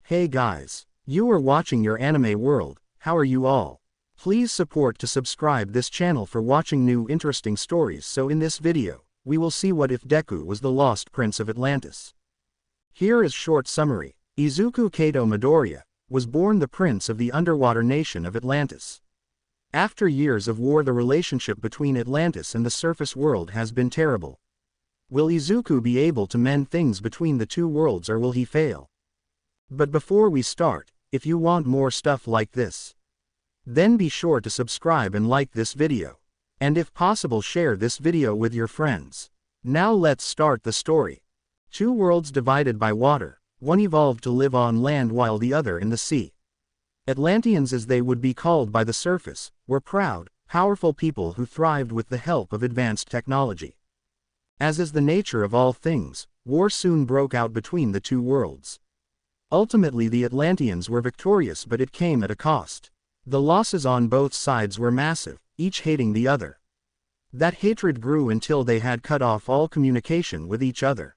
Hey guys, you are watching your anime world. How are you all? Please support to subscribe this channel for watching new interesting stories. So in this video, we will see what if Deku was the lost prince of Atlantis. Here is short summary. Izuku Kaito Midoriya was born the prince of the underwater nation of Atlantis. After years of war, the relationship between Atlantis and the surface world has been terrible. Will Izuku be able to mend things between the two worlds, or will he fail? But before we start, if you want more stuff like this, then be sure to subscribe and like this video. And if possible, share this video with your friends. Now let's start the story. Two worlds divided by water, one evolved to live on land while the other in the sea. Atlanteans, as they would be called by the surface, were proud, powerful people who thrived with the help of advanced technology. As is the nature of all things, war soon broke out between the two worlds. Ultimately the Atlanteans were victorious, but it came at a cost. The losses on both sides were massive, each hating the other. That hatred grew until they had cut off all communication with each other.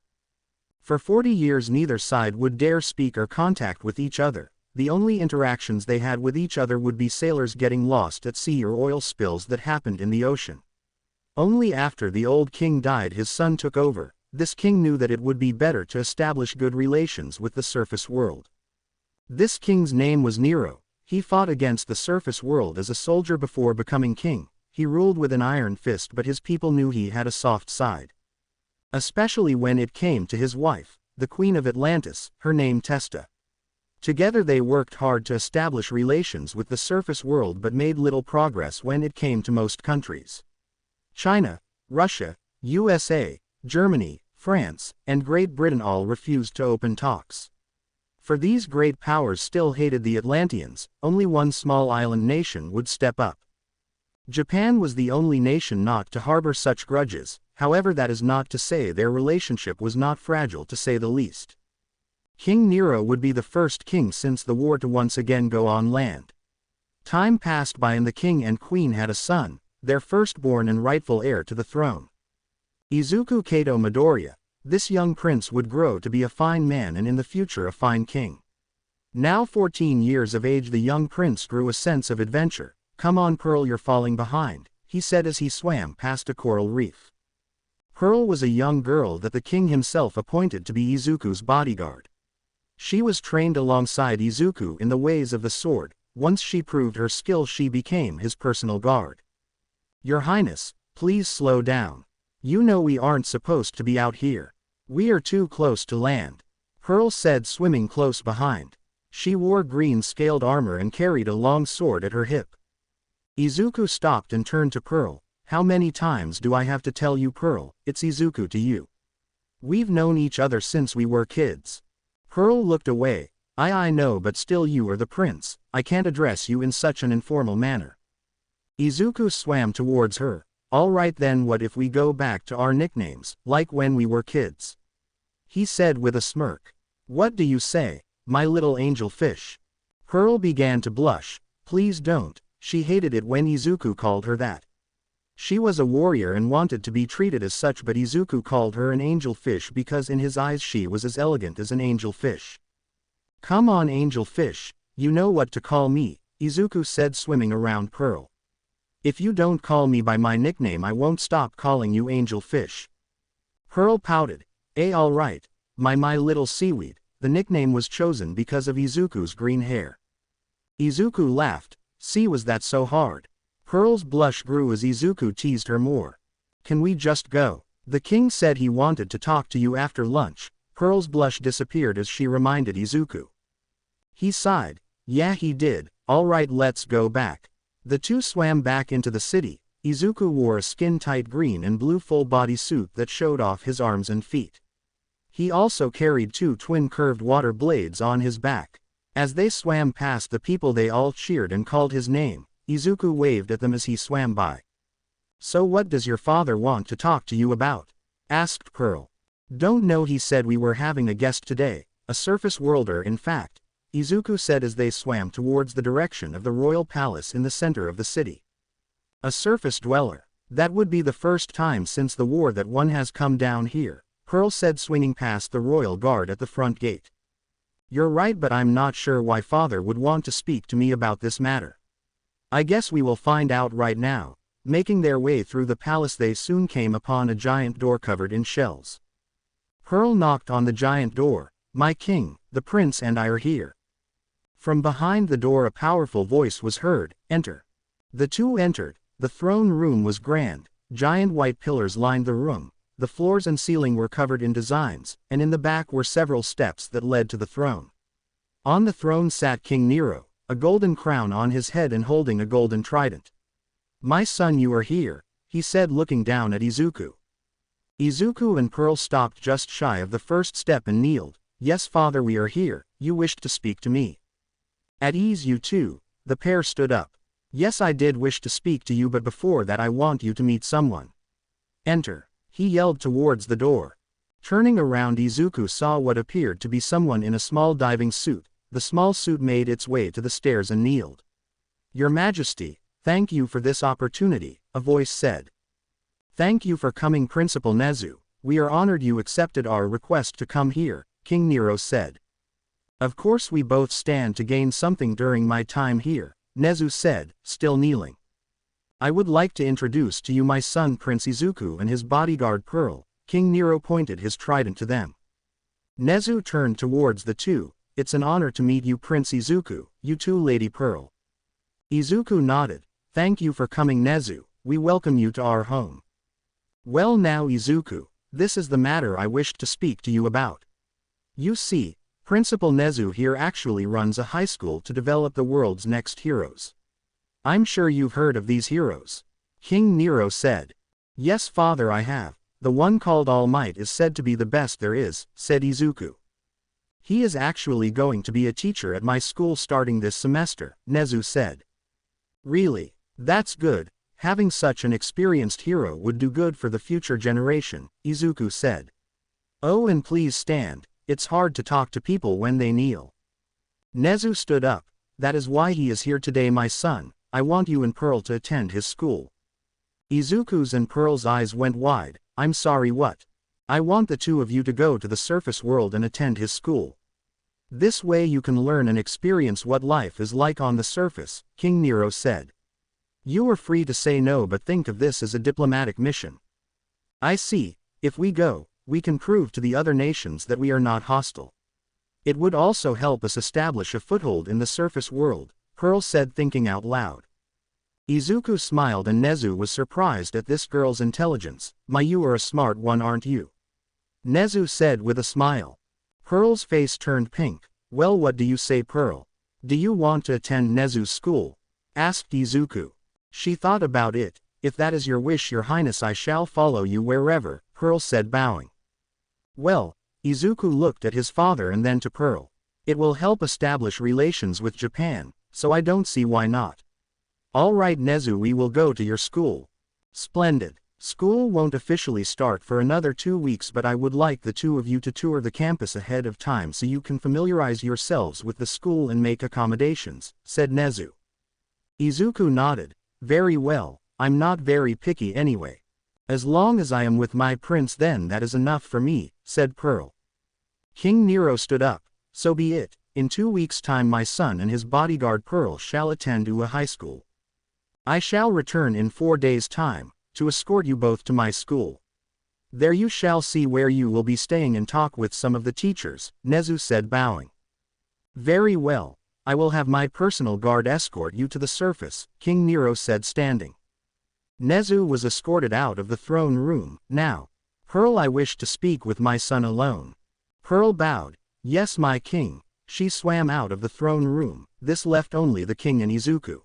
For 40 years neither side would dare speak or contact with each other. The only interactions they had with each other would be sailors getting lost at sea or oil spills that happened in the ocean. Only after the old king died his son took over. This king knew that it would be better to establish good relations with the surface world. This king's name was Nero. He fought against the surface world as a soldier before becoming king. He ruled with an iron fist, but his people knew he had a soft side. Especially when it came to his wife, the Queen of Atlantis, her name Testa. Together they worked hard to establish relations with the surface world, but made little progress when it came to most countries. China, Russia, USA, Germany, France, and Great Britain all refused to open talks. For these great powers still hated the Atlanteans. Only one small island nation would step up. Japan was the only nation not to harbor such grudges. However, that is not to say their relationship was not fragile, to say the least. King Nero would be the first king since the war to once again go on land. Time passed by and the king and queen had a son, their firstborn and rightful heir to the throne. Izuku Kaito Midoriya. This young prince would grow to be a fine man and in the future a fine king. Now 14 years of age, the young prince grew a sense of adventure. "Come on Pearl, you're falling behind," he said as he swam past a coral reef. Pearl was a young girl that the king himself appointed to be Izuku's bodyguard. She was trained alongside Izuku in the ways of the sword. Once she proved her skill, she became his personal guard. "Your Highness, please slow down. You know we aren't supposed to be out here. We are too close to land," Pearl said, swimming close behind. She wore green scaled armor and carried a long sword at her hip. Izuku stopped and turned to Pearl. "How many times do I have to tell you, Pearl? It's Izuku to you. We've known each other since we were kids." Pearl looked away. I know, but still you are the prince. I can't address you in such an informal manner." Izuku swam towards her. "All right then, what if we go back to our nicknames, like when we were kids?" he said with a smirk. "What do you say, my little angel fish?" Pearl began to blush. Please don't. She hated it when Izuku called her that. She was a warrior and wanted to be treated as such, but Izuku called her an angel fish because in his eyes she was as elegant as an angel fish. "Come on angel fish, you know what to call me," Izuku said, swimming around Pearl. "If you don't call me by my nickname, I won't stop calling you angel fish." Pearl pouted. All right, my little seaweed." The nickname was chosen because of Izuku's green hair. Izuku laughed. "See, was that so hard?" Pearl's blush grew as Izuku teased her more. "Can we just go? The king said he wanted to talk to you after lunch." Pearl's blush disappeared as she reminded Izuku. He sighed. "Yeah, he did. All right, let's go back." The two swam back into the city. Izuku wore a skin-tight green and blue full-body suit that showed off his arms and feet. He also carried two twin curved water blades on his back. As they swam past the people, they all cheered and called his name. Izuku waved at them as he swam by. "So what does your father want to talk to you about?" asked Pearl. "Don't know, he said we were having a guest today, a surface worlder in fact," Izuku said as they swam towards the direction of the royal palace in the center of the city. "A surface dweller. That would be the first time since the war that one has come down here," Pearl said, swinging past the royal guard at the front gate. You're right, but I'm not sure why father would want to speak to me about this matter. I guess we will find out right now. Making their way through the palace, they soon came upon a giant door covered in shells. Pearl knocked on the giant door. My king, the prince and I are here. From behind the door a powerful voice was heard, enter. The two entered. The throne room was grand. Giant white pillars lined the room. The floors and ceiling were covered in designs, and in the back were several steps that led to the throne. On the throne sat King Nero, a golden crown on his head and holding a golden trident. My son, you are here, he said, looking down at Izuku. Izuku and Pearl stopped just shy of the first step and kneeled. Yes, father, we are here. You wished to speak to me. At ease, you two. The pair stood up. Yes, I did wish to speak to you, but before that I want you to meet someone. Enter. He yelled towards the door. Turning around, Izuku saw what appeared to be someone in a small diving suit. The small suit made its way to the stairs and kneeled. Your Majesty, thank you for this opportunity, a voice said. Thank you for coming, Principal Nezu. We are honored you accepted our request to come here, King Nero said. Of course, we both stand to gain something during my time here, Nezu said, still kneeling. I would like to introduce to you my son Prince Izuku and his bodyguard Pearl. King Nero pointed his trident to them. Nezu turned towards the two. It's an honor to meet you, Prince Izuku, you too, Lady Pearl. Izuku nodded. Thank you for coming, Nezu. We welcome you to our home. Well now, Izuku, this is the matter I wished to speak to you about. You see, Principal Nezu here actually runs a high school to develop the world's next heroes. I'm sure you've heard of these heroes. King Nero said. Yes, father, I have. The one called All Might is said to be the best there is, said Izuku. He is actually going to be a teacher at my school starting this semester, Nezu said. Really? That's good. Having such an experienced hero would do good for the future generation, Izuku said. Oh, and please stand. It's hard to talk to people when they kneel. Nezu stood up. That is why he is here today, my son. I want you and Pearl to attend his school. Izuku's and Pearl's eyes went wide. I'm sorry, what? I want the two of you to go to the surface world and attend his school. This way you can learn and experience what life is like on the surface, King Nero said. You are free to say no, but think of this as a diplomatic mission. I see. If we go, we can prove to the other nations that we are not hostile. It would also help us establish a foothold in the surface world, Pearl said, thinking out loud. Izuku smiled and Nezu was surprised at this girl's intelligence. You are a smart one, aren't you? Nezu said with a smile. Pearl's face turned pink. Well, what do you say, Pearl? Do you want to attend Nezu's school? Asked Izuku. She thought about it. If that is your wish, your highness, I shall follow you wherever, Pearl said, bowing. Well, Izuku looked at his father and then to Pearl. It will help establish relations with Japan, so I don't see why not. All right, Nezu, we will go to your school. Splendid. School won't officially start for another 2 weeks, but I would like the two of you to tour the campus ahead of time so you can familiarize yourselves with the school and make accommodations, said Nezu. Izuku nodded. Very well, I'm not very picky anyway. As long as I am with my prince, then that is enough for me, said Pearl. King Nero stood up. So be it. In 2 weeks' time my son and his bodyguard Pearl shall attend to a high school. I shall return in 4 days' time, to escort you both to my school. There you shall see where you will be staying and talk with some of the teachers, Nezu said, bowing. Very well. I will have my personal guard escort you to the surface, King Nero said, standing. Nezu was escorted out of the throne room. Now, Pearl, I wish to speak with my son alone. Pearl bowed. Yes, my king. She swam out of the throne room. This left only the king and Izuku.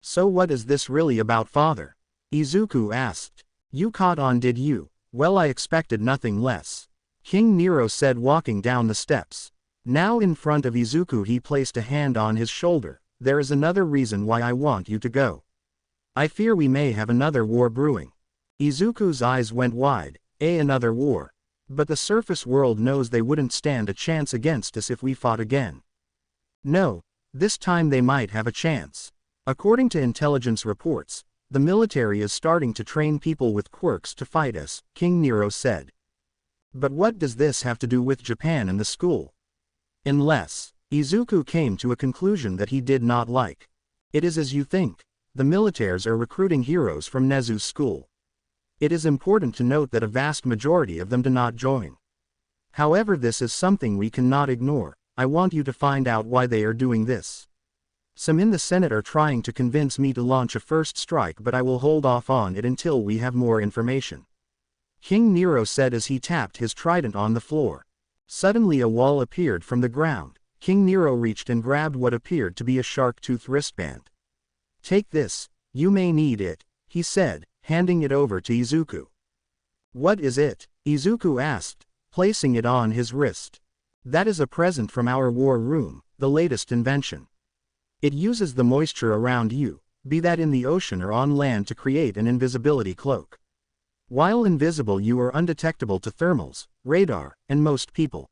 So what is this really about, father? Izuku asked. You caught on, did you? Well, I expected nothing less. King Nero said, walking down the steps. Now in front of Izuku he placed a hand on his shoulder. There is another reason why I want you to go. I fear we may have another war brewing. Izuku's eyes went wide. Another war. But the surface world knows they wouldn't stand a chance against us if we fought again. No, this time they might have a chance. According to intelligence reports, the military is starting to train people with quirks to fight us, King Nero said. But what does this have to do with Japan and the school? Unless, Izuku came to a conclusion that he did not like. It is as you think. The militaires are recruiting heroes from Nezu's school. It is important to note that a vast majority of them do not join. However, this is something we cannot ignore. I want you to find out why they are doing this. Some in the Senate are trying to convince me to launch a first strike, but I will hold off on it until we have more information. King Nero said as he tapped his trident on the floor. Suddenly a wall appeared from the ground. King Nero reached and grabbed what appeared to be a shark tooth wristband. Take this, you may need it, he said, handing it over to Izuku. What is it? Izuku asked, placing it on his wrist. That is a present from our war room, the latest invention. It uses the moisture around you, be that in the ocean or on land, to create an invisibility cloak. While invisible, you are undetectable to thermals, radar, and most people.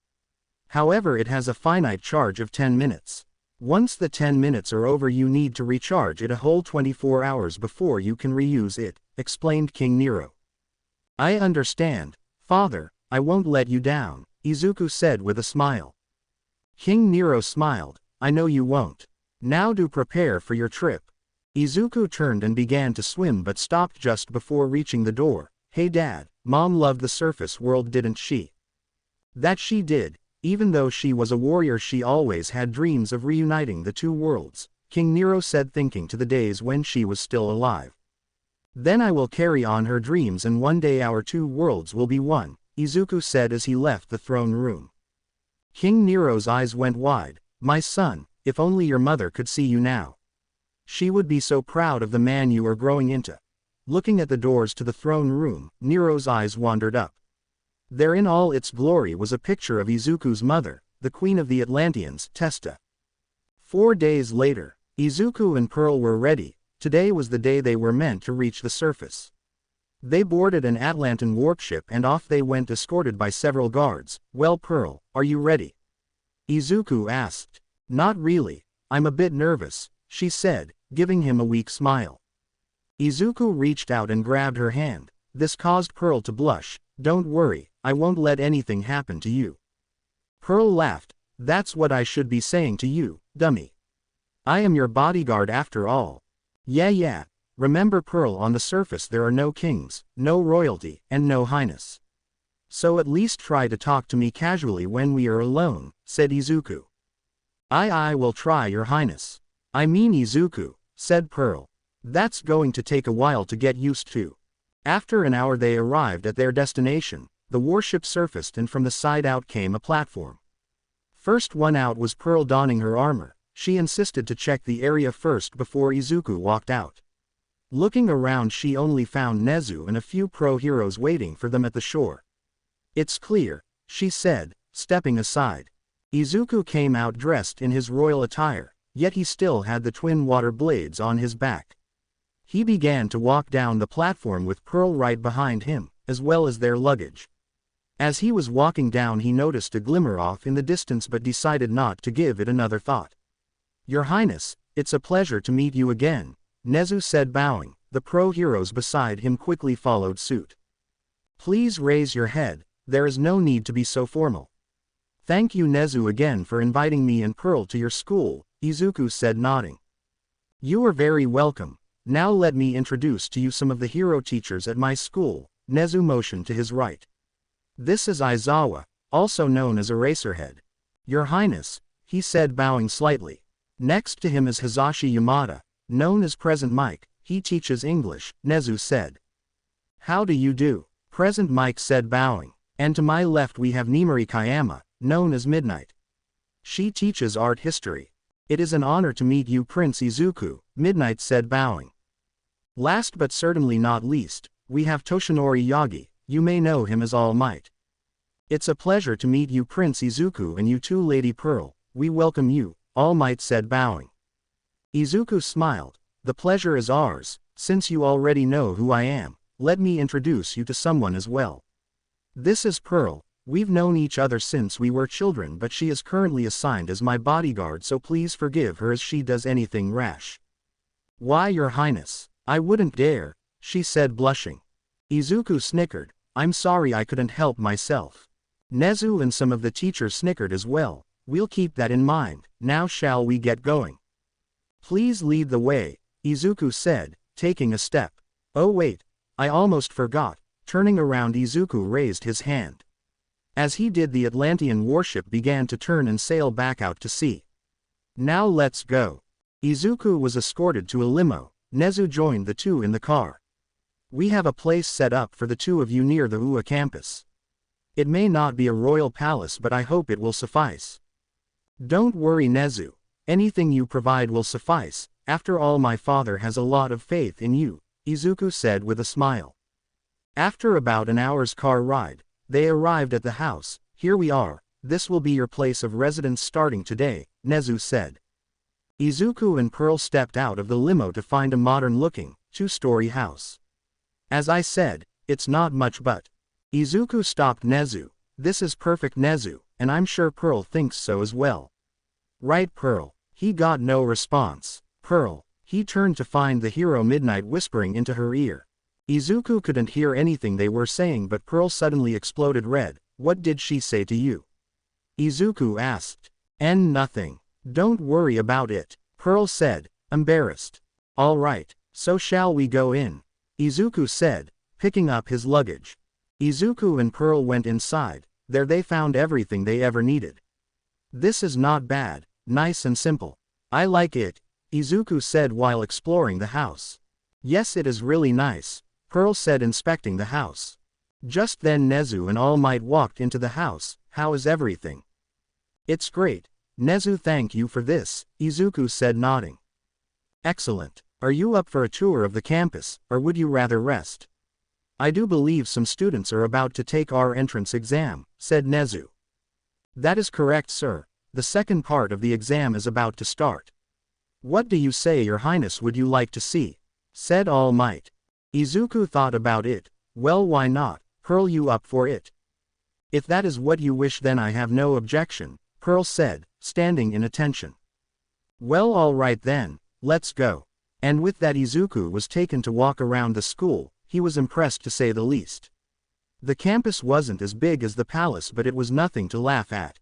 However, it has a finite charge of 10 minutes. Once the 10 minutes are over, you need to recharge it a whole 24 hours before you can reuse it, explained King Nero. I understand, father, I won't let you down, Izuku said with a smile. King Nero smiled, I know you won't. Now do prepare for your trip. Izuku turned and began to swim but stopped just before reaching the door. Hey Dad, Mom loved the surface world, didn't she? That she did. Even though she was a warrior, she always had dreams of reuniting the two worlds, King Nero said, thinking to the days when she was still alive. Then I will carry on her dreams and one day our two worlds will be one, Izuku said as he left the throne room. King Nero's eyes went wide. My son, if only your mother could see you now. She would be so proud of the man you are growing into. Looking at the doors to the throne room, Nero's eyes wandered up. There in all its glory was a picture of Izuku's mother, the queen of the Atlanteans, Testa. 4 days later, Izuku and Pearl were ready. Today was the day they were meant to reach the surface. They boarded an Atlantan warpship and off they went, escorted by several guards. Well, Pearl, are you ready? Izuku asked. Not really, I'm a bit nervous, she said, giving him a weak smile. Izuku reached out and grabbed her hand. This caused Pearl to blush. Don't worry, I won't let anything happen to you. Pearl laughed. That's what I should be saying to you, dummy. I am your bodyguard after all. Yeah. Remember, Pearl, on the surface there are no kings, no royalty, and no highness. So at least try to talk to me casually when we are alone, said Izuku. I will try, your highness. I mean, Izuku, said Pearl. That's going to take a while to get used to. After an hour they arrived at their destination. The warship surfaced and from the side out came a platform. First one out was Pearl, donning her armor. She insisted to check the area first before Izuku walked out. Looking around, she only found Nezu and a few pro heroes waiting for them at the shore. It's clear, she said, stepping aside. Izuku came out dressed in his royal attire, yet he still had the twin water blades on his back. He began to walk down the platform with Pearl right behind him, as well as their luggage. As he was walking down, he noticed a glimmer off in the distance but decided not to give it another thought. Your Highness, it's a pleasure to meet you again, Nezu said, bowing. The pro heroes beside him quickly followed suit. Please raise your head, there is no need to be so formal. Thank you, Nezu, again for inviting me and Pearl to your school, Izuku said, nodding. You are very welcome. Now let me introduce to you some of the hero teachers at my school. Nezu motioned to his right. This is Aizawa, also known as Eraserhead. Your Highness, he said, bowing slightly. Next to him is Hizashi Yamada, known as Present Mike. He teaches English, Nezu said. How do you do? Present Mike said, bowing. And to my left we have Nimari Kayama, known as Midnight. She teaches art history. It is an honor to meet you, Prince Izuku, Midnight said, bowing. Last but certainly not least, we have Toshinori Yagi. You may know him as All Might. It's a pleasure to meet you, Prince Izuku, and you too, Lady Pearl. We welcome you, All Might said, bowing. Izuku smiled. The pleasure is ours. Since you already know who I am, let me introduce you to someone as well. This is Pearl. We've known each other since we were children, but she is currently assigned as my bodyguard, so please forgive her as she does anything rash. Why, Your Highness, I wouldn't dare, she said, blushing. Izuku snickered. I'm sorry, I couldn't help myself. Nezu and some of the teachers snickered as well. we'll keep that in mind. Now shall we get going? Please lead the way, Izuku said, taking a step. Oh wait, I almost forgot. Turning around, Izuku raised his hand. As he did, the Atlantean warship began to turn and sail back out to sea. Now let's go. Izuku was escorted to a limo. Nezu joined the two in the car. We have a place set up for the two of you near the UA campus. It may not be a royal palace, but I hope it will suffice. Don't worry, Nezu. Anything you provide will suffice. After all, my father has a lot of faith in you, Izuku said with a smile. After about an hour's car ride, they arrived at the house. Here we are. This will be your place of residence starting today, Nezu said. Izuku and Pearl stepped out of the limo to find a modern-looking, two-story house. As I said, it's not much, but... Izuku stopped Nezu. This is perfect, Nezu, and I'm sure Pearl thinks so as well. Right, Pearl? He got no response. Pearl. He turned to find the hero Midnight whispering into her ear. Izuku couldn't hear anything they were saying, but Pearl suddenly exploded red. What did she say to you? Izuku asked. Nothing. Don't worry about it, Pearl said, embarrassed. All right, so shall we go in? Izuku said, picking up his luggage. Izuku and Pearl went inside. There they found everything they ever needed. This is not bad, nice and simple. I like it, Izuku said while exploring the house. Yes, it is really nice, Pearl said, inspecting the house. Just then Nezu and All Might walked into the house. How is everything? It's great, Nezu. Thank you for this, Izuku said, nodding. Excellent. Are you up for a tour of the campus, or would you rather rest? I do believe some students are about to take our entrance exam, said Nezu. That is correct, sir. The second part of the exam is about to start. What do you say, Your Highness, would you like to see? Said All Might. Izuku thought about it. Well, why not? Pearl, you up for it? If that is what you wish, then I have no objection, Pearl said, standing in attention. Well, all right then, let's go. And with that, Izuku was taken to walk around the school. He was impressed, to say the least. The campus wasn't as big as the palace, but it was nothing to laugh at.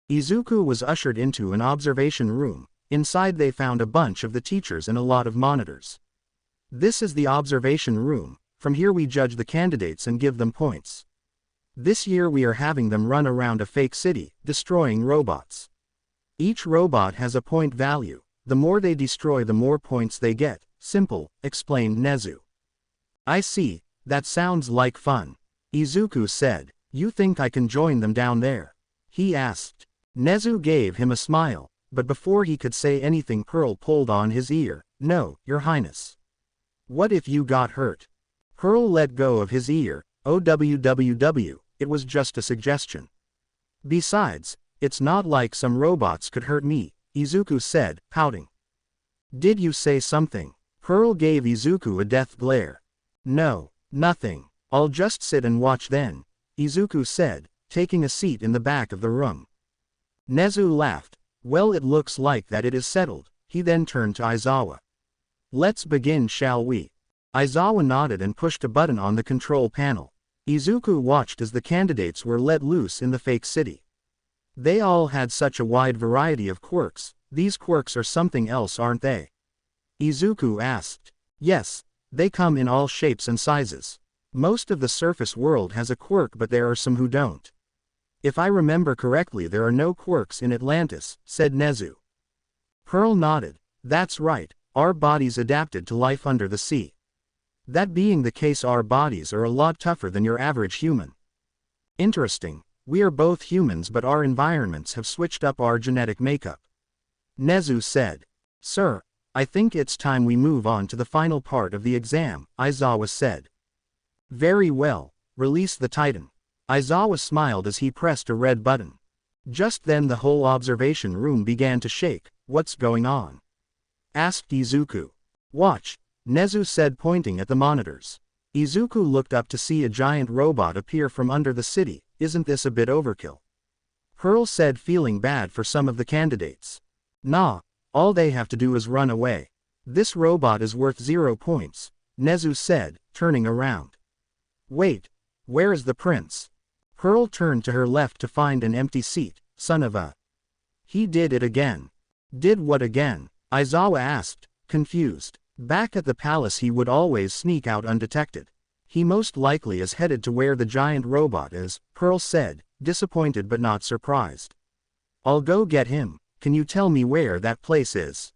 Izuku was ushered into an observation room. Inside they found a bunch of the teachers and a lot of monitors. This is the observation room. From here we judge the candidates and give them points. This year we are having them run around a fake city, destroying robots. Each robot has a point value. The more they destroy, the more points they get. Simple, explained Nezu. I see, that sounds like fun, Izuku said. You think I can join them down there? He asked. Nezu gave him a smile, but before he could say anything, Pearl pulled on his ear. No, Your Highness. What if you got hurt? Pearl let go of his ear. OWWW, it was just a suggestion. Besides, it's not like some robots could hurt me, Izuku said, pouting. Did you say something? Pearl gave Izuku a death glare. No, nothing. I'll just sit and watch then, Izuku said, taking a seat in the back of the room. Nezu laughed. Well, it looks like that it is settled. He then turned to Aizawa. Let's begin, shall we? Aizawa nodded and pushed a button on the control panel. Izuku watched as the candidates were let loose in the fake city. They all had such a wide variety of quirks. These quirks are something else, aren't they? Izuku asked. Yes, they come in all shapes and sizes. Most of the surface world has a quirk, but there are some who don't. If I remember correctly, there are no quirks in Atlantis, said Nezu. Pearl nodded. That's right, our bodies adapted to life under the sea. That being the case, our bodies are a lot tougher than your average human. Interesting. We are both humans, but our environments have switched up our genetic makeup. Nezu said. Sir, I think it's time we move on to the final part of the exam, Aizawa said. Very well, release the Titan. Aizawa smiled as he pressed a red button. Just then the whole observation room began to shake. What's going on? Asked Izuku. Watch, Nezu said, pointing at the monitors. Izuku looked up to see a giant robot appear from under the city. Isn't this a bit overkill? Pearl said, feeling bad for some of the candidates. Nah, all they have to do is run away. This robot is worth 0 points, Nezu said, turning around. Wait, where is the prince? Pearl turned to her left to find an empty seat. Son of a... He did it again. Did what again? Aizawa asked, confused. Back at the palace he would always sneak out undetected. He most likely is headed to where the giant robot is, Pearl said, disappointed but not surprised. I'll go get him. Can you tell me where that place is?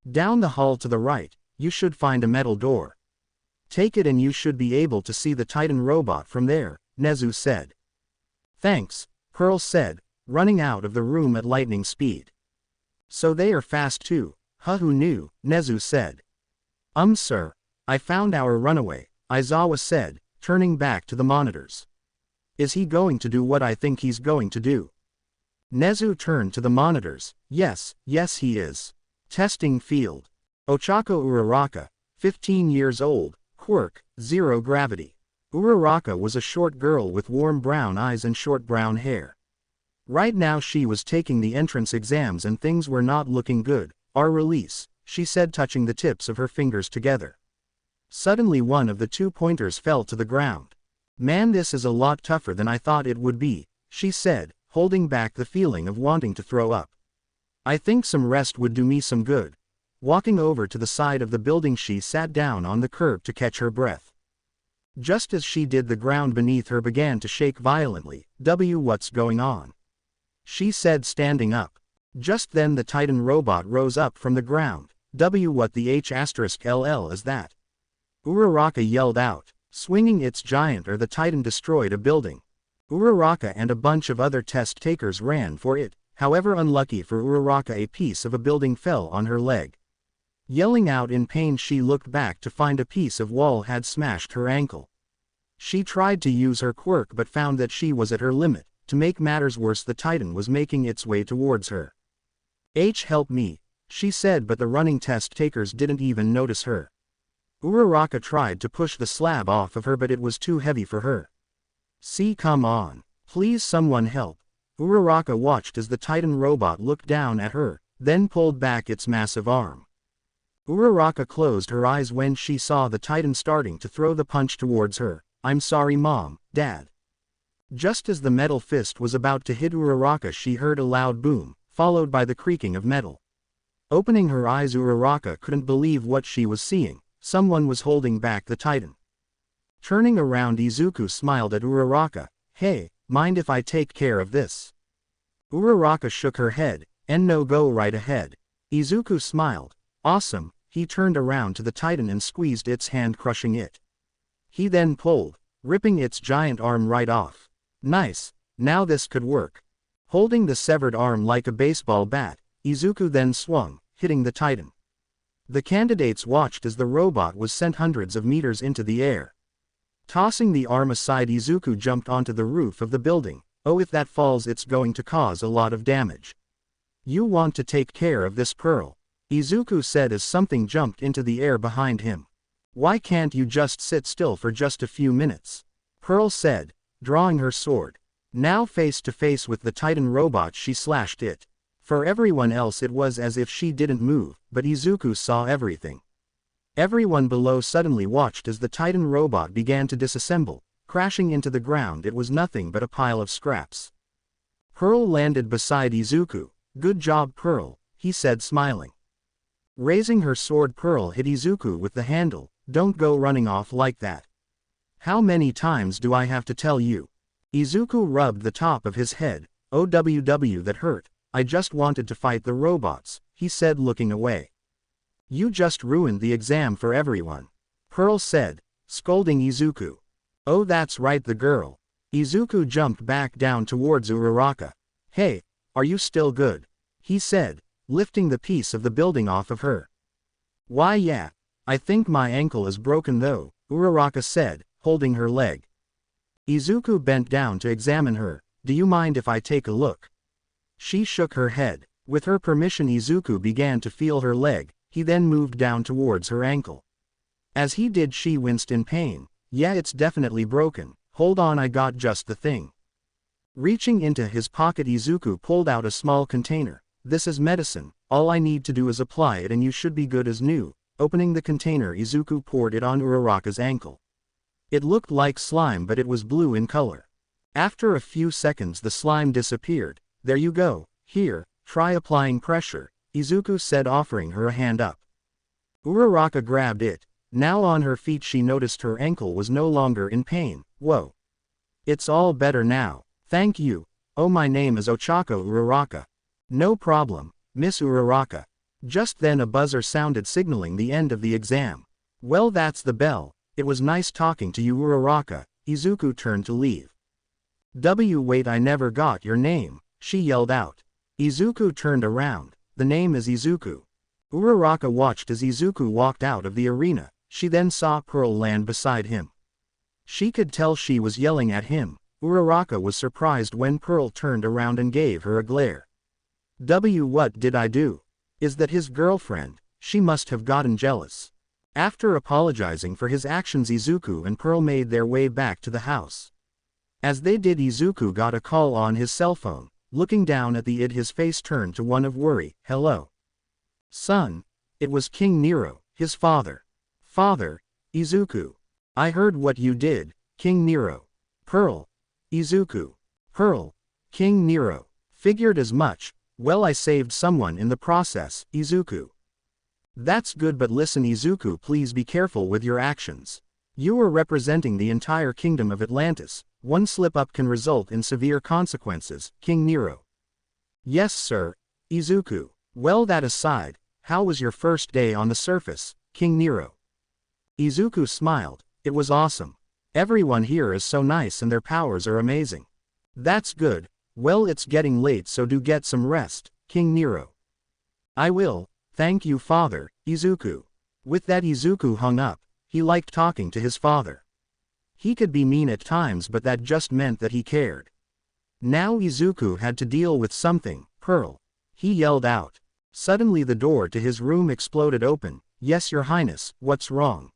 Down the hall to the right, you should find a metal door. Take it and you should be able to see the Titan robot from there, Nezu said. Thanks, Pearl said, running out of the room at lightning speed. So they are fast too, huh? Who knew? Nezu said. Sir. I found our runaway, Aizawa said, turning back to the monitors. Is he going to do what I think he's going to do? Nezu turned to the monitors. Yes he is. Testing field. Ochako Uraraka, 15 years old, quirk, 0 gravity. Uraraka was a short girl with warm brown eyes and short brown hair. Right now she was taking the entrance exams and things were not looking good. Our release, she said, touching the tips of her fingers together. Suddenly one of the 2 pointers fell to the ground. Man, this is a lot tougher than I thought it would be, she said, holding back the feeling of wanting to throw up. I think some rest would do me some good. Walking over to the side of the building she sat down on the curb to catch her breath. Just as she did, the ground beneath her began to shake violently. What's going on? She said, standing up. Just then the Titan robot rose up from the ground. What the H*LL is that? Uraraka yelled out. Swinging its giant the Titan destroyed a building. Uraraka and a bunch of other test takers ran for it. However, unlucky for Uraraka, a piece of a building fell on her leg. Yelling out in pain, she looked back to find a piece of wall had smashed her ankle. She tried to use her quirk but found that she was at her limit. To make matters worse, the Titan was making its way towards her. Help me, she said, but the running test takers didn't even notice her. Uraraka tried to push the slab off of her but it was too heavy for her. See, come on. Please someone help. Uraraka watched as the Titan robot looked down at her, then pulled back its massive arm. Uraraka closed her eyes when she saw the Titan starting to throw the punch towards her. I'm sorry Mom, Dad. Just as the metal fist was about to hit Uraraka, she heard a loud boom, followed by the creaking of metal. Opening her eyes, Uraraka couldn't believe what she was seeing. Someone was holding back the Titan. Turning around, Izuku smiled at Uraraka. Hey, mind if I take care of this? Uraraka shook her head. No, go right ahead. Izuku smiled. Awesome. He turned around to the Titan and squeezed its hand, crushing it. He then pulled, ripping its giant arm right off. Nice. Now this could work. Holding the severed arm like a baseball bat, Izuku then swung, hitting the Titan. The candidates watched as the robot was sent hundreds of meters into the air. Tossing the arm aside, Izuku jumped onto the roof of the building. Oh, if that falls, it's going to cause a lot of damage. You want to take care of this, Pearl, Izuku said as something jumped into the air behind him. Why can't you just sit still for just a few minutes? Pearl said, drawing her sword. Now face to face with the Titan robot, she slashed it. For everyone else it was as if she didn't move, but Izuku saw everything. Everyone below suddenly watched as the Titan robot began to disassemble, crashing into the ground. It was nothing but a pile of scraps. Pearl landed beside Izuku. Good job, Pearl, he said, smiling. Raising her sword, Pearl hit Izuku with the handle. Don't go running off like that. How many times do I have to tell you? Izuku rubbed the top of his head. That hurt. I just wanted to fight the robots, he said, looking away. You just ruined the exam for everyone, Pearl said, scolding Izuku. Oh, that's right, the girl. Izuku jumped back down towards Uraraka. Hey, are you still good? He said, lifting the piece of the building off of her. Why, yeah. I think my ankle is broken though, Uraraka said, holding her leg. Izuku bent down to examine her. Do you mind if I take a look? She shook her head. With her permission, Izuku began to feel her leg. He then moved down towards her ankle. As he did, she winced in pain. Yeah, it's definitely broken. Hold on, I got just the thing. Reaching into his pocket, Izuku pulled out a small container. This is medicine. All I need to do is apply it and you should be good as new. Opening the container, Izuku poured it on Uraraka's ankle. It looked like slime, but it was blue in color. After a few seconds, the slime disappeared. There you go. Here, try applying pressure, Izuku said, offering her a hand up. Uraraka grabbed it. Now on her feet she noticed her ankle was no longer in pain. Whoa. It's all better now. Thank you. Oh, my name is Ochako Uraraka. No problem, Miss Uraraka. Just then a buzzer sounded signaling the end of the exam. Well, that's the bell. It was nice talking to you, Uraraka. Izuku turned to leave. Wait, I never got your name, she yelled out. Izuku turned around. The name is Izuku. Uraraka watched as Izuku walked out of the arena. She then saw Pearl land beside him. She could tell she was yelling at him. Uraraka was surprised when Pearl turned around and gave her a glare. What did I do? Is that his girlfriend? She must have gotten jealous. After apologizing for his actions, Izuku and Pearl made their way back to the house. As they did, Izuku got a call on his cell phone. Looking down at his face turned to one of worry. Hello. Son. It was King Nero, his father. Father. Izuku. I heard what you did, King Nero. Pearl. Izuku. Pearl. King Nero. Figured as much. Well, I saved someone in the process, Izuku. That's good, but listen, Izuku, please be careful with your actions. You are representing the entire kingdom of Atlantis. One slip-up can result in severe consequences, King Nero. Yes, sir, Izuku. Well, that aside, how was your first day on the surface, King Nero? Izuku smiled. It was awesome. Everyone here is so nice and their powers are amazing. That's good. Well, it's getting late, so do get some rest, King Nero. I will, thank you, Father, Izuku. With that, Izuku hung up. He liked talking to his father. He could be mean at times, but that just meant that he cared. Now Izuku had to deal with something. Pearl. He yelled out. Suddenly the door to his room exploded open. Yes, Your Highness, what's wrong?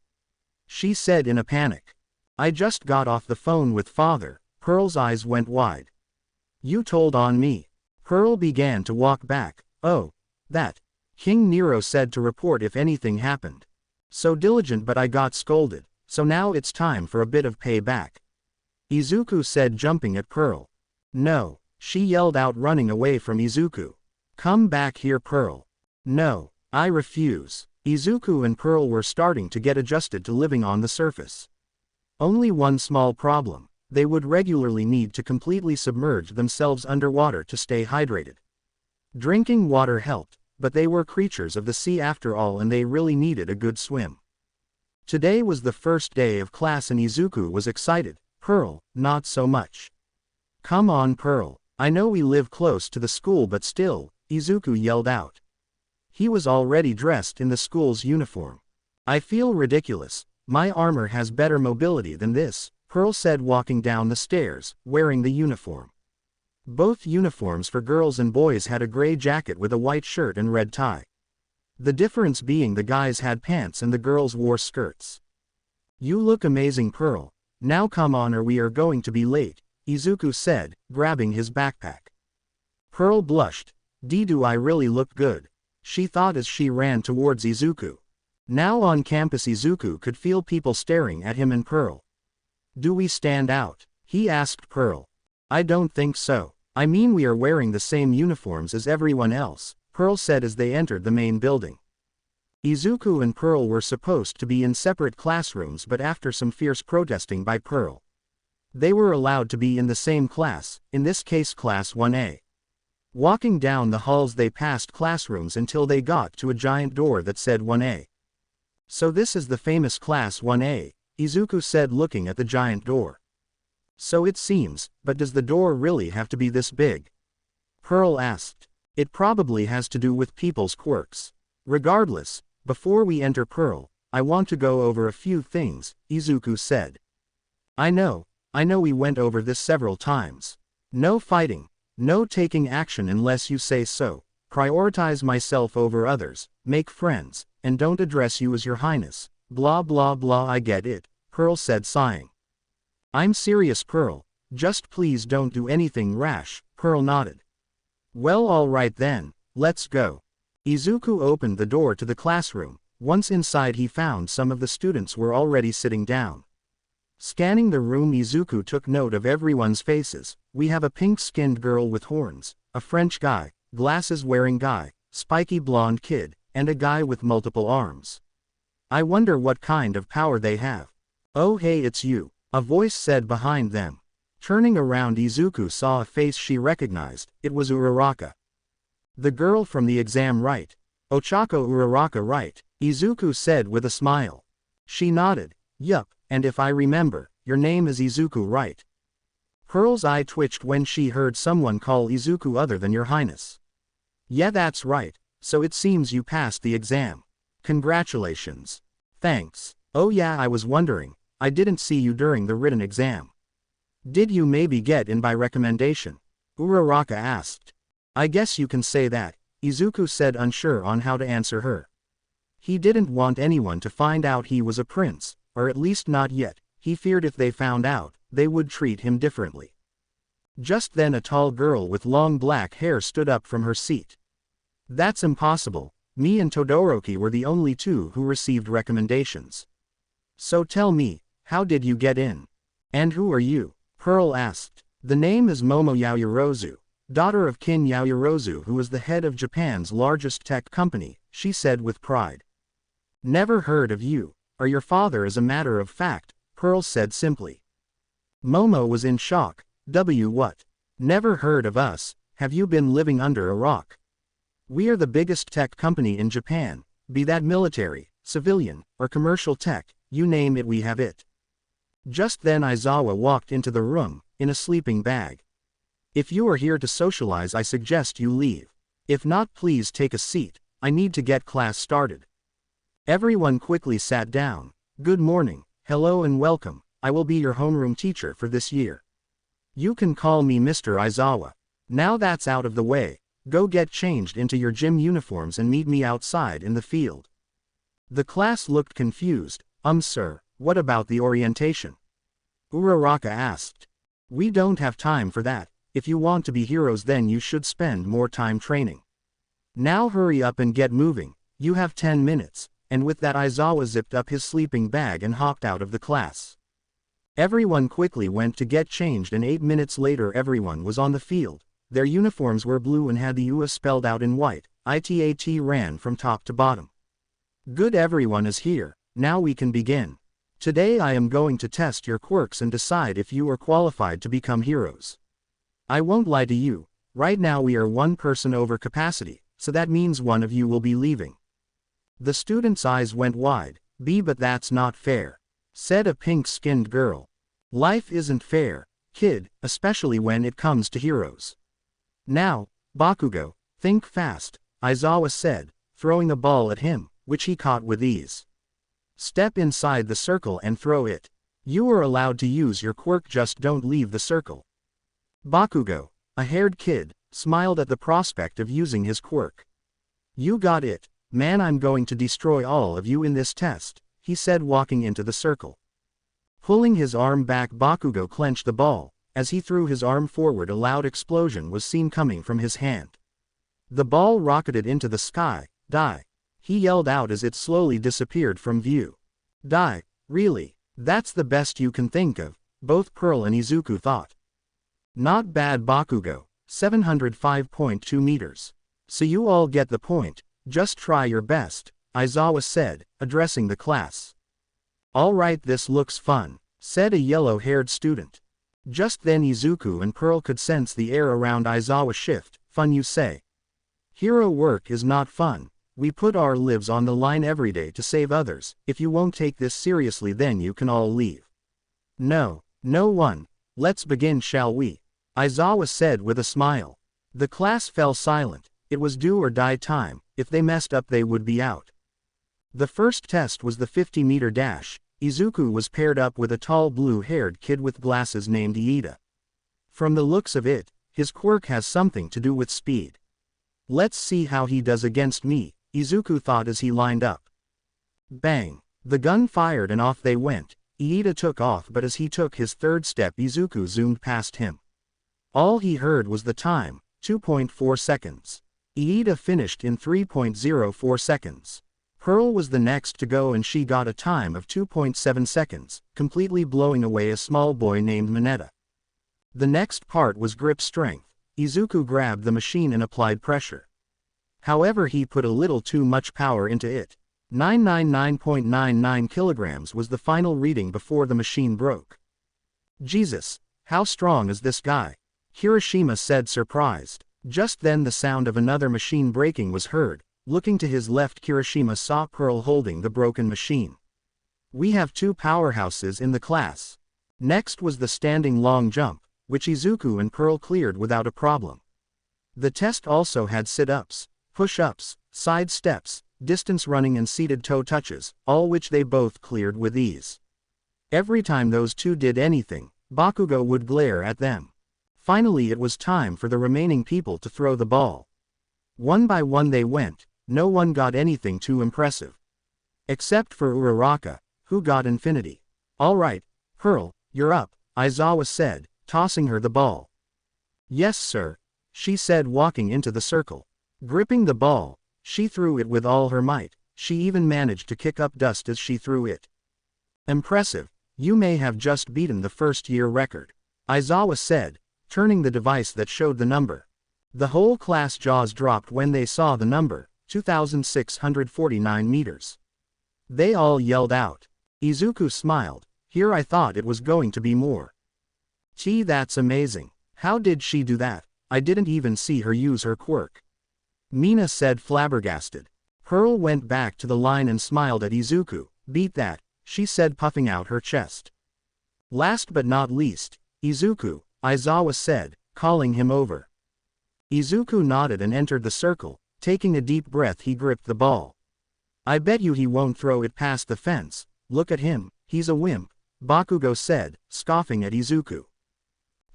She said in a panic. I just got off the phone with Father. Pearl's eyes went wide. You told on me. Pearl began to walk back. Oh, that. King Nero said to report if anything happened. So diligent, but I got scolded, so now it's time for a bit of payback. Izuku said, jumping at Pearl. No, she yelled out, running away from Izuku. Come back here, Pearl. No, I refuse. Izuku and Pearl were starting to get adjusted to living on the surface. Only one small problem. They would regularly need to completely submerge themselves underwater to stay hydrated. Drinking water helped, but they were creatures of the sea after all, and they really needed a good swim. Today was the first day of class and Izuku was excited. Pearl, not so much. Come on, Pearl. I know we live close to the school, but still, Izuku yelled out. He was already dressed in the school's uniform. I feel ridiculous. My armor has better mobility than this, Pearl said, walking down the stairs, wearing the uniform. Both uniforms for girls and boys had a gray jacket with a white shirt and red tie. The difference being the guys had pants and the girls wore skirts. You look amazing, Pearl. Now come on or we are going to be late, Izuku said, grabbing his backpack. Pearl blushed. Do I really look good? She thought as she ran towards Izuku. Now on campus, Izuku could feel people staring at him and Pearl. Do we stand out? He asked Pearl. I don't think so. I mean, we are wearing the same uniforms as everyone else, Pearl said as they entered the main building. Izuku and Pearl were supposed to be in separate classrooms, but after some fierce protesting by Pearl, they were allowed to be in the same class, in this case class 1A. Walking down the halls they passed classrooms until they got to a giant door that said 1A. So this is the famous class 1A, Izuku said, looking at the giant door. So it seems, but does the door really have to be this big? Pearl asked. It probably has to do with people's quirks. Regardless, before we enter, Pearl, I want to go over a few things, Izuku said. I know we went over this several times. No fighting, no taking action unless you say so, prioritize myself over others, make friends, and don't address you as Your Highness, blah blah blah. I get it, Pearl said, sighing. I'm serious, Pearl, just please don't do anything rash, Pearl nodded. Well, all right then, let's go. Izuku opened the door to the classroom. Once inside, he found some of the students were already sitting down. Scanning the room, Izuku took note of everyone's faces. We have a pink-skinned girl with horns, a French guy, glasses-wearing guy, spiky blonde kid, and a guy with multiple arms. I wonder what kind of power they have. Oh hey, it's you, a voice said behind them. Turning around, Izuku saw a face she recognized. It was Uraraka. The girl from the exam, right? Ochako Uraraka, right? Izuku said with a smile. She nodded. Yup, and if I remember, your name is Izuku, right? Pearl's eye twitched when she heard someone call Izuku other than Your Highness. Yeah, that's right, so it seems you passed the exam. Congratulations. Thanks. Oh yeah, I was wondering, I didn't see you during the written exam. Did you maybe get in by recommendation? Uraraka asked. I guess you can say that, Izuku said, unsure on how to answer her. He didn't want anyone to find out he was a prince, or at least not yet. He feared if they found out, they would treat him differently. Just then a tall girl with long black hair stood up from her seat. That's impossible, me and Todoroki were the only two who received recommendations. So tell me, how did you get in? And who are you? Pearl asked. The name is Momo Yaoyorozu, daughter of Kin Yaoyorozu, who is the head of Japan's largest tech company, she said with pride. Never heard of you, or your father as a matter of fact, Pearl said simply. Momo was in shock. What? Never heard of us, have you been living under a rock? We are the biggest tech company in Japan, be that military, civilian, or commercial tech, you name it we have it. Just then Aizawa walked into the room, in a sleeping bag. If you are here to socialize, I suggest you leave. If not, please take a seat, I need to get class started. Everyone quickly sat down. Good morning, hello and welcome, I will be your homeroom teacher for this year. You can call me Mr. Aizawa. Now that's out of the way, go get changed into your gym uniforms and meet me outside in the field. The class looked confused. Sir, what about the orientation? Uraraka asked. We don't have time for that, if you want to be heroes then you should spend more time training. Now hurry up and get moving, you have 10 minutes, and with that Aizawa zipped up his sleeping bag and hopped out of the class. Everyone quickly went to get changed and 8 minutes later everyone was on the field. Their uniforms were blue and had the UA spelled out in white. ITAT ran from top to bottom. Good, everyone is here, now we can begin. Today I am going to test your quirks and decide if you are qualified to become heroes. I won't lie to you, right now we are one person over capacity, so that means one of you will be leaving. The student's eyes went wide. But that's not fair, said a pink-skinned girl. Life isn't fair, kid, especially when it comes to heroes. Now, Bakugo, think fast, Aizawa said, throwing a ball at him, which he caught with ease. Step inside the circle and throw it. You are allowed to use your quirk, just don't leave the circle. Bakugo, a haired kid, smiled at the prospect of using his quirk. You got it, man, I'm going to destroy all of you in this test, he said, walking into the circle. Pulling his arm back, Bakugo clenched the ball. As he threw his arm forward, a loud explosion was seen coming from his hand. The ball rocketed into the sky. Die! He yelled out as it slowly disappeared from view. Die, really? That's the best you can think of, both Pearl and Izuku thought. Not bad, Bakugo, 705.2 meters. So you all get the point, just try your best, Aizawa said, addressing the class. Alright, this looks fun, said a yellow-haired student. Just then Izuku and Pearl could sense the air around Aizawa shift. Fun, you say? Hero work is not fun. We put our lives on the line every day to save others. If you won't take this seriously, then you can all leave. No one. Let's begin, shall we? Aizawa said with a smile. The class fell silent. It was do or die time. If they messed up, they would be out. The first test was the 50-meter dash. Izuku was paired up with a tall blue-haired kid with glasses named Iida. From the looks of it, his quirk has something to do with speed. Let's see how he does against me, Izuku thought as he lined up. Bang! The gun fired and off they went. Iida took off, but as he took his third step, Izuku zoomed past him. All he heard was the time, 2.4 seconds. Iida finished in 3.04 seconds. Pearl was the next to go and she got a time of 2.7 seconds, completely blowing away a small boy named Mineta. The next part was grip strength. Izuku grabbed the machine and applied pressure. However, he put a little too much power into it. 999.99 kilograms was the final reading before the machine broke. Jesus, how strong is this guy? Kirishima said, surprised. Just then the sound of another machine breaking was heard. Looking to his left, Kirishima saw Pearl holding the broken machine. We have two powerhouses in the class. Next was the standing long jump, which Izuku and Pearl cleared without a problem. The test also had sit-ups, push-ups, side steps, distance running and seated toe touches, all which they both cleared with ease. Every time those two did anything, Bakugo would glare at them. Finally it was time for the remaining people to throw the ball. One by one they went, no one got anything too impressive. Except for Uraraka, who got infinity. Alright, Pearl, you're up, Aizawa said, tossing her the ball. Yes sir, she said, walking into the circle. Gripping the ball, she threw it with all her might. She even managed to kick up dust as she threw it. Impressive, you may have just beaten the first-year record, Aizawa said, turning the device that showed the number. The whole class jaws dropped when they saw the number, 2,649 meters. They all yelled out. Izuku smiled. Here I thought it was going to be more. Gee, that's amazing. How did she do that? I didn't even see her use her quirk. Mina said, flabbergasted. Pearl went back to the line and smiled at Izuku. Beat that, she said, puffing out her chest. Last but not least, Izuku, Aizawa said, calling him over. Izuku nodded and entered the circle. Taking a deep breath, he gripped the ball. I bet you he won't throw it past the fence. Look at him, he's a wimp, Bakugo said, scoffing at Izuku.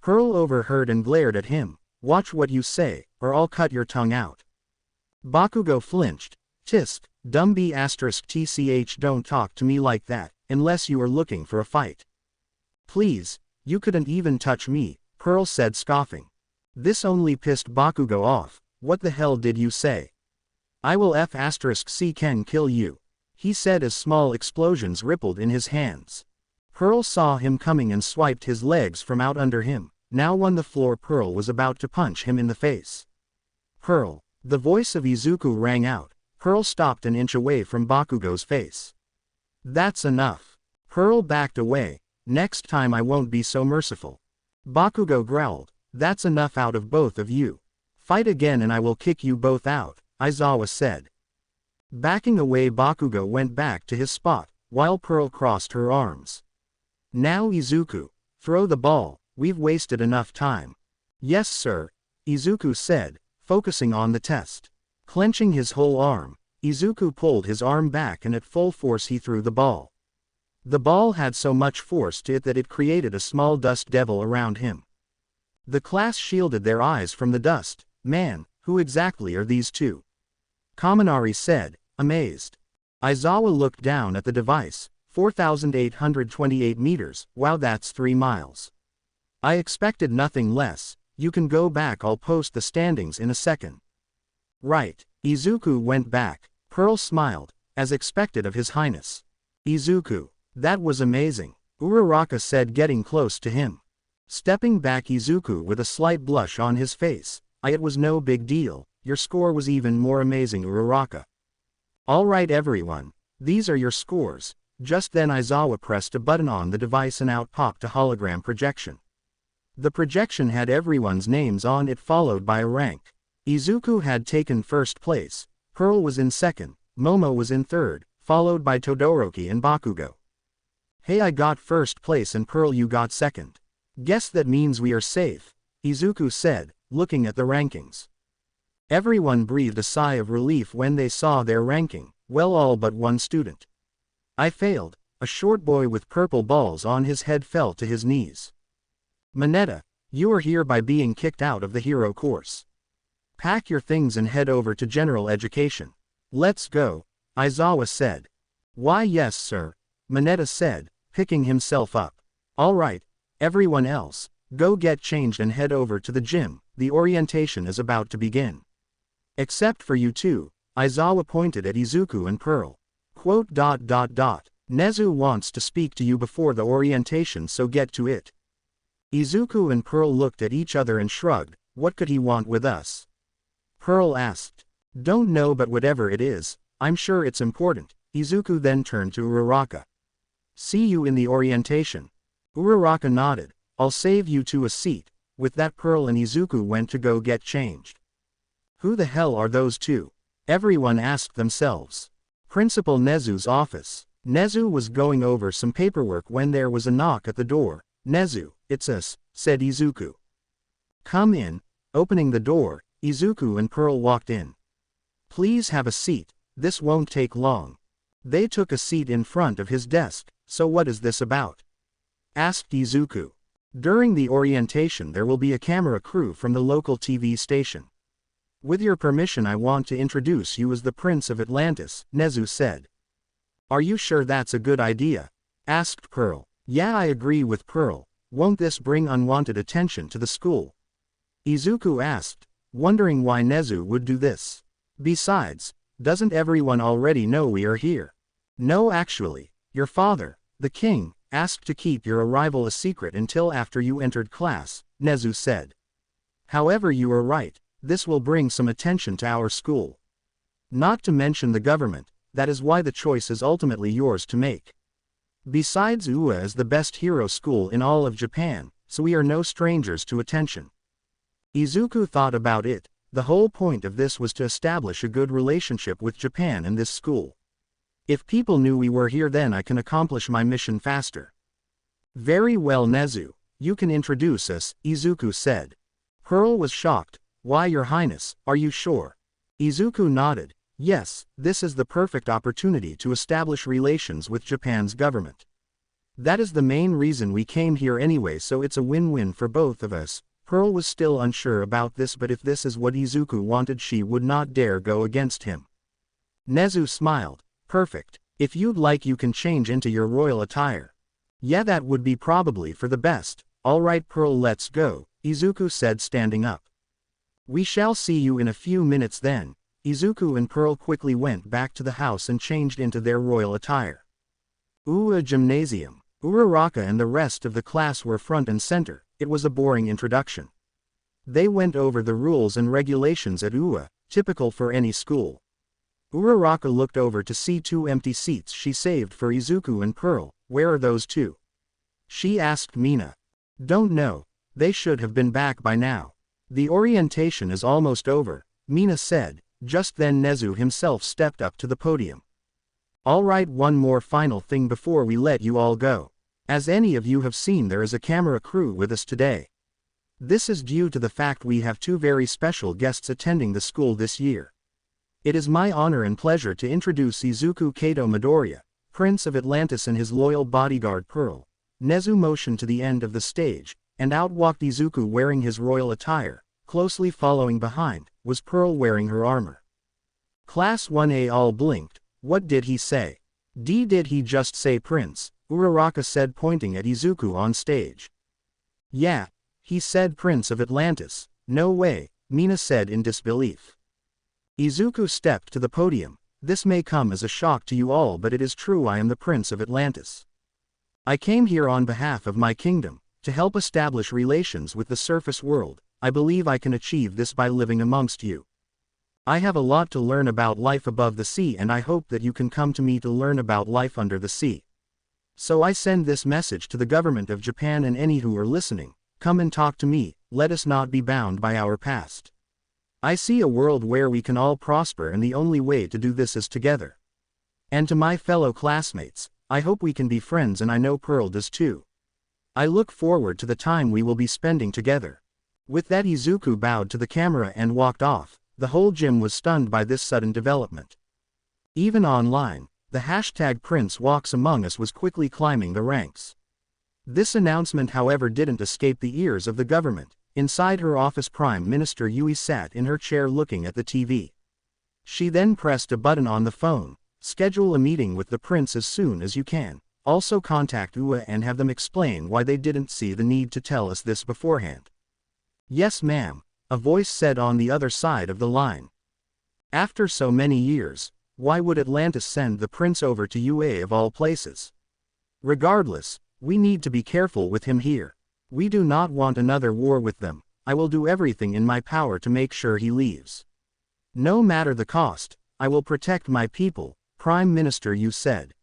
Pearl overheard and glared at him. Watch what you say, or I'll cut your tongue out. Bakugo flinched. Tisk, dumb b****, don't talk to me like that, unless you are looking for a fight. Please, you couldn't even touch me, Pearl said, scoffing. This only pissed Bakugo off. What the hell did you say? I will f***c can kill you, he said as small explosions rippled in his hands. Pearl saw him coming and swiped his legs from out under him. Now on the floor, Pearl was about to punch him in the face. Pearl, the voice of Izuku rang out. Pearl stopped an inch away from Bakugo's face. That's enough. Pearl backed away. Next time I won't be so merciful. Bakugo growled. That's enough out of both of you. Fight again and I will kick you both out, Aizawa said. Backing away, Bakugo went back to his spot, while Pearl crossed her arms. Now Izuku, throw the ball, we've wasted enough time. Yes sir, Izuku said, focusing on the test. Clenching his whole arm, Izuku pulled his arm back and at full force he threw the ball. The ball had so much force to it that it created a small dust devil around him. The class shielded their eyes from the dust. Man, who exactly are these two? Kaminari said, amazed. Aizawa looked down at the device. 4,828 meters, wow, that's 3 miles. I expected nothing less. You can go back, I'll post the standings in a second. Right, Izuku went back. Pearl smiled, as expected of His Highness. Izuku, that was amazing, Uraraka said, getting close to him. Stepping back, Izuku with a slight blush on his face. It was no big deal, your score was even more amazing, Uraraka. Alright everyone, these are your scores. Just then Aizawa pressed a button on the device and out popped a hologram projection. The projection had everyone's names on it, followed by a rank. Izuku had taken first place, Pearl was in second, Momo was in third, followed by Todoroki and Bakugo. Hey, I got first place and Pearl, you got second. Guess that means we are safe, Izuku said, looking at the rankings. Everyone breathed a sigh of relief when they saw their ranking, well, all but one student. I failed, a short boy with purple balls on his head fell to his knees. Mineta, you are hereby being kicked out of the hero course. Pack your things and head over to general education. Let's go, Aizawa said. Why yes sir, Mineta said, picking himself up. Alright, everyone else, go get changed and head over to the gym, the orientation is about to begin. Except for you two, Aizawa pointed at Izuku and Pearl. Nezu wants to speak to you before the orientation, so get to it. Izuku and Pearl looked at each other and shrugged. What could he want with us? Pearl asked. Don't know, but whatever it is, I'm sure it's important. Izuku then turned to Uraraka. See you in the orientation. Uraraka nodded. I'll save you two a seat. With that, Pearl and Izuku went to go get changed. Who the hell are those two? Everyone asked themselves. Principal Nezu's office. Nezu was going over some paperwork when there was a knock at the door. Nezu, it's us, said Izuku. Come in. Opening the door, Izuku and Pearl walked in. Please have a seat, this won't take long. They took a seat in front of his desk. So what is this about? Asked Izuku. During the orientation there will be a camera crew from the local TV station. With your permission, I want to introduce you as the Prince of Atlantis, Nezu said. Are you sure that's a good idea? Asked Pearl. Yeah, I agree with Pearl. Won't this bring unwanted attention to the school? Izuku asked, wondering why Nezu would do this. Besides, doesn't everyone already know we are here? No, actually, your father, the king, asked to keep your arrival a secret until after you entered class, Nezu said. However, you are right, this will bring some attention to our school. Not to mention the government, that is why the choice is ultimately yours to make. Besides, UA is the best hero school in all of Japan, so we are no strangers to attention. Izuku thought about it. The whole point of this was to establish a good relationship with Japan and this school. If people knew we were here, then I can accomplish my mission faster. Very well, Nezu, you can introduce us, Izuku said. Pearl was shocked. Why, Your Highness, are you sure? Izuku nodded. Yes, this is the perfect opportunity to establish relations with Japan's government. That is the main reason we came here anyway, so it's a win-win for both of us. Pearl was still unsure about this, but if this is what Izuku wanted, she would not dare go against him. Nezu smiled. Perfect. If you'd like, you can change into your royal attire. Yeah, that would be probably for the best. Alright Pearl, let's go, Izuku said, standing up. We shall see you in a few minutes then. Izuku and Pearl quickly went back to the house and changed into their royal attire. UA Gymnasium. Uraraka and the rest of the class were front and center. It was a boring introduction. They went over the rules and regulations at UA, typical for any school. Uraraka looked over to see two empty seats she saved for Izuku and Pearl. Where are those two? She asked Mina. Don't know. They should have been back by now. The orientation is almost over, Mina said. Just then Nezu himself stepped up to the podium. Alright, one more final thing before we let you all go. As any of you have seen, there is a camera crew with us today. This is due to the fact we have two very special guests attending the school this year. It is my honor and pleasure to introduce Izuku Kaito Midoriya, Prince of Atlantis, and his loyal bodyguard Pearl. Nezu motioned to the end of the stage, and out walked Izuku wearing his royal attire. Closely following behind was Pearl wearing her armor. Class 1A all blinked. What did he say? Did he just say Prince? Uraraka said, pointing at Izuku on stage. Yeah, he said Prince of Atlantis. No way, Mina said in disbelief. Izuku stepped to the podium. This may come as a shock to you all, but it is true, I am the Prince of Atlantis. I came here on behalf of my kingdom, to help establish relations with the surface world. I believe I can achieve this by living amongst you. I have a lot to learn about life above the sea, and I hope that you can come to me to learn about life under the sea. So I send this message to the government of Japan and any who are listening. Come and talk to me, let us not be bound by our past. I see a world where we can all prosper, and the only way to do this is together. And to my fellow classmates, I hope we can be friends, and I know Pearl does too. I look forward to the time we will be spending together. With that, Izuku bowed to the camera and walked off. The whole gym was stunned by this sudden development. Even online, the hashtag Prince Walks Among Us was quickly climbing the ranks. This announcement, however, didn't escape the ears of the government. Inside her office, Prime Minister Yui sat in her chair looking at the TV. She then pressed a button on the phone. Schedule a meeting with the prince as soon as you can. Also contact UA and have them explain why they didn't see the need to tell us this beforehand. Yes, ma'am, a voice said on the other side of the line. After so many years, why would Atlantis send the prince over to UA of all places? Regardless, we need to be careful with him here. We do not want another war with them. I will do everything in my power to make sure he leaves. No matter the cost, I will protect my people, Prime Minister Yu said.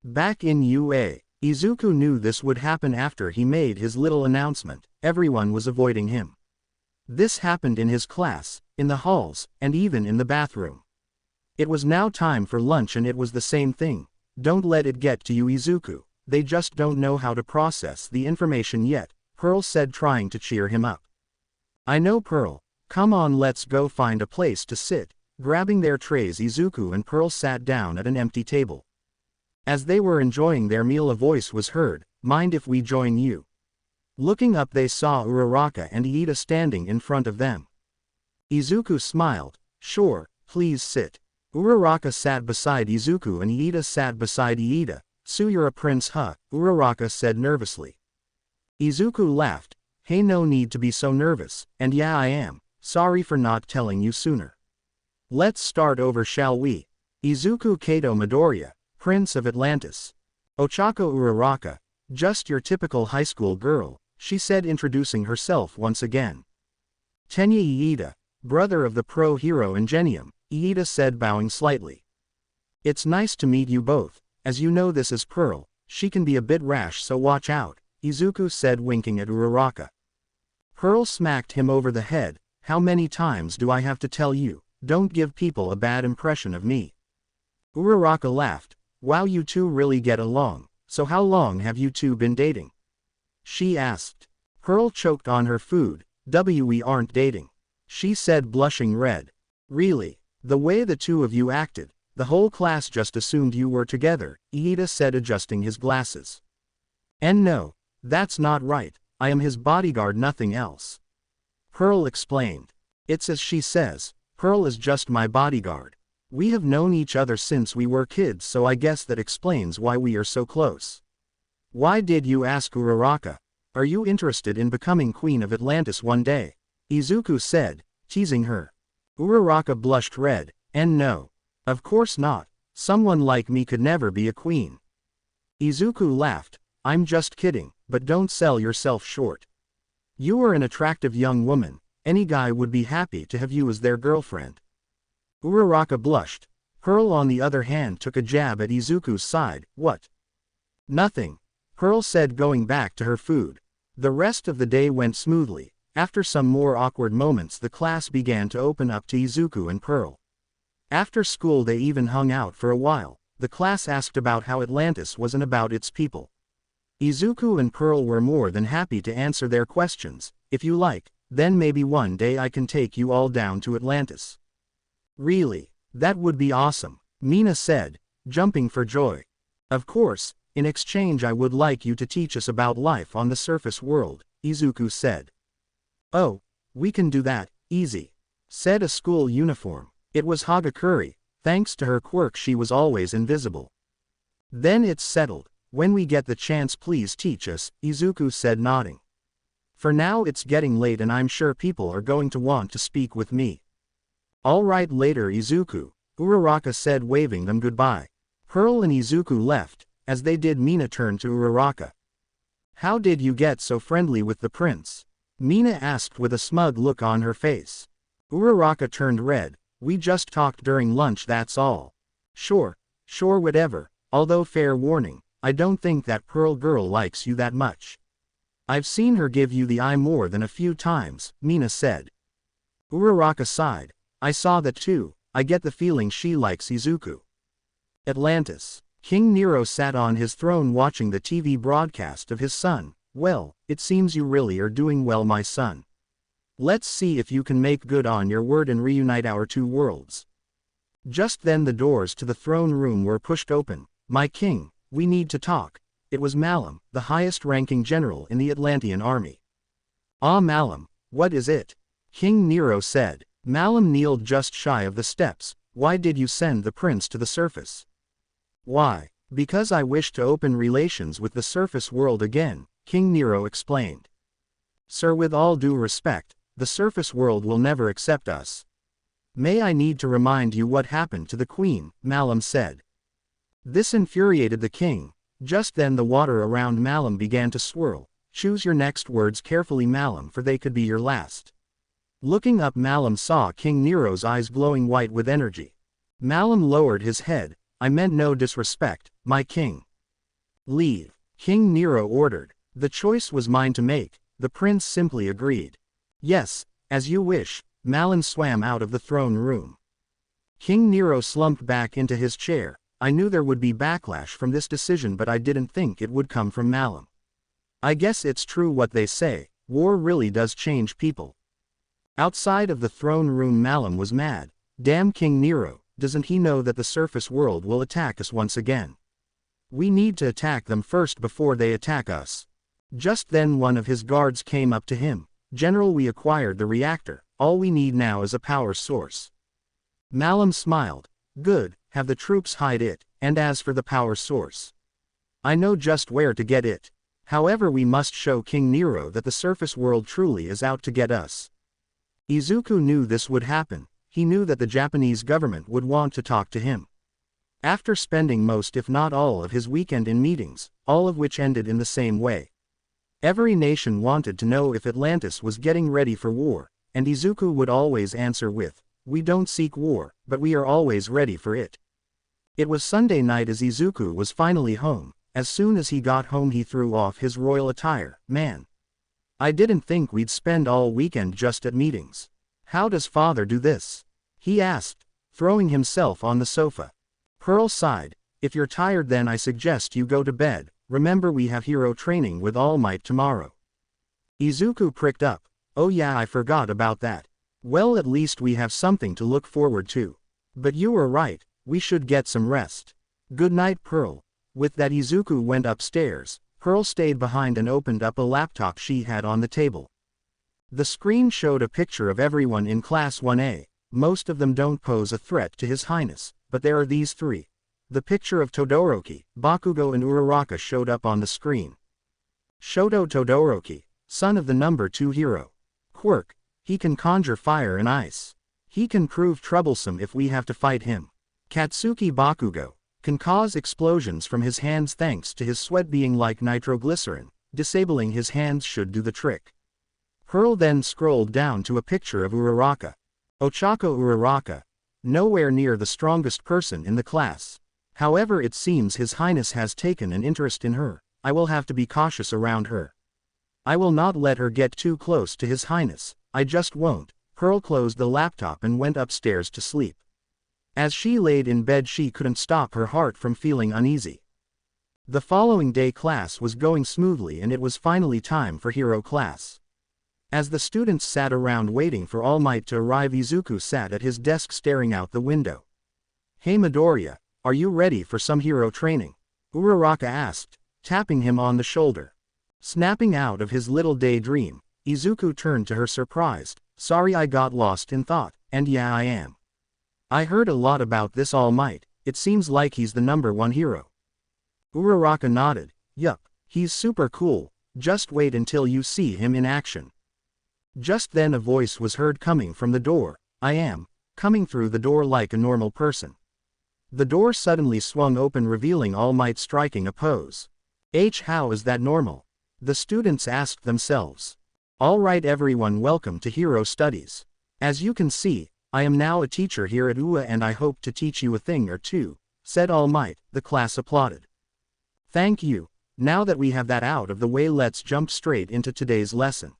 Back in UA, Izuku knew this would happen after he made his little announcement. Everyone was avoiding him. This happened in his class, in the halls, and even in the bathroom. It was now time for lunch and it was the same thing. Don't let it get to you, Izuku. They just don't know how to process the information yet, Pearl said, trying to cheer him up. I know, Pearl. Come on, let's go find a place to sit. Grabbing their trays, Izuku and Pearl sat down at an empty table. As they were enjoying their meal, a voice was heard, "Mind if we join you?" Looking up, they saw Uraraka and Iida standing in front of them. Izuku smiled. Sure, please sit. Uraraka sat beside Izuku and Iida sat beside Iida. So you're a prince, huh? Uraraka said nervously. Izuku laughed. Hey, no need to be so nervous, and yeah, I am. Sorry for not telling you sooner. Let's start over, shall we? Izuku Kaito Midoriya, Prince of Atlantis. Ochako Uraraka, just your typical high school girl, she said, introducing herself once again. Tenya Iida, brother of the pro hero Ingenium, Iida said, bowing slightly. It's nice to meet you both. As you know, this is Pearl. She can be a bit rash, so watch out, Izuku said, winking at Uraraka. Pearl smacked him over the head. How many times do I have to tell you, don't give people a bad impression of me? Uraraka laughed. Wow, you two really get along. So how long have you two been dating? She asked. Pearl choked on her food. We aren't dating, she said, blushing red. Really? The way the two of you acted, the whole class just assumed you were together, Iida said, adjusting his glasses. And no, that's not right. I am his bodyguard, nothing else. Pearl explained. It's as she says, Pearl is just my bodyguard. We have known each other since we were kids, so I guess that explains why we are so close. Why did you ask, Uraraka? Are you interested in becoming Queen of Atlantis one day? Izuku said, teasing her. Uraraka blushed red. And no. Of course not. Someone like me could never be a queen. Izuku laughed. I'm just kidding, but don't sell yourself short. You are an attractive young woman. Any guy would be happy to have you as their girlfriend. Uraraka blushed. Pearl, on the other hand, took a jab at Izuku's side. What? Nothing, Pearl said, going back to her food. The rest of the day went smoothly. After some more awkward moments, the class began to open up to Izuku and Pearl. After school, they even hung out for a while. The class asked about how Atlantis was and about its people. Izuku and Pearl were more than happy to answer their questions. If you like, then maybe one day I can take you all down to Atlantis. Really? That would be awesome, Mina said, jumping for joy. Of course, in exchange I would like you to teach us about life on the surface world, Izuku said. Oh, we can do that, easy, said a school uniform. It was Hagakure. Thanks to her quirk, she was always invisible. Then it's settled. When we get the chance, please teach us, Izuku said, nodding. For now it's getting late and I'm sure people are going to want to speak with me. All right, later, Izuku, Uraraka said, waving them goodbye. Pearl and Izuku left. As they did, Mina turned to Uraraka. How did you get so friendly with the prince? Mina asked with a smug look on her face. Uraraka turned red. We just talked during lunch, that's all. Sure, whatever, although fair warning, I don't think that Pearl girl likes you that much. I've seen her give you the eye more than a few times, Mina said. Uraraka sighed. I saw that too. I get the feeling she likes Izuku. Atlantis. King Nero sat on his throne watching the TV broadcast of his son. Well, it seems you really are doing well, my son. Let's see if you can make good on your word and reunite our two worlds. Just then the doors to the throne room were pushed open. My king, we need to talk. It was Malum, the highest-ranking general in the Atlantean army. Ah, Malum, what is it? King Nero said. Malum kneeled just shy of the steps. Why did you send the prince to the surface? Why? Because I wish to open relations with the surface world again, King Nero explained. Sir, with all due respect, the surface world will never accept us. May I need to remind you what happened to the queen, Malum said. This infuriated the king. Just then the water around Malum began to swirl. Choose your next words carefully, Malum, for they could be your last. Looking up, Malum saw King Nero's eyes glowing white with energy. Malum lowered his head. I meant no disrespect, my king. Leave. King Nero ordered. The choice was mine to make. The prince simply agreed. Yes, as you wish. Malum swam out of the throne room. King Nero slumped back into his chair. I knew there would be backlash from this decision, but I didn't think it would come from Malum. I guess it's true what they say, war really does change people. Outside of the throne room, Malum was mad. Damn King Nero, doesn't he know that the surface world will attack us once again? We need to attack them first before they attack us. Just then one of his guards came up to him. General, we acquired the reactor, all we need now is a power source. Malum smiled. Good, have the troops hide it, and as for the power source, I know just where to get it. However, we must show King Nero that the surface world truly is out to get us. Izuku knew this would happen. He knew that the Japanese government would want to talk to him. After spending most if not all of his weekend in meetings, all of which ended in the same way. Every nation wanted to know if Atlantis was getting ready for war, and Izuku would always answer with, "We don't seek war, but we are always ready for it." It was Sunday night as Izuku was finally home. As soon as he got home he threw off his royal attire. Man, I didn't think we'd spend all weekend just at meetings. How does father do this? He asked, throwing himself on the sofa. Pearl sighed. If you're tired then I suggest you go to bed. Remember we have hero training with All Might tomorrow. Izuku pricked up. Oh yeah, I forgot about that. Well, at least we have something to look forward to. But you were right, we should get some rest. Good night, Pearl. With that Izuku went upstairs. Pearl stayed behind and opened up a laptop she had on the table. The screen showed a picture of everyone in Class 1A. Most of them don't pose a threat to His Highness, but there are these three. The picture of Todoroki, Bakugo and Uraraka showed up on the screen. Shoto Todoroki, son of the number 2 hero. Quirk, he can conjure fire and ice. He can prove troublesome if we have to fight him. Katsuki Bakugo can cause explosions from his hands thanks to his sweat being like nitroglycerin. Disabling his hands should do the trick. Pearl then scrolled down to a picture of Uraraka. Ochako Uraraka, nowhere near the strongest person in the class. However, it seems His Highness has taken an interest in her. I will have to be cautious around her. I will not let her get too close to His Highness. I just won't. Pearl closed the laptop and went upstairs to sleep. As she laid in bed she couldn't stop her heart from feeling uneasy. The following day class was going smoothly and it was finally time for hero class. As the students sat around waiting for All Might to arrive, Izuku sat at his desk staring out the window. Hey Midoriya, are you ready for some hero training? Uraraka asked, tapping him on the shoulder. Snapping out of his little daydream, Izuku turned to her surprised. Sorry, I got lost in thought, and yeah I am. I heard a lot about this All Might, it seems like he's the number 1 hero. Uraraka nodded. Yup, he's super cool, just wait until you see him in action. Just then a voice was heard coming from the door. I am coming through the door like a normal person. The door suddenly swung open revealing All Might striking a pose. How is that normal? The students asked themselves. Alright everyone, welcome to Hero Studies. As you can see, I am now a teacher here at UA and I hope to teach you a thing or two, said All Might. The class applauded. Thank you. Now that we have that out of the way, let's jump straight into today's lesson.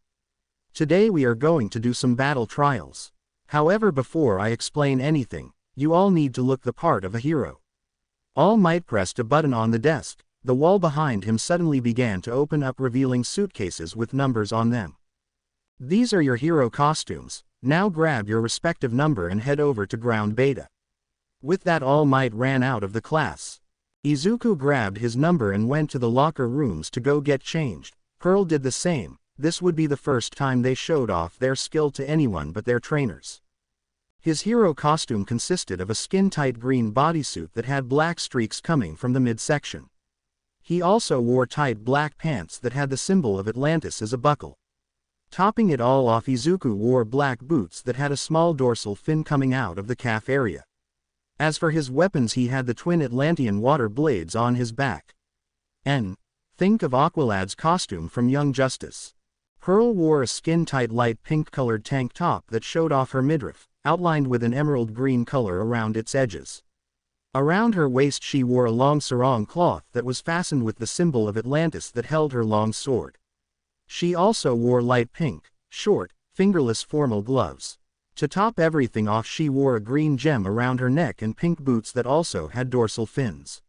Today we are going to do some battle trials. However, before I explain anything, you all need to look the part of a hero. All Might pressed a button on the desk. The wall behind him suddenly began to open up revealing suitcases with numbers on them. These are your hero costumes. Now grab your respective number and head over to ground beta. With that All Might ran out of the class. Izuku grabbed his number and went to the locker rooms to go get changed. Pearl did the same. This would be the first time they showed off their skill to anyone but their trainers. His hero costume consisted of a skin-tight green bodysuit that had black streaks coming from the midsection. He also wore tight black pants that had the symbol of Atlantis as a buckle. Topping it all off, Izuku wore black boots that had a small dorsal fin coming out of the calf area. As for his weapons, he had the twin Atlantean water blades on his back. Thing Think of Aqualad's costume from Young Justice. Pearl wore a skin-tight light pink-colored tank top that showed off her midriff, outlined with an emerald green color around its edges. Around her waist she wore a long sarong cloth that was fastened with the symbol of Atlantis that held her long sword. She also wore light pink, short, fingerless formal gloves. To top everything off she wore a green gem around her neck and pink boots that also had dorsal fins.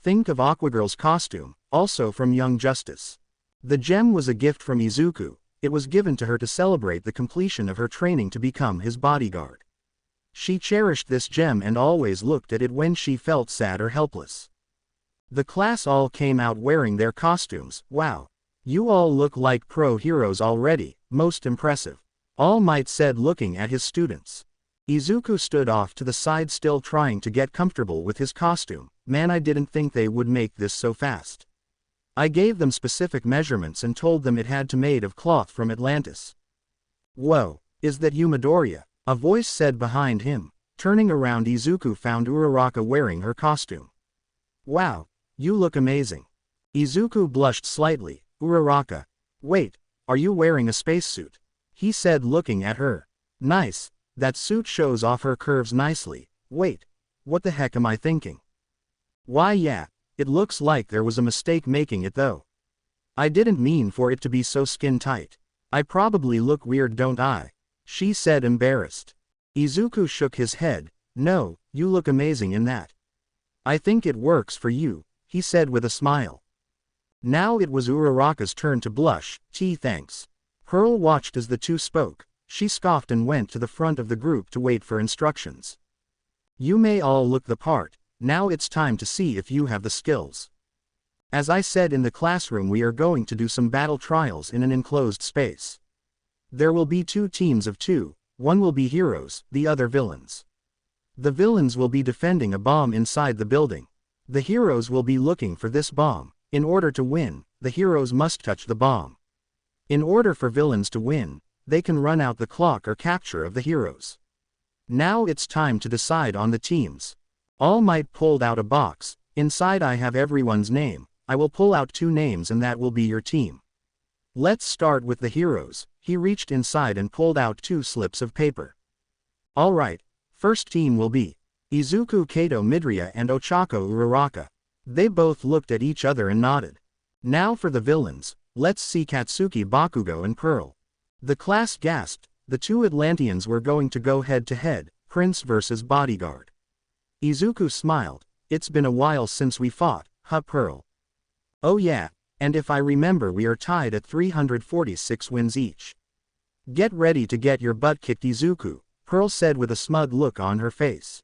Think of Aquagirl's costume, also from Young Justice. The gem was a gift from Izuku. It was given to her to celebrate the completion of her training to become his bodyguard. She cherished this gem and always looked at it when she felt sad or helpless. The class all came out wearing their costumes. Wow. You all look like pro heroes already, most impressive. All Might said looking at his students. Izuku stood off to the side still trying to get comfortable with his costume. Man, I didn't think they would make this so fast. I gave them specific measurements and told them it had to made of cloth from Atlantis. Whoa, is that you Midoriya? A voice said behind him. Turning around Izuku found Uraraka wearing her costume. Wow, you look amazing. Izuku blushed slightly. Uraraka. Wait, are you wearing a spacesuit? He said looking at her. Nice, that suit shows off her curves nicely. Wait, what the heck am I thinking? Why yeah. It looks like there was a mistake making it though. I didn't mean for it to be so skin tight. I probably look weird, don't I? She said embarrassed. Izuku shook his head. No, you look amazing in that. I think it works for you, he said with a smile. Now it was Uraraka's turn to blush. Thanks. Pearl watched as the two spoke. She scoffed and went to the front of the group to wait for instructions. You may all look the part. Now it's time to see if you have the skills. As I said in the classroom, we are going to do some battle trials in an enclosed space. There will be 2 teams of 2, one will be heroes, the other villains. The villains will be defending a bomb inside the building. The heroes will be looking for this bomb. In order to win, the heroes must touch the bomb. In order for villains to win, they can run out the clock or capture of the heroes. Now it's time to decide on the teams. All Might pulled out a box. Inside I have everyone's name. I will pull out 2 names and that will be your team. Let's start with the heroes. He reached inside and pulled out 2 slips of paper. Alright, first team will be Izuku Kaito Midoriya and Ochako Uraraka. They both looked at each other and nodded. Now for the villains, let's see Katsuki Bakugo and Pearl. The class gasped. The 2 Atlanteans were going to go head to head, Prince versus Bodyguard. Izuku smiled. It's been a while since we fought, huh Pearl? Oh yeah, and if I remember we are tied at 346 wins each. Get ready to get your butt kicked, Izuku, Pearl said with a smug look on her face.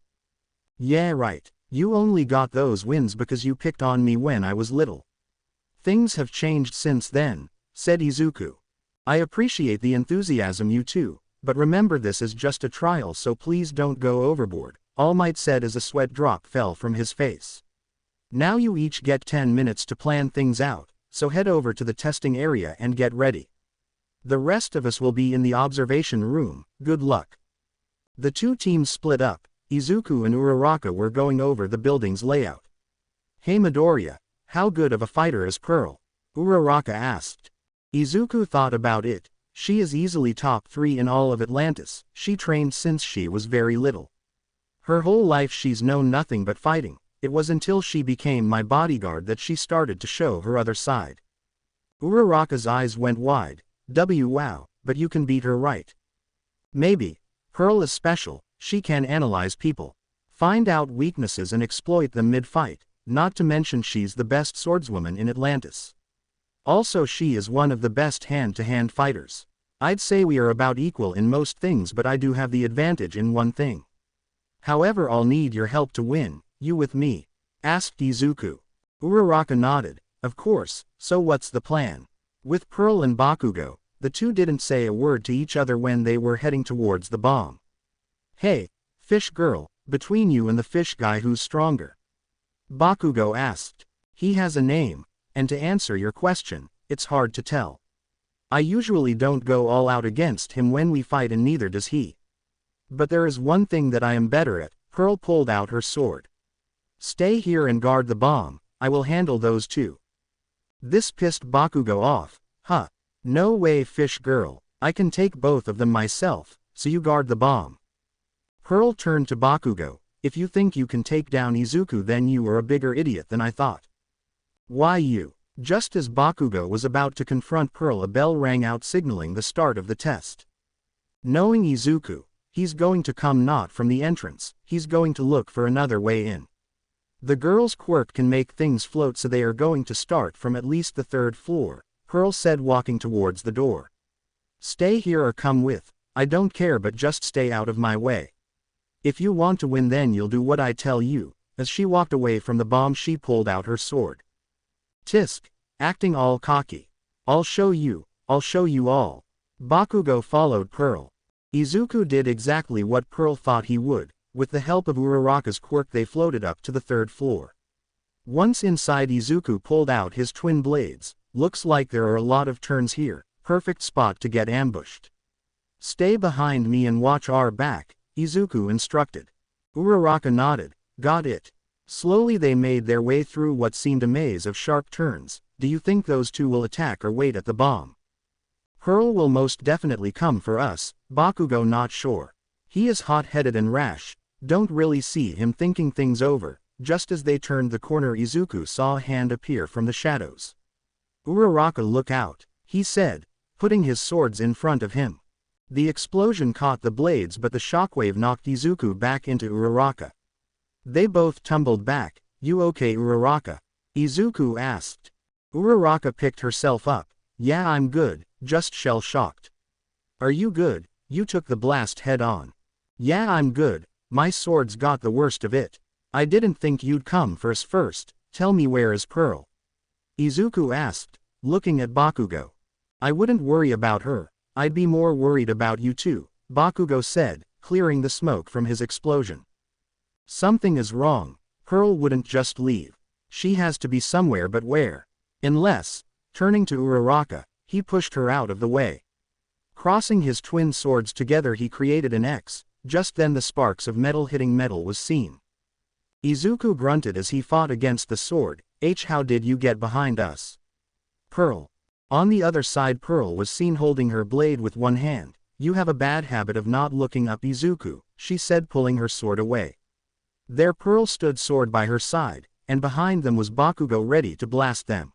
Yeah right, you only got those wins because you picked on me when I was little. Things have changed since then, said Izuku. I appreciate the enthusiasm you too, but remember this is just a trial, so please don't go overboard. All Might said as a sweat drop fell from his face. Now you each get 10 minutes to plan things out, so head over to the testing area and get ready. The rest of us will be in the observation room. Good luck. The 2 teams split up. Izuku and Uraraka were going over the building's layout. Hey Midoriya, how good of a fighter is Pearl? Uraraka asked. Izuku thought about it. She is easily top 3 in all of Atlantis. She trained since she was very little. Her whole life she's known nothing but fighting. It was until she became my bodyguard that she started to show her other side. Uraraka's eyes went wide. Wow, but you can beat her, right? Maybe. Pearl is special. She can analyze people, find out weaknesses and exploit them mid-fight, not to mention she's the best swordswoman in Atlantis. Also she is one of the best hand-to-hand fighters. I'd say we are about equal in most things, but I do have the advantage in one thing. However, I'll need your help to win. You with me? Asked Izuku. Uraraka nodded. Of course, so what's the plan? With Pearl and Bakugo, the 2 didn't say a word to each other when they were heading towards the bomb. Hey, fish girl, between you and the fish guy who's stronger? Bakugo asked. He has a name, and to answer your question, it's hard to tell. I usually don't go all out against him when we fight and neither does he. But there is one thing that I am better at. Pearl pulled out her sword. Stay here and guard the bomb. I will handle those 2. This pissed Bakugo off. Huh. No way, fish girl. I can take both of them myself, so you guard the bomb. Pearl turned to Bakugo. If you think you can take down Izuku, then you are a bigger idiot than I thought. Why you? Just as Bakugo was about to confront Pearl, a bell rang out signaling the start of the test. Knowing Izuku, he's going to come not from the entrance, he's going to look for another way in. The girl's quirk can make things float, so they are going to start from at least the 3rd floor, Pearl said, walking towards the door. Stay here or come with, I don't care, but just stay out of my way. If you want to win, then you'll do what I tell you. As she walked away from the bomb, she pulled out her sword. Tisk, acting all cocky. I'll show you all. Bakugo followed Pearl. Izuku did exactly what Pearl thought he would. With the help of Uraraka's quirk, they floated up to the 3rd floor. Once inside, Izuku pulled out his twin blades. Looks like there are a lot of turns here, perfect spot to get ambushed. Stay behind me and watch our back, Izuku instructed. Uraraka nodded. Got it. Slowly they made their way through what seemed a maze of sharp turns. Do you think those two will attack or wait at the bomb? Pearl will most definitely come for us, Bakugo not sure. He is hot-headed and rash. Don't really see him thinking things over. Just as they turned the corner, Izuku saw a hand appear from the shadows. Uraraka, look out, he said, putting his swords in front of him. The explosion caught the blades, but the shockwave knocked Izuku back into Uraraka. They both tumbled back. You okay, Uraraka? Izuku asked. Uraraka picked herself up. Yeah, I'm good, just shell-shocked. Are you good? You took the blast head on. Yeah, I'm good. My swords got the worst of it. I didn't think you'd come first. Tell me, where is Pearl? Izuku asked, looking at Bakugo. I wouldn't worry about her. I'd be more worried about you two, Bakugo said, clearing the smoke from his explosion. Something is wrong. Pearl wouldn't just leave. She has to be somewhere, but where? Unless, turning to Uraraka, he pushed her out of the way. Crossing his twin swords together, he created an X. Just then the sparks of metal hitting metal was seen. Izuku grunted as he fought against the sword. How did you get behind us? Pearl. On the other side, Pearl was seen holding her blade with one hand. You have a bad habit of not looking up, Izuku, she said, pulling her sword away. There Pearl stood, sword by her side, and behind them was Bakugo ready to blast them.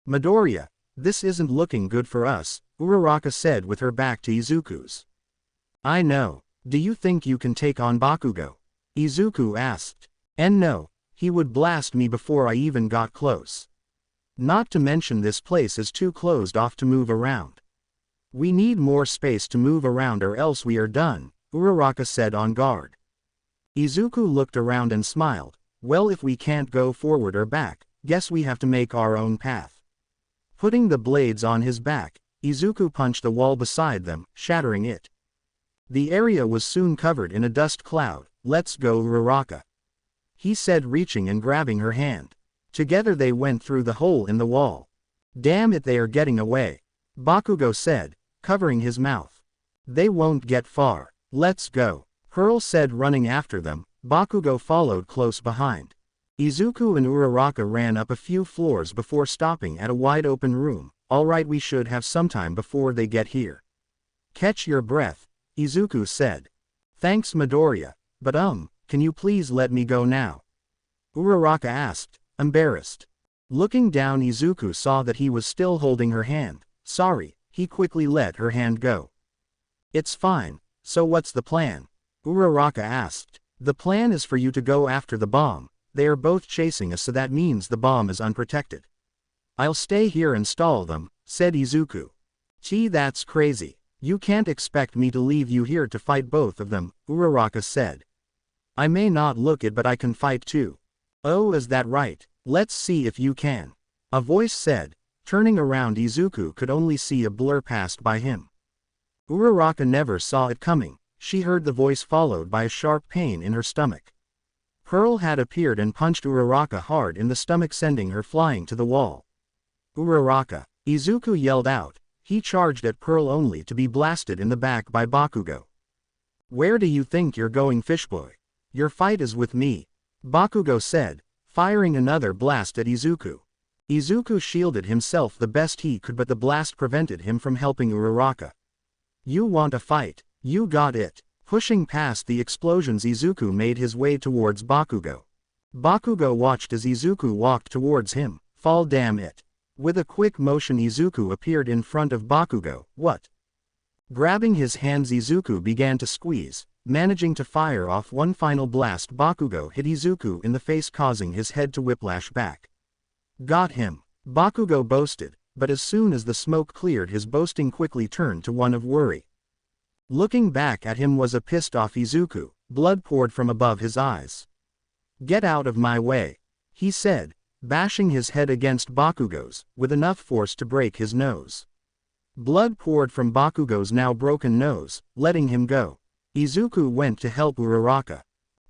Midoriya, this isn't looking good for us, Uraraka said with her back to Izuku's. I know. Do you think you can take on Bakugo? Izuku asked. And no, he would blast me before I even got close. Not to mention this place is too closed off to move around. We need more space to move around or else we are done, Uraraka said, on guard. Izuku looked around and smiled. Well, if we can't go forward or back, guess we have to make our own path. Putting the blades on his back, Izuku punched the wall beside them, shattering it. The area was soon covered in a dust cloud. Let's go, Uraraka, he said, reaching and grabbing her hand. Together they went through the hole in the wall. Damn it, they are getting away, Bakugo said, covering his mouth. They won't get far. Let's go, Pearl said, running after them. Bakugo followed close behind. Izuku and Uraraka ran up a few floors before stopping at a wide open room. Alright, we should have some time before they get here. Catch your breath, Izuku said. Thanks, Midoriya, but can you please let me go now? Uraraka asked, embarrassed. Looking down, Izuku saw that he was still holding her hand. Sorry, he quickly let her hand go. It's fine, so what's the plan? Uraraka asked. The plan is for you to go after the bomb. They are both chasing us, so that means the bomb is unprotected. I'll stay here and stall them, said Izuku. Gee, that's crazy. You can't expect me to leave you here to fight both of them, Uraraka said. I may not look it, but I can fight too. Oh, is that right? Let's see if you can, a voice said. Turning around, Izuku could only see a blur passed by him. Uraraka never saw it coming. She heard the voice followed by a sharp pain in her stomach. Pearl had appeared and punched Uraraka hard in the stomach, sending her flying to the wall. Uraraka, Izuku yelled out. He charged at Pearl only to be blasted in the back by Bakugo. Where do you think you're going, fishboy? Your fight is with me, Bakugo said, firing another blast at Izuku. Izuku shielded himself the best he could, but the blast prevented him from helping Uraraka. You want a fight? You got it. Pushing past the explosions, Izuku made his way towards Bakugo. Bakugo watched as Izuku walked towards him. Fall damn it. With a quick motion, Izuku appeared in front of Bakugo. What? Grabbing his hands, Izuku began to squeeze. Managing to fire off one final blast, Bakugo hit Izuku in the face, causing his head to whiplash back. Got him, Bakugo boasted, but as soon as the smoke cleared, his boasting quickly turned to one of worry. Looking back at him was a pissed-off Izuku. Blood poured from above his eyes. Get out of my way, he said, bashing his head against Bakugo's, with enough force to break his nose. Blood poured from Bakugo's now broken nose, letting him go. Izuku went to help Uraraka.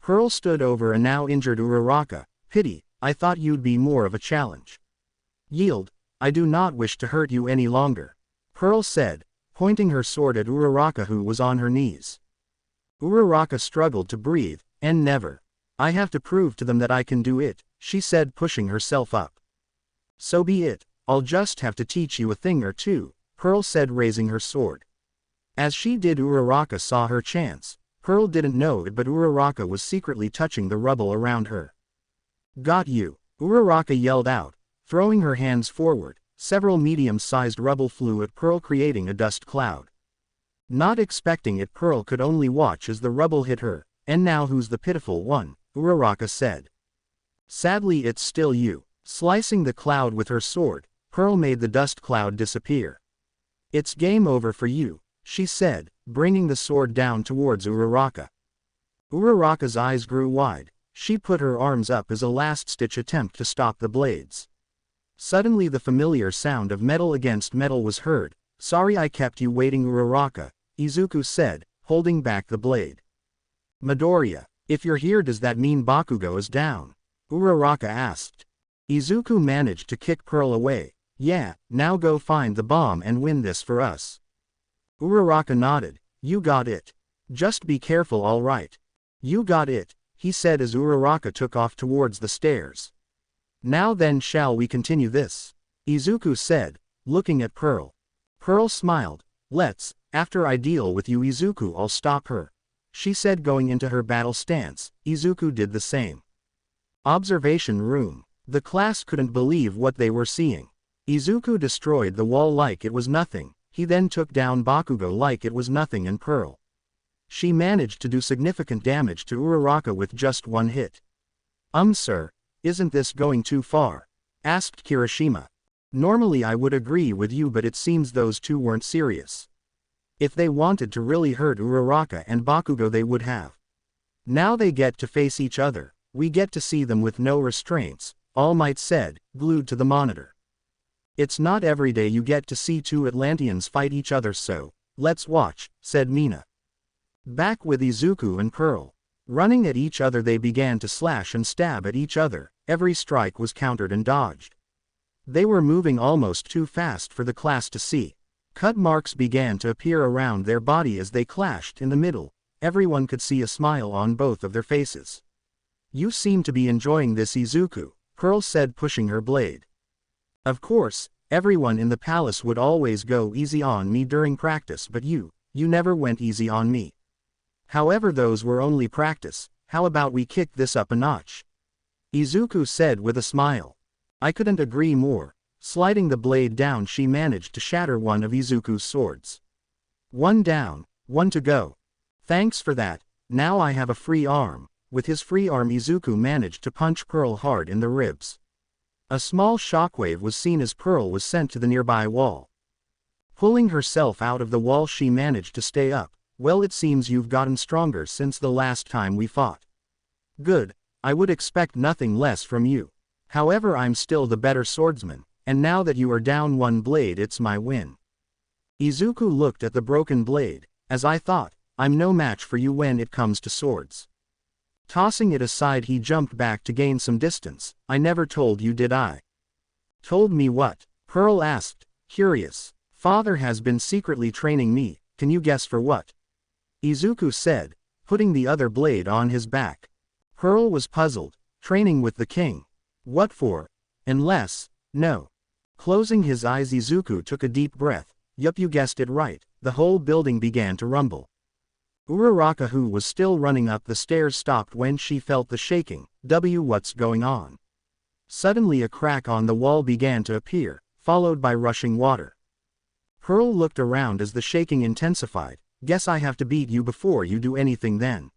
Pearl stood over a now injured Uraraka. Pity, I thought you'd be more of a challenge. Yield, I do not wish to hurt you any longer, Pearl said, pointing her sword at Uraraka, who was on her knees. Uraraka struggled to breathe, and never. I have to prove to them that I can do it, she said, pushing herself up. So be it, I'll just have to teach you a thing or two, Pearl said, raising her sword. As she did, Uraraka saw her chance. Pearl didn't know it, but Uraraka was secretly touching the rubble around her. Got you, Uraraka yelled out, throwing her hands forward. Several medium-sized rubble flew at Pearl, creating a dust cloud. Not expecting it, Pearl could only watch as the rubble hit her. And now who's the pitiful one? Uraraka said. Sadly, it's still you. Slicing the cloud with her sword, Pearl made the dust cloud disappear. It's game over for you, she said, bringing the sword down towards Uraraka. Uraraka's eyes grew wide. She put her arms up as a last-ditch attempt to stop the blades. Suddenly the familiar sound of metal against metal was heard. Sorry I kept you waiting, Uraraka, Izuku said, holding back the blade. Midoriya, if you're here, does that mean Bakugo is down? Uraraka asked. Izuku managed to kick Pearl away. Yeah, now go find the bomb and win this for us. Uraraka nodded. You got it. Just be careful, all right? You got it, he said as Uraraka took off towards the stairs. Now then, shall we continue this? Izuku said, looking at Pearl. Pearl smiled. Let's, after I deal with you, Izuku, I'll stop her, she said, going into her battle stance. Izuku did the same. Observation room. The class couldn't believe what they were seeing. Izuku destroyed the wall like it was nothing. He then took down Bakugo like it was nothing, and Pearl. She managed to do significant damage to Uraraka with just one hit. Sir, isn't this going too far? Asked Kirishima. Normally I would agree with you, but it seems those two weren't serious. If they wanted to really hurt Uraraka and Bakugo, they would have. Now they get to face each other. We get to see them with no restraints, All Might said, glued to the monitor. It's not every day you get to see two Atlanteans fight each other, so let's watch, said Mina. Back with Izuku and Pearl. Running at each other, they began to slash and stab at each other. Every strike was countered and dodged. They were moving almost too fast for the class to see. Cut marks began to appear around their body as they clashed in the middle. Everyone could see a smile on both of their faces. You seem to be enjoying this, Izuku, Pearl said, pushing her blade. Of course, everyone in the palace would always go easy on me during practice, but you never went easy on me. However, those were only practice. How about we kick this up a notch? Izuku said with a smile. I couldn't agree more. Sliding the blade down, she managed to shatter one of Izuku's swords. One down, one to go. Thanks for that, now I have a free arm. With his free arm, Izuku managed to punch Pearl hard in the ribs. A small shockwave was seen as Pearl was sent to the nearby wall. Pulling herself out of the wall, she managed to stay up. Well, it seems you've gotten stronger since the last time we fought. Good, I would expect nothing less from you. However, I'm still the better swordsman, and now that you are down one blade, it's my win. Izuku looked at the broken blade. As I thought, I'm no match for you when it comes to swords. Tossing it aside, he jumped back to gain some distance. I never told you, did I? Told me what? Pearl asked, curious. Father has been secretly training me. Can you guess for what? Izuku said, putting the other blade on his back. Pearl was puzzled. Training with the king. What for? Unless No. Closing his eyes, Izuku took a deep breath. Yup, you guessed it right, the whole building began to rumble. Uraraka, who was still running up the stairs, stopped when she felt the shaking. What's going on? Suddenly a crack on the wall began to appear, followed by rushing water. Pearl looked around as the shaking intensified. Guess I have to beat you before you do anything then,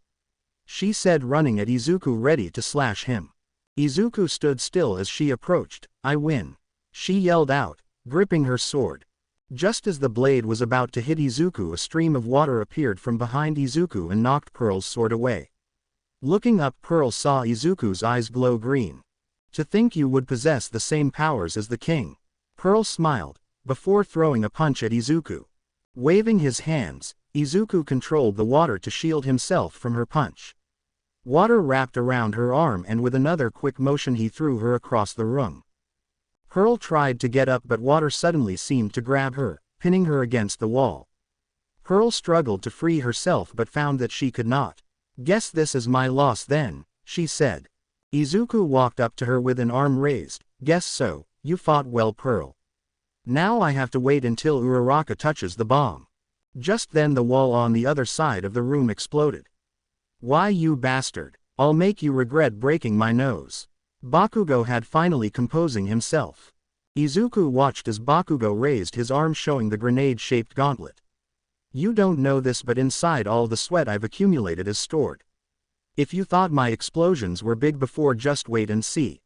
she said, running at Izuku ready to slash him. Izuku stood still as she approached. I win, she yelled out, gripping her sword. Just as the blade was about to hit Izuku, a stream of water appeared from behind Izuku and knocked Pearl's sword away. Looking up, Pearl saw Izuku's eyes glow green. To think you would possess the same powers as the king. Pearl smiled, before throwing a punch at Izuku. Waving his hands, Izuku controlled the water to shield himself from her punch. Water wrapped around her arm, and with another quick motion he threw her across the room. Pearl tried to get up, but water suddenly seemed to grab her, pinning her against the wall. Pearl struggled to free herself but found that she could not. Guess this is my loss then, she said. Izuku walked up to her with an arm raised. Guess so, you fought well, Pearl. Now I have to wait until Uraraka touches the bomb. Just then the wall on the other side of the room exploded. Why, you bastard, I'll make you regret breaking my nose. Bakugo had finally composing himself. Izuku watched as Bakugo raised his arm, showing the grenade-shaped gauntlet. You don't know this, but inside all the sweat I've accumulated is stored. If you thought my explosions were big before, just wait and see,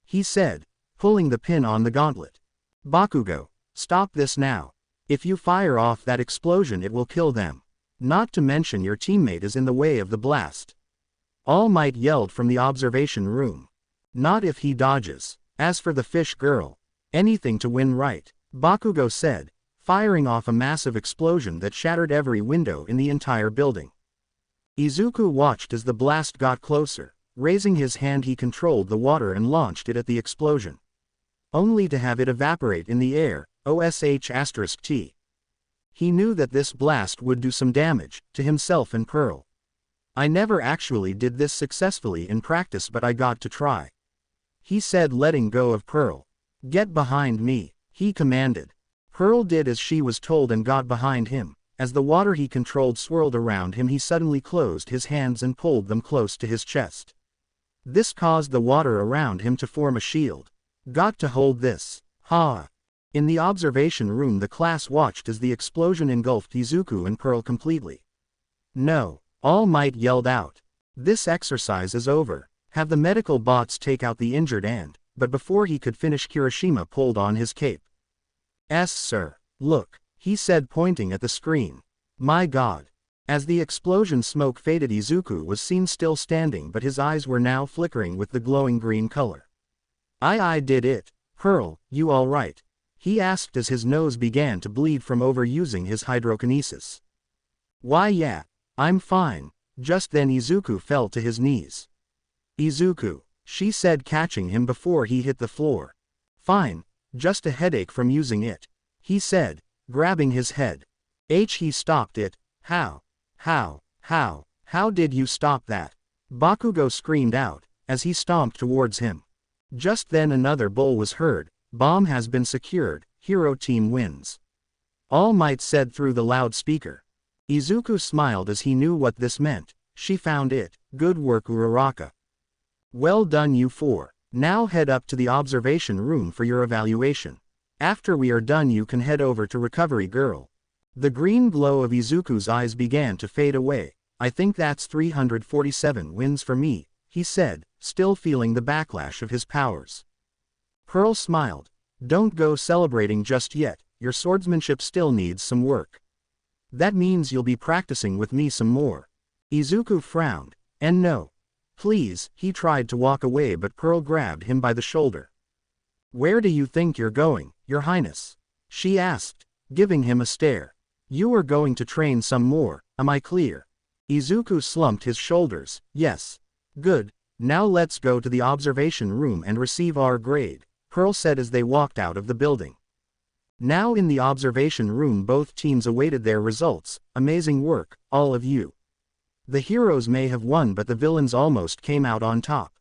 he said, pulling the pin on the gauntlet. Bakugo, stop this now. If you fire off that explosion, it will kill them. Not to mention your teammate is in the way of the blast. All Might yelled from the observation room. Not if he dodges. As for the fish girl, anything to win, right? Bakugo said, firing off a massive explosion that shattered every window in the entire building. Izuku watched as the blast got closer. Raising his hand, he controlled the water and launched it at the explosion, only to have it evaporate in the air. T. He knew that this blast would do some damage to himself and Pearl. I never actually did this successfully in practice, but I got to try, he said, letting go of Pearl. Get behind me, he commanded. Pearl did as she was told and got behind him. As the water he controlled swirled around him, he suddenly closed his hands and pulled them close to his chest. This caused the water around him to form a shield. Got to hold this. Ha! In the observation room, the class watched as the explosion engulfed Izuku and Pearl completely. No! All Might yelled out. This exercise is over. Have the medical bots take out the injured and, but before he could finish, Kirishima pulled on his cape. Sir. Look, he said, pointing at the screen. My God. As the explosion smoke faded, Izuku was seen still standing, but his eyes were now flickering with the glowing green color. I did it. Pearl, you all right? He asked as his nose began to bleed from overusing his hydrokinesis. Why, yeah, I'm fine. Just then Izuku fell to his knees. Izuku, she said, catching him before he hit the floor. Fine, just a headache from using it, he said, grabbing his head. He stopped it. How did you stop that? Bakugo screamed out, as he stomped towards him. Just then another bull was heard. Bomb has been secured, hero team wins, All Might said through the loudspeaker. Izuku smiled as he knew what this meant. She found it. Good work, Uraraka. Well done, you four. Now head up to the observation room for your evaluation. After we are done, you can head over to Recovery Girl. The green glow of Izuku's eyes began to fade away. I think that's 347 wins for me, he said, still feeling the backlash of his powers. Pearl smiled. Don't go celebrating just yet, your swordsmanship still needs some work. That means you'll be practicing with me some more. Izuku frowned. And no. Please, he tried to walk away, but Pearl grabbed him by the shoulder. Where do you think you're going, Your Highness? She asked, giving him a stare. You are going to train some more, am I clear? Izuku slumped his shoulders. Yes. Good. Now let's go to the observation room and receive our grade, Pearl said as they walked out of the building. Now in the observation room, both teams awaited their results. Amazing work, all of you. The heroes may have won, but the villains almost came out on top.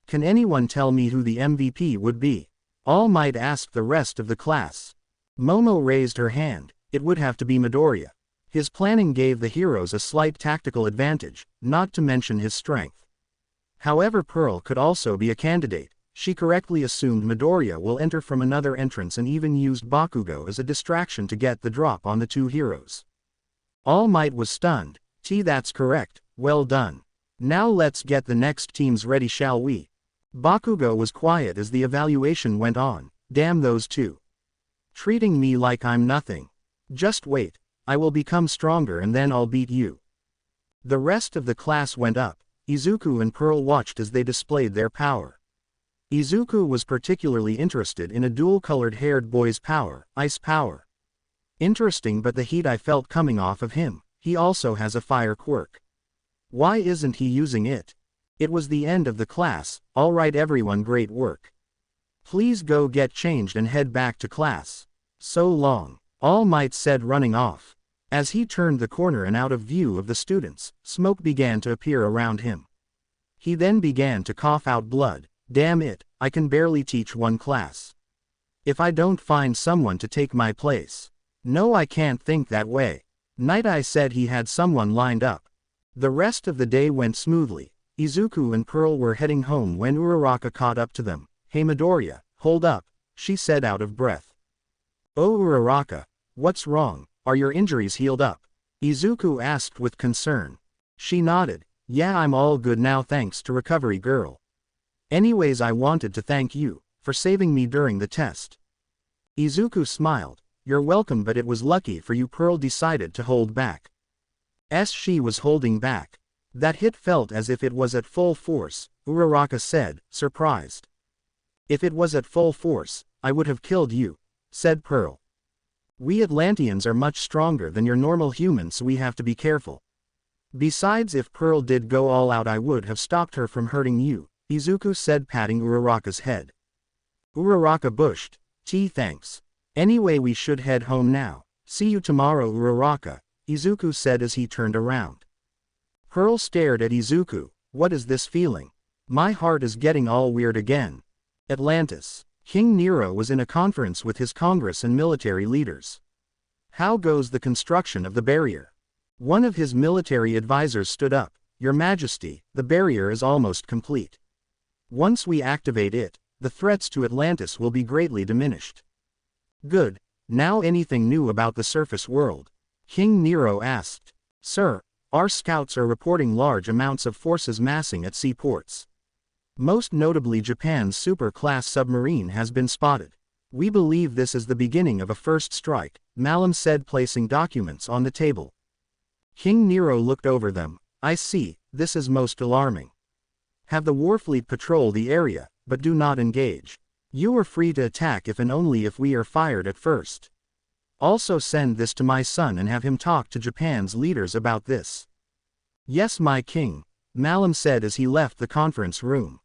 Can anyone tell me who the MVP would be? All Might asked the rest of the class. Momo raised her hand. It would have to be Midoriya. His planning gave the heroes a slight tactical advantage, not to mention his strength. However, Pearl could also be a candidate. She correctly assumed Midoriya will enter from another entrance and even used Bakugo as a distraction to get the drop on the two heroes. All Might was stunned. That's correct, well done. Now let's get the next teams ready, shall we? Bakugo was quiet as the evaluation went on. Damn those two. Treating me like I'm nothing. Just wait, I will become stronger and then I'll beat you. The rest of the class went up. Izuku and Pearl watched as they displayed their power. Izuku was particularly interested in a dual-colored haired boy's power, ice power. Interesting, but the heat I felt coming off of him. He also has a fire quirk. Why isn't he using it? It was the end of the class. Alright everyone, great work. Please go get changed and head back to class. So long. All Might said, running off. As he turned the corner and out of view of the students, smoke began to appear around him. He then began to cough out blood. Damn it, I can barely teach one class. If I don't find someone to take my place. No, I can't think that way. Night Eye said he had someone lined up. The rest of the day went smoothly. Izuku and Pearl were heading home when Uraraka caught up to them. Hey Midoriya, hold up, she said out of breath. Oh Uraraka, what's wrong, are your injuries healed up? Izuku asked with concern. She nodded. Yeah, I'm all good now thanks to recovery girl. Anyways, I wanted to thank you for saving me during the test. Izuku smiled. You're welcome, but it was lucky for you. Pearl decided to hold back. She was holding back. That hit felt as if it was at full force, Uraraka said, surprised. If it was at full force, I would have killed you, said Pearl. We Atlanteans are much stronger than your normal humans, so we have to be careful. Besides, if Pearl did go all out, I would have stopped her from hurting you, Izuku said, patting Uraraka's head. Uraraka bushed. Thanks. Anyway, we should head home now. See you tomorrow, Uraraka, Izuku said as he turned around. Pearl stared at Izuku. What is this feeling? My heart is getting all weird again. Atlantis. King Nero was in a conference with his Congress and military leaders. How goes the construction of the barrier? One of his military advisors stood up. Your Majesty, the barrier is almost complete. Once we activate it, the threats to Atlantis will be greatly diminished. Good. Now anything new about the surface world? King Nero asked. Sir, our scouts are reporting large amounts of forces massing at seaports. Most notably, Japan's super-class submarine has been spotted. We believe this is the beginning of a first strike, Malum said, placing documents on the table. King Nero looked over them. I see, this is most alarming. Have the warfleet patrol the area, but do not engage. You are free to attack if and only if we are fired at first. Also send this to my son and have him talk to Japan's leaders about this. Yes, my king, Malum said as he left the conference room.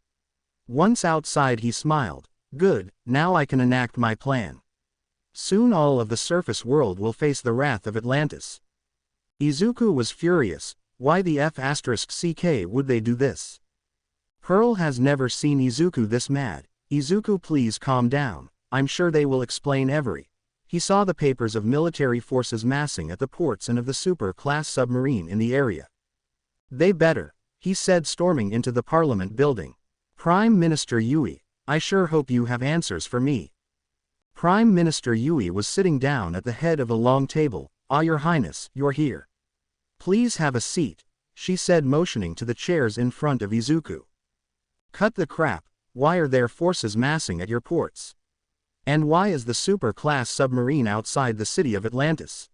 Once outside he smiled. Good, now I can enact my plan. Soon all of the surface world will face the wrath of Atlantis. Izuku was furious. Why the F***ck would they do this? Pearl has never seen Izuku this mad. Izuku, please calm down. I'm sure they will explain every. He saw the papers of military forces massing at the ports and of the super-class submarine in the area. They better, he said, storming into the Parliament building. Prime Minister Yui, I sure hope you have answers for me. Prime Minister Yui was sitting down at the head of a long table. Ah, Your Highness, you're here. Please have a seat, she said, motioning to the chairs in front of Izuku. Cut the crap, why are there forces massing at your ports? And why is the super-class submarine outside the city of Atlantis?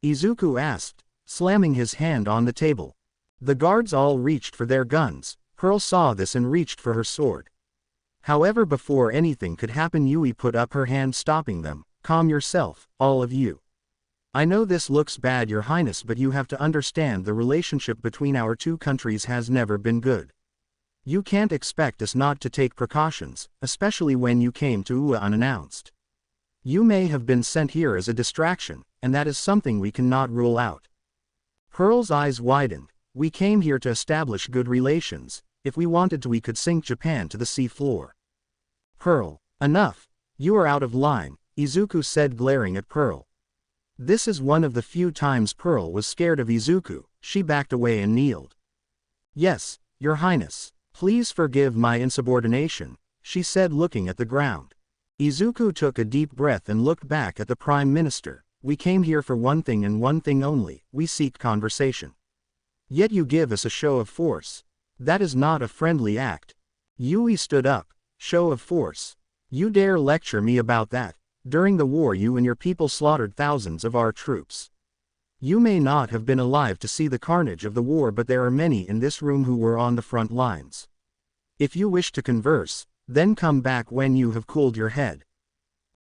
Izuku asked, slamming his hand on the table. The guards all reached for their guns. Pearl saw this and reached for her sword. However, before anything could happen, Yui put up her hand, stopping them. Calm yourself, all of you. I know this looks bad, Your Highness, but you have to understand the relationship between our two countries has never been good. You can't expect us not to take precautions, especially when you came to Ua unannounced. You may have been sent here as a distraction, and that is something we cannot rule out. Pearl's eyes widened. We came here to establish good relations. If we wanted to, we could sink Japan to the sea floor. Pearl, enough, You are out of line, Izuku said, glaring at Pearl. This is one of the few times Pearl was scared of Izuku. She backed away and kneeled. Yes, Your Highness. Please forgive my insubordination, she said, looking at the ground. Izuku took a deep breath and looked back at the Prime Minister. We came here for one thing and one thing only, we seek conversation. Yet you give us a show of force. That is not a friendly act. Yui stood up. Show of force. You dare lecture me about that? During the war you and your people slaughtered thousands of our troops. You may not have been alive to see the carnage of the war, but there are many in this room who were on the front lines. If you wish to converse, then come back when you have cooled your head.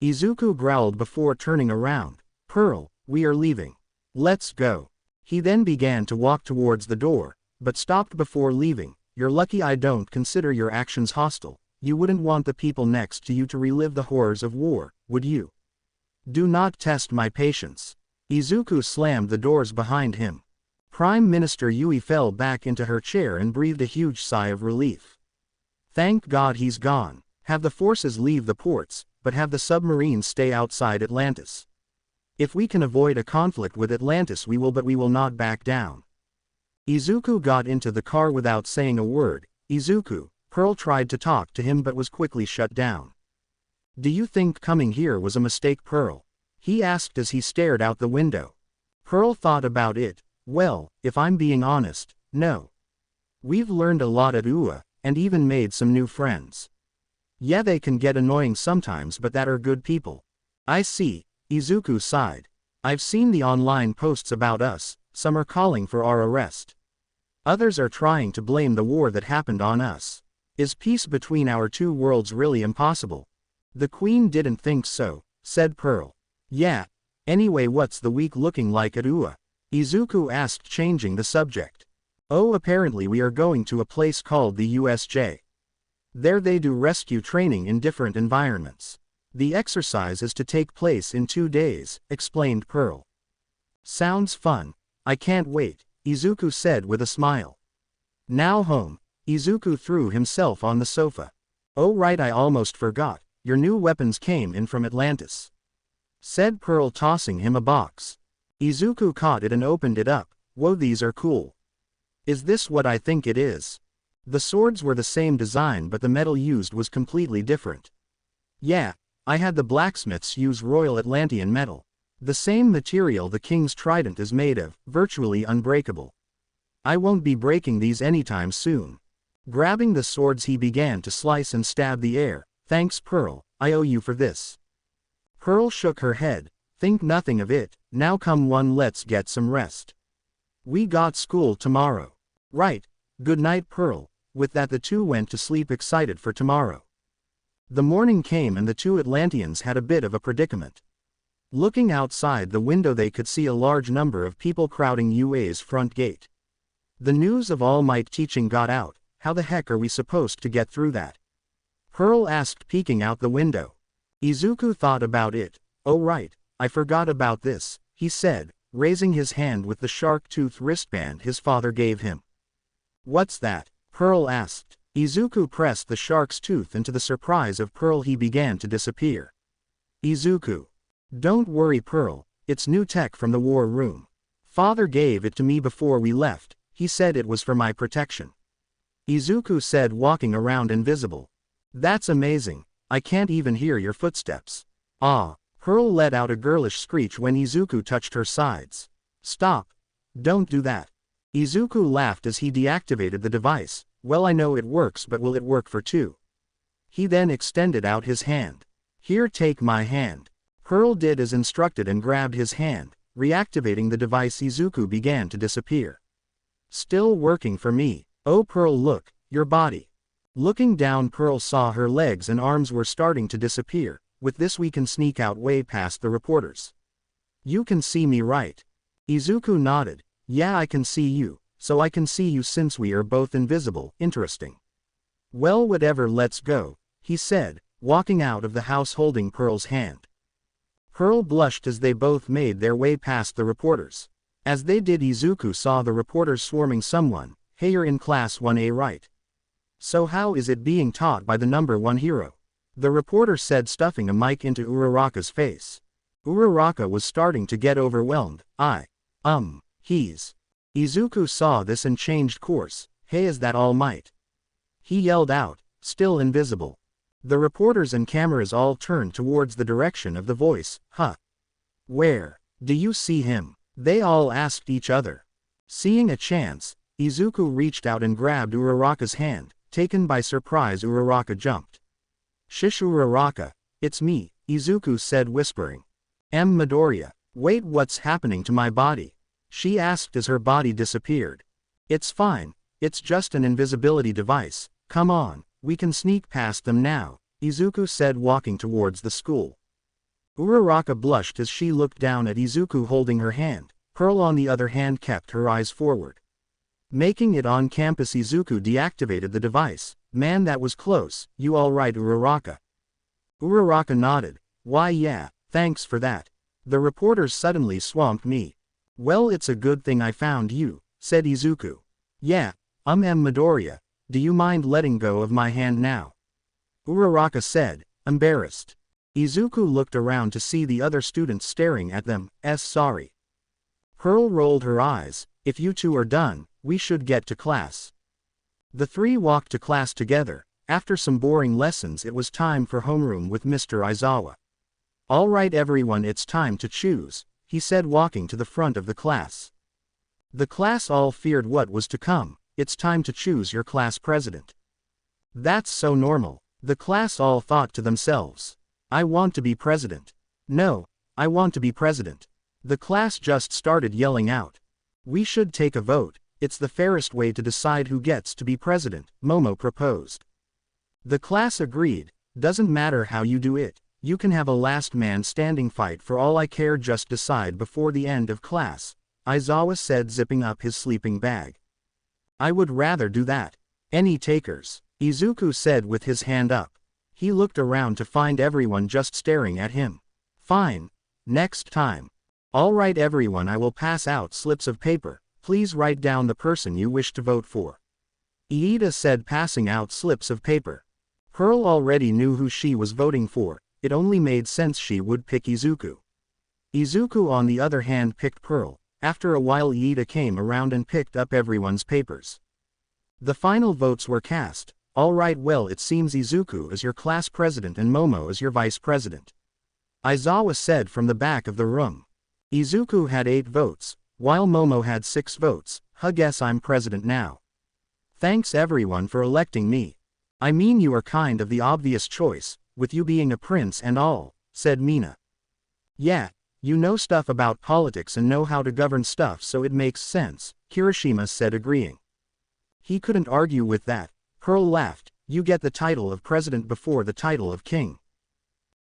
Izuku growled before turning around. Pearl, we are leaving. Let's go. He then began to walk towards the door, but stopped before leaving. You're lucky I don't consider your actions hostile. You wouldn't want the people next to you to relive the horrors of war, would you? Do not test my patience. Izuku slammed the doors behind him. Prime Minister Yui fell back into her chair and breathed a huge sigh of relief. Thank God he's gone. Have the forces leave the ports, but have the submarines stay outside Atlantis. If we can avoid a conflict with Atlantis we will, but we will not back down. Izuku got into the car without saying a word. Izuku, Pearl tried to talk to him but was quickly shut down. Do you think coming here was a mistake, Pearl? He asked as he stared out the window. Pearl thought about it. Well, if I'm being honest, no. We've learned a lot at UA, and even made some new friends. Yeah, they can get annoying sometimes, but that are good people. I see, Izuku sighed. I've seen the online posts about us. Some are calling for our arrest. Others are trying to blame the war that happened on us. Is peace between our two worlds really impossible? The Queen didn't think so, said Pearl. Yeah. Anyway, what's the week looking like at UA? Izuku asked, changing the subject. Oh, apparently we are going to a place called the USJ. There they do rescue training in different environments. The exercise is to take place in 2 days, explained Pearl. Sounds fun. I can't wait, Izuku said with a smile. Now home. Izuku threw himself on the sofa. Oh right, I almost forgot. Your new weapons came in from Atlantis, said Pearl, tossing him a box. Izuku caught it and opened it up. Whoa, these are cool. Is this what I think it is? The swords were the same design but the metal used was completely different. Yeah, I had the blacksmiths use Royal Atlantean metal. The same material the king's trident is made of, virtually unbreakable. I won't be breaking these anytime soon. Grabbing the swords he began to slice and stab the air. Thanks, Pearl, I owe you for this. Pearl shook her head. Think nothing of it. Now come on, let's get some rest. We got school tomorrow. Right. Good night, Pearl. With that the two went to sleep, excited for tomorrow. The morning came and the two Atlanteans had a bit of a predicament. Looking outside the window they could see a large number of people crowding UA's front gate. The news of All Might teaching got out. How the heck are we supposed to get through that? Pearl asked, peeking out the window. Izuku thought about it. Oh right, I forgot about this, he said, raising his hand with the shark tooth wristband his father gave him. What's that? Pearl asked. Izuku pressed the shark's tooth, and to the surprise of Pearl he began to disappear. Izuku. Don't worry, Pearl, it's new tech from the war room. Father gave it to me before we left, he said it was for my protection. Izuku said, walking around invisible. That's amazing, I can't even hear your footsteps. Ah, Pearl let out a girlish screech when Izuku touched her sides. Stop. Don't do that. Izuku laughed as he deactivated the device. Well, I know it works, but will it work for two? He then extended out his hand. Here, take my hand. Pearl did as instructed and grabbed his hand. Reactivating the device, Izuku began to disappear. Still working for me. Oh Pearl, look, your body. Looking down, Pearl saw her legs and arms were starting to disappear. With this we can sneak out way past the reporters. You can see me, right? Izuku nodded. Yeah, I can see you, so I can see you since we are both invisible. Interesting. Well, whatever, let's go, he said, walking out of the house holding Pearl's hand. Pearl blushed as they both made their way past the reporters. As they did, Izuku saw the reporters swarming someone. Hey, you're in class 1A, right? So how is it being taught by the number one hero? the reporter said, stuffing a mic into Uraraka's face. Uraraka was starting to get overwhelmed. He's. Izuku saw this and changed course. Hey, is that all might? He yelled out, still invisible. The reporters and cameras all turned towards the direction of the voice. Where? Do you see him? They all asked each other. Seeing a chance, Izuku reached out and grabbed Uraraka's hand. Taken by surprise, Uraraka jumped. Shish, Uraraka, it's me, Izuku said, whispering. Midoriya. Wait, what's happening to my body? She asked as her body disappeared. It's fine, it's just an invisibility device. Come on, we can sneak past them now, Izuku said, walking towards the school. Uraraka blushed as she looked down at Izuku holding her hand. Pearl, on the other hand, kept her eyes forward. Making it on campus, Izuku deactivated the device. Man, that was close. You all right, Uraraka? Uraraka nodded. Why yeah, thanks for that. The reporters suddenly swamped me. Well, it's a good thing I found you, said Izuku. Yeah, Midoriya, do you mind letting go of my hand now? Uraraka said, embarrassed. Izuku looked around to see the other students staring at them. Sorry. Pearl rolled her eyes. If you two are done, we should get to class. The three walked to class together. After some boring lessons, it was time for homeroom with Mr. Aizawa. All right everyone, it's time to choose, he said, walking to the front of the class. The class all feared what was to come. It's time to choose your class president. That's so normal. The class all thought to themselves. I want to be president. No, I want to be president. The class just started yelling out. We should take a vote. It's the fairest way to decide who gets to be president, Momo proposed. The class agreed. Doesn't matter how you do it. You can have a last man standing fight for all I care, just decide before the end of class, Aizawa said, zipping up his sleeping bag. I would rather do that. Any takers? Izuku said with his hand up. He looked around to find everyone just staring at him. Fine. Next time. All right everyone, I will pass out slips of paper. Please write down the person you wish to vote for. Iida said, passing out slips of paper. Pearl already knew who she was voting for. It only made sense she would pick Izuku. Izuku on the other hand picked Pearl. After a while Iida came around and picked up everyone's papers. The final votes were cast. All right, well, it seems Izuku is your class president and Momo is your vice president, Aizawa said from the back of the room. Izuku had 8 votes, while Momo had 6 votes. Guess I'm president now. Thanks everyone for electing me. I mean, you are kind of the obvious choice, with you being a prince and all, said Mina. Yeah, you know stuff about politics and know how to govern stuff, so it makes sense, Kirishima said, agreeing. He couldn't argue with that. Pearl laughed. You get the title of president before the title of king.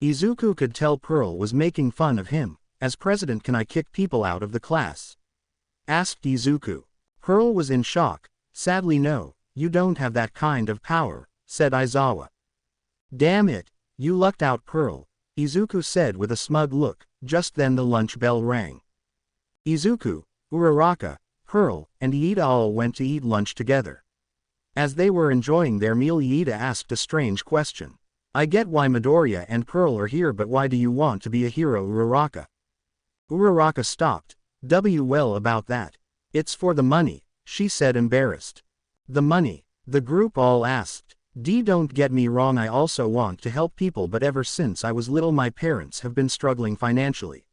Izuku could tell Pearl was making fun of him. As president, can I kick people out of the class? Asked Izuku. Pearl was in shock. Sadly no, you don't have that kind of power, said Aizawa. Damn it, you lucked out, Pearl, Izuku said with a smug look. Just then the lunch bell rang. Izuku, Uraraka, Pearl, and Iida all went to eat lunch together. As they were enjoying their meal, Iida asked a strange question. I get why Midoriya and Pearl are here, but why do you want to be a hero, Uraraka? Uraraka stopped. Well, about that. It's for the money, she said, embarrassed. The money? The group all asked. Don't get me wrong, I also want to help people, but ever since I was little my parents have been struggling financially.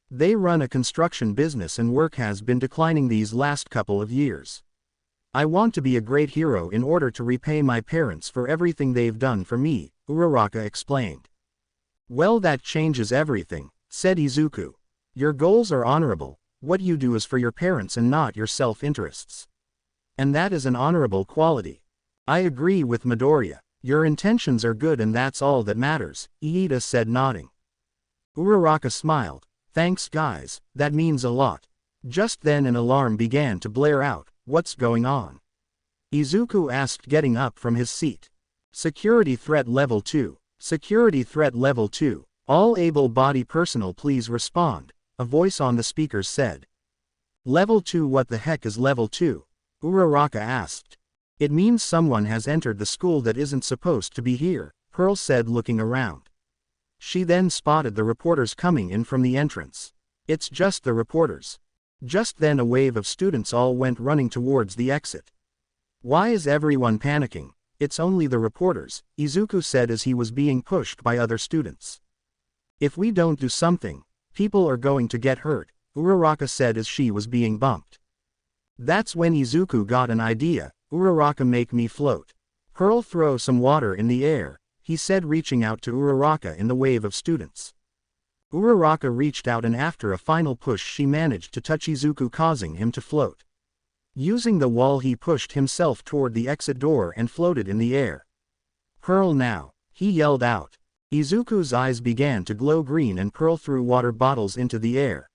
They run a construction business and work has been declining these last couple of years. I want to be a great hero in order to repay my parents for everything they've done for me, Uraraka explained. Well, that changes everything, said Izuku. Your goals are honorable. What you do is for your parents and not your self-interests. And that is an honorable quality. I agree with Midoriya. Your intentions are good and that's all that matters, Iida said, nodding. Uraraka smiled. Thanks guys, that means a lot. Just then an alarm began to blare out. What's going on? Izuku asked, getting up from his seat. Security threat level 2. Security threat level 2. All able-bodied personnel please respond, a voice on the speakers said. Level 2? What the heck is level 2? Uraraka asked. It means someone has entered the school that isn't supposed to be here, Pearl said looking around. She then spotted the reporters coming in from the entrance. It's just the reporters. Just then a wave of students all went running towards the exit. Why is everyone panicking? It's only the reporters, Izuku said as he was being pushed by other students. If we don't do something, people are going to get hurt, Uraraka said as she was being bumped. That's when Izuku got an idea. Uraraka, make me float. Pearl, throw some water in the air, he said reaching out to Uraraka in the wave of students. Uraraka reached out and after a final push she managed to touch Izuku, causing him to float. Using the wall he pushed himself toward the exit door and floated in the air. Pearl now, he yelled out. Izuku's eyes began to glow green and Pearl threw water bottles into the air.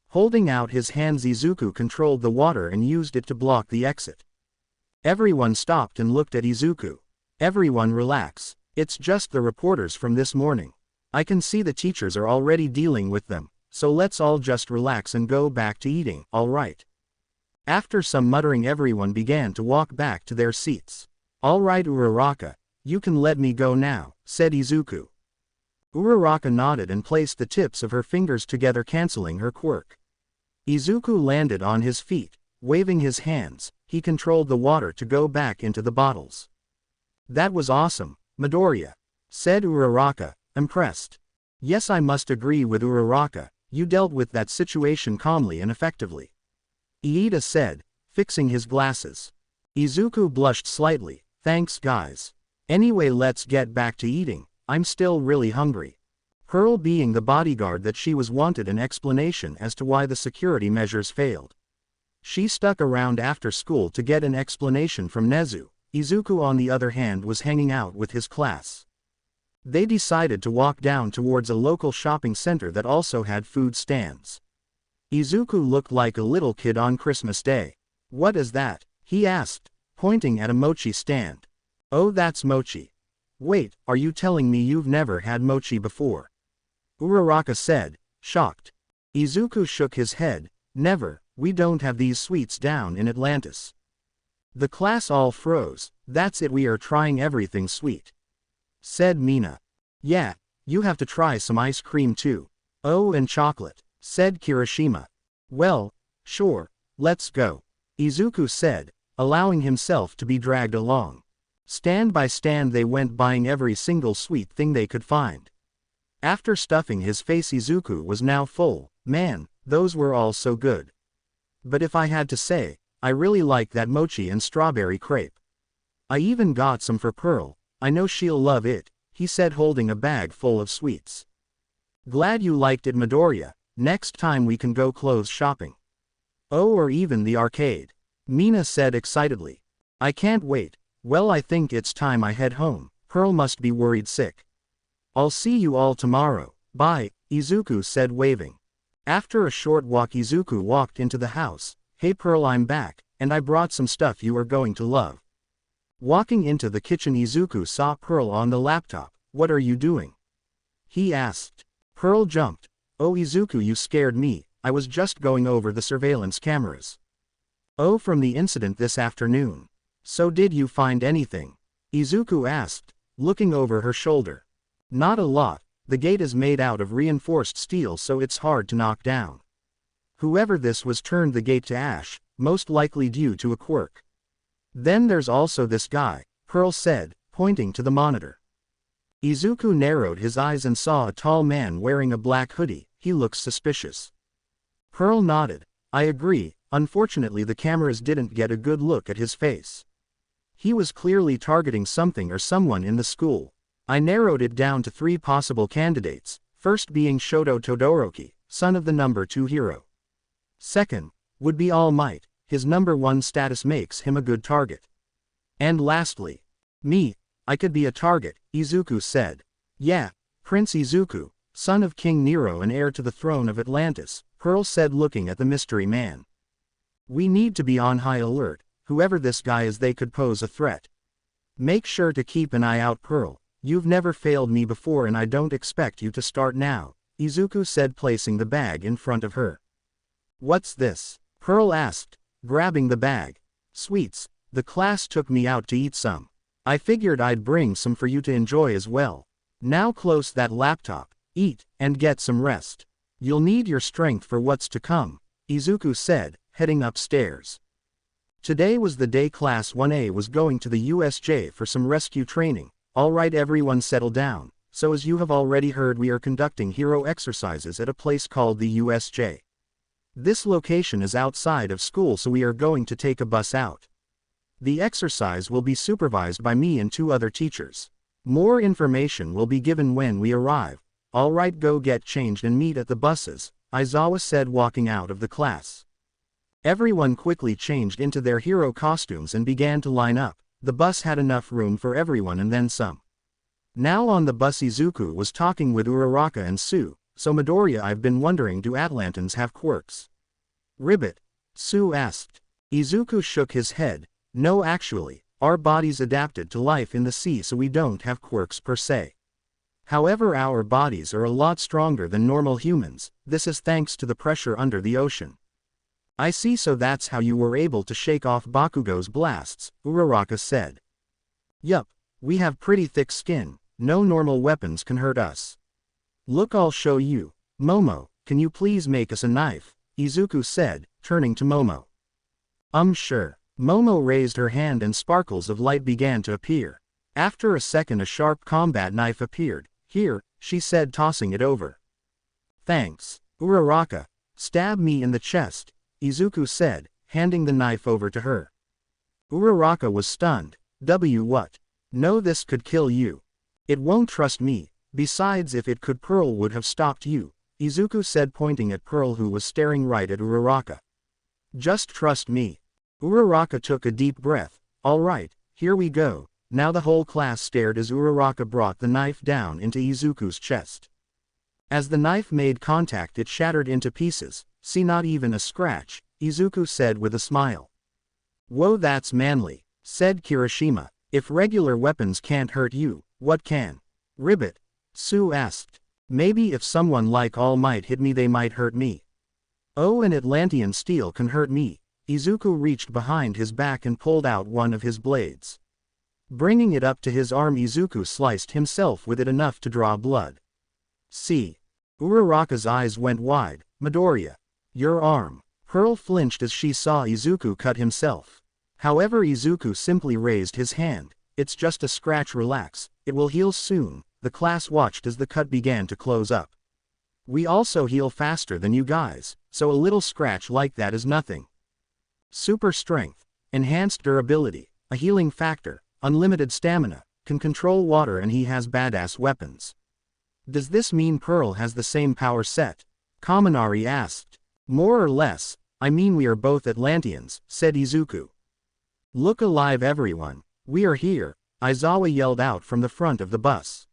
Holding out his hands, Izuku controlled the water and used it to block the exit. Everyone stopped and looked at Izuku. Everyone relax, it's just the reporters from this morning. I can see the teachers are already dealing with them, so let's all just relax and go back to eating, alright? After some muttering everyone began to walk back to their seats. Alright Uraraka, you can let me go now, said Izuku. Uraraka nodded and placed the tips of her fingers together, canceling her quirk. Izuku landed on his feet, waving his hands, he controlled the water to go back into the bottles. That was awesome, Midoriya, said Uraraka, impressed. Yes, I must agree with Uraraka, you dealt with that situation calmly and effectively. Iida said, fixing his glasses. Izuku blushed slightly, thanks guys. Anyway, let's get back to eating, I'm still really hungry. Pearl, being the bodyguard that she was, wanted an explanation as to why the security measures failed. She stuck around after school to get an explanation from Nezu. Izuku on the other hand was hanging out with his class. They decided to walk down towards a local shopping center that also had food stands. Izuku looked like a little kid on Christmas Day. What is that? He asked, pointing at a mochi stand. Oh, that's mochi. Wait, are you telling me you've never had mochi before? Uraraka said, shocked. Izuku shook his head, never, we don't have these sweets down in Atlantis. The class all froze, that's it, we are trying everything sweet, said Mina. Yeah, you have to try some ice cream too. Oh, and chocolate, said Kirishima. Well, sure, let's go, Izuku said, allowing himself to be dragged along. Stand by stand they went, buying every single sweet thing they could find. After stuffing his face, Izuku was now full. Man, those were all so good. But if I had to say, I really like that mochi and strawberry crepe. I even got some for Pearl, I know she'll love it, he said holding a bag full of sweets. Glad you liked it, Midoriya, next time we can go clothes shopping. Oh, or even the arcade, Mina said excitedly. I can't wait. Well, I think it's time I head home, Pearl must be worried sick. I'll see you all tomorrow, bye, Izuku said waving. After a short walk Izuku walked into the house. Hey Pearl, I'm back, and I brought some stuff you are going to love. Walking into the kitchen Izuku saw Pearl on the laptop. What are you doing? He asked. Pearl jumped. Oh Izuku, you scared me, I was just going over the surveillance cameras. Oh, from the incident this afternoon. So did you find anything? Izuku asked, looking over her shoulder. Not a lot, the gate is made out of reinforced steel so it's hard to knock down. Whoever this was turned the gate to ash, most likely due to a quirk. Then there's also this guy, Pearl said, pointing to the monitor. Izuku narrowed his eyes and saw a tall man wearing a black hoodie. He looks suspicious. Pearl nodded. I agree, unfortunately the cameras didn't get a good look at his face. He was clearly targeting something or someone in the school. I narrowed it down to 3 possible candidates, first being Shoto Todoroki, son of the number 2 hero. Second, would be All Might, his number 1 status makes him a good target. And lastly, me, I could be a target, Izuku said. Yeah, Prince Izuku, son of King Nero and heir to the throne of Atlantis, Pearl said looking at the mystery man. We need to be on high alert, whoever this guy is, they could pose a threat. Make sure to keep an eye out, Pearl. You've never failed me before and I don't expect you to start now, Izuku said placing the bag in front of her. What's this? Pearl asked, grabbing the bag. Sweets, the class took me out to eat some. I figured I'd bring some for you to enjoy as well. Now close that laptop, eat, and get some rest. You'll need your strength for what's to come, Izuku said, heading upstairs. Today was the day Class 1A was going to the USJ for some rescue training. Alright, everyone settle down. So as you have already heard, we are conducting hero exercises at a place called the USJ. This location is outside of school, so we are going to take a bus out. The exercise will be supervised by me and 2 other teachers. More information will be given when we arrive. Alright, go get changed and meet at the buses, Aizawa said, walking out of the class. Everyone quickly changed into their hero costumes and began to line up. The bus had enough room for everyone and then some. Now on the bus, Izuku was talking with Uraraka and Sue. So Midoriya, I've been wondering, do Atlantans have quirks? Ribbit? Sue asked. Izuku shook his head. No, actually, our bodies adapted to life in the sea, so we don't have quirks per se. However, our bodies are a lot stronger than normal humans. This is thanks to the pressure under the ocean. I see, so that's how you were able to shake off Bakugo's blasts, Uraraka said. Yup, we have pretty thick skin. No normal weapons can hurt us. Look, I'll show you. Momo, can you please make us a knife? Izuku said, turning to Momo. Sure. Momo raised her hand and sparkles of light began to appear. After a second, a sharp combat knife appeared. Here, she said, tossing it over. Thanks, Uraraka. Stab me in the chest, Izuku said, handing the knife over to her. Uraraka was stunned. What? No, this could kill you. It won't, trust me. Besides, if it could, Pearl would have stopped you, Izuku said, pointing at Pearl, who was staring right at Uraraka. Just trust me. Uraraka took a deep breath. Alright, here we go. Now the whole class stared as Uraraka brought the knife down into Izuku's chest. As the knife made contact, it shattered into pieces. See, not even a scratch, Izuku said with a smile. Whoa, that's manly, said Kirishima. If regular weapons can't hurt you, what can? Ribbit? Sue asked. Maybe if someone like All Might hit me, they might hurt me. Oh, an Atlantean steel can hurt me. Izuku reached behind his back and pulled out one of his blades. Bringing it up to his arm, Izuku sliced himself with it enough to draw blood. See? Uraraka's eyes went wide. Midoriya. Your arm. Pearl flinched as she saw Izuku cut himself. However, Izuku simply raised his hand. It's just a scratch, relax, it will heal soon. The class watched as the cut began to close up. We also heal faster than you guys, so a little scratch like that is nothing. Super strength, enhanced durability, a healing factor, unlimited stamina, can control water, and he has badass weapons. Does this mean Pearl has the same power set? Kaminari asked. More or less, I mean we are both Atlanteans, said Izuku. Look alive, everyone. We are here, Aizawa yelled out from the front of the bus.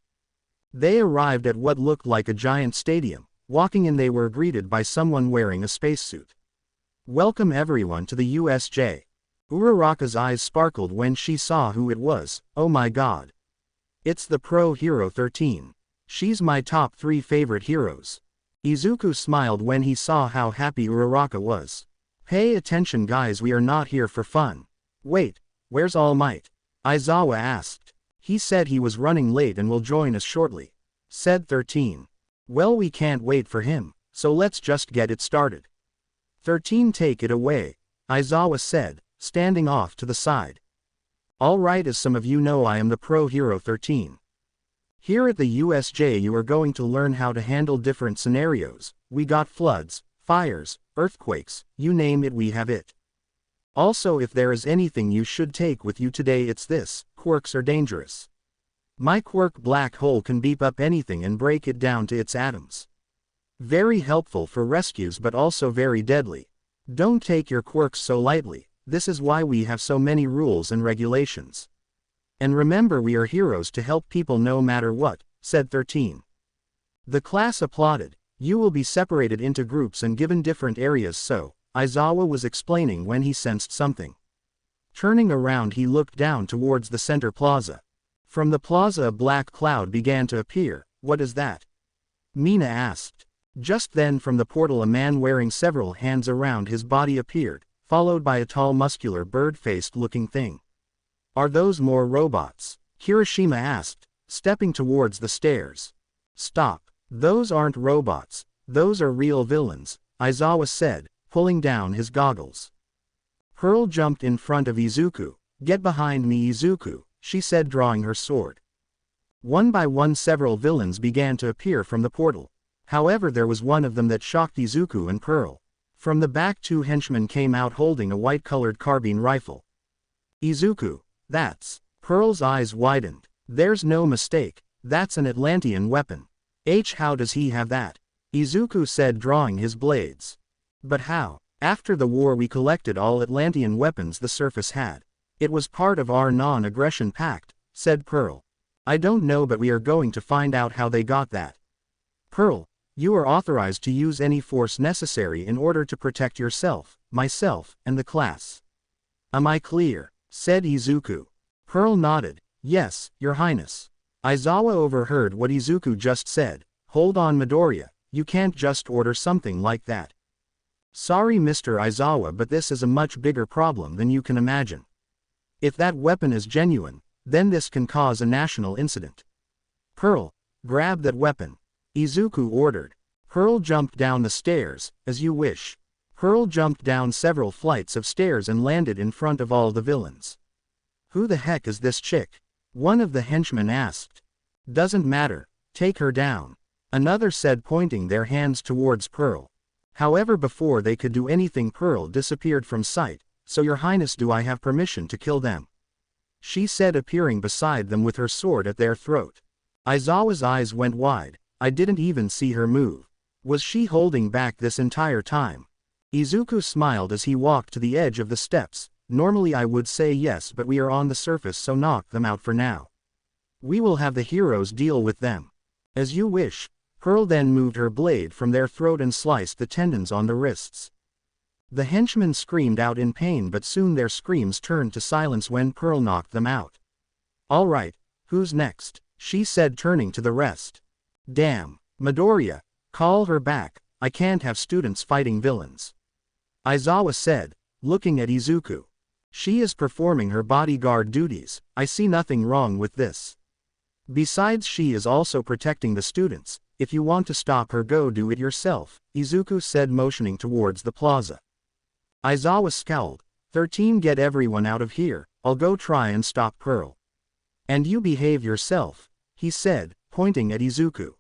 They arrived at what looked like a giant stadium. Walking in, they were greeted by someone wearing a spacesuit. Welcome everyone to the USJ. Uraraka's eyes sparkled when she saw who it was. Oh my god. It's the Pro Hero 13. She's my top 3 favorite heroes. Izuku smiled when he saw how happy Uraraka was. Pay attention guys, we are not here for fun. Wait, where's All Might? Aizawa asked. He said he was running late and will join us shortly, said 13. Well, we can't wait for him, so let's just get it started. 13, take it away, Aizawa said, standing off to the side. Alright, as some of you know, I am the Pro Hero 13. Here at the USJ you are going to learn how to handle different scenarios. We got floods, fires, earthquakes, you name it, we have it. Also, if there is anything you should take with you today, it's this: quirks are dangerous. My quirk Black Hole can beep up anything and break it down to its atoms. Very helpful for rescues, but also very deadly. Don't take your quirks so lightly. This is why we have so many rules and regulations. And remember, we are heroes to help people no matter what, said 13. The class applauded. You will be separated into groups and given different areas, so, Aizawa was explaining when he sensed something. Turning around, he looked down towards the center plaza. From the plaza a black cloud began to appear. What is that? Mina asked. Just then from the portal a man wearing several hands around his body appeared, followed by a tall muscular bird-faced looking thing. Are those more robots? Kirishima asked, stepping towards the stairs. Stop. Those aren't robots, those are real villains, Aizawa said, pulling down his goggles. Pearl jumped in front of Izuku. Get behind me, Izuku, she said, drawing her sword. One by one several villains began to appear from the portal. However, there was one of them that shocked Izuku and Pearl. From the back, two henchmen came out holding a white-colored carbine rifle. Izuku, that's... Pearl's eyes widened. There's no mistake, that's an Atlantean weapon. How does he have that? Izuku said, drawing his blades. But how? After the war we collected all Atlantean weapons the surface had. It was part of our non-aggression pact, said Pearl. I don't know, but we are going to find out how they got that. Pearl, you are authorized to use any force necessary in order to protect yourself, myself, and the class. Am I clear? Said Izuku. Pearl nodded. Yes, Your Highness. Aizawa overheard what Izuku just said. Hold on, Midoriya, you can't just order something like that. Sorry, Mr. Aizawa, but this is a much bigger problem than you can imagine. If that weapon is genuine, then this can cause a national incident. Pearl, grab that weapon. Izuku ordered. Pearl jumped down the stairs. As you wish. Pearl jumped down several flights of stairs and landed in front of all the villains. Who the heck is this chick? One of the henchmen asked. Doesn't matter, take her down. Another said, pointing their hands towards Pearl. However, before they could do anything, Pearl disappeared from sight. So, Your Highness, do I have permission to kill them? She said, appearing beside them with her sword at their throat. Aizawa's eyes went wide. I didn't even see her move. Was she holding back this entire time? Izuku smiled as he walked to the edge of the steps. Normally I would say yes, but we are on the surface, so knock them out for now. We will have the heroes deal with them. As you wish. Pearl then moved her blade from their throat and sliced the tendons on the wrists. The henchmen screamed out in pain, but soon their screams turned to silence when Pearl knocked them out. All right, who's next? She said, turning to the rest. Damn, Midoriya, call her back, I can't have students fighting villains. Aizawa said, looking at Izuku. She is performing her bodyguard duties, I see nothing wrong with this. Besides, she is also protecting the students. If you want to stop her, go do it yourself, Izuku said, motioning towards the plaza. Aizawa scowled. 13, get everyone out of here, I'll go try and stop Pearl. And you behave yourself, he said, pointing at Izuku.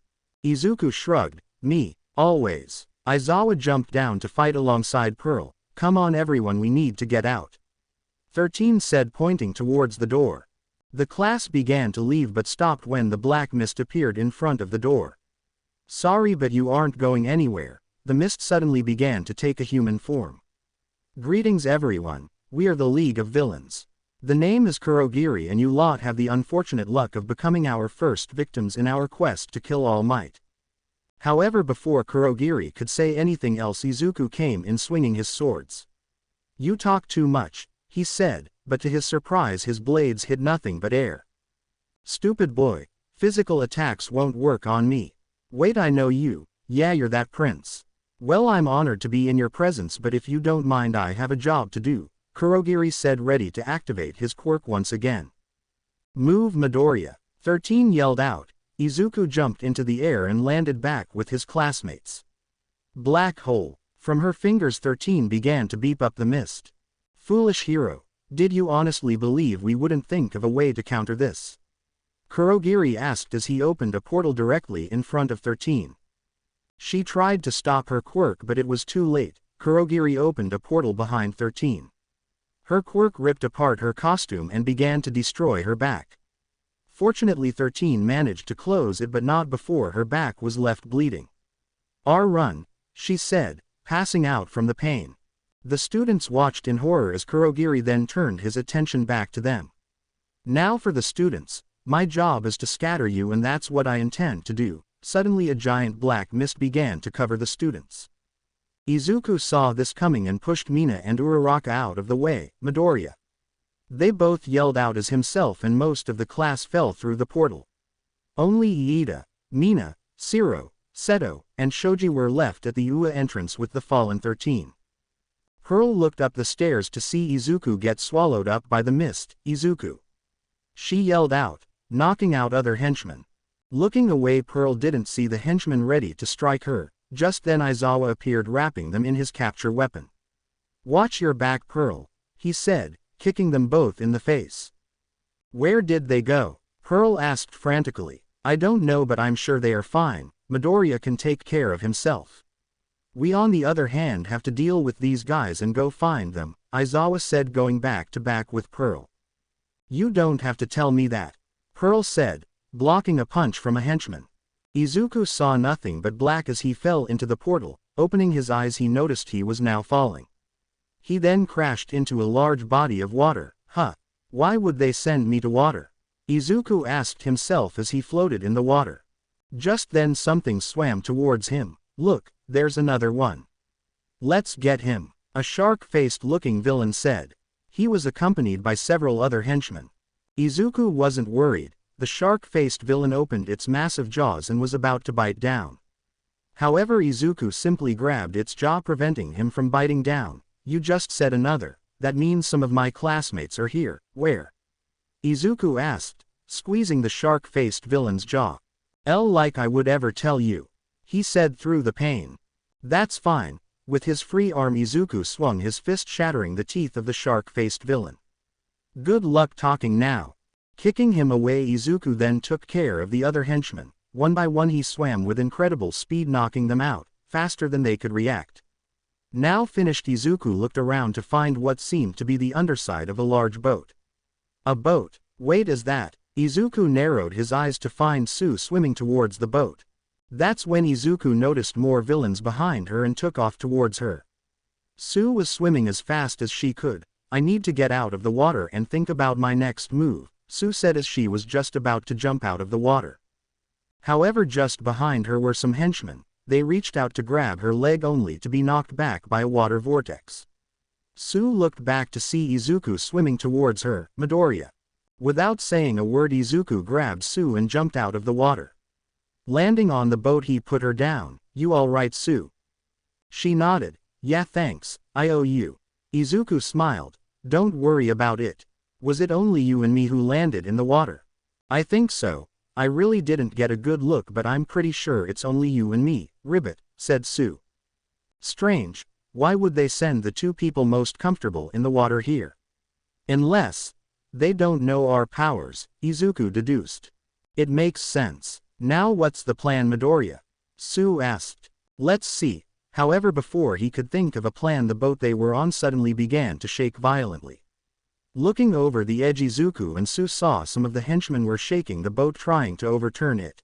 Izuku shrugged. Me, always. Aizawa jumped down to fight alongside Pearl. Come on everyone, we need to get out. 13 said, pointing towards the door. The class began to leave but stopped when the black mist appeared in front of the door. Sorry, but you aren't going anywhere. The mist suddenly began to take a human form. Greetings everyone, we are the League of Villains. The name is Kurogiri and you lot have the unfortunate luck of becoming our first victims in our quest to kill All Might. However, before Kurogiri could say anything else, Izuku came in swinging his swords. You talk too much, he said, but to his surprise his blades hit nothing but air. Stupid boy, physical attacks won't work on me. Wait, I know you. Yeah, you're that prince. Well, I'm honored to be in your presence, but if you don't mind, I have a job to do, Kurogiri said, ready to activate his quirk once again. Move, Midoriya, 13 yelled out. Izuku jumped into the air and landed back with his classmates. Black hole. From her fingers 13 began to beep up the mist. Foolish hero, did you honestly believe we wouldn't think of a way to counter this? Kurogiri asked as he opened a portal directly in front of 13. She tried to stop her quirk but it was too late. Kurogiri opened a portal behind 13. Her quirk ripped apart her costume and began to destroy her back. Fortunately 13 managed to close it, but not before her back was left bleeding. Run, she said, passing out from the pain. The students watched in horror as Kurogiri then turned his attention back to them. Now for the students, my job is to scatter you, and that's what I intend to do. Suddenly a giant black mist began to cover the students. Izuku saw this coming and pushed Mina and Uraraka out of the way. Midoriya. They both yelled out as himself and most of the class fell through the portal. Only Iida, Mina, Shiro, Seto, and Shoji were left at the UA entrance with the fallen 13. Pearl looked up the stairs to see Izuku get swallowed up by the mist. Izuku! She yelled out, knocking out other henchmen. Looking away, Pearl didn't see the henchmen ready to strike her. Just then Aizawa appeared, wrapping them in his capture weapon. "Watch your back, Pearl," he said, kicking them both in the face. "Where did they go?" Pearl asked frantically. "I don't know, but I'm sure they are fine. Midoriya can take care of himself. We on the other hand have to deal with these guys and go find them," Aizawa said, going back to back with Pearl. "You don't have to tell me that," Pearl said, blocking a punch from a henchman. Izuku saw nothing but black as he fell into the portal. Opening his eyes, he noticed he was now falling. He then crashed into a large body of water. Why would they send me to water?" Izuku asked himself as he floated in the water. Just then something swam towards him. "Look, there's another one. Let's get him," a shark-faced looking villain said. He was accompanied by several other henchmen. Izuku wasn't worried. The shark-faced villain opened its massive jaws and was about to bite down. However, Izuku simply grabbed its jaw, preventing him from biting down. "You just said another. That means some of my classmates are here." "Where?" Izuku asked, squeezing the shark-faced villain's jaw. Like I would ever tell you," he said through the pain. "That's fine." With his free arm, Izuku swung his fist, shattering the teeth of the shark-faced villain. "Good luck talking now." Kicking him away, Izuku then took care of the other henchmen. One by one he swam with incredible speed, knocking them out, faster than they could react. Now finished, Izuku looked around to find what seemed to be the underside of a large boat. A boat? Wait, is that? Izuku narrowed his eyes to find Sue swimming towards the boat. That's when Izuku noticed more villains behind her and took off towards her. Sue was swimming as fast as she could. "I need to get out of the water and think about my next move," Sue said as she was just about to jump out of the water. However, just behind her were some henchmen. They reached out to grab her leg only to be knocked back by a water vortex. Sue looked back to see Izuku swimming towards her. "Midoriya." Without saying a word, Izuku grabbed Sue and jumped out of the water. Landing on the boat, he put her down. "You alright, Sue?" She nodded. "Yeah, thanks, I owe you." Izuku smiled. "Don't worry about it. Was it only you and me who landed in the water?" "I think so. I really didn't get a good look, but I'm pretty sure it's only you and me, Ribbit," said Sue. "Strange. Why would they send the two people most comfortable in the water here? Unless they don't know our powers," Izuku deduced. "It makes sense. Now what's the plan, Midoriya?" Sue asked. "Let's see." However, before he could think of a plan, the boat they were on suddenly began to shake violently. Looking over the edge, Izuku and Sue saw some of the henchmen were shaking the boat, trying to overturn it.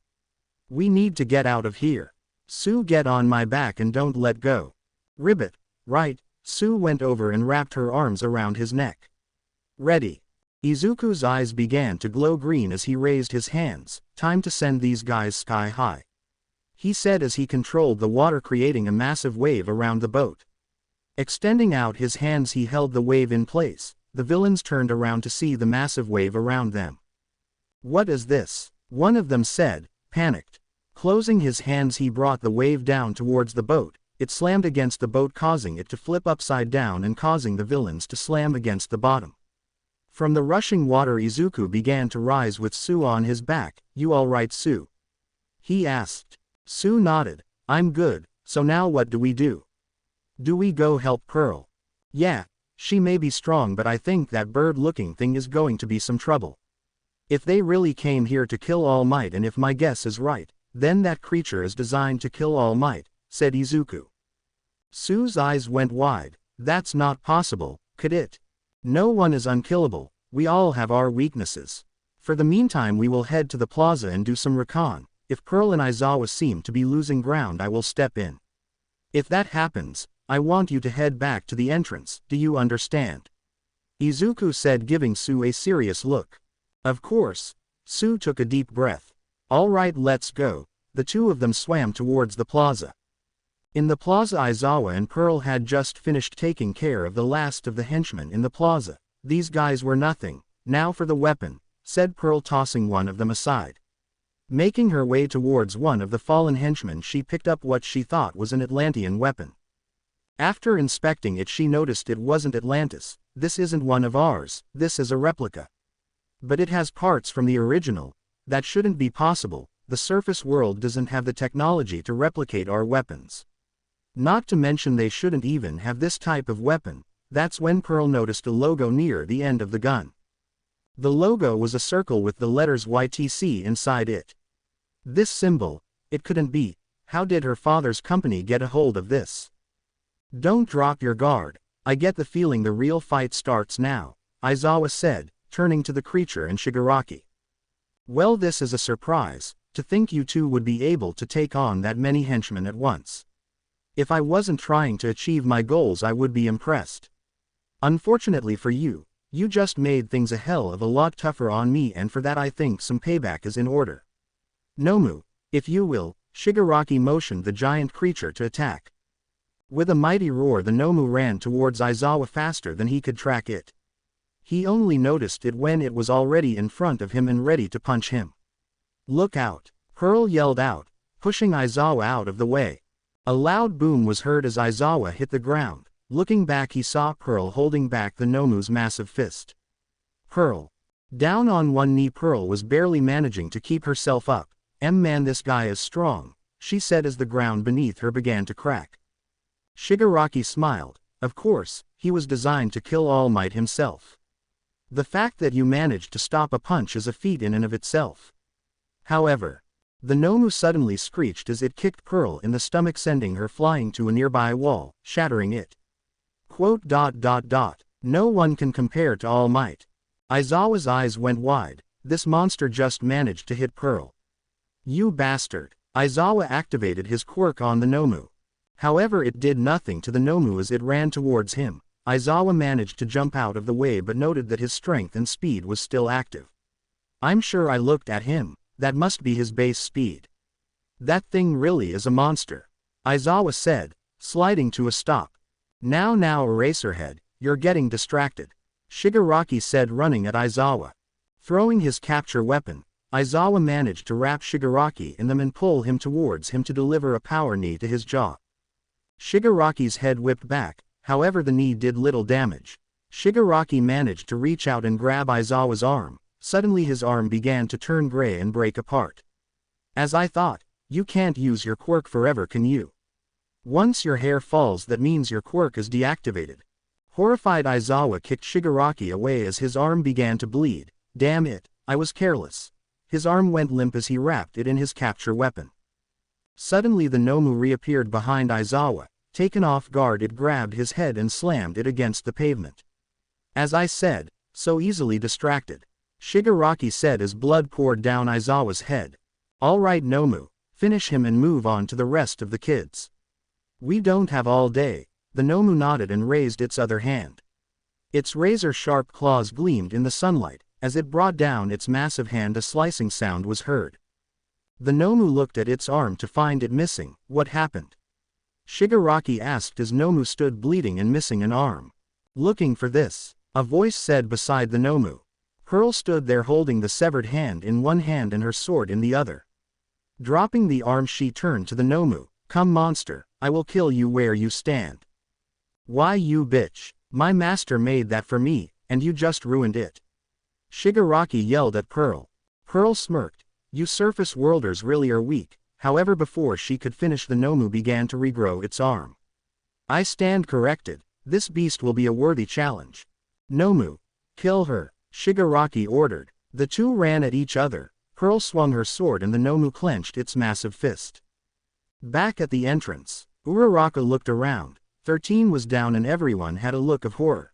"We need to get out of here. Sue, get on my back and don't let go." "Ribbit." "Right." Sue went over and wrapped her arms around his neck. "Ready." Izuku's eyes began to glow green as he raised his hands. "Time to send these guys sky high," he said as he controlled the water, creating a massive wave around the boat. Extending out his hands, he held the wave in place. The villains turned around to see the massive wave around them. "What is this?" one of them said, panicked. Closing his hands, he brought the wave down towards the boat. It slammed against the boat, causing it to flip upside down and causing the villains to slam against the bottom. From the rushing water, Izuku began to rise with Sue on his back. "You alright, Sue?" he asked. Sue nodded. "I'm good. So now what do we do? Do we go help Pearl?" "Yeah. She may be strong, but I think that bird-looking thing is going to be some trouble. If they really came here to kill All Might, and if my guess is right, then that creature is designed to kill All Might," said Izuku. Sue's eyes went wide. "That's not possible, could it? No one is unkillable. We all have our weaknesses. For the meantime, we will head to the plaza and do some recon. If Pearl and Aizawa seem to be losing ground, I will step in. If that happens, I want you to head back to the entrance. Do you understand?" Izuku said, giving Sue a serious look. "Of course." Sue took a deep breath. "All right, let's go." The two of them swam towards the plaza. In the plaza, Aizawa and Pearl had just finished taking care of the last of the henchmen in the plaza. "These guys were nothing. Now for the weapon," said Pearl, tossing one of them aside. Making her way towards one of the fallen henchmen, she picked up what she thought was an Atlantean weapon. After inspecting it, she noticed it wasn't Atlantis. This isn't one of ours, this is a replica. But it has parts from the original. That shouldn't be possible. The surface world doesn't have the technology to replicate our weapons. Not to mention they shouldn't even have this type of weapon. That's when Pearl noticed a logo near the end of the gun. The logo was a circle with the letters YTC inside it. This symbol, it couldn't be. How did her father's company get a hold of this? Don't drop your guard. I get the feeling the real fight starts now, Aizawa said, turning to the creature and Shigaraki. Well, this is a surprise. To think you two would be able to take on that many henchmen at once. If I wasn't trying to achieve my goals, I would be impressed. Unfortunately for you, you just made things a hell of a lot tougher on me, and for that I think some payback is in order. Nomu, if you will. Shigaraki motioned the giant creature to attack. With a mighty roar, the Nomu ran towards Aizawa faster than he could track it. He only noticed it when it was already in front of him and ready to punch him. Look out! Pearl yelled out, pushing Aizawa out of the way. A loud boom was heard as Aizawa hit the ground. Looking back, he saw Pearl holding back the Nomu's massive fist. Pearl. Down on one knee, Pearl was barely managing to keep herself up. Man, this guy is strong, she said as the ground beneath her began to crack. Shigaraki smiled. Of course, he was designed to kill All Might himself. The fact that you managed to stop a punch is a feat in and of itself. However, the Nomu suddenly screeched as it kicked Pearl in the stomach, sending her flying to a nearby wall, shattering it. No one can compare to All Might. Aizawa's eyes went wide. This monster just managed to hit Pearl. You bastard. Aizawa activated his quirk on the Nomu. However, it did nothing to the Nomu as it ran towards him. Aizawa managed to jump out of the way but noted that his strength and speed was still active. I'm sure I looked at him. That must be his base speed. That thing really is a monster, Aizawa said, sliding to a stop. Now Eraserhead, you're getting distracted, Shigaraki said, running at Aizawa. Throwing his capture weapon, Aizawa managed to wrap Shigaraki in them and pull him towards him to deliver a power knee to his jaw. Shigaraki's head whipped back, however the knee did little damage. Shigaraki managed to reach out and grab Aizawa's arm. Suddenly his arm began to turn gray and break apart. As I thought, you can't use your quirk forever, can you? Once your hair falls, that means your quirk is deactivated. Horrified, Aizawa kicked Shigaraki away as his arm began to bleed. Damn it, I was careless. His arm went limp as he wrapped it in his capture weapon. Suddenly the Nomu reappeared behind Aizawa. Taken off guard, it grabbed his head and slammed it against the pavement. As I said, so easily distracted, Shigaraki said as blood poured down Aizawa's head. All right, Nomu, finish him and move on to the rest of the kids. We don't have all day. The Nomu nodded and raised its other hand. Its razor-sharp claws gleamed in the sunlight. As it brought down its massive hand, a slicing sound was heard. The Nomu looked at its arm to find it missing. What happened? Shigaraki asked as Nomu stood bleeding and missing an arm. Looking for this, a voice said beside the Nomu. Pearl stood there holding the severed hand in one hand and her sword in the other. Dropping the arm, she turned to the Nomu. Come, monster, I will kill you where you stand. Why, you bitch, my master made that for me, and you just ruined it. Shigaraki yelled at Pearl. Pearl smirked. You surface worlders really are weak. However, before she could finish, the Nomu began to regrow its arm. I stand corrected. This beast will be a worthy challenge. Nomu, kill her, Shigaraki ordered. The two ran at each other. Pearl swung her sword and the Nomu clenched its massive fist. Back at the entrance, Uraraka looked around. 13 was down and everyone had a look of horror.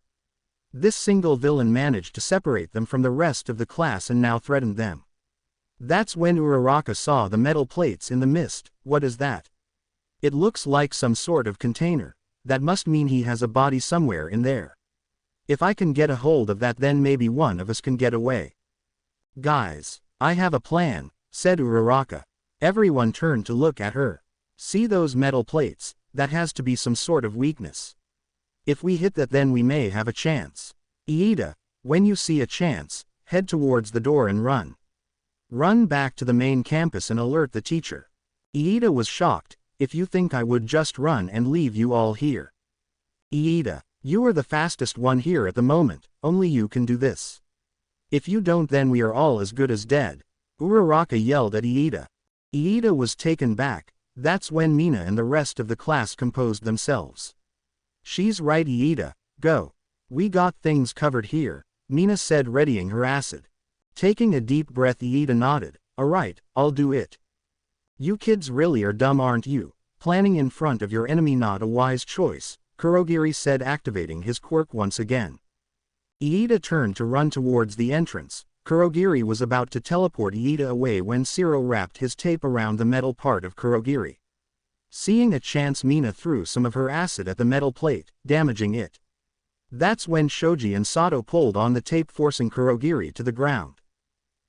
This single villain managed to separate them from the rest of the class and now threatened them. That's when Uraraka saw the metal plates in the mist. What is that? It looks like some sort of container. That must mean he has a body somewhere in there. If I can get a hold of that, then maybe one of us can get away. Guys, I have a plan, said Uraraka. Everyone turned to look at her. See those metal plates? That has to be some sort of weakness. If we hit that, then we may have a chance. Iida, when you see a chance, head towards the door and run. Run back to the main campus and alert the teacher. Iida was shocked. If you think I would just run and leave you all here. Iida, you are the fastest one here at the moment, only you can do this. If you don't then we are all as good as dead, Uraraka yelled at Iida. Iida was taken back. That's when Mina and the rest of the class composed themselves. She's right Iida, go. We got things covered here, Mina said readying her acid. Taking a deep breath Iida nodded, alright, I'll do it. You kids really are dumb aren't you? Planning in front of your enemy not a wise choice, Kurogiri said activating his quirk once again. Iida turned to run towards the entrance. Kurogiri was about to teleport Iida away when Siro wrapped his tape around the metal part of Kurogiri. Seeing a chance Mina threw some of her acid at the metal plate, damaging it. That's when Shoji and Sato pulled on the tape forcing Kurogiri to the ground.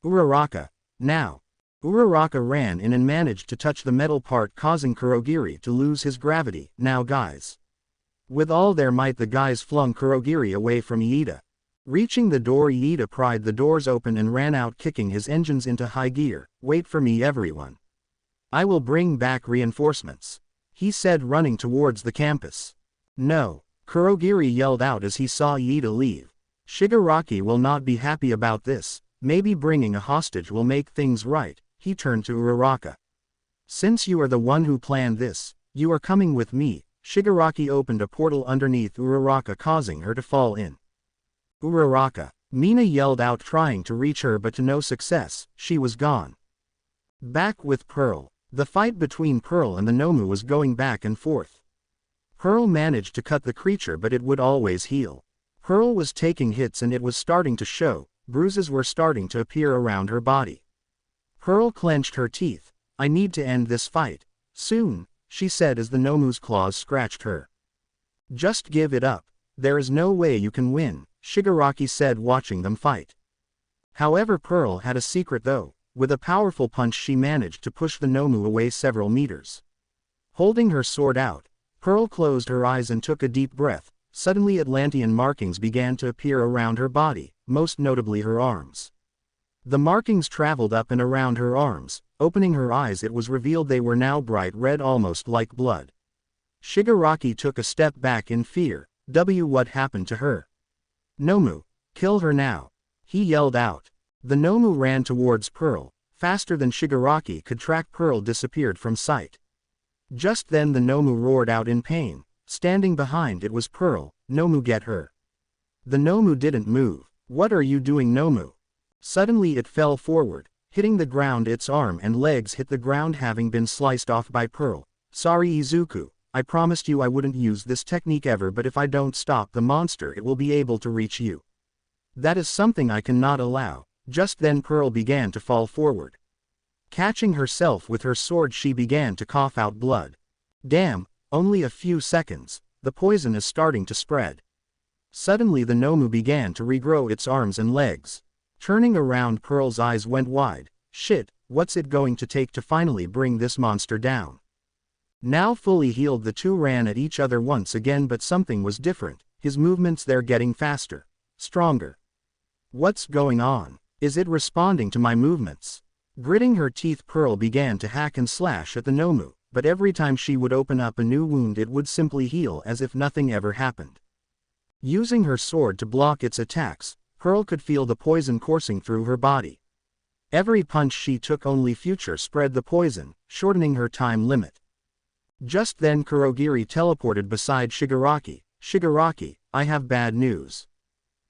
Uraraka, now. Uraraka ran in and managed to touch the metal part causing Kurogiri to lose his gravity. Now guys. With all their might the guys flung Kurogiri away from Iida. Reaching the door Iida pried the doors open and ran out kicking his engines into high gear. Wait for me everyone. I will bring back reinforcements. He said running towards the campus. No, Kurogiri yelled out as he saw Iida leave. Shigaraki will not be happy about this, maybe bringing a hostage will make things right, he turned to Uraraka. Since you are the one who planned this, you are coming with me. Shigaraki opened a portal underneath Uraraka causing her to fall in. Uraraka, Mina yelled out trying to reach her but to no success, she was gone. Back with Pearl. The fight between Pearl and the Nomu was going back and forth. Pearl managed to cut the creature but it would always heal. Pearl was taking hits and it was starting to show, bruises were starting to appear around her body. Pearl clenched her teeth. I need to end this fight. Soon, she said as the Nomu's claws scratched her. Just give it up. There is no way you can win, Shigaraki said watching them fight. However Pearl had a secret though. With a powerful punch she managed to push the Nomu away several meters. Holding her sword out, Pearl closed her eyes and took a deep breath. Suddenly Atlantean markings began to appear around her body, most notably her arms. The markings traveled up and around her arms. Opening her eyes it was revealed they were now bright red almost like blood. Shigaraki took a step back in fear. What happened to her? Nomu, kill her now. He yelled out. The Nomu ran towards Pearl. Faster than Shigaraki could track Pearl disappeared from sight. Just then the Nomu roared out in pain. Standing behind it was Pearl. Nomu get her. The Nomu didn't move. What are you doing Nomu? Suddenly it fell forward, hitting the ground its arm and legs hit the ground having been sliced off by Pearl. Sorry Izuku, I promised you I wouldn't use this technique ever but if I don't stop the monster it will be able to reach you. That is something I cannot allow. Just then Pearl began to fall forward. Catching herself with her sword she began to cough out blood. Damn, only a few seconds, the poison is starting to spread. Suddenly the Nomu began to regrow its arms and legs. Turning around Pearl's eyes went wide. Shit, what's it going to take to finally bring this monster down? Now fully healed the two ran at each other once again but something was different, his movements they're getting faster. Stronger. What's going on? Is it responding to my movements? Gritting her teeth Pearl began to hack and slash at the Nomu, but every time she would open up a new wound it would simply heal as if nothing ever happened. Using her sword to block its attacks, Pearl could feel the poison coursing through her body. Every punch she took only future spread the poison, shortening her time limit. Just then Kurogiri teleported beside Shigaraki. Shigaraki, I have bad news.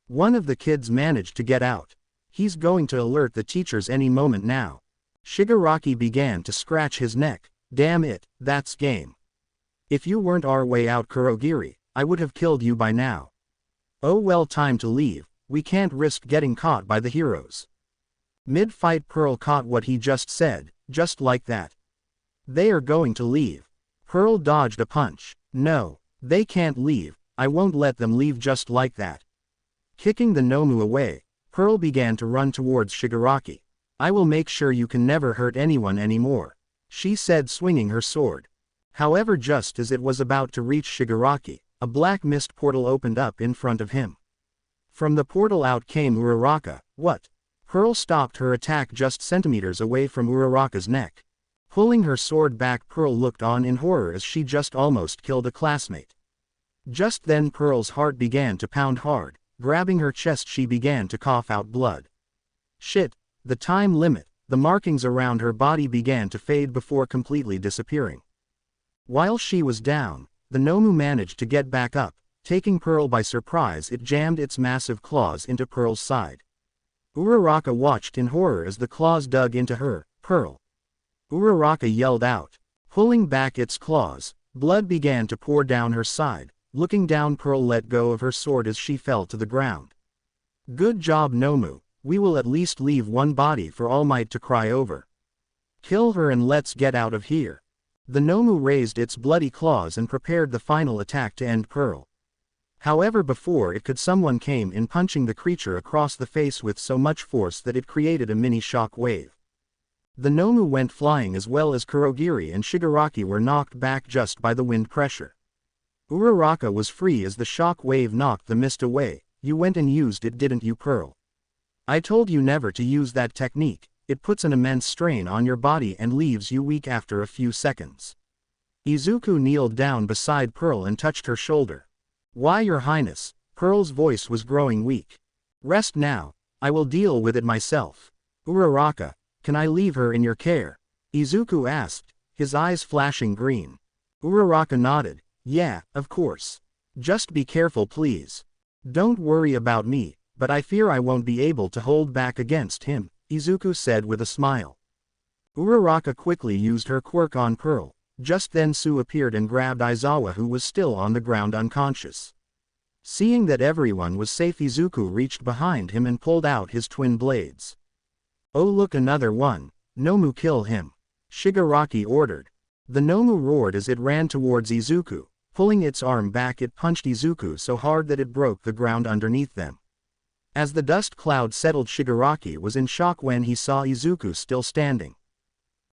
One of the kids managed to get out. He's going to alert the teachers any moment now. Shigaraki began to scratch his neck. Damn it, that's game. If you weren't our way out Kurogiri, I would have killed you by now. Oh well, time to leave, we can't risk getting caught by the heroes. Mid-fight Pearl caught what he just said, just like that. They are going to leave. Pearl dodged a punch. No, they can't leave, I won't let them leave just like that. Kicking the Nomu away, Pearl began to run towards Shigaraki. I will make sure you can never hurt anyone anymore, she said swinging her sword. However, just as it was about to reach Shigaraki, a black mist portal opened up in front of him. From the portal out came Uraraka. What? Pearl stopped her attack just centimeters away from Uraraka's neck. Pulling her sword back Pearl looked on in horror as she just almost killed a classmate. Just then Pearl's heart began to pound hard. Grabbing her chest she began to cough out blood. Shit, the time limit. The markings around her body began to fade before completely disappearing. While she was down, the Nomu managed to get back up. Taking Pearl by surprise, it jammed its massive claws into Pearl's side. Uraraka watched in horror as the claws dug into her. Pearl. Uraraka yelled out. Pulling back its claws, blood began to pour down her side. Looking down, Pearl let go of her sword as she fell to the ground. Good job, Nomu. We will at least leave one body for All Might to cry over. Kill her and let's get out of here. The Nomu raised its bloody claws and prepared the final attack to end Pearl. However, before it could, someone came in, punching the creature across the face with so much force that it created a mini shock wave. The Nomu went flying, as well as Kurogiri and Shigaraki were knocked back just by the wind pressure. Uraraka was free as the shock wave knocked the mist away. You went and used it, didn't you, Pearl? I told you never to use that technique. It puts an immense strain on your body and leaves you weak after a few seconds. Izuku kneeled down beside Pearl and touched her shoulder. Why, Your Highness? Pearl's voice was growing weak. Rest now. I will deal with it myself. Uraraka, can I leave her in your care? Izuku asked, his eyes flashing green. Uraraka nodded. Yeah, of course. Just be careful, please. Don't worry about me, but I fear I won't be able to hold back against him, Izuku said with a smile. Uraraka quickly used her quirk on Pearl. Just then Sue appeared and grabbed Aizawa, who was still on the ground unconscious. Seeing that everyone was safe, Izuku reached behind him and pulled out his twin blades. Oh look, another one. Nomu, kill him. Shigaraki ordered. The Nomu roared as it ran towards Izuku. Pulling its arm back, it punched Izuku so hard that it broke the ground underneath them. As the dust cloud settled, Shigaraki was in shock when he saw Izuku still standing.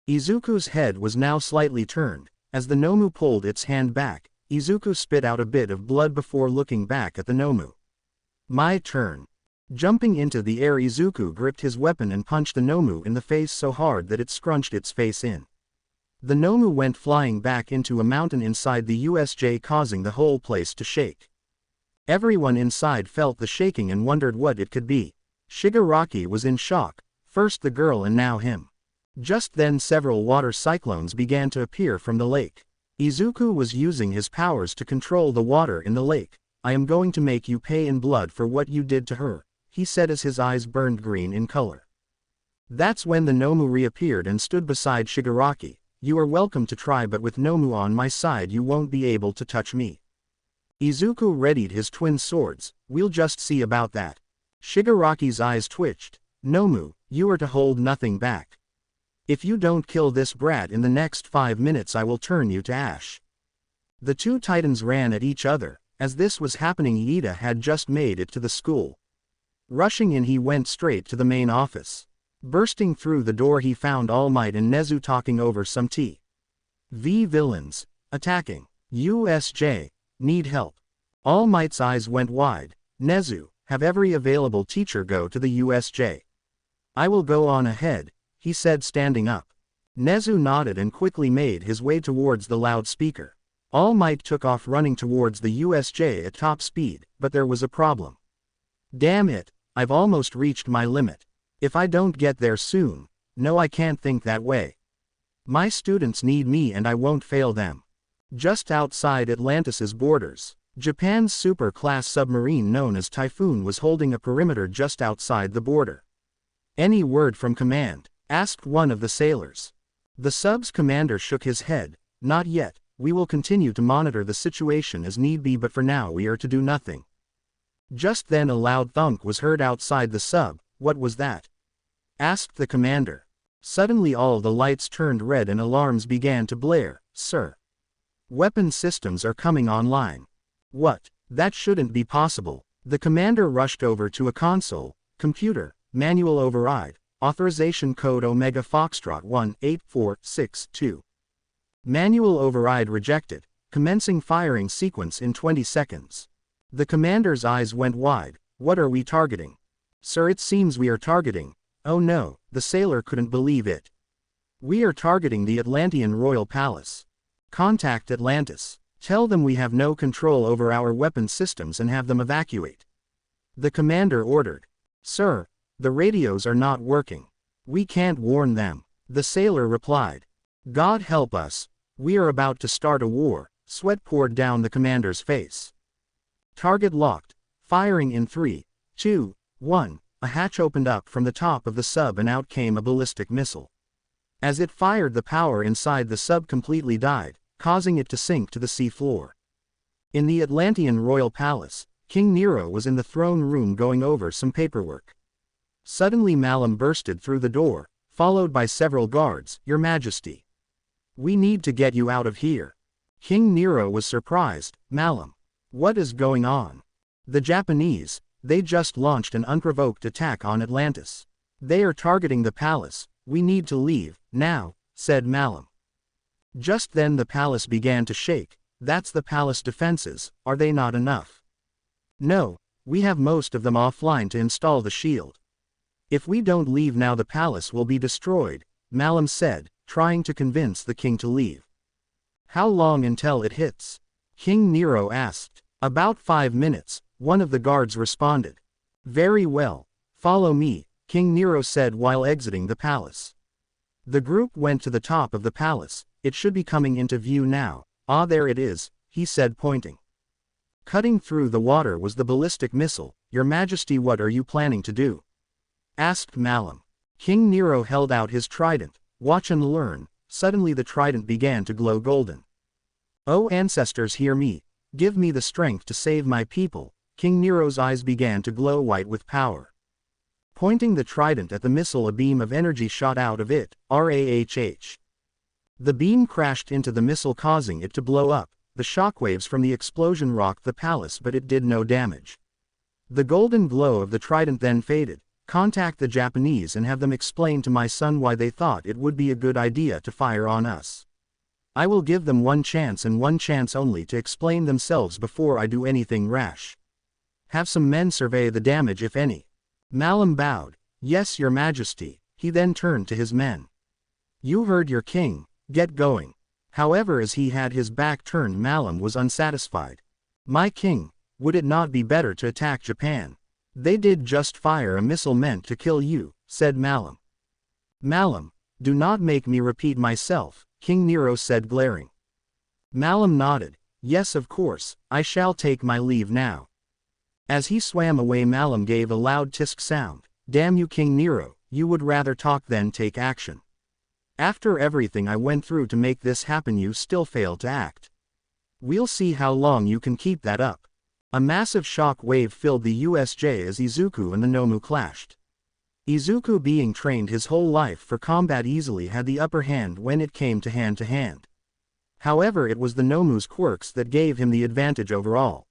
Izuku's head was now slightly turned. As the Nomu pulled its hand back, Izuku spit out a bit of blood before looking back at the Nomu. My turn. Jumping into the air, Izuku gripped his weapon and punched the Nomu in the face so hard that it scrunched its face in. The Nomu went flying back into a mountain inside the USJ, causing the whole place to shake. Everyone inside felt the shaking and wondered what it could be. Shigaraki was in shock, first the girl and now him. Just then several water cyclones began to appear from the lake. Izuku was using his powers to control the water in the lake. I am going to make you pay in blood for what you did to her, he said as his eyes burned green in color. That's when the Nomu reappeared and stood beside Shigaraki. You are welcome to try, but with Nomu on my side you won't be able to touch me. Izuku readied his twin swords. We'll just see about that. Shigaraki's eyes twitched. Nomu, you are to hold nothing back. If you don't kill this brat in the next 5 minutes, I will turn you to ash. The two titans ran at each other. As this was happening, Iida had just made it to the school. Rushing in, he went straight to the main office. Bursting through the door, he found All Might and Nezu talking over some tea. Villains. Attacking. USJ. Need help. All Might's eyes went wide. Nezu, have every available teacher go to the USJ. I will go on ahead, he said, standing up. Nezu nodded and quickly made his way towards the loudspeaker. All Might took off running towards the USJ at top speed, but there was a problem. Damn it, I've almost reached my limit. If I don't get there soon, no, I can't think that way. My students need me and I won't fail them. Just outside Atlantis's borders, Japan's super-class submarine known as Typhoon was holding a perimeter just outside the border. Any word from command? Asked one of the sailors. The sub's commander shook his head. Not yet, we will continue to monitor the situation as need be, but for now we are to do nothing. Just then a loud thunk was heard outside the sub. What was that? Asked the commander. Suddenly all the lights turned red and alarms began to blare. Sir. Weapon systems are coming online. What? That shouldn't be possible. The commander rushed over to a console. Computer. Manual override. Authorization code Omega Foxtrot 18462. Manual override rejected. Commencing firing sequence in 20 seconds. The commander's eyes went wide. What are we targeting? Sir, it seems we are targeting. Oh no, the sailor couldn't believe it. We are targeting the Atlantean Royal Palace. Contact Atlantis. Tell them we have no control over our weapon systems and have them evacuate. The commander ordered. Sir, the radios are not working. We can't warn them. The sailor replied. God help us, we are about to start a war. Sweat poured down the commander's face. Target locked, firing in 3, 2, 1, a hatch opened up from the top of the sub and out came a ballistic missile. As it fired, the power inside the sub completely died, causing it to sink to the sea floor. In the Atlantean royal palace, King Nero was in the throne room going over some paperwork. Suddenly Malum bursted through the door, followed by several guards. Your Majesty, we need to get you out of here. King Nero was surprised. Malum, what is going on? The Japanese, they just launched an unprovoked attack on Atlantis. They are targeting the palace. We need to leave, now, said Malum. Just then the palace began to shake. That's the palace defenses, are they not enough? No, we have most of them offline to install the shield. If we don't leave now the palace will be destroyed, Malum said, trying to convince the king to leave. How long until it hits? King Nero asked. About 5 minutes, one of the guards responded. Very well, follow me, King Nero said while exiting the palace. The group went to the top of the palace. It should be coming into view now. Ah, there it is, he said pointing. Cutting through the water was the ballistic missile. Your Majesty, what are you planning to do? Asked Malum. King Nero held out his trident. Watch and learn. Suddenly the trident began to glow golden. Oh ancestors, hear me. Give me the strength to save my people. King Nero's eyes began to glow white with power. Pointing the trident at the missile, a beam of energy shot out of it. RAHH. The beam crashed into the missile, causing it to blow up. The shockwaves from the explosion rocked the palace, but it did no damage. The golden glow of the trident then faded. Contact the Japanese and have them explain to my son why they thought it would be a good idea to fire on us. I will give them one chance and one chance only to explain themselves before I do anything rash. Have some men survey the damage if any. Malum bowed. Yes, Your Majesty. He then turned to his men. You heard your king, get going. However, as he had his back turned, Malum was unsatisfied. My king, would it not be better to attack Japan? They did just fire a missile meant to kill you, said Malum. Malum, do not make me repeat myself, King Nero said, glaring. Malum nodded. Yes, of course, I shall take my leave now. As he swam away, Malum gave a loud tisk sound. Damn you, King Nero, you would rather talk than take action. After everything I went through to make this happen, you still fail to act. We'll see how long you can keep that up. A massive shock wave filled the USJ as Izuku and the Nomu clashed. Izuku, being trained his whole life for combat, easily had the upper hand when it came to hand. However, it was the Nomu's quirks that gave him the advantage overall.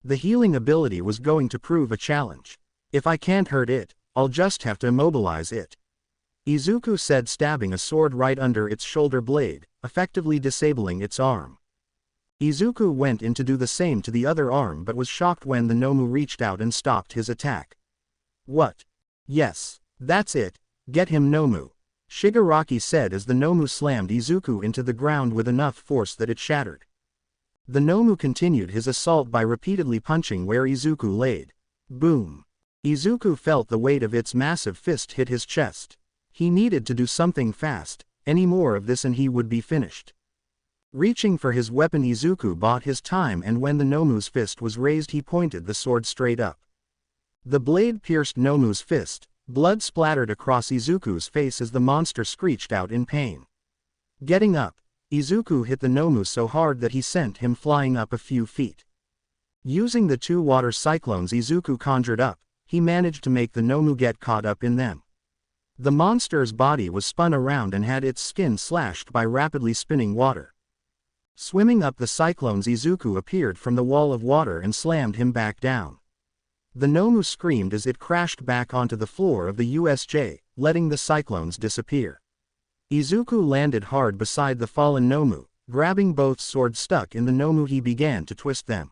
The healing ability was going to prove a challenge. If I can't hurt it, I'll just have to immobilize it. Izuku said, stabbing a sword right under its shoulder blade, effectively disabling its arm. Izuku went in to do the same to the other arm, but was shocked when the Nomu reached out and stopped his attack. What? Yes, that's it, get him, Nomu, Shigaraki said as the Nomu slammed Izuku into the ground with enough force that it shattered. The Nomu continued his assault by repeatedly punching where Izuku laid. Boom. Izuku felt the weight of its massive fist hit his chest. He needed to do something fast. Any more of this and he would be finished. Reaching for his weapon, Izuku bought his time, and when the Nomu's fist was raised, he pointed the sword straight up. The blade pierced Nomu's fist. Blood splattered across Izuku's face as the monster screeched out in pain. Getting up, Izuku hit the Nomu so hard that he sent him flying up a few feet. Using the 2 water cyclones Izuku conjured up, he managed to make the Nomu get caught up in them. The monster's body was spun around and had its skin slashed by rapidly spinning water. Swimming up the cyclones, Izuku appeared from the wall of water and slammed him back down. The Nomu screamed as it crashed back onto the floor of the USJ, letting the cyclones disappear. Izuku landed hard beside the fallen Nomu. Grabbing both swords stuck in the Nomu, he began to twist them.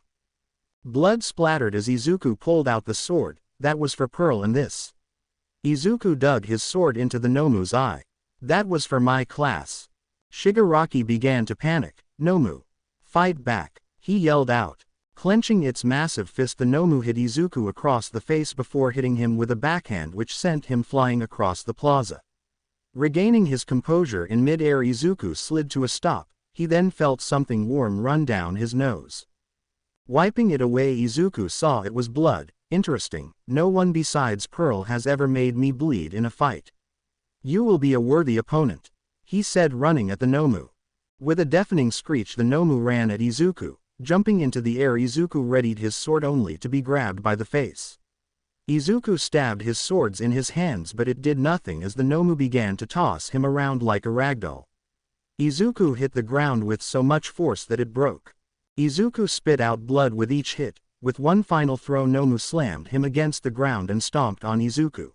Blood splattered as Izuku pulled out the sword. That was for Pearl, and this. Izuku dug his sword into the Nomu's eye. That was for my class. Shigaraki began to panic. Nomu. Fight back, he yelled out. Clenching its massive fist, the Nomu hit Izuku across the face before hitting him with a backhand which sent him flying across the plaza. Regaining his composure in mid-air, Izuku slid to a stop. He then felt something warm run down his nose. Wiping it away, Izuku saw it was blood. Interesting, no one besides Pearl has ever made me bleed in a fight. You will be a worthy opponent, he said, running at the Nomu. With a deafening screech, the Nomu ran at Izuku. Jumping into the air, Izuku readied his sword only to be grabbed by the face. Izuku stabbed his swords in his hands, but it did nothing as the Nomu began to toss him around like a ragdoll. Izuku hit the ground with so much force that it broke. Izuku spit out blood with each hit. With one final throw, Nomu slammed him against the ground and stomped on Izuku.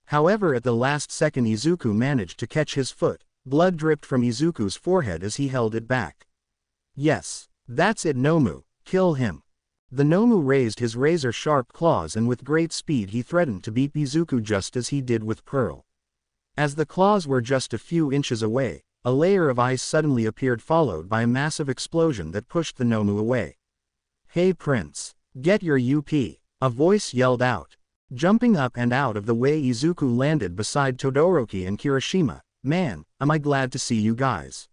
However, at the last second, Izuku managed to catch his foot. Blood dripped from Izuku's forehead as he held it back. Yes, that's it, Nomu, kill him. The Nomu raised his razor-sharp claws and with great speed he threatened to beat Izuku just as he did with Pearl. As the claws were just a few inches away, a layer of ice suddenly appeared, followed by a massive explosion that pushed the Nomu away. Hey Prince, get your UP, a voice yelled out. Jumping up and out of the way, Izuku landed beside Todoroki and Kirishima. Man, am I glad to see you guys.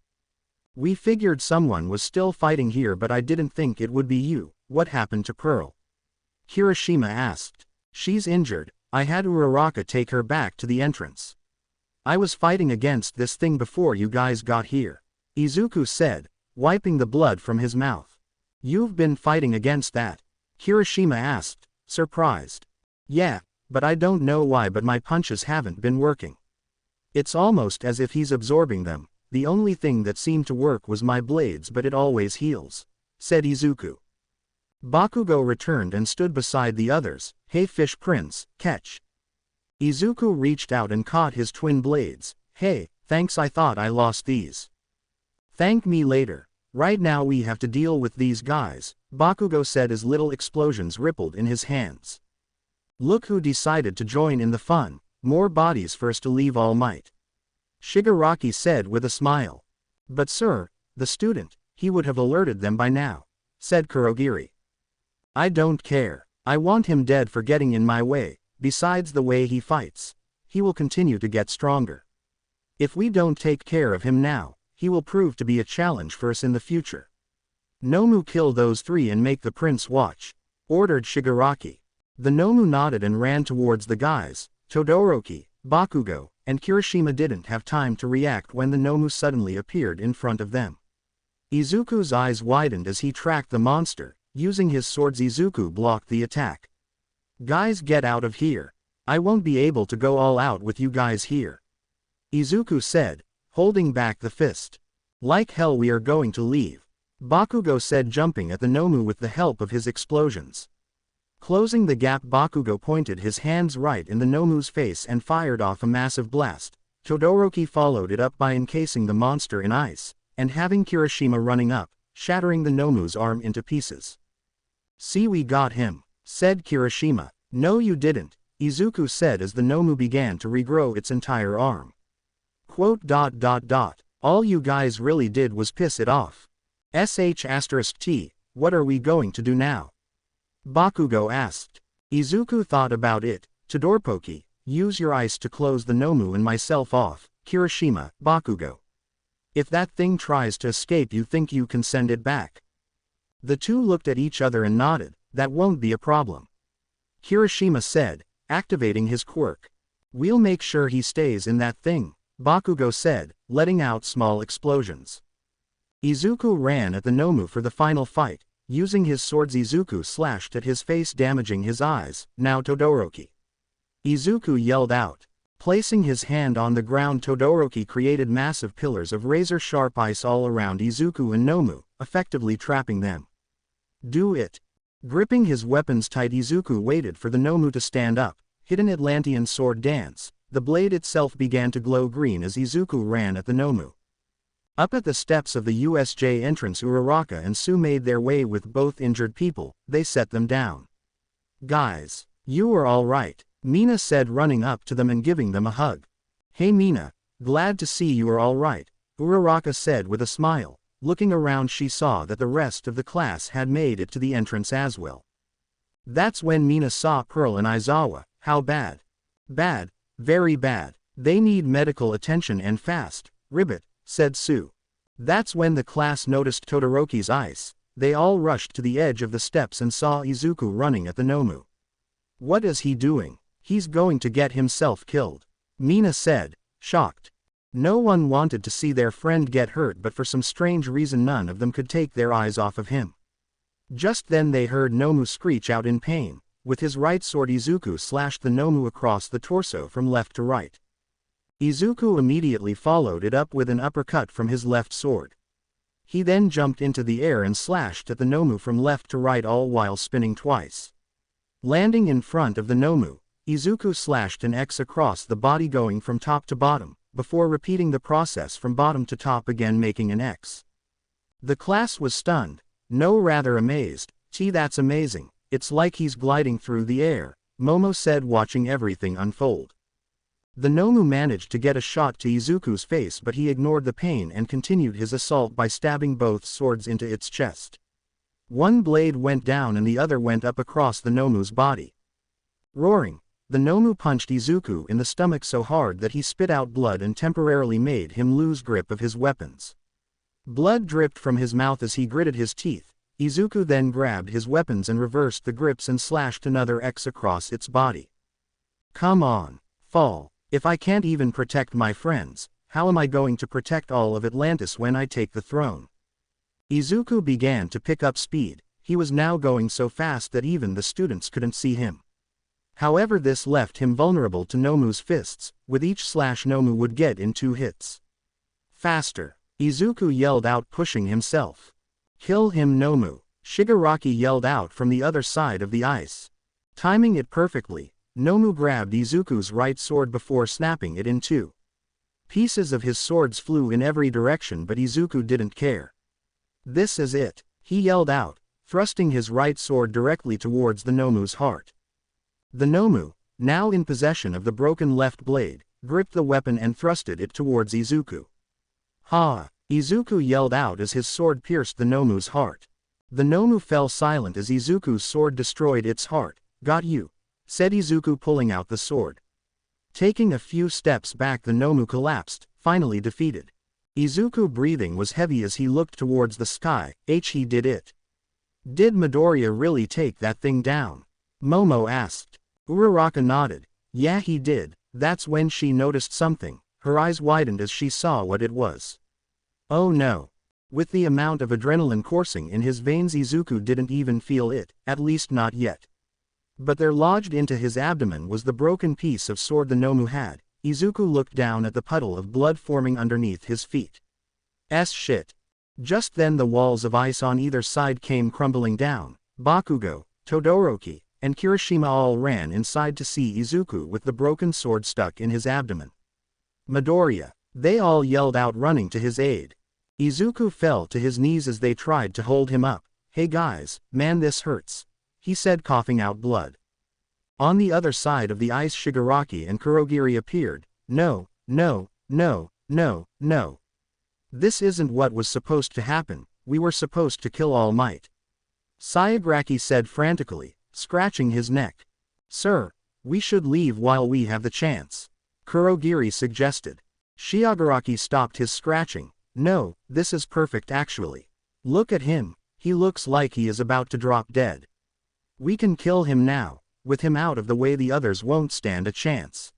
We figured someone was still fighting here, but I didn't think it would be you. What happened to Pearl? Kirishima asked. She's injured. I had Uraraka take her back to the entrance. I was fighting against this thing before you guys got here, Izuku said, wiping the blood from his mouth. You've been fighting against that? Kirishima asked, surprised. Yeah, but I don't know why, but my punches haven't been working. It's almost as if he's absorbing them. The only thing that seemed to work was my blades, but it always heals, said Izuku. Bakugo returned and stood beside the others. Hey Fish Prince, catch. Izuku reached out and caught his twin blades. Hey, thanks, I thought I lost these. Thank me later. Right now we have to deal with these guys, Bakugo said as little explosions rippled in his hands. Look who decided to join in the fun. More bodies first to leave All Might, Shigaraki said with a smile. But sir, the student, he would have alerted them by now, said Kurogiri. I don't care. I want him dead for getting in my way. Besides, the way he fights, he will continue to get stronger. If we don't take care of him now, he will prove to be a challenge for us in the future. Nomu, kill those three and make the prince watch, ordered Shigaraki. The Nomu nodded and ran towards the guys. Todoroki, Bakugo, and Kirishima didn't have time to react when the Nomu suddenly appeared in front of them. Izuku's eyes widened as he tracked the monster. Using his swords, Izuku blocked the attack. Guys, get out of here. I won't be able to go all out with you guys here, Izuku said, holding back the fist. Like hell we are going to leave, Bakugo said, jumping at the Nomu with the help of his explosions. Closing the gap, Bakugo pointed his hands right in the Nomu's face and fired off a massive blast. Todoroki followed it up by encasing the monster in ice, and having Kirishima running up, shattering the Nomu's arm into pieces. See, we got him, said Kirishima. No you didn't, Izuku said as the Nomu began to regrow its entire arm. Quote, ... all you guys really did was piss it off. *T, what are we going to do now? Bakugo asked. Izuku thought about it. Todoroki, use your ice to close the Nomu and myself off. Kirishima, Bakugo. If that thing tries to escape, you think you can send it back? The two looked at each other and nodded. That won't be a problem, Kirishima said, activating his quirk. We'll make sure he stays in that thing, Bakugo said, letting out small explosions. Izuku ran at the Nomu for the final fight. Using his swords, Izuku slashed at his face, damaging his eyes. Now Todoroki, Izuku yelled out. Placing his hand on the ground, Todoroki created massive pillars of razor-sharp ice all around Izuku and Nomu, effectively trapping them. Do it. Gripping his weapons tight, Izuku waited for the Nomu to stand up. Hit an Atlantean sword dance. The blade itself began to glow green as Izuku ran at the Nomu. Up at the steps of the USJ entrance, Uraraka and Sue made their way with both injured people. They set them down. Guys, you are all right, Mina said, running up to them and giving them a hug. Hey Mina, glad to see you are all right, Uraraka said with a smile. Looking around she saw that the rest of the class had made it to the entrance as well. That's when Mina saw Pearl and Aizawa. How bad? Bad, very bad. They need medical attention and fast, Ribbit, said Sue. That's when the class noticed Todoroki's ice. They all rushed to the edge of the steps and saw Izuku running at the Nomu. What is he doing? He's going to get himself killed, Mina said, shocked. No one wanted to see their friend get hurt, but for some strange reason none of them could take their eyes off of him. Just then they heard Nomu screech out in pain. With his right sword Izuku slashed the Nomu across the torso from left to right. Izuku immediately followed it up with an uppercut from his left sword. He then jumped into the air and slashed at the Nomu from left to right, all while spinning twice. Landing in front of the Nomu, Izuku slashed an X across the body going from top to bottom, before repeating the process from bottom to top again, making an X. The class was stunned. No, rather amazed. Gee, that's amazing. It's like he's gliding through the air, Momo said, watching everything unfold. The Nomu managed to get a shot to Izuku's face, but he ignored the pain and continued his assault by stabbing both swords into its chest. One blade went down and the other went up across the Nomu's body. Roaring, the Nomu punched Izuku in the stomach so hard that he spit out blood and temporarily made him lose grip of his weapons. Blood dripped from his mouth as he gritted his teeth. Izuku then grabbed his weapons and reversed the grips and slashed another X across its body. Come on, fall. If I can't even protect my friends, how am I going to protect all of Atlantis when I take the throne? Izuku began to pick up speed. He was now going so fast that even the students couldn't see him. However, this left him vulnerable to Nomu's fists. With each slash Nomu would get in 2 hits. Faster, Izuku yelled out, pushing himself. Kill him, Nomu, Shigaraki yelled out from the other side of the ice. Timing it perfectly, Nomu grabbed Izuku's right sword before snapping it in 2. Pieces of his swords flew in every direction, but Izuku didn't care. This is it, he yelled out, thrusting his right sword directly towards the Nomu's heart. The Nomu, now in possession of the broken left blade, gripped the weapon and thrusted it towards Izuku. Ha! Izuku yelled out as his sword pierced the Nomu's heart. The Nomu fell silent as Izuku's sword destroyed its heart. Got you, said Izuku, pulling out the sword. Taking a few steps back, the Nomu collapsed, finally defeated. Izuku breathing was heavy as he looked towards the sky. He did it. Did Midoriya really take that thing down? Momo asked. Uraraka nodded. Yeah, he did. That's when she noticed something. Her eyes widened as she saw what it was. Oh no. With the amount of adrenaline coursing in his veins, Izuku didn't even feel it, at least not yet. But there lodged into his abdomen was the broken piece of sword the Nomu had. Izuku looked down at the puddle of blood forming underneath his feet. Shit. Just then the walls of ice on either side came crumbling down. Bakugo, Todoroki, and Kirishima all ran inside to see Izuku with the broken sword stuck in his abdomen. Midoriya, they all yelled out, running to his aid. Izuku fell to his knees as they tried to hold him up. Hey guys, man, this hurts, he said, coughing out blood. On the other side of the ice, Shigaraki and Kurogiri appeared. No, no, no, no, no. This isn't what was supposed to happen. We were supposed to kill All Might. Shigaraki said frantically, scratching his neck. Sir, we should leave while we have the chance, Kurogiri suggested. Shigaraki stopped his scratching. No, this is perfect actually. Look at him, he looks like he is about to drop dead. We can kill him now. With him out of the way, the others won't stand a chance.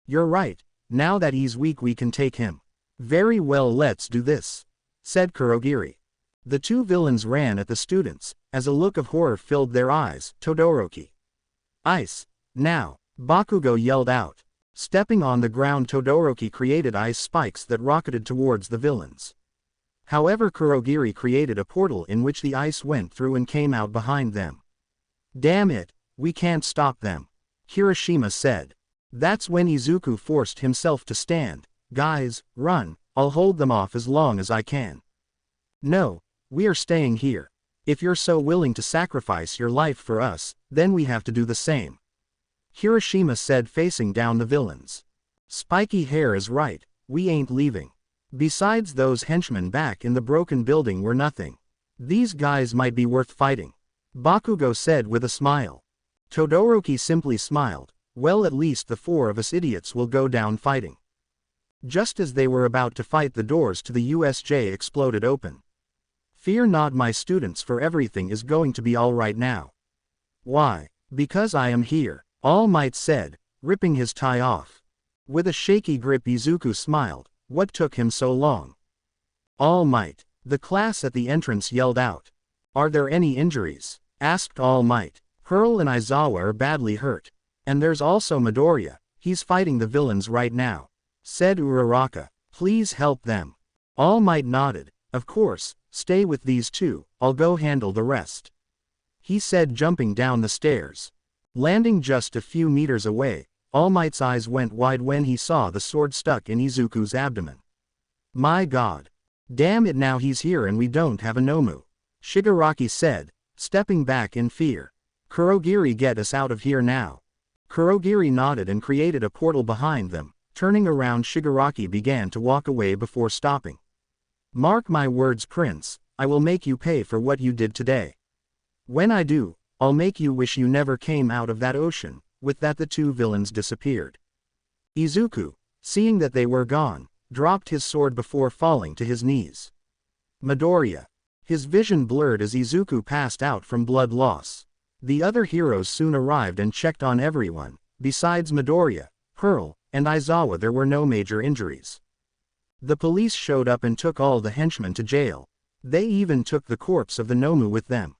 You're right, now that he's weak we can take him. Very well, let's do this, said Kurogiri. The two villains ran at the students, as a look of horror filled their eyes. Todoroki. Ice. Now, Bakugo yelled out. Stepping on the ground, Todoroki created ice spikes that rocketed towards the villains. However, Kurogiri created a portal in which the ice went through and came out behind them. Damn it, we can't stop them, Kirishima said. That's when Izuku forced himself to stand. Guys, run, I'll hold them off as long as I can. No, we are staying here. If you're so willing to sacrifice your life for us, then we have to do the same, Kirishima said, facing down the villains. Spiky Hair is right, we ain't leaving. Besides, those henchmen back in the broken building were nothing. These guys might be worth fighting, Bakugo said with a smile. Todoroki simply smiled. Well, at least the four of us idiots will go down fighting. Just as they were about to fight, the doors to the USJ exploded open. Fear not, my students, for everything is going to be all right now. Why? Because I am here, All Might said, ripping his tie off. With a shaky grip, Izuku smiled. What took him so long? All Might, the class at the entrance yelled out. Are there any injuries? Asked All Might. Pearl and Aizawa are badly hurt. And there's also Midoriya, he's fighting the villains right now, said Uraraka. Please help them. All Might nodded. Of course, stay with these two, I'll go handle the rest, he said, jumping down the stairs. Landing just a few meters away, All Might's eyes went wide when he saw the sword stuck in Izuku's abdomen. My god. Damn it, now he's here and we don't have a Nomu, Shigaraki said, stepping back in fear. Kurogiri, get us out of here now. Kurogiri nodded and created a portal behind them. Turning around, Shigaraki began to walk away before stopping. Mark my words, Prince, I will make you pay for what you did today. When I do, I'll make you wish you never came out of that ocean. With that, the two villains disappeared. Izuku, seeing that they were gone, dropped his sword before falling to his knees. Midoriya. His vision blurred as Izuku passed out from blood loss. The other heroes soon arrived and checked on everyone. Besides Midoriya, Pearl, and Aizawa, there were no major injuries. The police showed up and took all the henchmen to jail. They even took the corpse of the Nomu with them.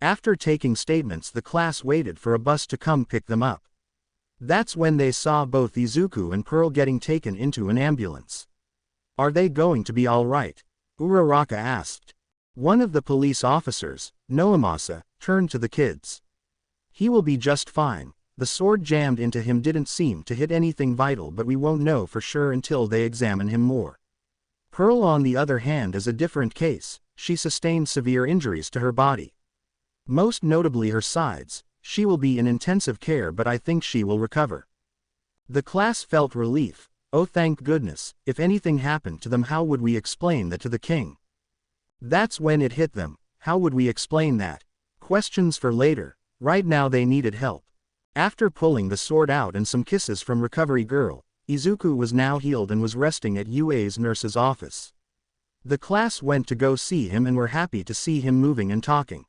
After taking statements, the class waited for a bus to come pick them up. That's when they saw both Izuku and Pearl getting taken into an ambulance. Are they going to be all right? Uraraka asked. One of the police officers, Noamasa, turned to the kids. He will be just fine. The sword jammed into him didn't seem to hit anything vital, but we won't know for sure until they examine him more. Pearl, on the other hand, is a different case. She sustained severe injuries to her body, most notably her sides. She will be in intensive care, but I think she will recover. The class felt relief. Oh, thank goodness. If anything happened to them, how would we explain that to the king? That's when it hit them. How would we explain that? Questions for later. Right now they needed help. After pulling the sword out and some kisses from Recovery Girl, Izuku was now healed and was resting at UA's nurse's office. The class went to go see him and were happy to see him moving and talking.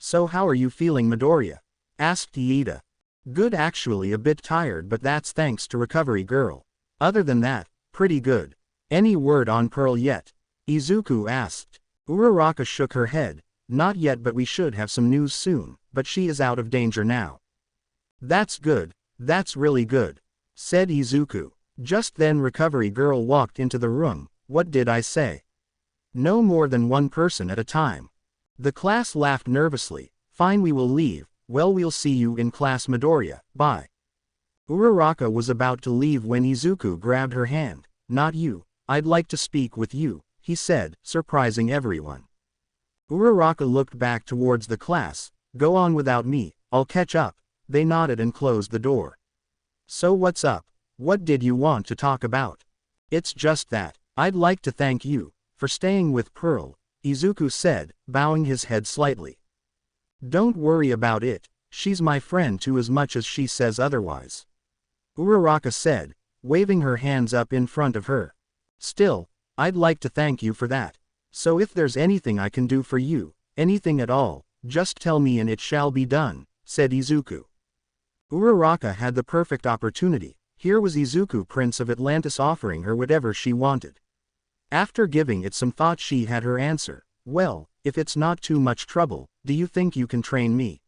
So how are you feeling, Midoriya? Asked Iida. Good, actually, a bit tired, but that's thanks to Recovery Girl. Other than that, pretty good. Any word on Pearl yet? Izuku asked. Uraraka shook her head. Not yet, but we should have some news soon, but she is out of danger now. That's good, that's really good, said Izuku. Just then Recovery Girl walked into the room. What did I say? No more than one person at a time. The class laughed nervously. Fine, we will leave. Well, we'll see you in class, Midoriya. Bye. Uraraka was about to leave when Izuku grabbed her hand. Not you. I'd like to speak with you, he said, surprising everyone. Uraraka looked back towards the class. Go on without me, I'll catch up. They nodded and closed the door. So what's up? What did you want to talk about? It's just that, I'd like to thank you for staying with Pearl, Izuku said, bowing his head slightly. Don't worry about it, she's my friend too, as much as she says otherwise, Uraraka said, waving her hands up in front of her. Still, I'd like to thank you for that. So if there's anything I can do for you, anything at all, just tell me and it shall be done, said Izuku. Uraraka had the perfect opportunity. Here was Izuku, Prince of Atlantis, offering her whatever she wanted. After giving it some thought, she had her answer. Well, if it's not too much trouble, do you think you can train me?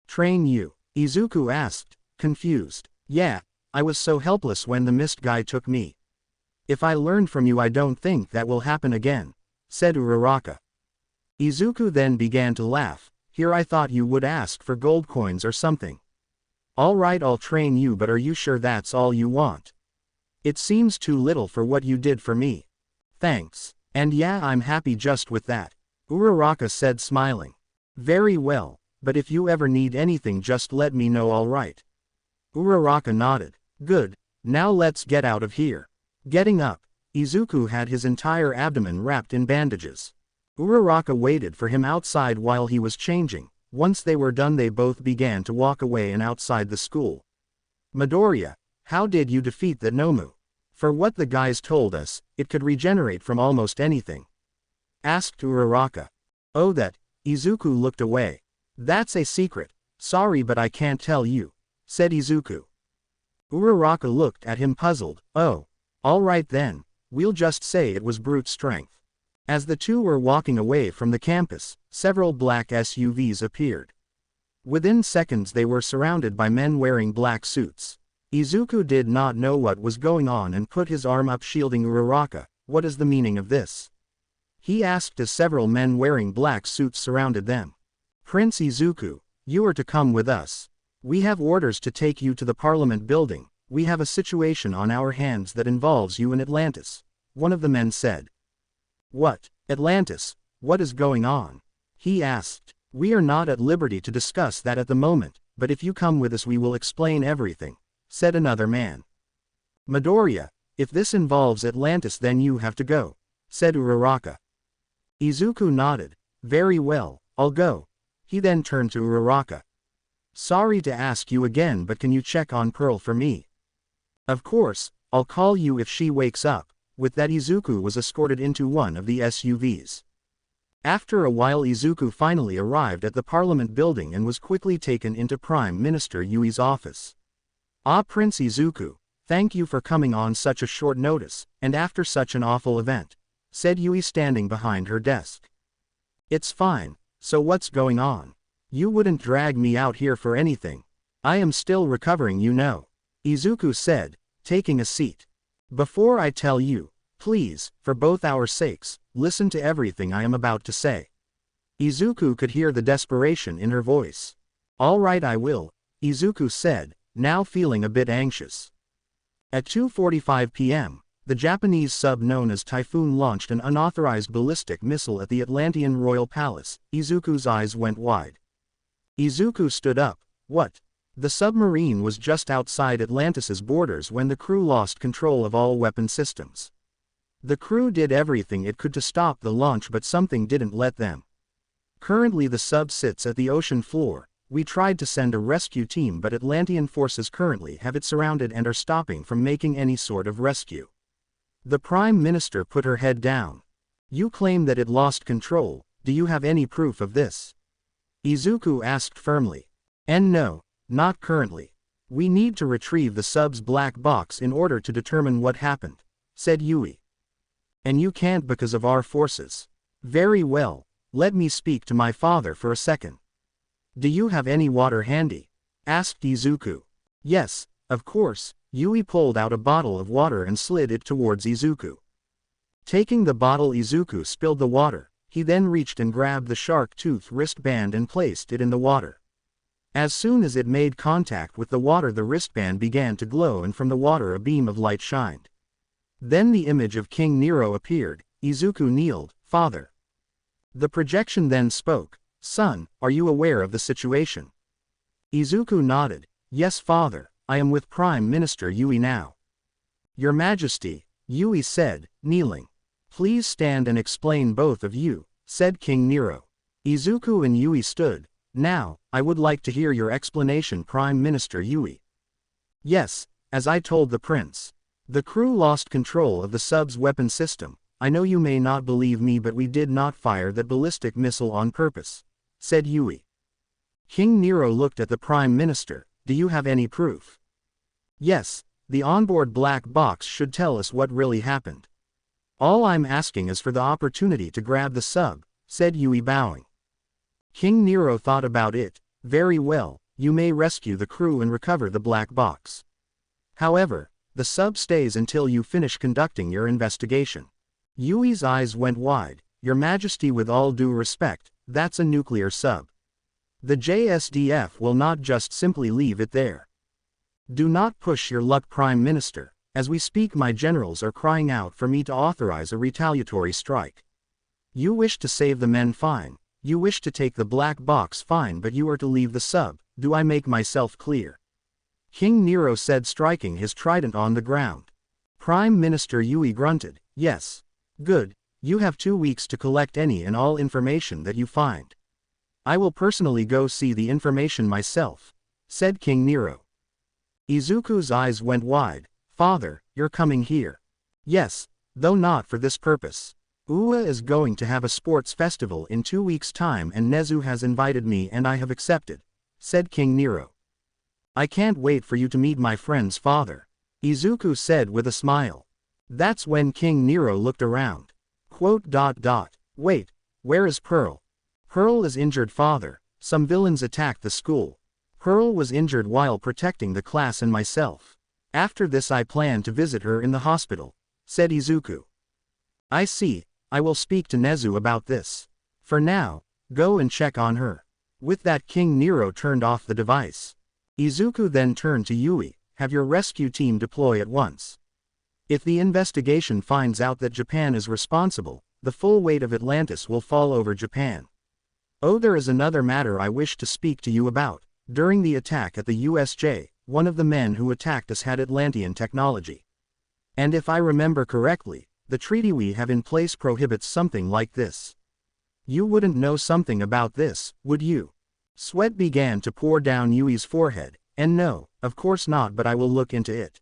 Train you? Izuku asked, confused. Yeah, I was so helpless when the mist guy took me. If I learn from you, I don't think that will happen again, said Uraraka. Izuku then began to laugh. Here, I thought you would ask for gold coins or something. All right, I'll train you, but are you sure that's all you want? It seems too little for what you did for me. Thanks. And yeah, I'm happy just with that, Uraraka said, smiling. Very well, but if you ever need anything, just let me know, all right? Uraraka nodded. Good, now let's get out of here. Getting up, Izuku had his entire abdomen wrapped in bandages. Uraraka waited for him outside while he was changing. Once they were done, they both began to walk away and outside the school. Midoriya, how did you defeat the Nomu? For what the guys told us, it could regenerate from almost anything. Asked Uraraka. Oh, that. Izuku looked away. That's a secret. Sorry, but I can't tell you, said Izuku. Uraraka looked at him puzzled. Oh. Alright then, we'll just say it was brute strength. As the two were walking away from the campus, several black SUVs appeared. Within seconds they were surrounded by men wearing black suits. Izuku did not know what was going on and put his arm up shielding Uraraka. What is the meaning of this? He asked as several men wearing black suits surrounded them. Prince Izuku, you are to come with us. We have orders to take you to the Parliament building. We have a situation on our hands that involves you in Atlantis, one of the men said. What, Atlantis? What is going on? He asked. We are not at liberty to discuss that at the moment, but if you come with us we will explain everything, said another man. Midoriya, if this involves Atlantis then you have to go, said Uraraka. Izuku nodded. Very well, I'll go. He then turned to Uraraka. Sorry to ask you again, but can you check on Pearl for me? Of course, I'll call you if she wakes up. With that, Izuku was escorted into one of the SUVs. After a while, Izuku finally arrived at the Parliament building and was quickly taken into Prime Minister Yui's office. Ah, Prince Izuku, thank you for coming on such a short notice, and after such an awful event, said Yui standing behind her desk. It's fine, so what's going on? You wouldn't drag me out here for anything. I am still recovering, you know, Izuku said, taking a seat. Before I tell you, please, for both our sakes, listen to everything I am about to say. Izuku could hear the desperation in her voice. All right, I will, Izuku said, now feeling a bit anxious. At 2:45 p.m., the Japanese sub known as Typhoon launched an unauthorized ballistic missile at the Atlantean Royal Palace. Izuku's eyes went wide. Izuku stood up. What? The submarine was just outside Atlantis's borders when the crew lost control of all weapon systems. The crew did everything it could to stop the launch, but something didn't let them. Currently the sub sits at the ocean floor. We tried to send a rescue team, but Atlantean forces currently have it surrounded and are stopping from making any sort of rescue. The Prime Minister put her head down. You claim that it lost control. Do you have any proof of this? Izuku asked firmly. And no, not currently. We need to retrieve the sub's black box in order to determine what happened, said Yui. And you can't because of our forces. Very well, let me speak to my father for a second. Do you have any water handy? Asked Izuku. Yes, of course. Yui pulled out a bottle of water and slid it towards Izuku. Taking the bottle, Izuku spilled the water. He then reached and grabbed the shark tooth wristband and placed it in the water. As soon as it made contact with the water, the wristband began to glow, and from the water a beam of light shined. Then the image of King Nero appeared. Izuku kneeled. Father. The projection then spoke. Son, are you aware of the situation? Izuku nodded. Yes, father, I am with Prime Minister Yui now. Your Majesty, Yui said, kneeling. Please stand and explain, both of you, said King Nero. Izuku and Yui stood. Now, I would like to hear your explanation, Prime Minister Yui. Yes, as I told the prince. The crew lost control of the sub's weapon system. I know you may not believe me, but we did not fire that ballistic missile on purpose, said Yui. King Nero looked at the Prime Minister. Do you have any proof? Yes, the onboard black box should tell us what really happened. All I'm asking is for the opportunity to grab the sub, said Yui, bowing. King Nero thought about it. Very well, you may rescue the crew and recover the black box. However, the sub stays until you finish conducting your investigation. Yui's eyes went wide. Your Majesty, with all due respect, that's a nuclear sub. The JSDF will not just simply leave it there. Do not push your luck, Prime Minister. As we speak, my generals are crying out for me to authorize a retaliatory strike. You wish to save the men, fine. You wish to take the black box, fine, but you are to leave the sub. Do I make myself clear? King Nero said, striking his trident on the ground. Prime Minister Yui grunted. Yes. Good. You have 2 weeks to collect any and all information that you find. I will personally go see the information myself, said King Nero. Izuku's eyes went wide. Father, you're coming here. Yes, though not for this purpose. Ua is going to have a sports festival in 2 weeks' time and Nezu has invited me and I have accepted, said King Nero. I can't wait for you to meet my friend's father, Izuku said with a smile. That's when King Nero looked around. Wait, where is Pearl? Pearl is injured, father. Some villains attacked the school. Pearl was injured while protecting the class and myself. After this I plan to visit her in the hospital, said Izuku. I see, I will speak to Nezu about this. For now, go and check on her. With that King Nero turned off the device. Izuku then turned to Yui, have your rescue team deploy at once. If the investigation finds out that Japan is responsible, the full weight of Atlantis will fall over Japan. Oh, there is another matter I wish to speak to you about. During the attack at the USJ, one of the men who attacked us had Atlantean technology. And if I remember correctly, the treaty we have in place prohibits something like this. You wouldn't know something about this, would you? Sweat began to pour down Yui's forehead, and no, of course not, but I will look into it.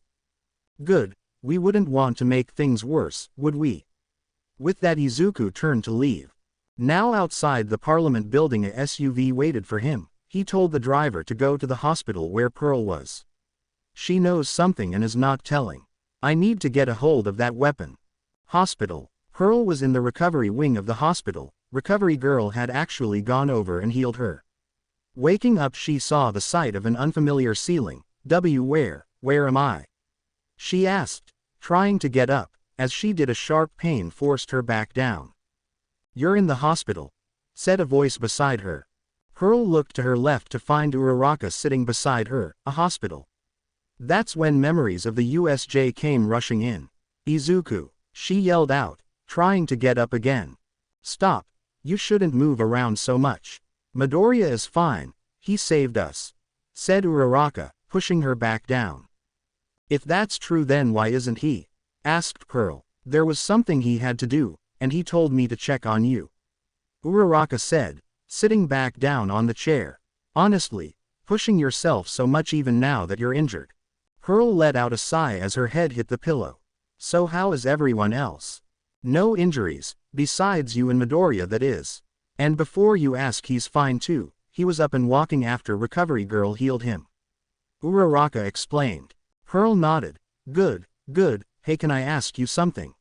Good, we wouldn't want to make things worse, would we? With that Izuku turned to leave. Now outside the Parliament building a SUV waited for him. He told the driver to go to the hospital where Pearl was. She knows something and is not telling. I need to get a hold of that weapon. Hospital. Pearl was in the recovery wing of the hospital. Recovery girl had actually gone over and healed her. Waking up she saw the sight of an unfamiliar ceiling. Where am I? She asked, trying to get up. As she did, a sharp pain forced her back down. You're in the hospital, said a voice beside her. Pearl looked to her left to find Uraraka sitting beside her, a hospital. That's when memories of the USJ came rushing in. Izuku, she yelled out, trying to get up again. Stop, you shouldn't move around so much. Midoriya is fine, he saved us, said Uraraka, pushing her back down. If that's true, then why isn't he? Asked Pearl. There was something he had to do, and he told me to check on you. Uraraka said, sitting back down on the chair. Honestly, pushing yourself so much even now that you're injured. Pearl let out a sigh as her head hit the pillow. So how is everyone else? No injuries, besides you and Midoriya, that is. And before you ask, he's fine too. He was up and walking after recovery girl healed him. Uraraka explained. Pearl nodded. Good. Hey, can I ask you something?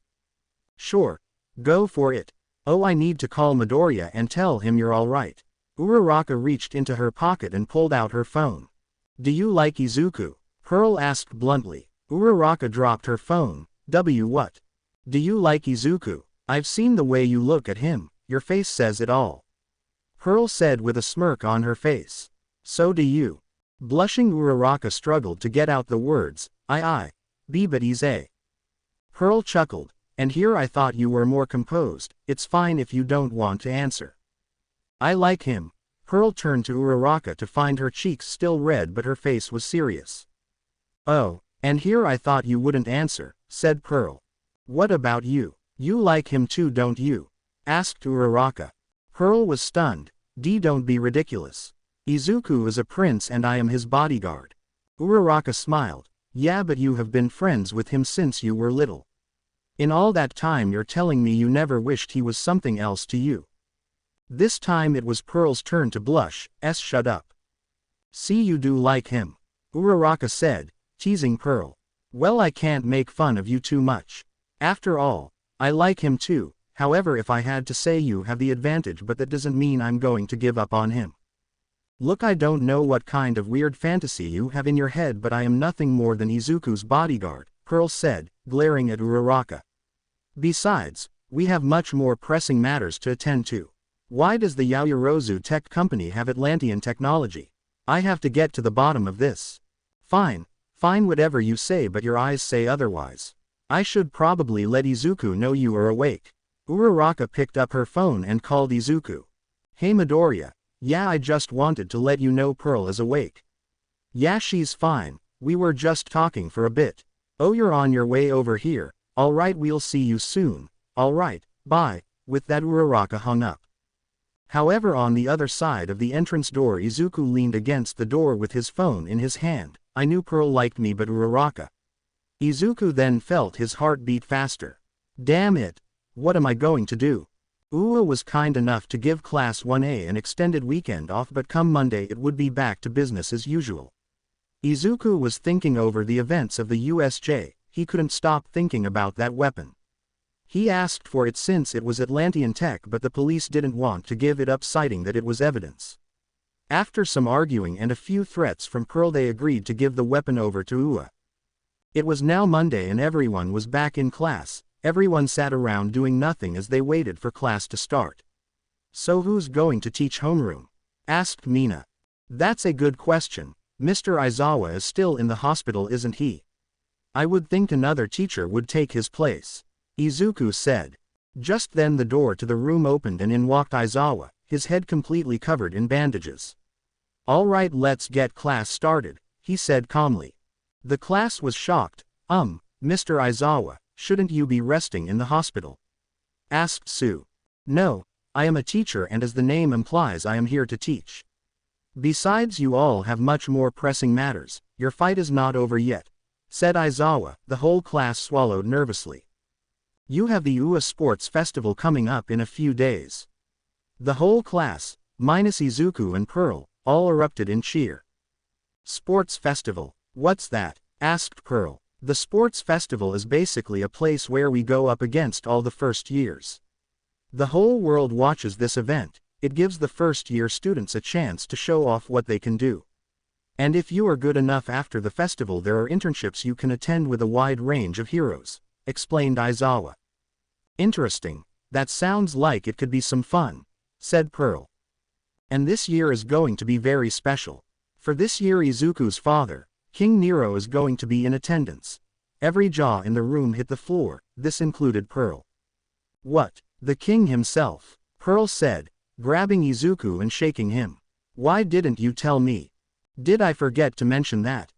Sure. Go for it. Oh, I need to call Midoriya and tell him you're alright. Uraraka reached into her pocket and pulled out her phone. Do you like Izuku? Pearl asked bluntly. Uraraka dropped her phone. What? Do you like Izuku? I've seen the way you look at him, your face says it all. Pearl said with a smirk on her face. So do you. Blushing, Uraraka struggled to get out the words, but he's a. Pearl chuckled. And here I thought you were more composed. It's fine if you don't want to answer. I like him. Pearl turned to Uraraka to find her cheeks still red, but her face was serious. Oh, and here I thought you wouldn't answer, said Pearl. What about you? You like him too, don't you? Asked Uraraka. Pearl was stunned. Don't be ridiculous. Izuku is a prince and I am his bodyguard. Uraraka smiled. Yeah, but you have been friends with him since you were little. In all that time you're telling me you never wished he was something else to you. This time it was Pearl's turn to blush. Shut up. See, you do like him. Uraraka said, teasing Pearl. Well, I can't make fun of you too much. After all, I like him too. However, if I had to say, you have the advantage, but that doesn't mean I'm going to give up on him. Look, I don't know what kind of weird fantasy you have in your head, but I am nothing more than Izuku's bodyguard, Pearl said, glaring at Uraraka. Besides, we have much more pressing matters to attend to. Why does the Yaoyorozu Tech Company have Atlantean technology? I have to get to the bottom of this. Fine whatever you say, but your eyes say otherwise. I should probably let Izuku know you are awake. Uraraka picked up her phone and called Izuku. Hey Midoriya. Yeah, I just wanted to let you know Pearl is awake. Yeah, she's fine. We were just talking for a bit. Oh, you're on your way over here. Alright, we'll see you soon. Alright, bye. With that, Uraraka hung up. However, on the other side of the entrance door, Izuku leaned against the door with his phone in his hand. I knew Pearl liked me, but Uraraka. Izuku then felt his heart beat faster. Damn it. What am I going to do? Ua was kind enough to give Class 1A an extended weekend off, but come Monday it would be back to business as usual. Izuku was thinking over the events of the USJ. He couldn't stop thinking about that weapon. He asked for it since it was Atlantean tech, but the police didn't want to give it up, citing that it was evidence. After some arguing and a few threats from Pearl, they agreed to give the weapon over to Ua. It was now Monday and everyone was back in class. Everyone sat around doing nothing as they waited for class to start. So who's going to teach homeroom? Asked Mina. That's a good question. Mr. Aizawa is still in the hospital, isn't he? I would think another teacher would take his place, Izuku said. Just then the door to the room opened and in walked Aizawa, his head completely covered in bandages. Alright, let's get class started, he said calmly. The class was shocked. Mr. Aizawa, shouldn't you be resting in the hospital? Asked Sue. No, I am a teacher, and as the name implies, I am here to teach. Besides, you all have much more pressing matters. Your fight is not over yet, said Aizawa. The whole class swallowed nervously. You have the UA Sports Festival coming up in a few days. The whole class, minus Izuku and Pearl, all erupted in cheer. Sports Festival, what's that? Asked Pearl. The Sports Festival is basically a place where we go up against all the first years. The whole world watches this event. It gives the first-year students a chance to show off what they can do. And if you are good enough after the festival, there are internships you can attend with a wide range of heroes, explained Aizawa. Interesting. That sounds like it could be some fun, said Pearl. And this year is going to be very special. For this year, Izuku's father, King Nero, is going to be in attendance. Every jaw in the room hit the floor. This included Pearl. What? The king himself? Pearl said, grabbing Izuku and shaking him. Why didn't you tell me? Did I forget to mention that?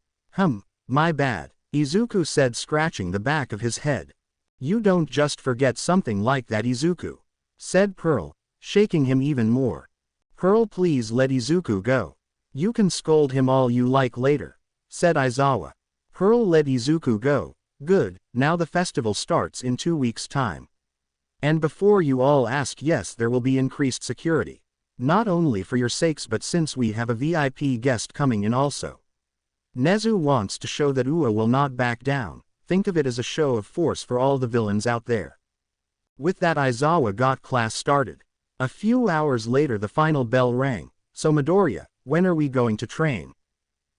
My bad, Izuku said, scratching the back of his head. You don't just forget something like that, Izuku, said Pearl, shaking him even more. Pearl, please let Izuku go. You can scold him all you like later, said Aizawa. Pearl let Izuku go. Good, now the festival starts in 2 weeks' time. And before you all ask, yes, there will be increased security. Not only for your sakes, but since we have a VIP guest coming in also. Nezu wants to show that Ua will not back down. Think of it as a show of force for all the villains out there. With that, Aizawa got class started. A few hours later the final bell rang. So Midoriya, when are we going to train?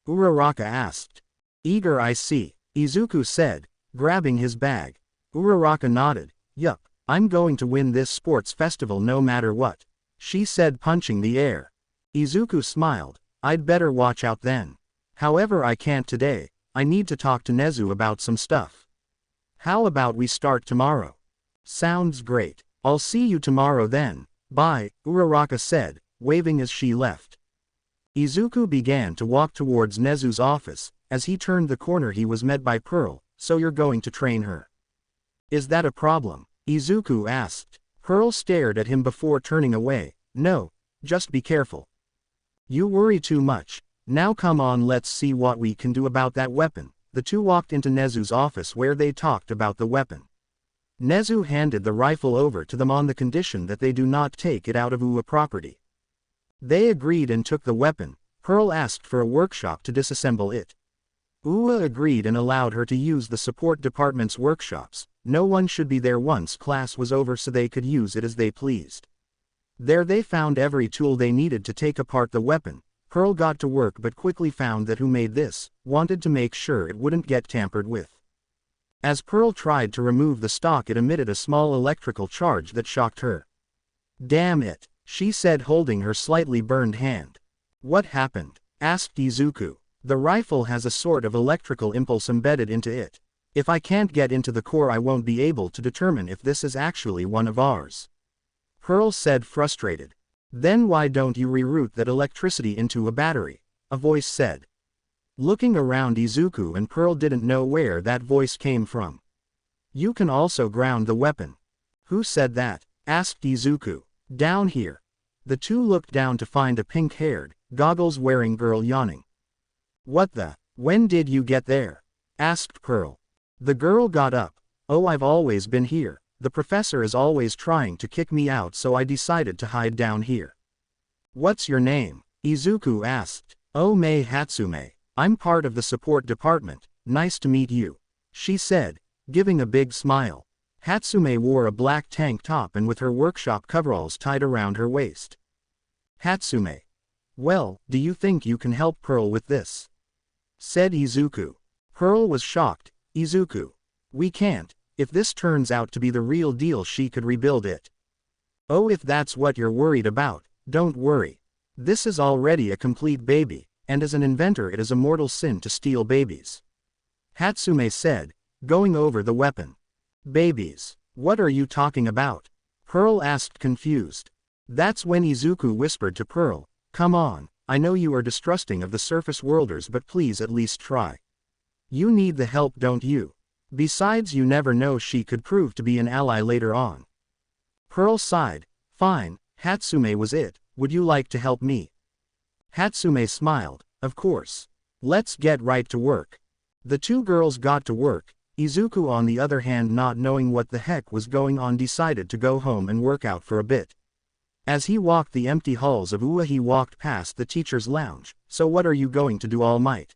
Uraraka asked. Eager, I see, Izuku said, grabbing his bag. Uraraka nodded. Yup, I'm going to win this sports festival no matter what, she said, punching the air. Izuku smiled. I'd better watch out then. However, I can't today. I need to talk to Nezu about some stuff. How about we start tomorrow? Sounds great. I'll see you tomorrow then. Bye, Uraraka said, waving as she left. Izuku began to walk towards Nezu's office. As he turned the corner, he was met by Pearl. So you're going to train her? Is that a problem? Izuku asked. Pearl stared at him before turning away. No, just be careful. You worry too much. Now come on, let's see what we can do about that weapon. The two walked into Nezu's office where they talked about the weapon. Nezu handed the rifle over to them on the condition that they do not take it out of Ua property. They agreed and took the weapon. Pearl asked for a workshop to disassemble it. Ua agreed and allowed her to use the support department's workshops. No one should be there once class was over, so they could use it as they pleased. There they found every tool they needed to take apart the weapon. Pearl got to work but quickly found that who made this wanted to make sure it wouldn't get tampered with. As Pearl tried to remove the stock, it emitted a small electrical charge that shocked her. Damn it, she said, holding her slightly burned hand. What happened? Asked Izuku. The rifle has a sort of electrical impulse embedded into it. If I can't get into the core, I won't be able to determine if this is actually one of ours. Pearl said, frustrated. Then why don't you reroute that electricity into a battery? A voice said. Looking around, Izuku and Pearl didn't know where that voice came from. You can also ground the weapon. Who said that? Asked Izuku. Down here. The two looked down to find a pink-haired, goggles-wearing girl yawning. What the? When did you get there? Asked Pearl. The girl got up. Oh, I've always been here. The professor is always trying to kick me out, so I decided to hide down here. What's your name? Izuku asked. Oh, Mei Hatsume. I'm part of the support department. Nice to meet you, she said, giving a big smile. Hatsume wore a black tank top and with her workshop coveralls tied around her waist. Hatsume. Well, do you think you can help Pearl with this? Said Izuku. Pearl was shocked. Izuku. We can't. If this turns out to be the real deal, she could rebuild it. Oh, if that's what you're worried about, don't worry. This is already a complete baby, and as an inventor it is a mortal sin to steal babies. Hatsume said, going over the weapon. Babies. What are you talking about? Pearl asked, confused. That's when Izuku whispered to Pearl, come on, I know you are distrusting of the surface worlders, but please at least try. You need the help, don't you? Besides, you never know, she could prove to be an ally later on. Pearl sighed. Fine, Hatsume was it. Would you like to help me? Hatsume smiled. Of course. Let's get right to work. The two girls got to work. Izuku, on the other hand, not knowing what the heck was going on, decided to go home and work out for a bit. As he walked the empty halls of UA, he walked past the teacher's lounge. So what are you going to do, All Might?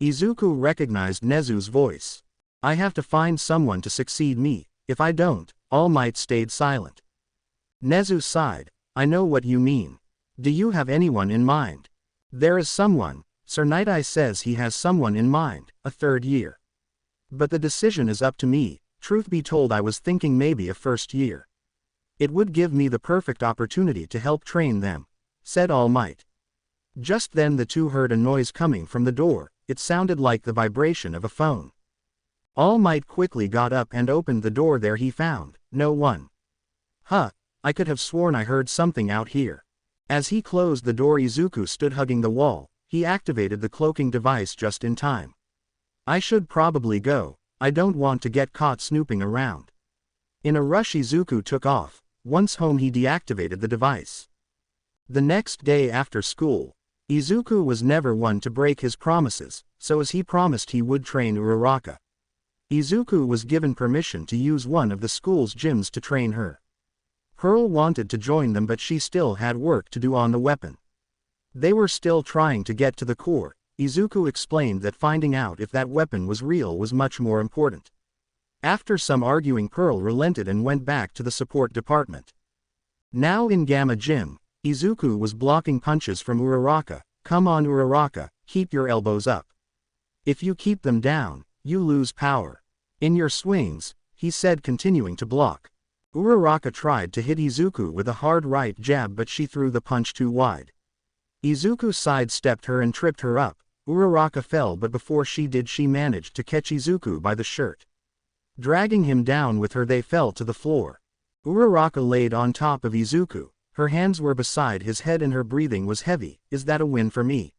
Izuku recognized Nezu's voice. I have to find someone to succeed me. If I don't, All Might stayed silent. Nezu sighed. I know what you mean. Do you have anyone in mind? There is someone. Sir Night-Eye says he has someone in mind, a third year. But the decision is up to me. Truth be told, I was thinking maybe a first year. It would give me the perfect opportunity to help train them, said All Might. Just then the two heard a noise coming from the door. It sounded like the vibration of a phone. All Might quickly got up and opened the door. There he found no one. Huh, I could have sworn I heard something out here. As he closed the door, Izuku stood hugging the wall. He activated the cloaking device just in time. I should probably go. I don't want to get caught snooping around. In a rush, Izuku took off. Once home, he deactivated the device. The next day after school, Izuku was never one to break his promises, so as he promised he would train Uraraka. Izuku was given permission to use one of the school's gyms to train her. Pearl wanted to join them, but she still had work to do on the weapon. They were still trying to get to the core. Izuku explained that finding out if that weapon was real was much more important. After some arguing, Pearl relented and went back to the support department. Now in Gamma Gym, Izuku was blocking punches from Uraraka. Come on, Uraraka, keep your elbows up. If you keep them down, you lose power. In your swings, he said, continuing to block. Uraraka tried to hit Izuku with a hard right jab, but she threw the punch too wide. Izuku sidestepped her and tripped her up. Uraraka fell, but before she did, she managed to catch Izuku by the shirt. Dragging him down with her, they fell to the floor. Uraraka laid on top of Izuku. Her hands were beside his head and her breathing was heavy. Is that a win for me?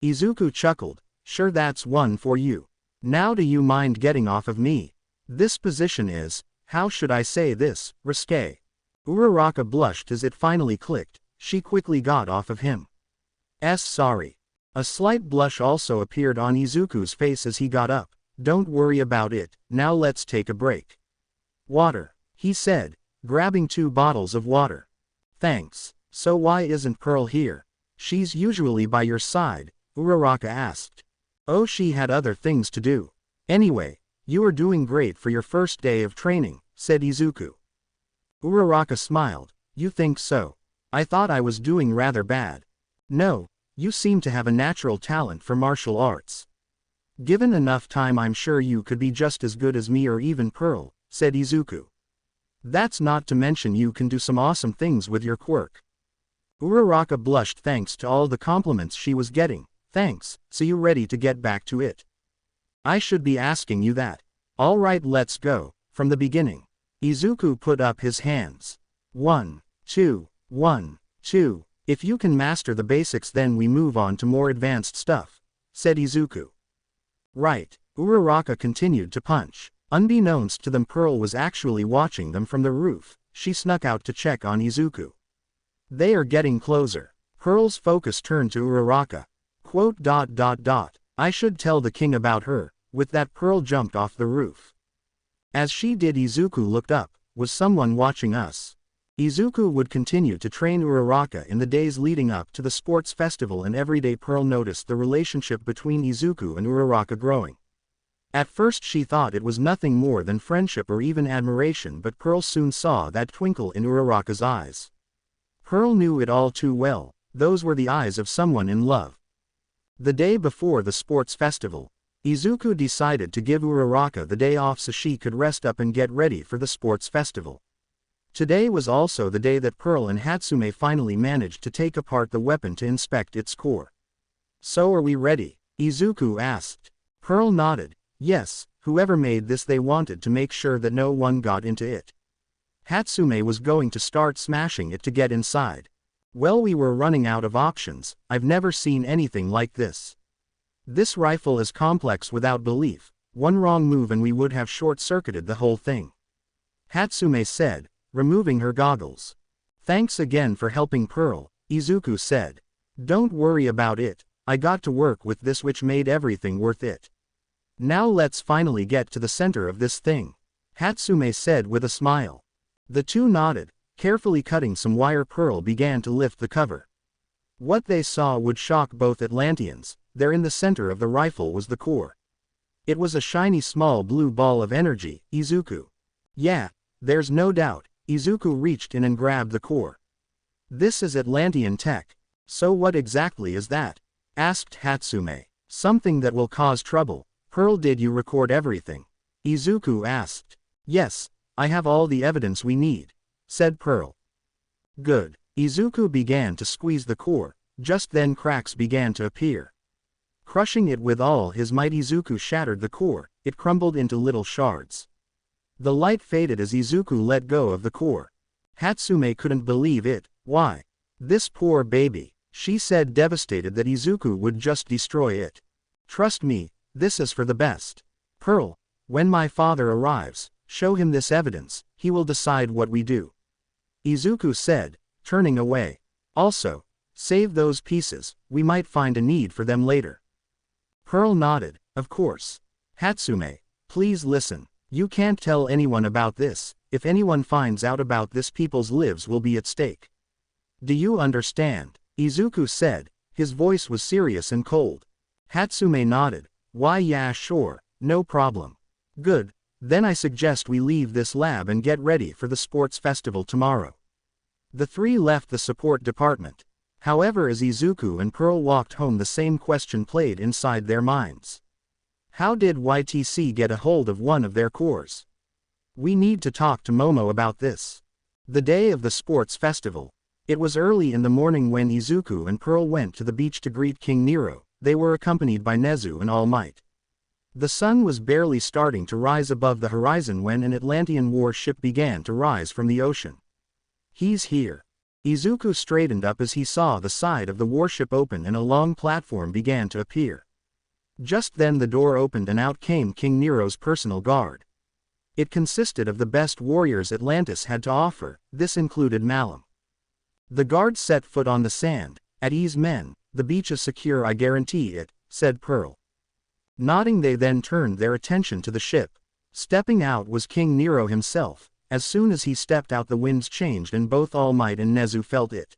Izuku chuckled. Sure, that's one for you. Now do you mind getting off of me? This position is, how should I say this, risque. Uraraka blushed as it finally clicked. She quickly got off of him. Sorry. A slight blush also appeared on Izuku's face as he got up. Don't worry about it, now let's take a break. Water, he said, grabbing 2 bottles of water. Thanks. So why isn't Pearl here? She's usually by your side, Uraraka asked. Oh, she had other things to do. Anyway, you are doing great for your first day of training, said Izuku. Uraraka smiled. You think so? I thought I was doing rather bad. No, you seem to have a natural talent for martial arts. Given enough time, I'm sure you could be just as good as me or even Pearl, said Izuku. That's not to mention you can do some awesome things with your quirk. Uraraka blushed thanks to all the compliments she was getting. Thanks, so you ready to get back to it? I should be asking you that. Alright, let's go, from the beginning. Izuku put up his hands. 1, 2, 1, 2. If you can master the basics, then we move on to more advanced stuff. said Izuku. Right, Uraraka continued to punch. Unbeknownst to them, Pearl was actually watching them from the roof. She snuck out to check on Izuku. They are getting closer. Pearl's focus turned to Uraraka. Quote. I should tell the king about her. With that, Pearl jumped off the roof. As she did, Izuku looked up. Was someone watching us? Izuku would continue to train Uraraka in the days leading up to the sports festival, and every day Pearl noticed the relationship between Izuku and Uraraka growing. At first she thought it was nothing more than friendship or even admiration, but Pearl soon saw that twinkle in Uraraka's eyes. Pearl knew it all too well. Those were the eyes of someone in love. The day before the sports festival, Izuku decided to give Uraraka the day off so she could rest up and get ready for the sports festival. Today was also the day that Pearl and Hatsume finally managed to take apart the weapon to inspect its core. So are we ready? Izuku asked. Pearl nodded. Yes, whoever made this, they wanted to make sure that no one got into it. Hatsume was going to start smashing it to get inside. Well, we were running out of options. I've never seen anything like this. This rifle is complex without belief. One wrong move and we would have short-circuited the whole thing. Hatsume said, removing her goggles. Thanks again for helping, Pearl, Izuku said. Don't worry about it. I got to work with this, which made everything worth it. Now let's finally get to the center of this thing, Hatsume said with a smile. The two nodded. Carefully cutting some wire, Pearl began to lift the cover. What they saw would shock both Atlanteans. There in the center of the rifle was the core. It was a shiny small blue ball of energy, Izuku. Yeah, there's no doubt. Izuku reached in and grabbed the core. This is Atlantean tech. So what exactly is that? Asked Hatsume. Something that will cause trouble. Pearl, did you record everything? Izuku asked. Yes, I have all the evidence we need, said Pearl. Good. Izuku began to squeeze the core. Just then cracks began to appear. Crushing it with all his might, Izuku shattered the core. It crumbled into little shards. The light faded as Izuku let go of the core. Hatsume couldn't believe it. Why? This poor baby, she said, devastated that Izuku would just destroy it. Trust me, this is for the best. Pearl, when my father arrives, show him this evidence. He will decide what we do. Izuku said, turning away. Also, save those pieces. We might find a need for them later. Pearl nodded. Of course. Hatsume, please listen. You can't tell anyone about this. If anyone finds out about this, people's lives will be at stake. Do you understand? Izuku said. His voice was serious and cold. Hatsume nodded. Why, yeah, sure, no problem. Good, then I suggest we leave this lab and get ready for the sports festival tomorrow. The three left the support department. However, as Izuku and Pearl walked home, the same question played inside their minds. How did YTC get a hold of one of their cores? We need to talk to Momo about this. The day of the sports festival. It was early in the morning when Izuku and Pearl went to the beach to greet King Nero. They were accompanied by Nezu and All Might. The sun was barely starting to rise above the horizon when an Atlantean warship began to rise from the ocean. He's here. Izuku straightened up as he saw the side of the warship open and a long platform began to appear. Just then the door opened and out came King Nero's personal guard. It consisted of the best warriors Atlantis had to offer. This included Malum. The guards set foot on the sand. At ease, men. The beach is secure, I guarantee it, said Pearl. Nodding, they then turned their attention to the ship. Stepping out was King Nero himself. As soon as he stepped out, the winds changed and both All Might and Nezu felt it.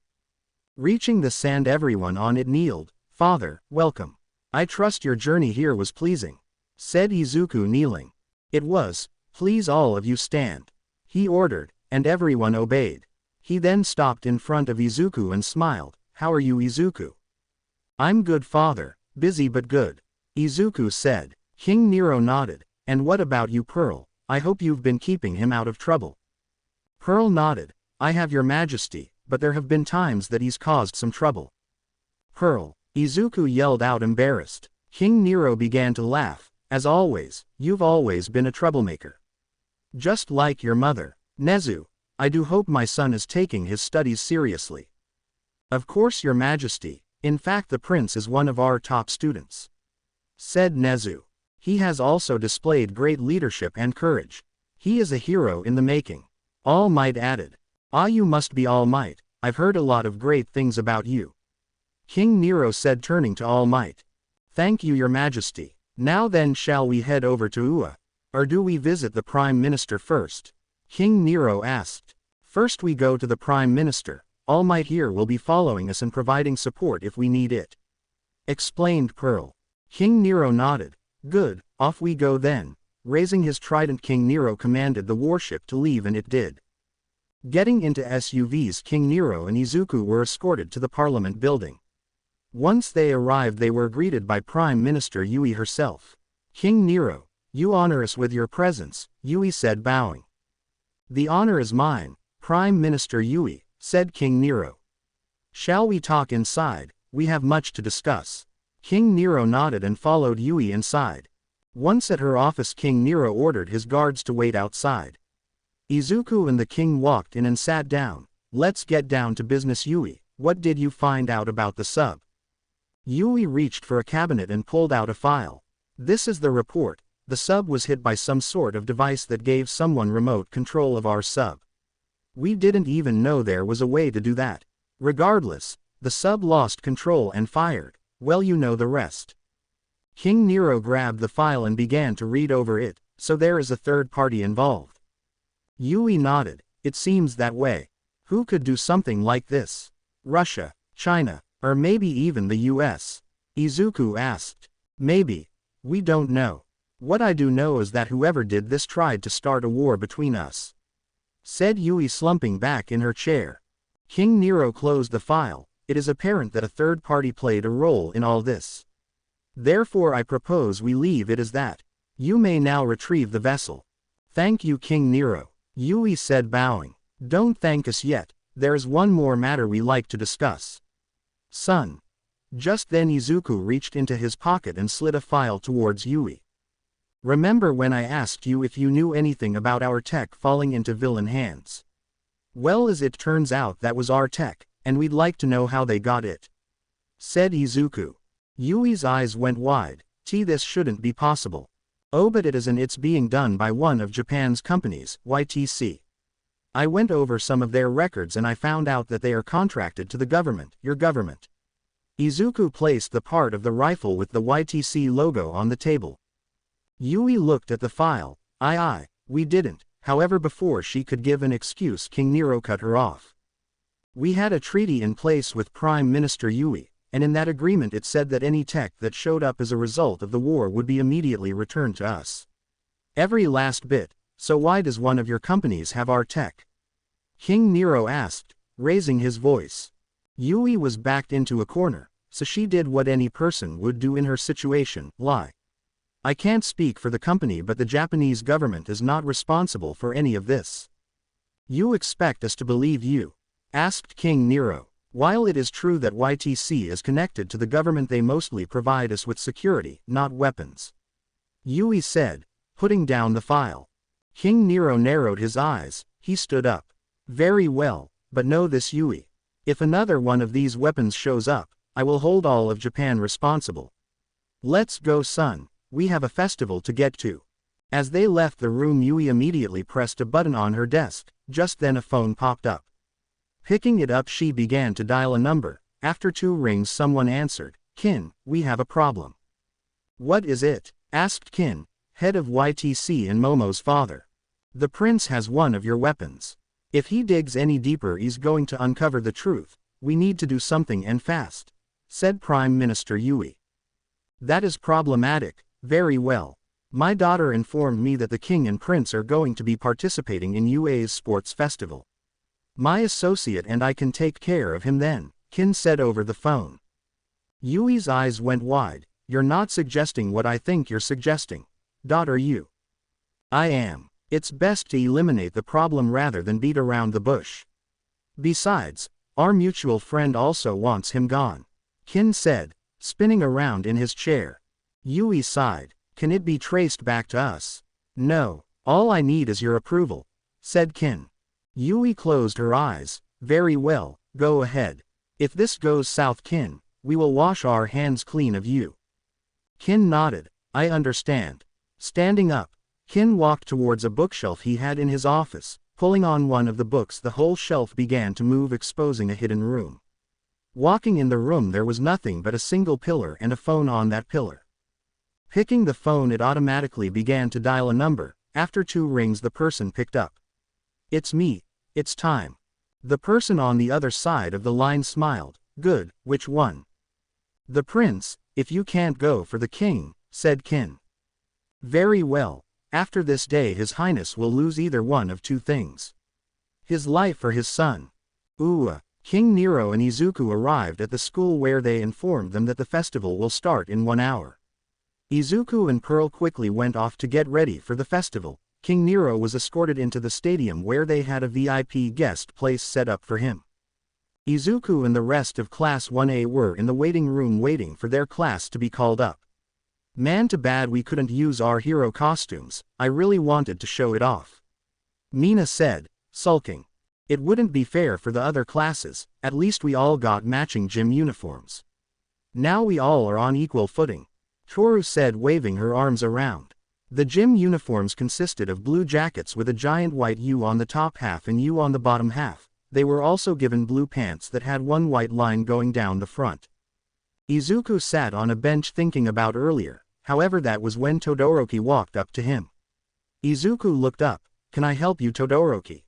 Reaching the sand, everyone on it kneeled. Father, welcome. I trust your journey here was pleasing, said Izuku, kneeling. It was. Please all of you stand, he ordered, and everyone obeyed. He then stopped in front of Izuku and smiled. How are you, Izuku? I'm good, father. Busy but good, Izuku said. King Nero nodded. And what about you, Pearl? I hope you've been keeping him out of trouble. Pearl nodded. I have, your majesty, but there have been times that he's caused some trouble. Pearl, Izuku yelled out, embarrassed. King Nero began to laugh. As always, you've always been a troublemaker. Just like your mother. Nezu, I do hope my son is taking his studies seriously. Of course, your majesty. In fact, the prince is one of our top students. said Nezu. He has also displayed great leadership and courage. He is a hero in the making. All Might added. Ah, you must be All Might. I've heard a lot of great things about you. King Nero said, turning to All Might. Thank you, Your Majesty. Now then, shall we head over to Ua? Or do we visit the Prime Minister first? King Nero asked. First we go to the Prime Minister. All Might here will be following us and providing support if we need it, explained Pearl. King Nero nodded. Good, off we go then. Raising his trident, King Nero commanded the warship to leave, and it did. Getting into SUVs, King Nero and Izuku were escorted to the Parliament building. Once they arrived, they were greeted by Prime Minister Yui herself. King Nero, you honor us with your presence, Yui said, bowing. The honor is mine, Prime Minister Yui, said King Nero. Shall we talk inside? We have much to discuss. King Nero nodded and followed Yui inside. Once at her office, King Nero ordered his guards to wait outside. Izuku and the king walked in and sat down. Let's get down to business, Yui. What did you find out about the sub? Yui reached for a cabinet and pulled out a file. This is the report. The sub was hit by some sort of device that gave someone remote control of our sub. We didn't even know there was a way to do that. Regardless, the sub lost control and fired. Well, you know the rest. King Nero grabbed the file and began to read over it. So there is a third party involved. Yui nodded. It seems that way. Who could do something like this? Russia, China, or maybe even the US? Izuku asked. Maybe. We don't know. What I do know is that whoever did this tried to start a war between us, said Yui, slumping back in her chair. King Nero closed the file. It is apparent that a third party played a role in all this. Therefore I propose we leave it as that. You may now retrieve the vessel. Thank you, King Nero, Yui said, bowing. Don't thank us yet. There's one more matter we like to discuss. Son. Just then Izuku reached into his pocket and slid a file towards Yui. Remember when I asked you if you knew anything about our tech falling into villain hands? Well, as it turns out, that was our tech, and we'd like to know how they got it, said Izuku. Yui's eyes went wide. This shouldn't be possible. Oh, but it is, and it's being done by one of Japan's companies, YTC. I went over some of their records and I found out that they are contracted to the government, your government. Izuku placed the part of the rifle with the YTC logo on the table. Yui looked at the file. We didn't. However, before she could give an excuse, King Nero cut her off. We had a treaty in place with Prime Minister Yui, and in that agreement it said that any tech that showed up as a result of the war would be immediately returned to us. Every last bit. So why does one of your companies have our tech? King Nero asked, raising his voice. Yui was backed into a corner, so she did what any person would do in her situation, lie. I can't speak for the company, but the Japanese government is not responsible for any of this. You expect us to believe you? Asked King Nero. While it is true that YTC is connected to the government, they mostly provide us with security, not weapons, Yui said, putting down the file. King Nero narrowed his eyes. He stood up. Very well, but know this, Yui. If another one of these weapons shows up, I will hold all of Japan responsible. Let's go, son. We have a festival to get to. As they left the room, Yui immediately pressed a button on her desk. Just then a phone popped up. Picking it up, she began to dial a number. After 2 rings, someone answered. Kin, we have a problem. What is it? Asked Kin, head of YTC and Momo's father. The prince has one of your weapons. If he digs any deeper, he's going to uncover the truth. We need to do something, and fast, said Prime Minister Yui. That is problematic. Very well. My daughter informed me that the king and prince are going to be participating in UA's sports festival. My associate and I can take care of him then, Kin said over the phone. Yui's eyes went wide. You're not suggesting what I think you're suggesting, daughter. You. I am. It's best to eliminate the problem rather than beat around the bush. Besides, our mutual friend also wants him gone, Kin said, spinning around in his chair. Yui sighed. Can it be traced back to us? No. All I need is your approval, said Kin. Yui closed her eyes. Very well, go ahead. If this goes south, Kin, we will wash our hands clean of you. Kin nodded. I understand. Standing up, Kin walked towards a bookshelf he had in his office. Pulling on one of the books, the whole shelf began to move, exposing a hidden room. Walking in the room, there was nothing but a single pillar and a phone on that pillar. Picking the phone, it automatically began to dial a number. After 2 rings, the person picked up. It's me. It's time. The person on the other side of the line smiled. Good, which one? The prince. If you can't go for the king, said Kin. Very well. After this day, His Highness will lose either one of 2 things. His life or his son. King Nero and Izuku arrived at the school, where they informed them that the festival will start in 1 hour. Izuku and Pearl quickly went off to get ready for the festival. King Nero was escorted into the stadium, where they had a VIP guest place set up for him. Izuku and the rest of Class 1A were in the waiting room waiting for their class to be called up. Man, too bad we couldn't use our hero costumes. I really wanted to show it off, Mina said, sulking. It wouldn't be fair for the other classes. At least we all got matching gym uniforms. Now we all are on equal footing, Toru said, waving her arms around. The gym uniforms consisted of blue jackets with a giant white U on the top half and U on the bottom half. They were also given blue pants that had one white line going down the front. Izuku sat on a bench thinking about earlier. However, that was when Todoroki walked up to him. Izuku looked up. Can I help you, Todoroki?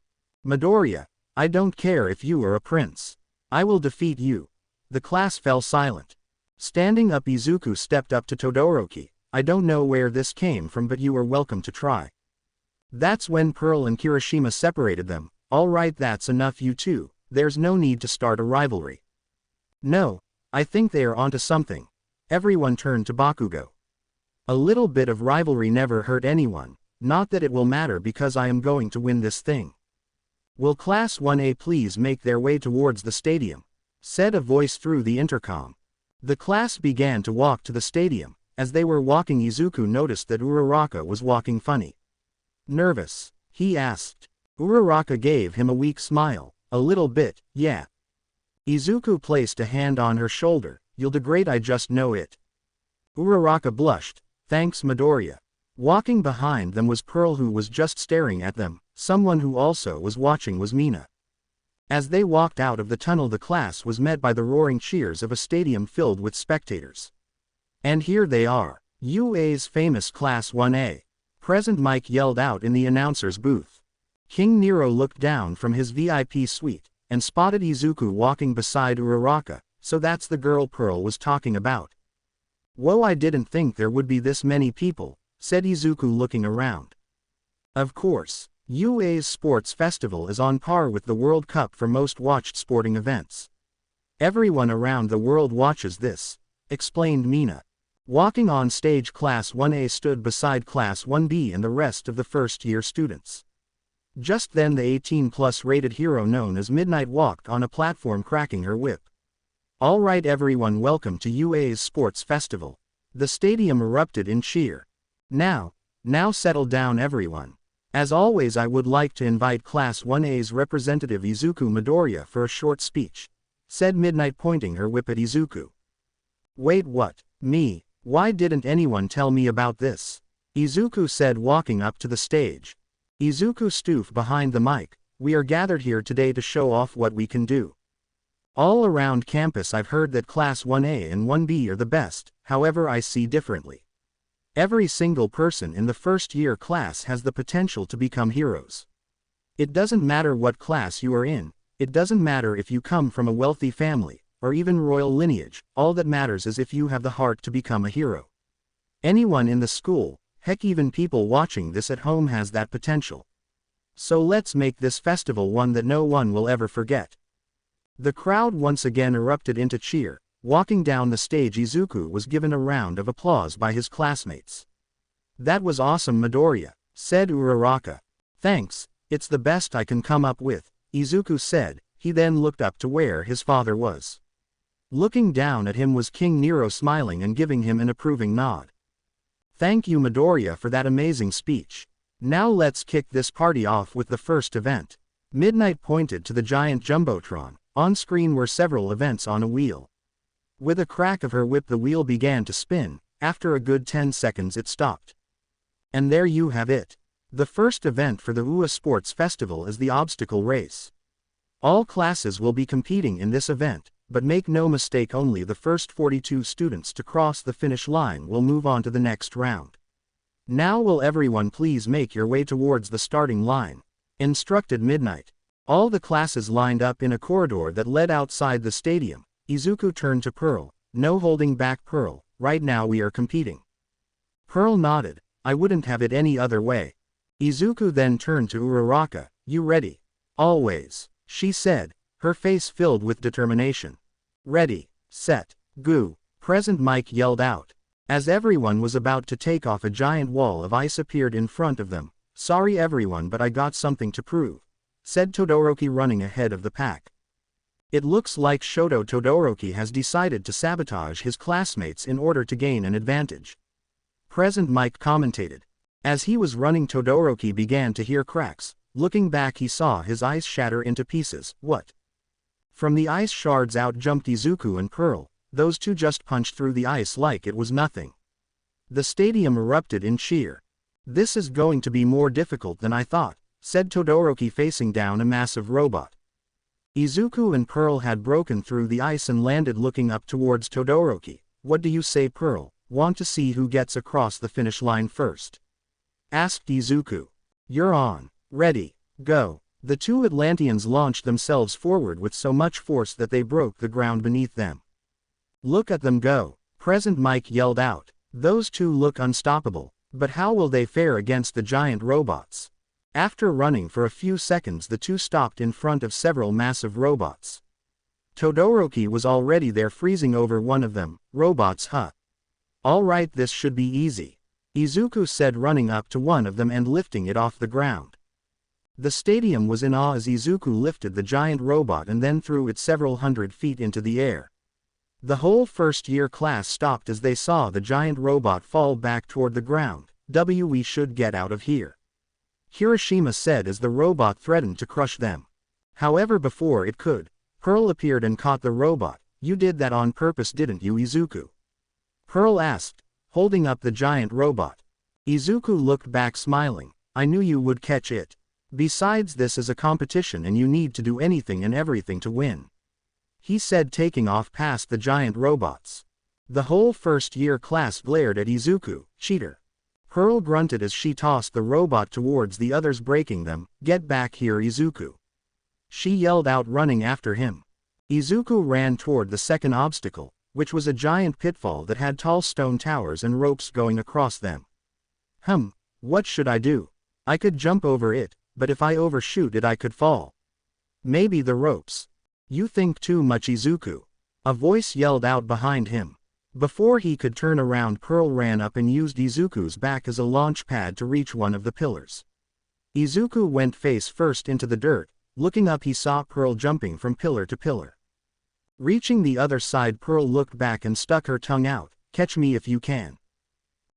Midoriya, I don't care if you are a prince. I will defeat you. The class fell silent. Standing up, Izuku stepped up to Todoroki. I don't know where this came from, but you are welcome to try. That's when Pearl and Kirishima separated them. Alright, that's enough, you two. There's no need to start a rivalry. No, I think they are onto something. Everyone turned to Bakugo. A little bit of rivalry never hurt anyone. Not that it will matter, because I am going to win this thing. Will Class 1A please make their way towards the stadium? Said a voice through the intercom. The class began to walk to the stadium. As they were walking, Izuku noticed that Uraraka was walking funny. Nervous? He asked. Uraraka gave him a weak smile. A little bit, yeah. Izuku placed a hand on her shoulder. You'll do great, I just know it. Uraraka blushed. Thanks, Midoriya. Walking behind them was Pearl, who was just staring at them. Someone who also was watching was Mina. As they walked out of the tunnel, the class was met by the roaring cheers of a stadium filled with spectators. And here they are. UA's famous Class 1A. Present, Mike yelled out in the announcer's booth. King Nero looked down from his VIP suite and spotted Izuku walking beside Uraraka. So that's the girl Pearl was talking about. Whoa, I didn't think there would be this many people, said Izuku, looking around. Of course, UA's sports festival is on par with the World Cup for most watched sporting events. Everyone around the world watches this, explained Mina. Walking on stage, Class 1A stood beside Class 1B and the rest of the first-year students. Just then the 18+ rated hero known as Midnight walked on a platform, cracking her whip. Alright everyone, welcome to UA's sports festival. The stadium erupted in cheer. Now settle down everyone. As always, I would like to invite Class 1A's representative Izuku Midoriya for a short speech, said Midnight, pointing her whip at Izuku. Wait, what? Me? Why didn't anyone tell me about this? Izuku said, walking up to the stage. Izuku stooped behind the mic. We are gathered here today to show off what we can do. All around campus I've heard that Class 1A and 1B are the best, however I see differently. Every single person in the first-year class has the potential to become heroes. It doesn't matter what class you are in, it doesn't matter if you come from a wealthy family, or even royal lineage, all that matters is if you have the heart to become a hero. Anyone in the school, heck even people watching this at home, has that potential. So let's make this festival one that no one will ever forget. The crowd once again erupted into cheer. Walking down the stage, Izuku was given a round of applause by his classmates. That was awesome, Midoriya, said Uraraka. Thanks, it's the best I can come up with, Izuku said. He then looked up to where his father was. Looking down at him was King Nero, smiling and giving him an approving nod. Thank you, Midoriya, for that amazing speech. Now let's kick this party off with the first event. Midnight pointed to the giant jumbotron. On screen were several events on a wheel. With a crack of her whip, the wheel began to spin, After a good 10 seconds it stopped. And there you have it. The first event for the UA Sports Festival is the obstacle race. All classes will be competing in this event, but make no mistake, only the first 42 students to cross the finish line will move on to the next round. Now will everyone please make your way towards the starting line, instructed Midnight. All the classes lined up in a corridor that led outside the stadium. Izuku turned to Pearl. No holding back, Pearl, right now we are competing. Pearl nodded. I wouldn't have it any other way. Izuku then turned to Uraraka. You ready? Always, she said, her face filled with determination. Ready, set, go. Present, Mike yelled out. As everyone was about to take off, a giant wall of ice appeared in front of them. Sorry everyone, but I got something to prove, said Todoroki, running ahead of the pack. It looks like Shoto Todoroki has decided to sabotage his classmates in order to gain an advantage. Present, Mike commentated. As he was running, Todoroki began to hear cracks. Looking back, he saw his ice shatter into pieces. What? From the ice shards out jumped Izuku and Pearl. Those two just punched through the ice like it was nothing. The stadium erupted in cheer. This is going to be more difficult than I thought, said Todoroki, facing down a massive robot. Izuku and Pearl had broken through the ice and landed looking up towards Todoroki. What do you say, Pearl? Want to see who gets across the finish line first? Asked Izuku. You're on. Ready, go. The two Atlanteans launched themselves forward with so much force that they broke the ground beneath them. Look at them go. Present, Mike yelled out. Those two look unstoppable, but how will they fare against the giant robots? After running for a few seconds, the two stopped in front of several massive robots. Todoroki was already there, freezing over one of them. Robots, huh? Alright, this should be easy, Izuku said, running up to one of them and lifting it off the ground. The stadium was in awe as Izuku lifted the giant robot and then threw it several hundred feet into the air. The whole first-year class stopped as they saw the giant robot fall back toward the ground. We should get out of here, Hiroshima said as the robot threatened to crush them. However, before it could, Pearl appeared and caught the robot. You did that on purpose, didn't you, Izuku? Pearl asked, holding up the giant robot. Izuku looked back, smiling. I knew you would catch it. Besides, this is a competition and you need to do anything and everything to win, he said, taking off past the giant robots. The whole first-year class glared at Izuku. Cheater. Pearl grunted as she tossed the robot towards the others, breaking them. Get back here, Izuku, she yelled out, running after him. Izuku ran toward the second obstacle, which was a giant pitfall that had tall stone towers and ropes going across them. What should I do? I could jump over it, but if I overshoot it I could fall. Maybe the ropes. You think too much, Izuku, a voice yelled out behind him. Before he could turn around, Pearl ran up and used Izuku's back as a launch pad to reach one of the pillars. Izuku went face first into the dirt. Looking up, he saw Pearl jumping from pillar to pillar. Reaching the other side, Pearl looked back and stuck her tongue out. Catch me if you can.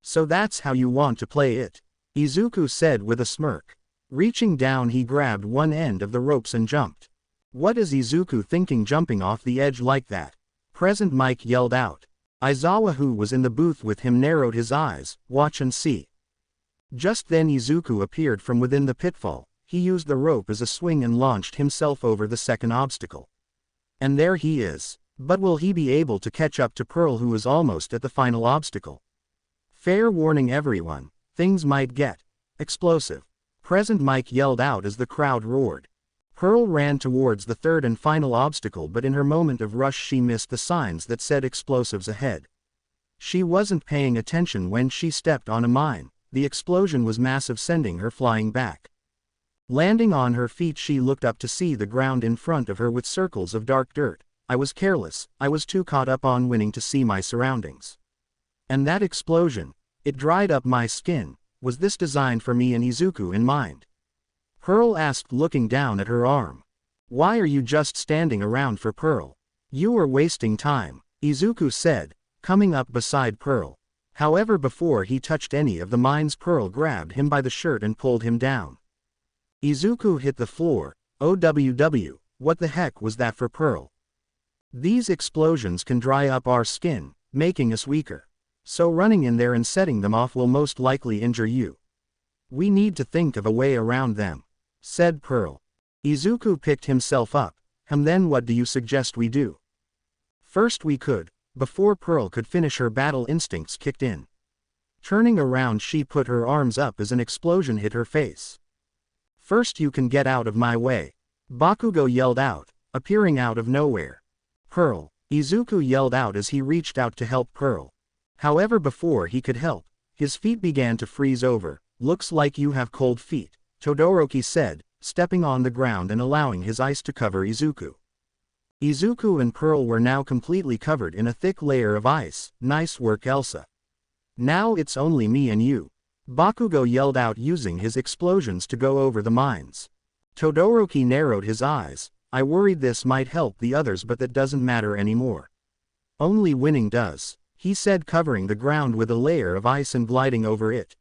So that's how you want to play it, Izuku said with a smirk. Reaching down, he grabbed one end of the ropes and jumped. What is Izuku thinking, jumping off the edge like that? Present, Mike yelled out. Aizawa, who was in the booth with him, narrowed his eyes. Watch and see. Just then Izuku appeared from within the pitfall. He used the rope as a swing and launched himself over the second obstacle. And there he is. But will he be able to catch up to Pearl, who is almost at the final obstacle? Fair warning everyone, things might get explosive. Present, Mike yelled out as the crowd roared. Pearl ran towards the third and final obstacle, but in her moment of rush she missed the signs that said explosives ahead. She wasn't paying attention when she stepped on a mine. The explosion was massive, sending her flying back. Landing on her feet, she looked up to see the ground in front of her with circles of dark dirt. I was careless, I was too caught up on winning to see my surroundings. And that explosion, it dried up my skin. Was this designed for me and Izuku in mind? Pearl asked, looking down at her arm. Why are you just standing around for Pearl? You are wasting time, Izuku said, coming up beside Pearl. However, before he touched any of the mines, Pearl grabbed him by the shirt and pulled him down. Izuku hit the floor. OWW, what the heck was that for Pearl? These explosions can dry up our skin, making us weaker. So running in there and setting them off will most likely injure you. We need to think of a way around them, said Pearl. Izuku picked himself up. Then what do you suggest we do? First we could, before Pearl could finish, her battle instincts kicked in. Turning around, she put her arms up as an explosion hit her face. First you can get out of my way, Bakugo yelled out, appearing out of nowhere. Pearl, Izuku yelled out as he reached out to help Pearl. However, before he could help, his feet began to freeze over. Looks like you have cold feet, Todoroki said, stepping on the ground and allowing his ice to cover Izuku. Izuku and Pearl were now completely covered in a thick layer of ice. Nice work, Elsa. Now it's only me and you, Bakugo yelled out, using his explosions to go over the mines. Todoroki narrowed his eyes. I worried this might help the others, but that doesn't matter anymore. Only winning does, he said, covering the ground with a layer of ice and gliding over it.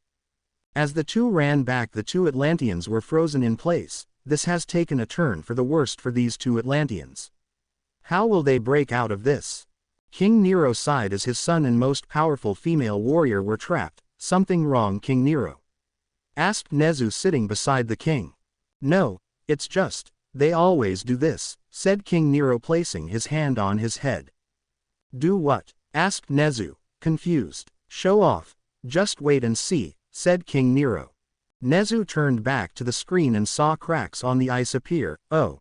As the two ran back, the two Atlanteans were frozen in place. This has taken a turn for the worst for these two Atlanteans. How will they break out of this? King Nero sighed as his son and most powerful female warrior were trapped. Something wrong, King Nero? Asked Nezu, sitting beside the king. No, it's just, they always do this, said King Nero, placing his hand on his head. Do what? Asked Nezu, confused. Show off. Just wait and see, said King Nero. Nezu turned back to the screen and saw cracks on the ice appear. Oh.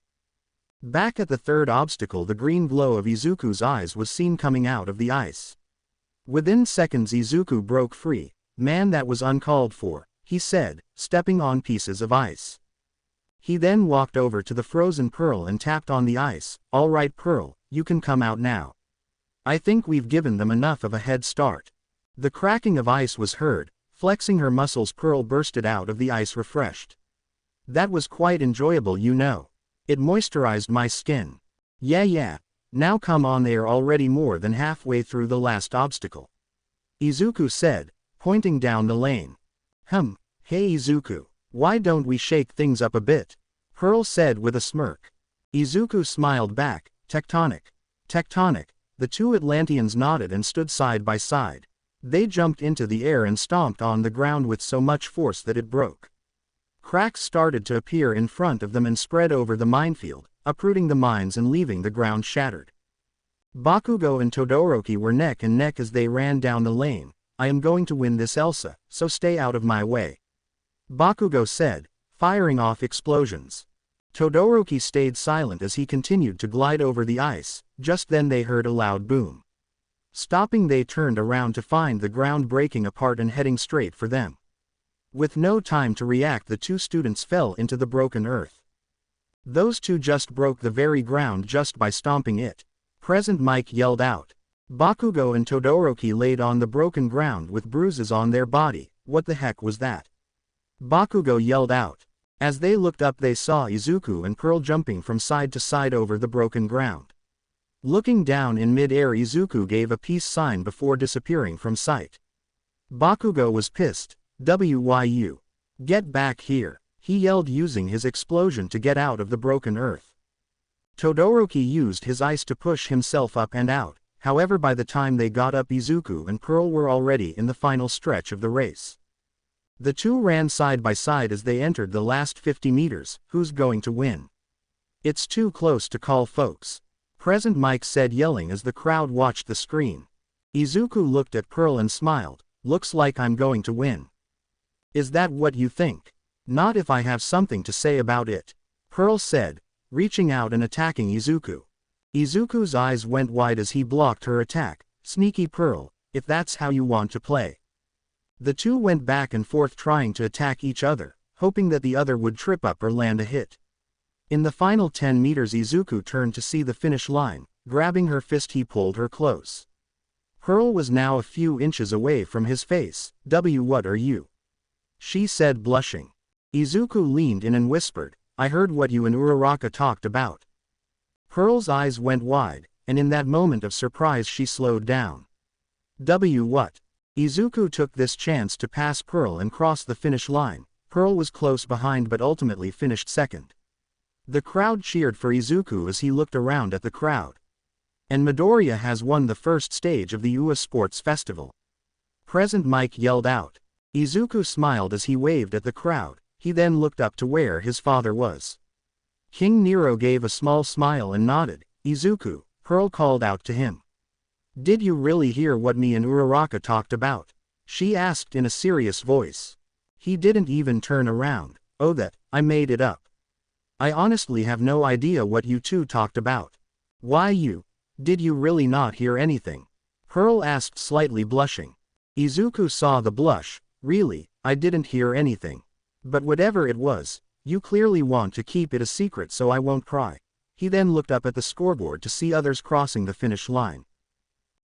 Back at the third obstacle, the green glow of Izuku's eyes was seen coming out of the ice. Within seconds Izuku broke free. Man, that was uncalled for, he said, stepping on pieces of ice. He then walked over to the frozen Pearl and tapped on the ice. All right, Pearl, you can come out now. I think we've given them enough of a head start. The cracking of ice was heard. Flexing her muscles, Pearl bursted out of the ice refreshed. That was quite enjoyable, you know. It moisturized my skin. Yeah. Now come on, they are already more than halfway through the last obstacle, Izuku said, pointing down the lane. Hey Izuku, why don't we shake things up a bit? Pearl said with a smirk. Izuku smiled back. Tectonic. The two Atlanteans nodded and stood side by side. They jumped into the air and stomped on the ground with so much force that it broke. Cracks started to appear in front of them and spread over the minefield, uprooting the mines and leaving the ground shattered. Bakugo and Todoroki were neck and neck as they ran down the lane. I am going to win this, Elsa, so stay out of my way, Bakugo said, firing off explosions. Todoroki stayed silent as he continued to glide over the ice. Just then they heard a loud boom. Stopping, they turned around to find the ground breaking apart and heading straight for them. With no time to react, the two students fell into the broken earth. Those two just broke the very ground just by stomping it, Present Mike yelled out. Bakugo and Todoroki laid on the broken ground with bruises on their body. What the heck was that? Bakugo yelled out. As they looked up, they saw Izuku and Pearl jumping from side to side over the broken ground. Looking down in mid-air, Izuku gave a peace sign before disappearing from sight. Bakugo was pissed. Wyu. Get back here, he yelled, using his explosion to get out of the broken earth. Todoroki used his ice to push himself up and out. However, by the time they got up, Izuku and Pearl were already in the final stretch of the race. The two ran side by side as they entered the last 50 meters. Who's going to win? It's too close to call, folks, Present Mike said, yelling as the crowd watched the screen. Izuku looked at Pearl and smiled. Looks like I'm going to win. Is that what you think? Not if I have something to say about it, Pearl said, reaching out and attacking Izuku. Izuku's eyes went wide as he blocked her attack. Sneaky Pearl, if that's how you want to play. The two went back and forth trying to attack each other, hoping that the other would trip up or land a hit. In the final 10 meters, Izuku turned to see the finish line. Grabbing her fist, he pulled her close. Pearl was now a few inches away from his face. What are you? She said, blushing. Izuku leaned in and whispered, I heard what you and Uraraka talked about. Pearl's eyes went wide, and in that moment of surprise she slowed down. What? Izuku took this chance to pass Pearl and cross the finish line. Pearl was close behind but ultimately finished second. The crowd cheered for Izuku as he looked around at the crowd. And Midoriya has won the first stage of the UA Sports Festival. Present Mike yelled out. Izuku smiled as he waved at the crowd. He then looked up to where his father was. King Nero gave a small smile and nodded. Izuku, Pearl called out to him. Did you really hear what me and Uraraka talked about? She asked in a serious voice. He didn't even turn around. Oh, that, I made it up. I honestly have no idea what you two talked about. Why you? Did you really not hear anything? Pearl asked, slightly blushing. Izuku saw the blush. Really, I didn't hear anything. But whatever it was, you clearly want to keep it a secret, so I won't pry. He then looked up at the scoreboard to see others crossing the finish line.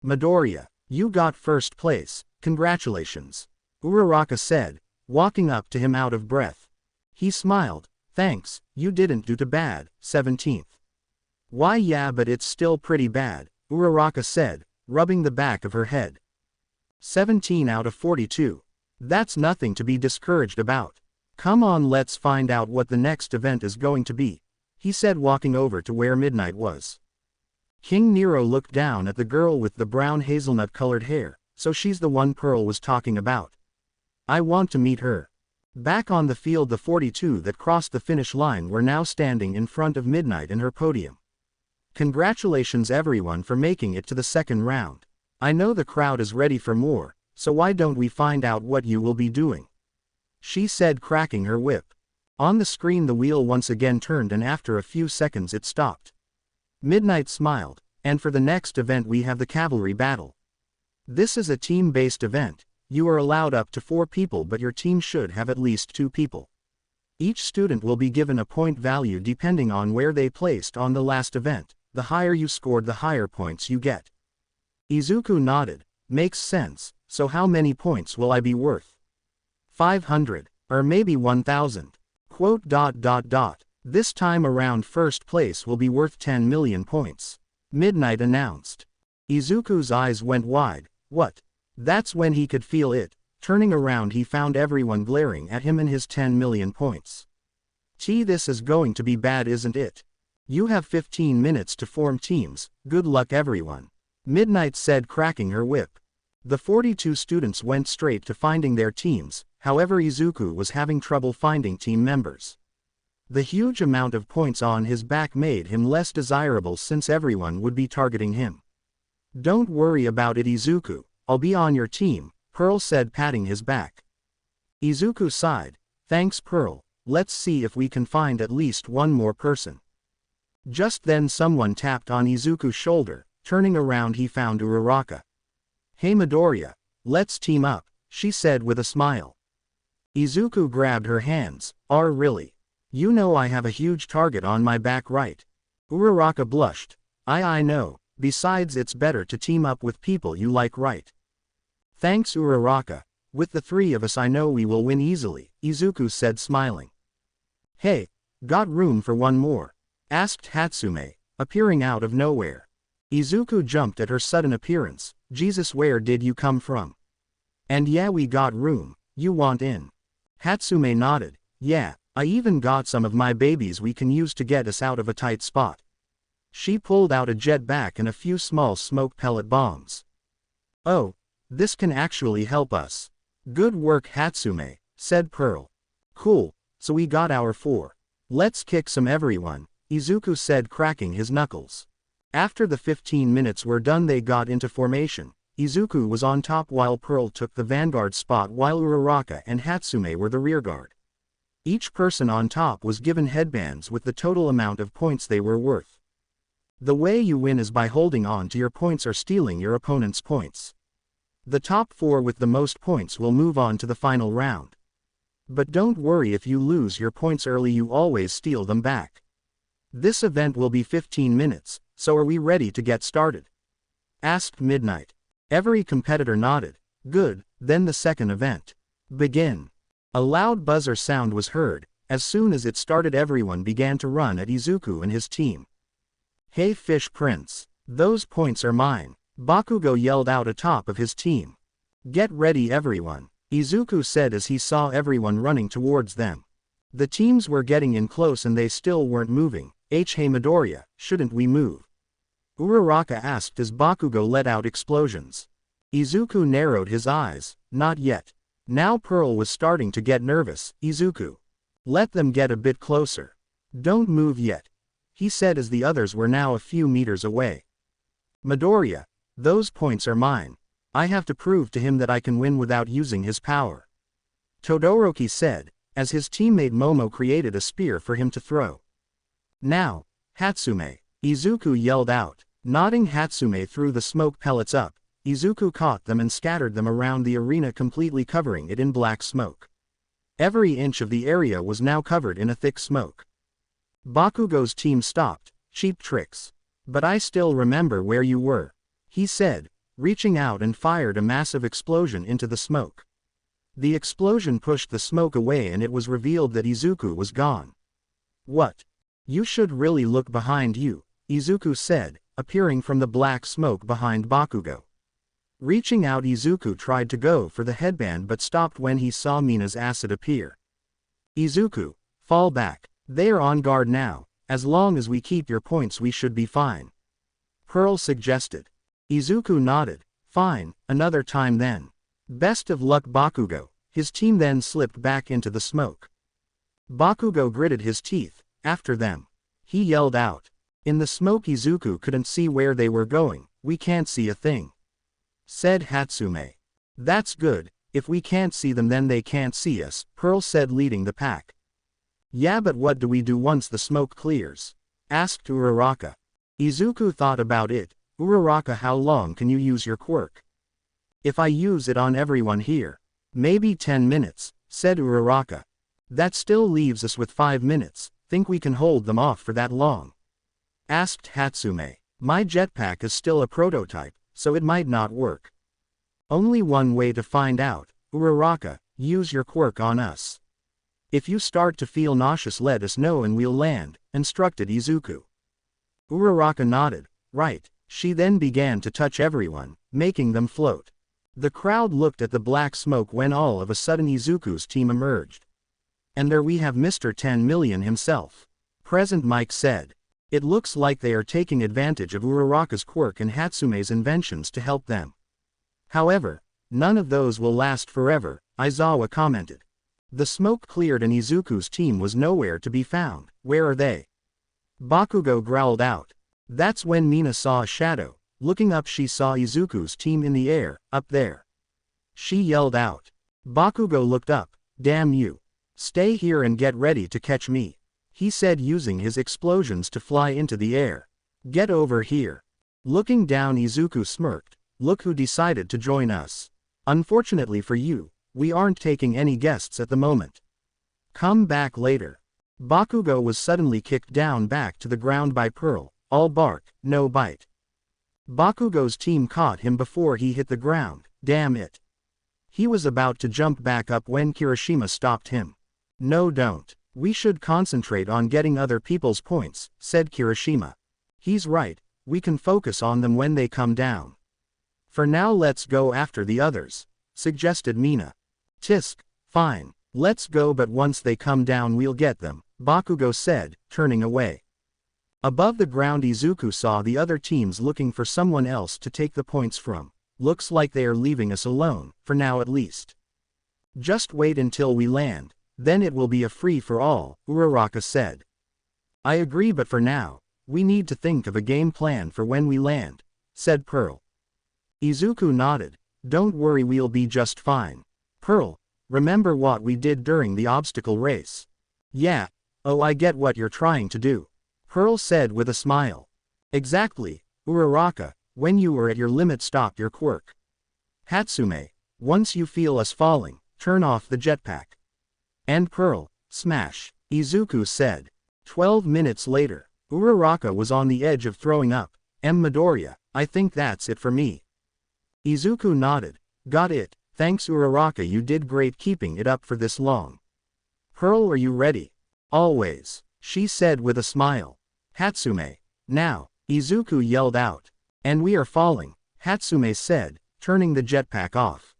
Midoriya, you got first place, congratulations. Uraraka said, walking up to him out of breath. He smiled. Thanks, you didn't do too bad, 17th. Why yeah, but it's still pretty bad, Uraraka said, rubbing the back of her head. 17 out of 42. That's nothing to be discouraged about. Come on, let's find out what the next event is going to be, he said, walking over to where Midnight was. King Nero looked down at the girl with the brown hazelnut-colored hair. So she's the one Pearl was talking about. I want to meet her. Back on the field, the 42 that crossed the finish line were now standing in front of Midnight in her podium. Congratulations everyone for making it to the second round. I know the crowd is ready for more, so why don't we find out what you will be doing? She said, cracking her whip. On the screen the wheel once again turned and after a few seconds it stopped. Midnight smiled, and for the next event we have the cavalry battle. This is a team-based event. You are allowed up to 4 people, but your team should have at least 2 people. Each student will be given a point value depending on where they placed on the last event. The higher you scored, the higher points you get. Izuku nodded. Makes sense. So how many points will I be worth? 500. Or maybe 1000. Quote. This time around first place will be worth 10 million points. Midnight announced. Izuku's eyes went wide. What? That's when he could feel it. Turning around he found everyone glaring at him and his 10 million points. This is going to be bad, isn't it? You have 15 minutes to form teams. Good luck everyone. Midnight said, cracking her whip. The 42 students went straight to finding their teams. However, Izuku was having trouble finding team members. The huge amount of points on his back made him less desirable since everyone would be targeting him. Don't worry about it, Izuku. I'll be on your team, Pearl said, patting his back. Izuku sighed. Thanks, Pearl. Let's see if we can find at least one more person. Just then someone tapped on Izuku's shoulder. Turning around he found Uraraka. Hey Midoriya, let's team up, she said with a smile. Izuku grabbed her hands. Really? You know I have a huge target on my back, right? Uraraka blushed. I know. Besides, it's better to team up with people you like, right? Thanks, Uraraka. With the 3 of us I know we will win easily, Izuku said, smiling. Hey, got room for one more? Asked Hatsume, appearing out of nowhere. Izuku jumped at her sudden appearance. Jesus, where did you come from? And yeah, we got room. You want in? Hatsume nodded. Yeah, I even got some of my babies we can use to get us out of a tight spot. She pulled out a jetpack and a few small smoke pellet bombs. Oh, this can actually help us. Good work, Hatsume, said Pearl. Cool, so we got our 4. Let's kick some everyone, Izuku said, cracking his knuckles. After the 15 minutes were done they got into formation. Izuku was on top while Pearl took the vanguard spot while Uraraka and Hatsume were the rearguard. Each person on top was given headbands with the total amount of points they were worth. The way you win is by holding on to your points or stealing your opponent's points. The top 4 with the most points will move on to the final round. But don't worry if you lose your points early, you always steal them back. This event will be 15 minutes, so are we ready to get started? Asked Midnight. Every competitor nodded. Good, then the second event. Begin. A loud buzzer sound was heard. As soon as it started everyone began to run at Izuku and his team. Hey Fish Prince, those points are mine, Bakugo yelled out atop of his team. Get ready everyone, Izuku said as he saw everyone running towards them. The teams were getting in close and they still weren't moving. Hey Midoriya, shouldn't we move? Uraraka asked as Bakugo let out explosions. Izuku narrowed his eyes. Not yet. Now Pearl was starting to get nervous. Izuku. Let them get a bit closer. Don't move yet, he said as the others were now a few meters away. Midoriya, those points are mine. I have to prove to him that I can win without using his power. Todoroki said, as his teammate Momo created a spear for him to throw. Now, Hatsume, Izuku yelled out. Nodding, Hatsume threw the smoke pellets up. Izuku caught them and scattered them around the arena, completely covering it in black smoke. Every inch of the area was now covered in a thick smoke. Bakugo's team stopped. Cheap tricks. But I still remember where you were, he said, reaching out and fired a massive explosion into the smoke. The explosion pushed the smoke away and it was revealed that Izuku was gone. What? You should really look behind you, Izuku said, appearing from the black smoke behind Bakugo. Reaching out, Izuku tried to go for the headband but stopped when he saw Mina's acid appear. Izuku, fall back. They are on guard now. As long as we keep your points we should be fine, Pearl suggested. Izuku nodded. Fine, another time then. Best of luck, Bakugo. His team then slipped back into the smoke. Bakugo gritted his teeth. After them. He yelled out. In the smoke Izuku couldn't see where they were going. We can't see a thing, said Hatsume. That's good. If we can't see them then they can't see us, Pearl said, leading the pack. Yeah, but what do we do once the smoke clears? Asked Uraraka. Izuku thought about it. Uraraka, how long can you use your quirk? If I use it on everyone here, maybe 10 minutes, said Uraraka. That still leaves us with 5 minutes. Think we can hold them off for that long? Asked Hatsume. My jetpack is still a prototype, so it might not work. Only one way to find out, Uraraka, use your quirk on us. If you start to feel nauseous let us know and we'll land, instructed Izuku. Uraraka nodded. Right. She then began to touch everyone, making them float. The crowd looked at the black smoke when all of a sudden Izuku's team emerged. And there we have Mr. 10 Million himself. Present, Mike said. It looks like they are taking advantage of Uraraka's quirk and Hatsume's inventions to help them. However, none of those will last forever, Aizawa commented. The smoke cleared and Izuku's team was nowhere to be found. Where are they? Bakugo growled out. That's when Mina saw a shadow. Looking up she saw Izuku's team in the air, up there. She yelled out. Bakugo looked up. Damn you. Stay here and get ready to catch me, he said, using his explosions to fly into the air. Get over here. Looking down, Izuku smirked. Look who decided to join us. Unfortunately for you, we aren't taking any guests at the moment. Come back later. Bakugo was suddenly kicked down back to the ground by Pearl. All bark, no bite. Bakugo's team caught him before he hit the ground. Damn it. He was about to jump back up when Kirishima stopped him. No, don't. We should concentrate on getting other people's points, said Kirishima. He's right, we can focus on them when they come down. For now let's go after the others, suggested Mina. Tisk, fine, let's go, but once they come down we'll get them, Bakugo said, turning away. Above the ground Izuku saw the other teams looking for someone else to take the points from. Looks like they are leaving us alone, for now at least. Just wait until we land, then it will be a free-for-all, Uraraka said. I agree, but for now, we need to think of a game plan for when we land, said Pearl. Izuku nodded. Don't worry, we'll be just fine. Pearl, remember what we did during the obstacle race? Yeah, oh, I get what you're trying to do, Pearl said with a smile. Exactly, Uraraka, when you were at your limit stop your quirk. Hatsume, once you feel us falling, turn off the jetpack. And Pearl, smash, Izuku said. 12 minutes later, Uraraka was on the edge of throwing up. Midoriya, I think that's it for me. Izuku nodded. Got it, thanks Uraraka, you did great keeping it up for this long. Pearl, are you ready? Always, she said with a smile. Hatsume, now, Izuku yelled out. And we are falling, Hatsume said, turning the jetpack off.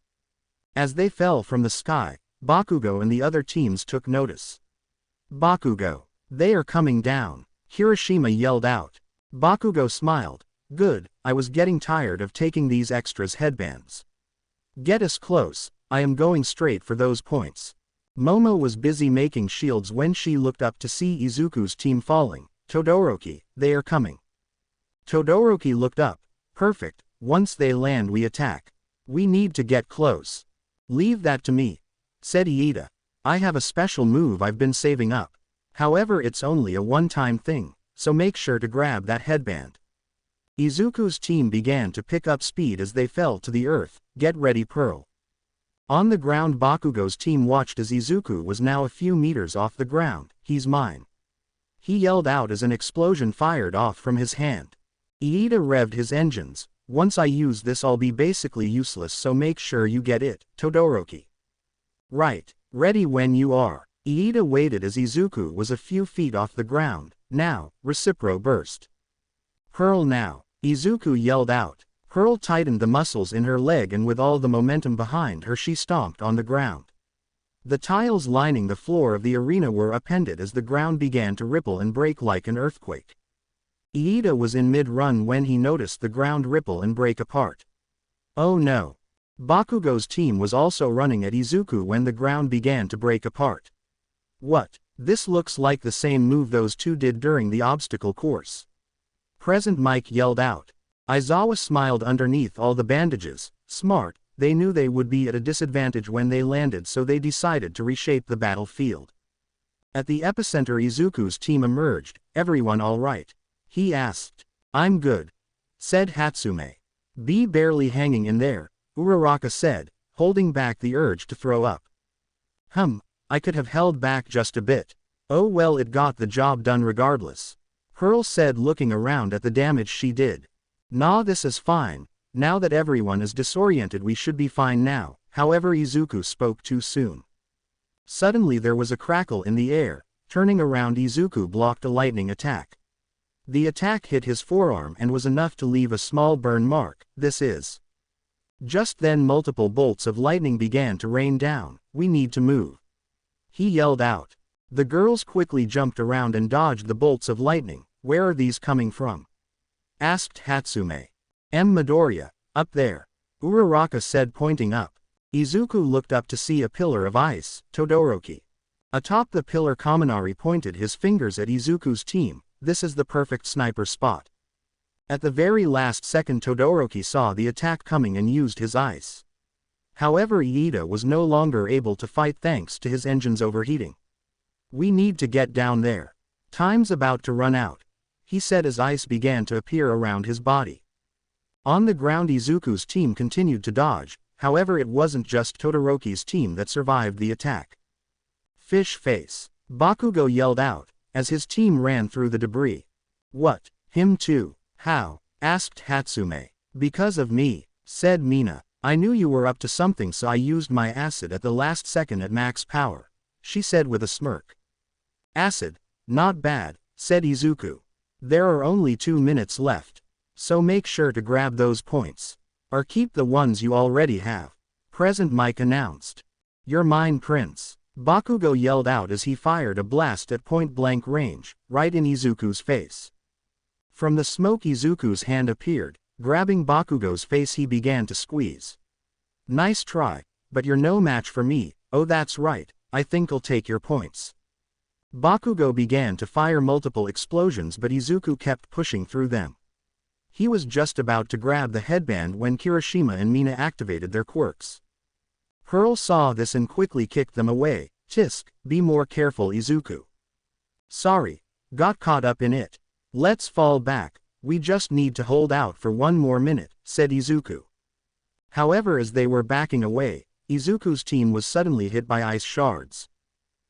As they fell from the sky, Bakugo and the other teams took notice. Bakugo, they are coming down, Kirishima yelled out. Bakugo smiled. Good, I was getting tired of taking these extras headbands. Get us close, I am going straight for those points. Momo was busy making shields when she looked up to see Izuku's team falling. Todoroki, they are coming. Todoroki looked up. Perfect, once they land we attack. We need to get close. Leave that to me, said Iida. I have a special move I've been saving up. However, it's only a one-time thing, so make sure to grab that headband. Izuku's team began to pick up speed as they fell to the earth. Get ready, Pearl. On the ground, Bakugo's team watched as Izuku was now a few meters off the ground. He's mine. He yelled out as an explosion fired off from his hand. Iida revved his engines. Once I use this I'll be basically useless, so make sure you get it, Todoroki. Right, ready when you are. Iida waited as Izuku was a few feet off the ground. Now, Recipro burst. Pearl now, Izuku yelled out. Pearl tightened the muscles in her leg and with all the momentum behind her she stomped on the ground. The tiles lining the floor of the arena were upended as the ground began to ripple and break like an earthquake. Iida was in mid-run when he noticed the ground ripple and break apart. Oh no! Bakugo's team was also running at Izuku when the ground began to break apart. What? This looks like the same move those two did during the obstacle course. Present Mike yelled out. Aizawa smiled underneath all the bandages. Smart, they knew they would be at a disadvantage when they landed, so they decided to reshape the battlefield. At the epicenter, Izuku's team emerged. Everyone all right? He asked. I'm good, said Hatsume. Be barely hanging in there, Uraraka said, holding back the urge to throw up. I could have held back just a bit. Oh well, it got the job done regardless, Pearl said, looking around at the damage she did. Nah, this is fine. Now that everyone is disoriented we should be fine now. However, Izuku spoke too soon. Suddenly there was a crackle in the air. Turning around, Izuku blocked a lightning attack. The attack hit his forearm and was enough to leave a small burn mark. This is. Just then multiple bolts of lightning began to rain down. We need to move, he yelled out. The girls quickly jumped around and dodged the bolts of lightning. Where are these coming from? Asked Hatsume. Midoriya, up there, Uraraka said, pointing up. Izuku looked up to see a pillar of ice. Todoroki. Atop the pillar, Kaminari pointed his fingers at Izuku's team. This is the perfect sniper spot. At the very last second, Todoroki saw the attack coming and used his ice. However, Iida was no longer able to fight thanks to his engines overheating. We need to get down there. Time's about to run out, he said as ice began to appear around his body. On the ground, Izuku's team continued to dodge. However, it wasn't just Todoroki's team that survived the attack. Fish face, Bakugo yelled out as his team ran through the debris. What, him too? How? Asked Hatsume. Because of me, said Mina. I knew you were up to something, so I used my acid at the last second at max power, she said with a smirk. Acid? Not bad, said Izuku. There are only 2 minutes left, so make sure to grab those points. Or keep the ones you already have, Present Mike announced. You're mine, Prince, Bakugo yelled out as he fired a blast at point-blank range, right in Izuku's face. From the smoke, Izuku's hand appeared. Grabbing Bakugo's face, he began to squeeze. Nice try, but you're no match for me. Oh, that's right, I think I'll take your points. Bakugo began to fire multiple explosions, but Izuku kept pushing through them. He was just about to grab the headband when Kirishima and Mina activated their quirks. Pearl saw this and quickly kicked them away. Tisk, be more careful, Izuku. Sorry, got caught up in it. Let's fall back, we just need to hold out for 1 more minute, said Izuku. However, as they were backing away, Izuku's team was suddenly hit by ice shards.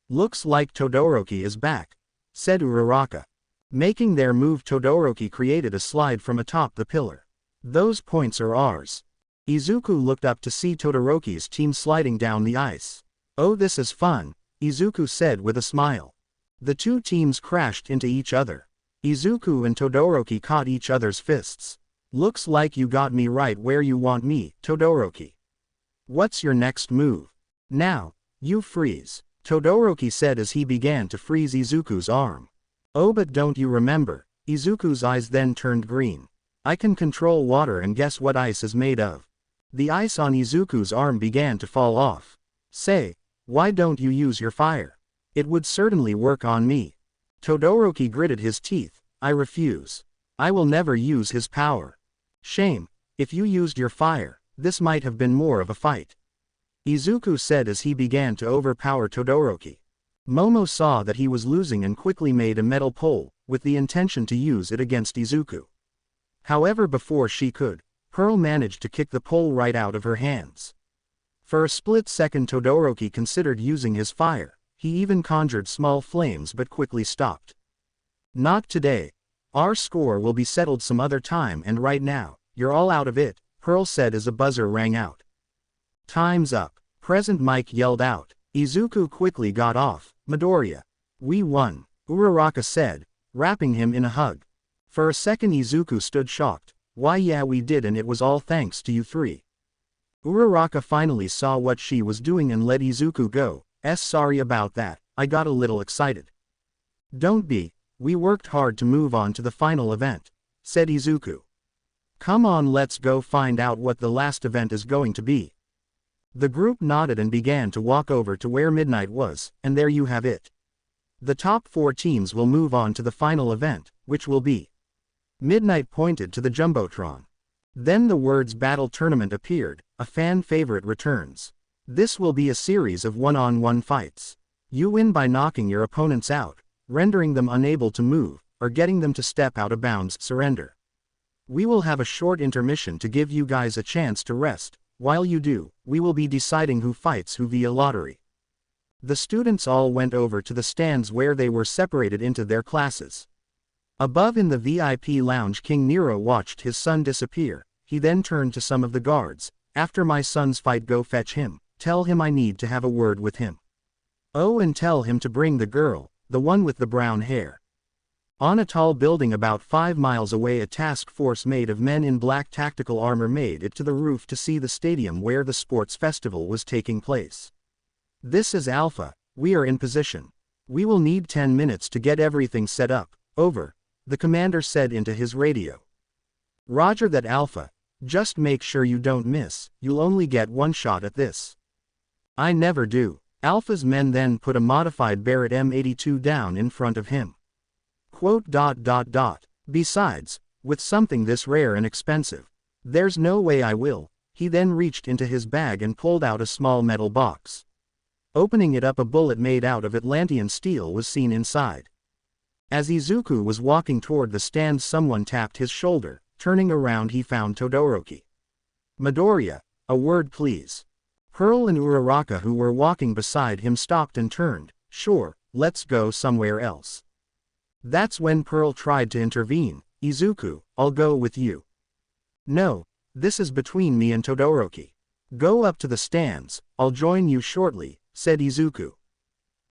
Looks like Todoroki is back, said Uraraka. Making their move, Todoroki created a slide from atop the pillar. Those points are ours. Izuku looked up to see Todoroki's team sliding down the ice. Oh, this is fun, Izuku said with a smile. The two teams crashed into each other. Izuku and Todoroki caught each other's fists. Looks like you got me right where you want me, Todoroki. What's your next move? Now, you freeze, Todoroki said as he began to freeze Izuku's arm. Oh, but don't you remember? Izuku's eyes then turned green. I can control water, and guess what ice is made of? The ice on Izuku's arm began to fall off. Say, why don't you use your fire? It would certainly work on me. Todoroki gritted his teeth. I refuse. I will never use his power. Shame. If you used your fire, this might have been more of a fight. Izuku said as he began to overpower Todoroki. Momo saw that he was losing and quickly made a metal pole, with the intention to use it against Izuku. However, before she could, Pearl managed to kick the pole right out of her hands. For a split second Todoroki considered using his fire. He even conjured small flames but quickly stopped. Not today. Our score will be settled some other time, and right now, you're all out of it, Pearl said as a buzzer rang out. Time's up. Present Mike yelled out. Izuku quickly got off. Midoriya. We won, Uraraka said, wrapping him in a hug. For a second Izuku stood shocked. Why yeah, we did, and it was all thanks to you three. Uraraka finally saw what she was doing and let Izuku go. Sorry about that, I got a little excited. Don't be, we worked hard to move on to the final event, said Izuku. Come on, let's go find out what the last event is going to be. The group nodded and began to walk over to where Midnight was, and there you have it. The top 4 teams will move on to the final event, which will be. Midnight pointed to the Jumbotron. Then the words Battle Tournament appeared. A fan favorite returns. This will be a series of one-on-one fights. You win by knocking your opponents out, rendering them unable to move, or getting them to step out of bounds. Surrender. We will have a short intermission to give you guys a chance to rest. While you do, we will be deciding who fights who via lottery. The students all went over to the stands where they were separated into their classes. Above in the VIP lounge, King Nero watched his son disappear. He then turned to some of the guards. After my son's fight, go fetch him. Tell him I need to have a word with him. Oh, and tell him to bring the girl, the one with the brown hair. On a tall building about 5 miles away, a task force made of men in black tactical armor made it to the roof to see the stadium where the sports festival was taking place. This is Alpha, we are in position. We will need 10 minutes to get everything set up. Over, the commander said into his radio. Roger that, Alpha. Just make sure you don't miss, you'll only get one shot at this. I never do. Alpha's men then put a modified Barrett M82 down in front of him. Quote. Besides, with something this rare and expensive, there's no way I will. He then reached into his bag and pulled out a small metal box. Opening it up, a bullet made out of Atlantean steel was seen inside. As Izuku was walking toward the stand, someone tapped his shoulder. Turning around, he found Todoroki. Midoriya, a word please. Pearl and Uraraka, who were walking beside him, stopped and turned. Sure, let's go somewhere else. That's when Pearl tried to intervene. Izuku, I'll go with you. No, this is between me and Todoroki. Go up to the stands, I'll join you shortly, said Izuku.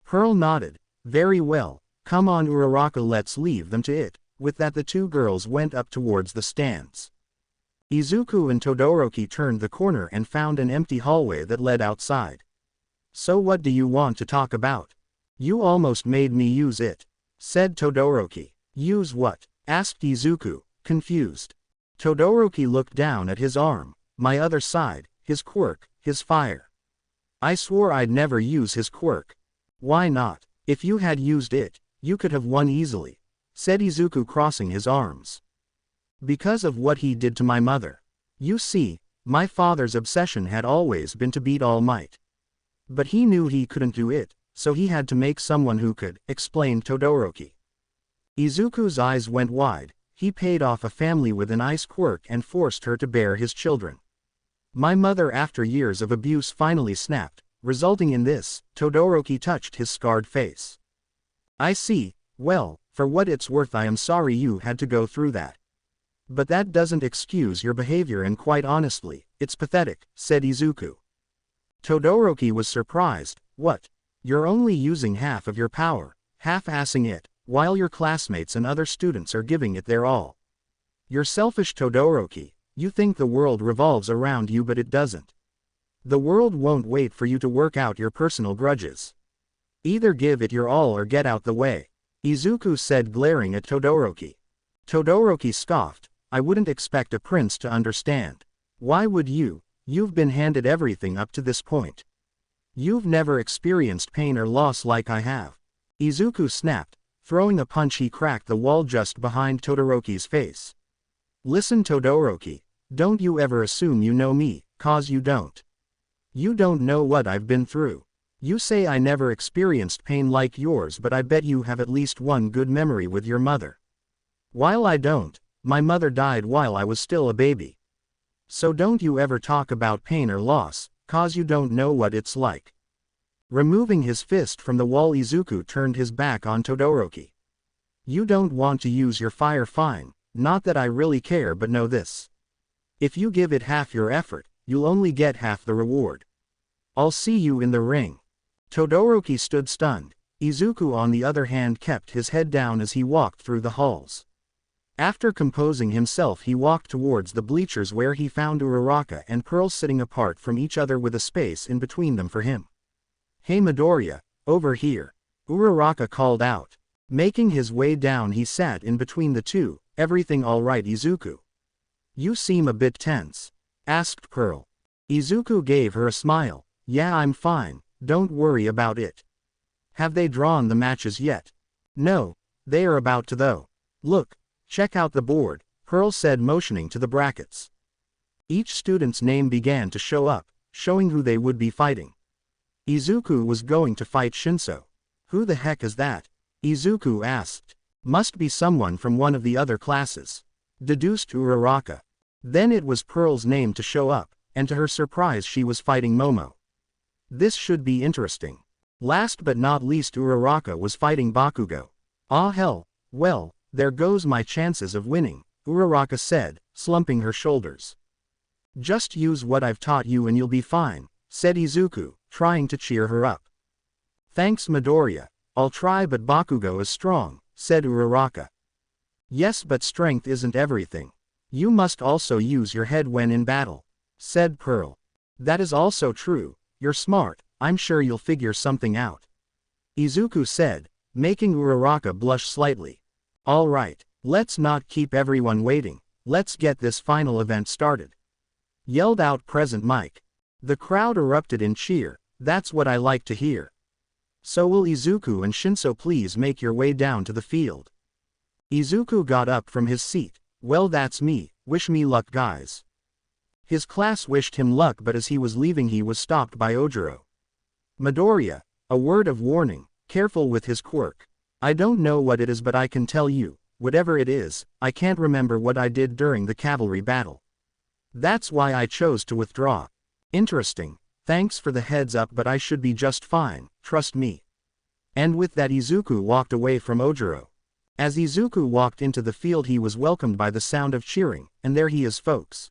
Pearl nodded. Very well, come on Uraraka, let's leave them to it. With that, the two girls went up towards the stands. Izuku and Todoroki turned the corner and found an empty hallway that led outside. So what do you want to talk about? You almost made me use it, said Todoroki. Use what? Asked Izuku, confused. Todoroki looked down at his arm. My other side, his quirk, his fire. I swore I'd never use his quirk. Why not? If you had used it, you could have won easily, said Izuku, crossing his arms. Because of what he did to my mother. You see, my father's obsession had always been to beat All Might. But he knew he couldn't do it, so he had to make someone who could, explained Todoroki. Izuku's eyes went wide. He paid off a family with an ice quirk and forced her to bear his children. My mother, after years of abuse, finally snapped, resulting in this. Todoroki touched his scarred face. I see. Well, for what it's worth, I am sorry you had to go through that. But that doesn't excuse your behavior, and quite honestly, it's pathetic, said Izuku. Todoroki was surprised. What? You're only using half of your power, half-assing it, while your classmates and other students are giving it their all. You're selfish, Todoroki. You think the world revolves around you, but it doesn't. The world won't wait for you to work out your personal grudges. Either give it your all or get out the way, Izuku said, glaring at Todoroki. Todoroki scoffed. I wouldn't expect a prince to understand. Why would you? You've been handed everything up to this point. You've never experienced pain or loss like I have. Izuku snapped. Throwing a punch, he cracked the wall just behind Todoroki's face. Listen, Todoroki. Don't you ever assume you know me, cause you don't. You don't know what I've been through. You say I never experienced pain like yours, but I bet you have at least one good memory with your mother. While I don't, my mother died while I was still a baby. So don't you ever talk about pain or loss, cause you don't know what it's like. Removing his fist from the wall, Izuku turned his back on Todoroki. You don't want to use your fire, fine, not that I really care, but know this. If you give it half your effort, you'll only get half the reward. I'll see you in the ring. Todoroki stood stunned. Izuku on the other hand kept his head down as he walked through the halls. After composing himself, he walked towards the bleachers where he found Uraraka and Pearl sitting apart from each other with a space in between them for him. Hey Midoriya, over here. Uraraka called out. Making his way down, he sat in between the two. Everything all right, Izuku? You seem a bit tense, asked Pearl. Izuku gave her a smile. Yeah, I'm fine, don't worry about it. Have they drawn the matches yet? No, they are about to though. Look, check out the board, Pearl said, motioning to the brackets. Each student's name began to show up, showing who they would be fighting. Izuku was going to fight Shinso. Who the heck is that? Izuku asked. Must be someone from one of the other classes, deduced Uraraka. Then it was Pearl's name to show up, and to her surprise she was fighting Momo. This should be interesting. Last but not least, Uraraka was fighting Bakugo. Ah hell, well, there goes my chances of winning, Uraraka said, slumping her shoulders. Just use what I've taught you and you'll be fine, said Izuku, trying to cheer her up. Thanks Midoriya, I'll try, but Bakugo is strong, said Uraraka. Yes, but strength isn't everything. You must also use your head when in battle, said Pearl. That is also true, you're smart, I'm sure you'll figure something out, Izuku said, making Uraraka blush slightly. All right, let's not keep everyone waiting, let's get this final event started, yelled out Present Mike. The crowd erupted in cheer. That's what I like to hear. So will Izuku and Shinso please make your way down to the field? Izuku got up from his seat. Well, that's me, wish me luck guys. His class wished him luck, but as he was leaving he was stopped by Ojiro. Midoriya, a word of warning, careful with his quirk. I don't know what it is, but I can tell you, whatever it is, I can't remember what I did during the cavalry battle. That's why I chose to withdraw. Interesting, thanks for the heads up, but I should be just fine, trust me. And with that Izuku walked away from Ojiro. As Izuku walked into the field he was welcomed by the sound of cheering, and there he is folks.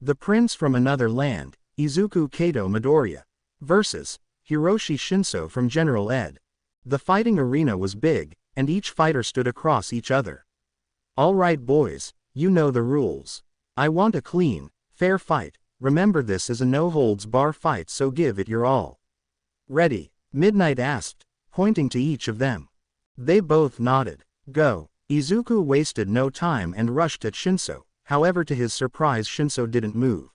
The prince from another land, Izuku Kaito Midoriya, versus Hiroshi Shinso from General Ed. The fighting arena was big, and each fighter stood across each other. Alright boys, you know the rules. I want a clean, fair fight. Remember, this is a no-holds-bar fight, so give it your all. Ready? Midnight asked, pointing to each of them. They both nodded. Go. Izuku wasted no time and rushed at Shinso, however to his surprise Shinso didn't move.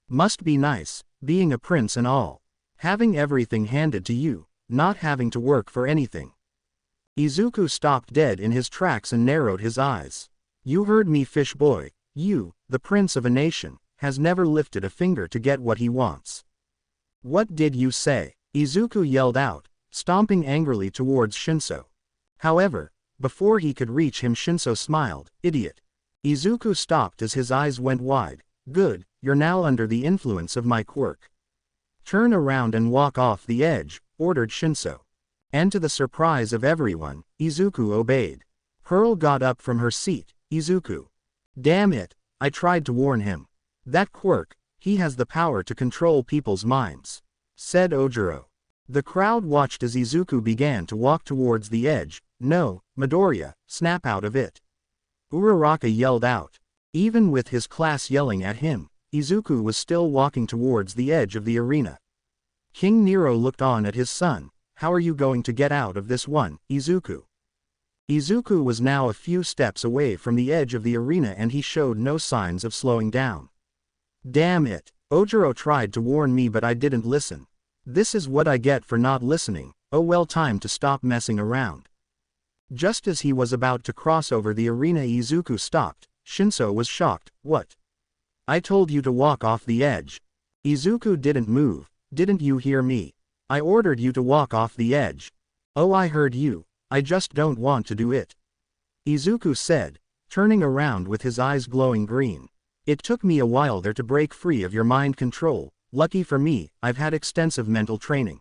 Must be nice, being a prince and all. Having everything handed to you, not having to work for anything. Izuku stopped dead in his tracks and narrowed his eyes. You heard me, fish boy. You, the prince of a nation, has never lifted a finger to get what he wants. What did you say? Izuku yelled out, stomping angrily towards Shinso. However, before he could reach him Shinso smiled. Idiot. Izuku stopped as his eyes went wide. Good, you're now under the influence of my quirk. Turn around and walk off the edge, ordered Shinso. And to the surprise of everyone, Izuku obeyed. Pearl got up from her seat. Izuku. Damn it, I tried to warn him. That quirk, he has the power to control people's minds, said Ojiro. The crowd watched as Izuku began to walk towards the edge. No, Midoriya, snap out of it. Uraraka yelled out. Even with his class yelling at him, Izuku was still walking towards the edge of the arena. King Nero looked on at his son. How are you going to get out of this one, Izuku? Izuku was now a few steps away from the edge of the arena and he showed no signs of slowing down. Damn it, Ojiro tried to warn me but I didn't listen. This is what I get for not listening. Oh well, time to stop messing around. Just as he was about to cross over the arena, Izuku stopped. Shinso was shocked. What? I told you to walk off the edge. Izuku didn't move. Didn't you hear me? I ordered you to walk off the edge. Oh, I heard you. I just don't want to do it. Izuku said, turning around with his eyes glowing green. It took me a while there to break free of your mind control. Lucky for me, I've had extensive mental training.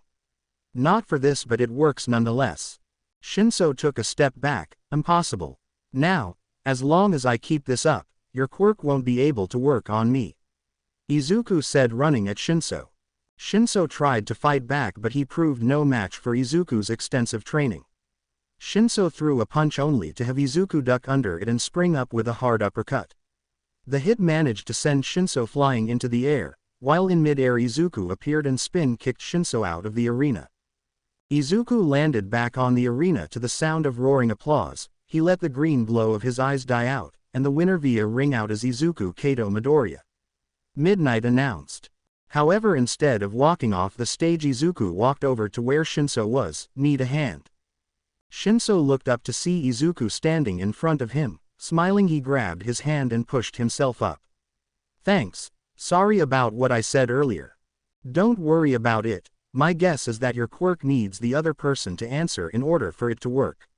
Not for this, but it works nonetheless. Shinso took a step back. Impossible. Now, as long as I keep this up, your quirk won't be able to work on me. Izuku said, running at Shinso. Shinso tried to fight back but he proved no match for Izuku's extensive training. Shinso threw a punch only to have Izuku duck under it and spring up with a hard uppercut. The hit managed to send Shinso flying into the air, while in mid-air Izuku appeared and spin-kicked Shinso out of the arena. Izuku landed back on the arena to the sound of roaring applause. He let the green glow of his eyes die out, and the winner via ring out as Izuku Kaito Midoriya. Midnight announced. However, instead of walking off the stage, Izuku walked over to where Shinso was. Need a hand? Shinso looked up to see Izuku standing in front of him. Smiling, he grabbed his hand and pushed himself up. Thanks. Sorry about what I said earlier. Don't worry about it. My guess is that your quirk needs the other person to answer in order for it to work.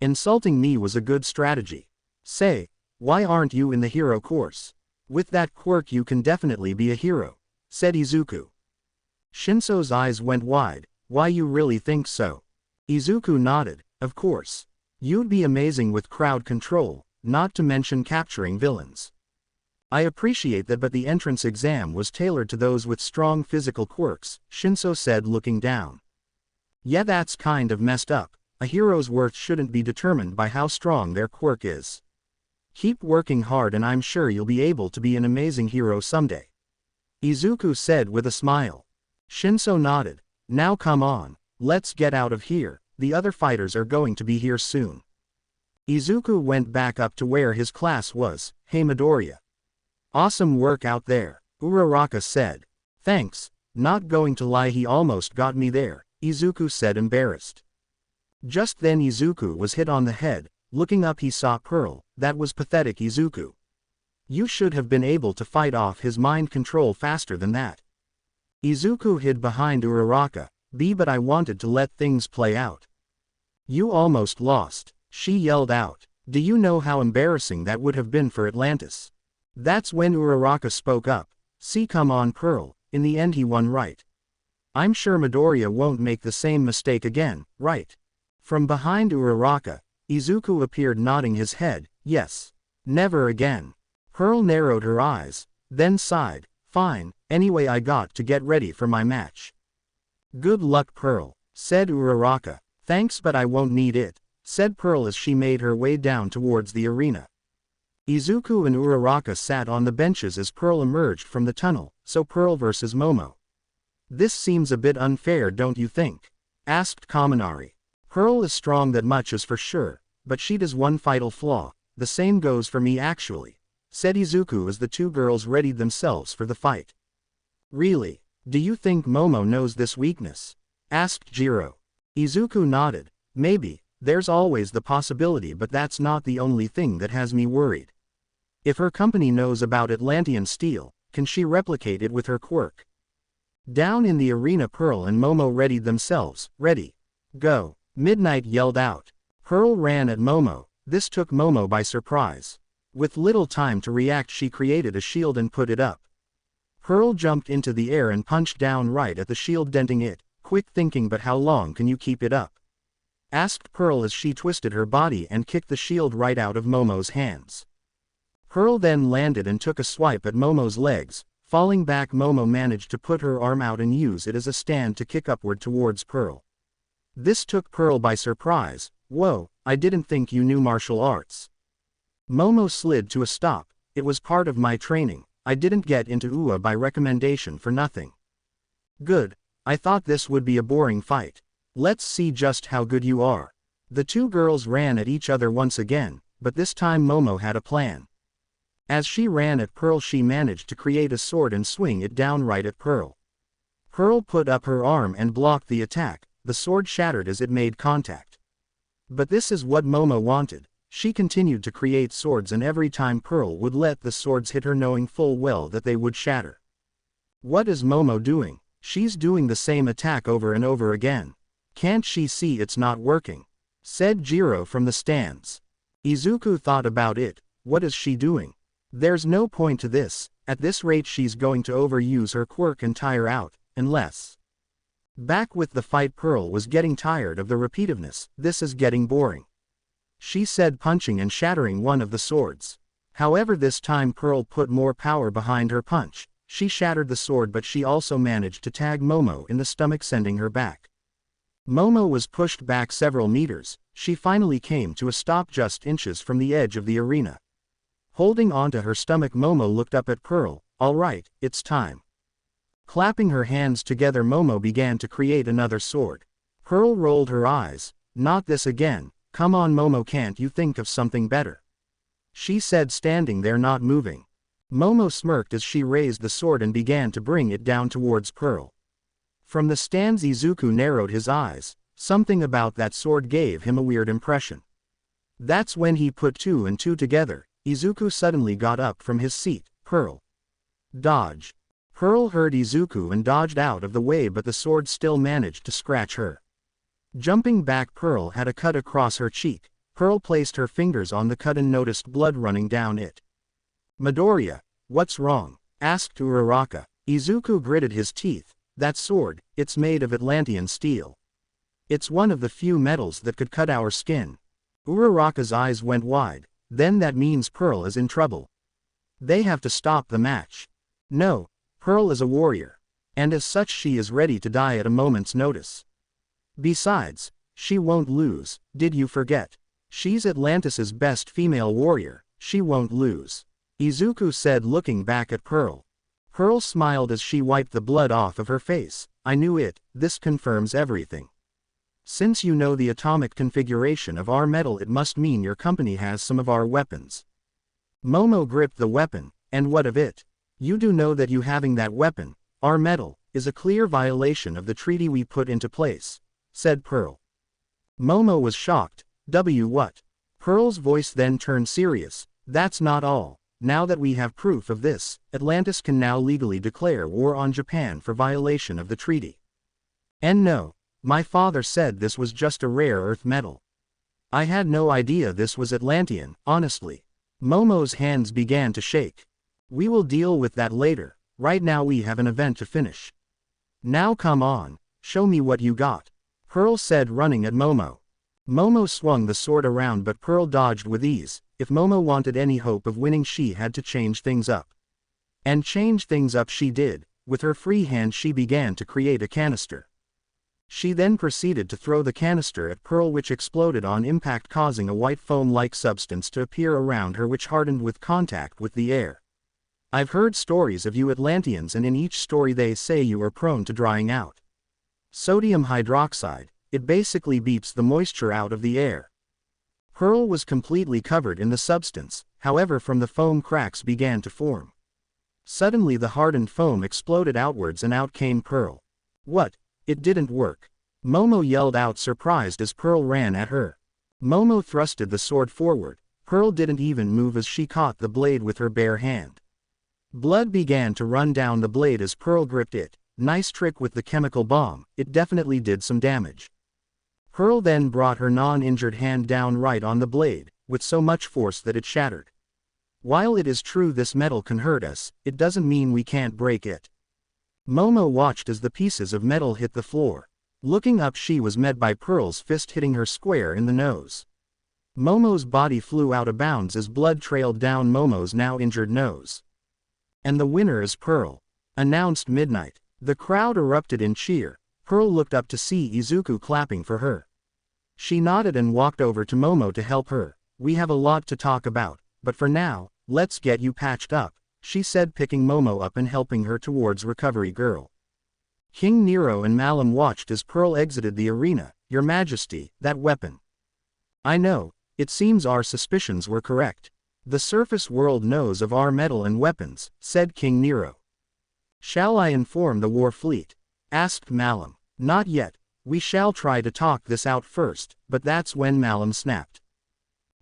Insulting me was a good strategy. Say, why aren't you in the hero course? With that quirk you can definitely be a hero, said Izuku. Shinso's eyes went wide. Why, you really think so? Izuku nodded. Of course. You'd be amazing with crowd control, not to mention capturing villains. I appreciate that, but the entrance exam was tailored to those with strong physical quirks, Shinso said, looking down. Yeah, that's kind of messed up. A hero's worth shouldn't be determined by how strong their quirk is. Keep working hard and I'm sure you'll be able to be an amazing hero someday. Izuku said with a smile. Shinso nodded. Now come on, let's get out of here, the other fighters are going to be here soon. Izuku went back up to where his class was. Hey Midoriya. Awesome work out there, Uraraka said. Thanks, not going to lie, he almost got me there, Izuku said, embarrassed. Just then Izuku was hit on the head. Looking up he saw Pearl. That was pathetic, Izuku. You should have been able to fight off his mind control faster than that. Izuku hid behind Uraraka. But I wanted to let things play out. You almost lost, she yelled out. Do you know how embarrassing that would have been for Atlantis? That's when Uraraka spoke up. See, come on Pearl, in the end he won, right? I'm sure Midoriya won't make the same mistake again, right? From behind Uraraka, Izuku appeared, nodding his head. Yes. Never again. Pearl narrowed her eyes, then sighed. Fine, anyway I got to get ready for my match. Good luck Pearl, said Uraraka. Thanks, but I won't need it, said Pearl as she made her way down towards the arena. Izuku and Uraraka sat on the benches as Pearl emerged from the tunnel. So Pearl versus Momo. This seems a bit unfair, don't you think? Asked Kaminari. Pearl is strong, that much is for sure, but she does one fatal flaw. The same goes for me actually, said Izuku as the two girls readied themselves for the fight. Really? Do you think Momo knows this weakness? Asked Jiro. Izuku nodded. Maybe, there's always the possibility, but that's not the only thing that has me worried. If her company knows about Atlantean steel, can she replicate it with her quirk? Down in the arena Pearl and Momo readied themselves. Ready. Go. Midnight yelled out. Pearl ran at Momo. This took Momo by surprise. With little time to react she created a shield and put it up. Pearl jumped into the air and punched down right at the shield, denting it. Quick thinking, but how long can you keep it up? Asked Pearl as she twisted her body and kicked the shield right out of Momo's hands. Pearl then landed and took a swipe at Momo's legs. Falling back, Momo managed to put her arm out and use it as a stand to kick upward towards Pearl. This took Pearl by surprise. Whoa, I didn't think you knew martial arts. Momo slid to a stop. It was part of my training. I didn't get into UA by recommendation for nothing. Good. I thought this would be a boring fight. Let's see just how good you are. The two girls ran at each other once again, but this time Momo had a plan. As she ran at Pearl, she managed to create a sword and swing it down right at Pearl. Pearl put up her arm and blocked the attack. The sword shattered as it made contact. But this is what Momo wanted. She continued to create swords, and every time Pearl would let the swords hit her, knowing full well that they would shatter. What is Momo doing? She's doing the same attack over and over again. Can't she see it's not working? Said Jiro from the stands. Izuku thought about it. What is she doing? There's no point to this. At this rate she's going to overuse her quirk and tire out, unless... Back with the fight, Pearl was getting tired of the repetitiveness. This is getting boring, she said, punching and shattering one of the swords. However, this time Pearl put more power behind her punch. She shattered the sword, but she also managed to tag Momo in the stomach, sending her back. Momo was pushed back several meters. She finally came to a stop just inches from the edge of the arena. Holding onto her stomach, Momo looked up at Pearl. All right, it's time. Clapping her hands together, Momo began to create another sword. Pearl rolled her eyes. Not this again. Come on Momo, can't you think of something better? She said, standing there not moving. Momo smirked as she raised the sword and began to bring it down towards Pearl. From the stands, Izuku narrowed his eyes. Something about that sword gave him a weird impression. That's when he put two and two together. Izuku suddenly got up from his seat. Pearl. Dodge. Pearl heard Izuku and dodged out of the way, but the sword still managed to scratch her. Jumping back, Pearl had a cut across her cheek. Pearl placed her fingers on the cut and noticed blood running down it. Midoriya, what's wrong? Asked Uraraka. Izuku gritted his teeth. That sword, it's made of Atlantean steel. It's one of the few metals that could cut our skin. Uraraka's eyes went wide. Then that means Pearl is in trouble. They have to stop the match. No, Pearl is a warrior, and as such she is ready to die at a moment's notice. Besides, she won't lose. Did you forget? She's Atlantis's best female warrior. She won't lose, Izuku said, looking back at Pearl. Pearl smiled as she wiped the blood off of her face. I knew it. This confirms everything. Since you know the atomic configuration of our metal, it must mean your company has some of our weapons. Momo gripped the weapon. And what of it? You do know that you having that weapon, our metal, is a clear violation of the treaty we put into place, said Pearl. Momo was shocked. What? Pearl's voice then turned serious. That's not all. Now that we have proof of this, Atlantis can now legally declare war on Japan for violation of the treaty. And no, my father said this was just a rare earth metal. I had no idea this was Atlantean, honestly. Momo's hands began to shake. We will deal with that later. Right now we have an event to finish. Now come on, show me what you got, Pearl said, running at Momo. Momo swung the sword around, but Pearl dodged with ease. If Momo wanted any hope of winning, she had to change things up. And change things up she did. With her free hand she began to create a canister. She then proceeded to throw the canister at Pearl, which exploded on impact, causing a white foam-like substance to appear around her, which hardened with contact with the air. I've heard stories of you Atlanteans, and in each story they say you are prone to drying out. Sodium hydroxide, it basically beeps the moisture out of the air. Pearl was completely covered in the substance, however from the foam cracks began to form. Suddenly the hardened foam exploded outwards and out came Pearl. What? It didn't work. Momo yelled out, surprised, as Pearl ran at her. Momo thrusted the sword forward. Pearl didn't even move as she caught the blade with her bare hand. Blood began to run down the blade as Pearl gripped it. Nice trick with the chemical bomb, it definitely did some damage. Pearl then brought her non-injured hand down right on the blade, with so much force that it shattered. While it is true this metal can hurt us, it doesn't mean we can't break it. Momo watched as the pieces of metal hit the floor. Looking up, she was met by Pearl's fist hitting her square in the nose. Momo's body flew out of bounds as blood trailed down Momo's now injured nose. And the winner is Pearl, announced Midnight. The crowd erupted in cheer. Pearl looked up to see Izuku clapping for her. She nodded and walked over to Momo to help her. We have a lot to talk about, but for now, let's get you patched up, she said, picking Momo up and helping her towards Recovery Girl. King Nero and Malum watched as Pearl exited the arena. Your Majesty, that weapon. I know, it seems our suspicions were correct. The surface world knows of our metal and weapons, said King Nero. Shall I inform the war fleet? Asked Malum. Not yet, we shall try to talk this out first, but that's when Malum snapped.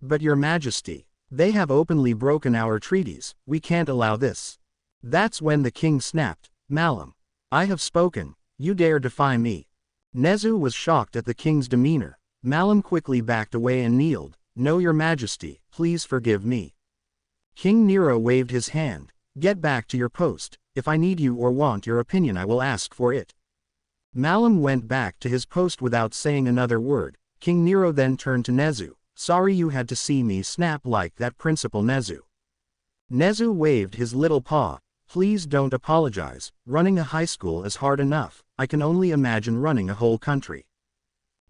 But your majesty, they have openly broken our treaties, we can't allow this. That's when the king snapped. Malum, I have spoken, you dare defy me. Nezu was shocked at the king's demeanor. Malum quickly backed away and kneeled. No, your majesty, please forgive me. King Nero waved his hand. Get back to your post. If I need you or want your opinion, I will ask for it. Malum went back to his post without saying another word. King Nero then turned to Nezu. Sorry you had to see me snap like that, Principal Nezu. Nezu waved his little paw. Please don't apologize. Running a high school is hard enough. I can only imagine running a whole country.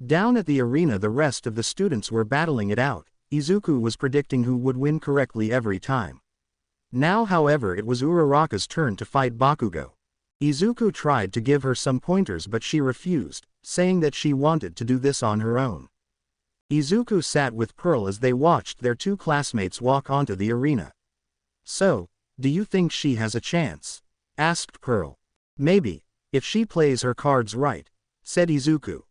Down at the arena, the rest of the students were battling it out. Izuku was predicting who would win correctly every time. Now, however, it was Uraraka's turn to fight Bakugo. Izuku tried to give her some pointers, but she refused, saying that she wanted to do this on her own. Izuku sat with Pearl as they watched their two classmates walk onto the arena. So, do you think she has a chance? Asked Pearl. Maybe, if she plays her cards right, said Izuku.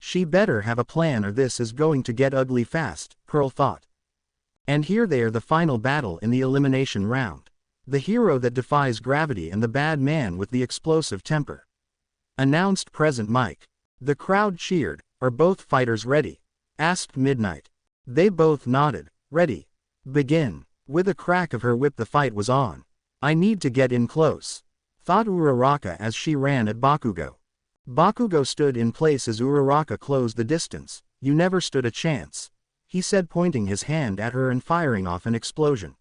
She better have a plan or this is going to get ugly fast, Pearl thought. And here they are, the final battle in the elimination round. The hero that defies gravity and the bad man with the explosive temper. Announced Present Mike. The crowd cheered. Are both fighters ready? Asked Midnight. They both nodded. Ready. Begin. With a crack of her whip, the fight was on. I need to get in close, thought Uraraka as she ran at Bakugo. Bakugo stood in place as Uraraka closed the distance. You never stood a chance, he said, pointing his hand at her and firing off an explosion.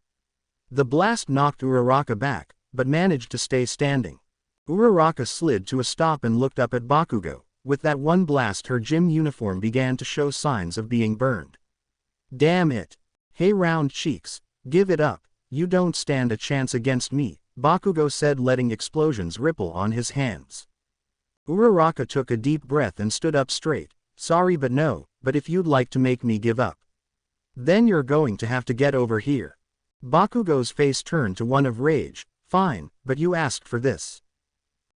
The blast knocked Uraraka back, but managed to stay standing. Uraraka slid to a stop and looked up at Bakugo. With that one blast, her gym uniform began to show signs of being burned. Damn it. Hey, round cheeks, give it up. You don't stand a chance against me, Bakugo said, letting explosions ripple on his hands. Uraraka took a deep breath and stood up straight. Sorry, but no, but if you'd like to make me give up, then you're going to have to get over here. Bakugo's face turned to one of rage. Fine, but you asked for this.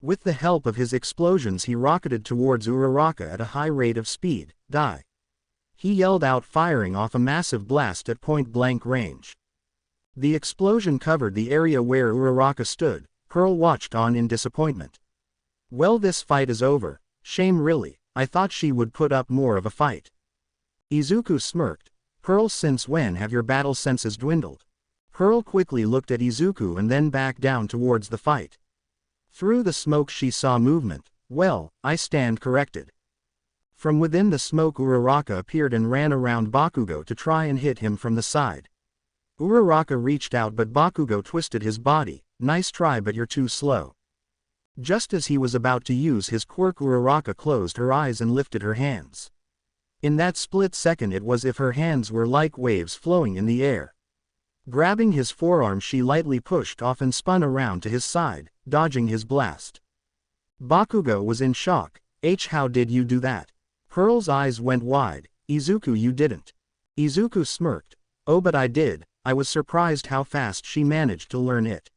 With the help of his explosions, he rocketed towards Uraraka at a high rate of speed. Die. He yelled out, firing off a massive blast at point-blank range. The explosion covered the area where Uraraka stood. Pearl watched on in disappointment. Well, this fight is over. Shame, really. I thought she would put up more of a fight. Izuku smirked. Pearl, since when have your battle senses dwindled? Pearl quickly looked at Izuku and then back down towards the fight. Through the smoke she saw movement. Well, I stand corrected. From within the smoke, Uraraka appeared and ran around Bakugo to try and hit him from the side. Uraraka reached out, but Bakugo twisted his body. Nice try, but you're too slow. Just as he was about to use his quirk, Uraraka closed her eyes and lifted her hands. In that split second, it was as if her hands were like waves flowing in the air. Grabbing his forearm, she lightly pushed off and spun around to his side, dodging his blast. Bakugo was in shock. How did you do that? Pearl's eyes went wide. Izuku, you didn't. Izuku smirked. Oh, but I did. I was surprised how fast she managed to learn it.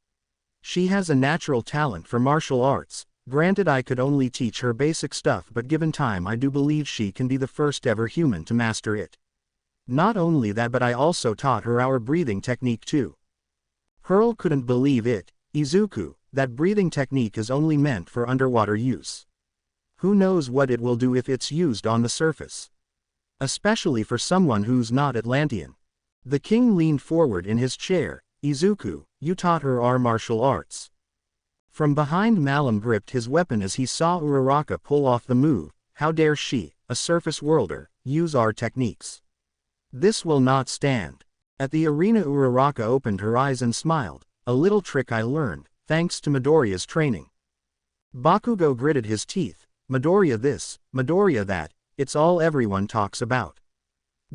She has a natural talent for martial arts. Granted, I could only teach her basic stuff, but given time, I do believe she can be the first ever human to master it. Not only that, but I also taught her our breathing technique too. Pearl couldn't believe it. Izuku, that breathing technique is only meant for underwater use. Who knows what it will do if it's used on the surface? Especially for someone who's not Atlantean. The king leaned forward in his chair. Izuku, you taught her our martial arts. From behind, Malum gripped his weapon as he saw Uraraka pull off the move. How dare she, a surface worlder, use our techniques? This will not stand. At the arena, Uraraka opened her eyes and smiled. A little trick I learned, thanks to Midoriya's training. Bakugo gritted his teeth. Midoriya this, Midoriya that, it's all everyone talks about.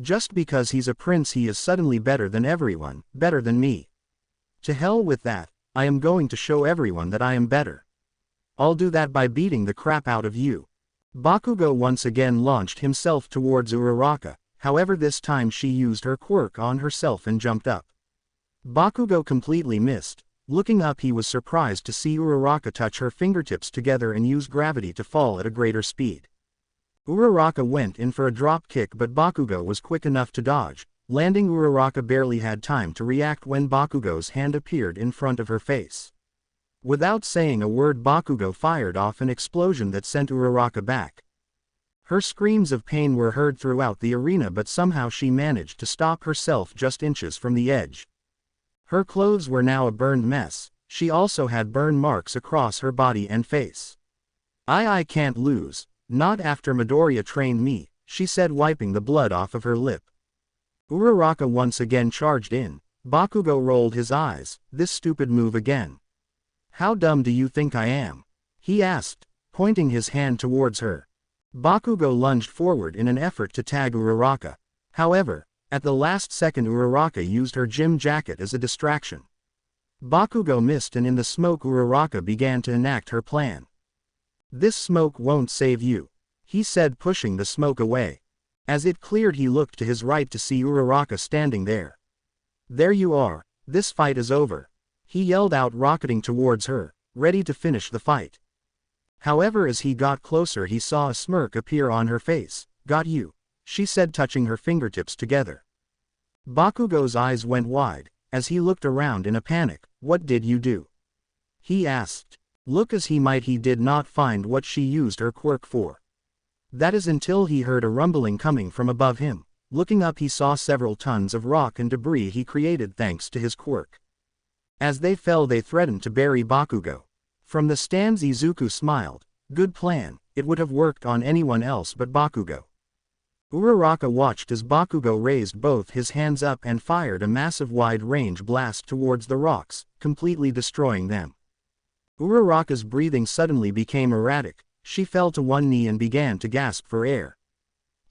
Just because he's a prince, he is suddenly better than everyone, better than me. To hell with that, I am going to show everyone that I am better. I'll do that by beating the crap out of you. Bakugo once again launched himself towards Uraraka. however this time she used her quirk on herself and jumped up. Bakugo completely missed. Looking up he was surprised to see Uraraka touch her fingertips together and use gravity to fall at a greater speed. Uraraka went in for a drop kick but Bakugo was quick enough to dodge, landing. Uraraka barely had time to react when Bakugo's hand appeared in front of her face. Without saying a word, Bakugo fired off an explosion that sent Uraraka back. Her screams of pain were heard throughout the arena but somehow she managed to stop herself just inches from the edge. Her clothes were now a burned mess. She also had burn marks across her body and face. I can't lose. Not after Midoriya trained me, she said, wiping the blood off of her lip. Uraraka once again charged in. Bakugo rolled his eyes. This stupid move again. How dumb do you think I am? He asked, pointing his hand towards her. Bakugo lunged forward in an effort to tag Uraraka. However, at the last second Uraraka used her gym jacket as a distraction. Bakugo missed and in the smoke Uraraka began to enact her plan. This smoke won't save you, he said, pushing the smoke away. As it cleared he looked to his right to see Uraraka standing there. There you are, this fight is over, he yelled out, rocketing towards her, ready to finish the fight. However, as he got closer he saw a smirk appear on her face. Got you, she said, touching her fingertips together. Bakugo's eyes went wide, as he looked around in a panic. What did you do? He asked. Look as he might, he did not find what she used her quirk for. That is until he heard a rumbling coming from above him. Looking up he saw several tons of rock and debris he created thanks to his quirk. As they fell they threatened to bury Bakugo. From the stands Izuku smiled. Good plan, it would have worked on anyone else but Bakugo. Uraraka watched as Bakugo raised both his hands up and fired a massive wide-range blast towards the rocks, completely destroying them. Uraraka's breathing suddenly became erratic. She fell to one knee and began to gasp for air.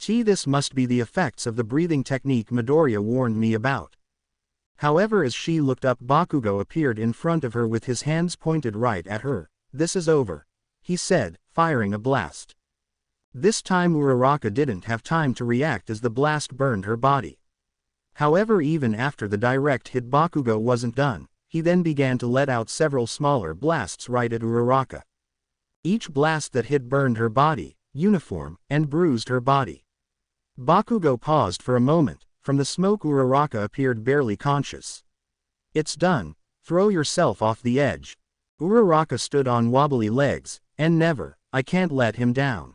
This must be the effects of the breathing technique Midoriya warned me about. However, as she looked up, Bakugo appeared in front of her with his hands pointed right at her. This is over, he said, firing a blast. This time Uraraka didn't have time to react as the blast burned her body. However, even after the direct hit, Bakugo wasn't done. He then began to let out several smaller blasts right at Uraraka. Each blast that hit burned her body, uniform, and bruised her body. Bakugo paused for a moment. From the smoke Uraraka appeared barely conscious. It's done. Throw yourself off the edge. Uraraka stood on wobbly legs. And never, I can't let him down.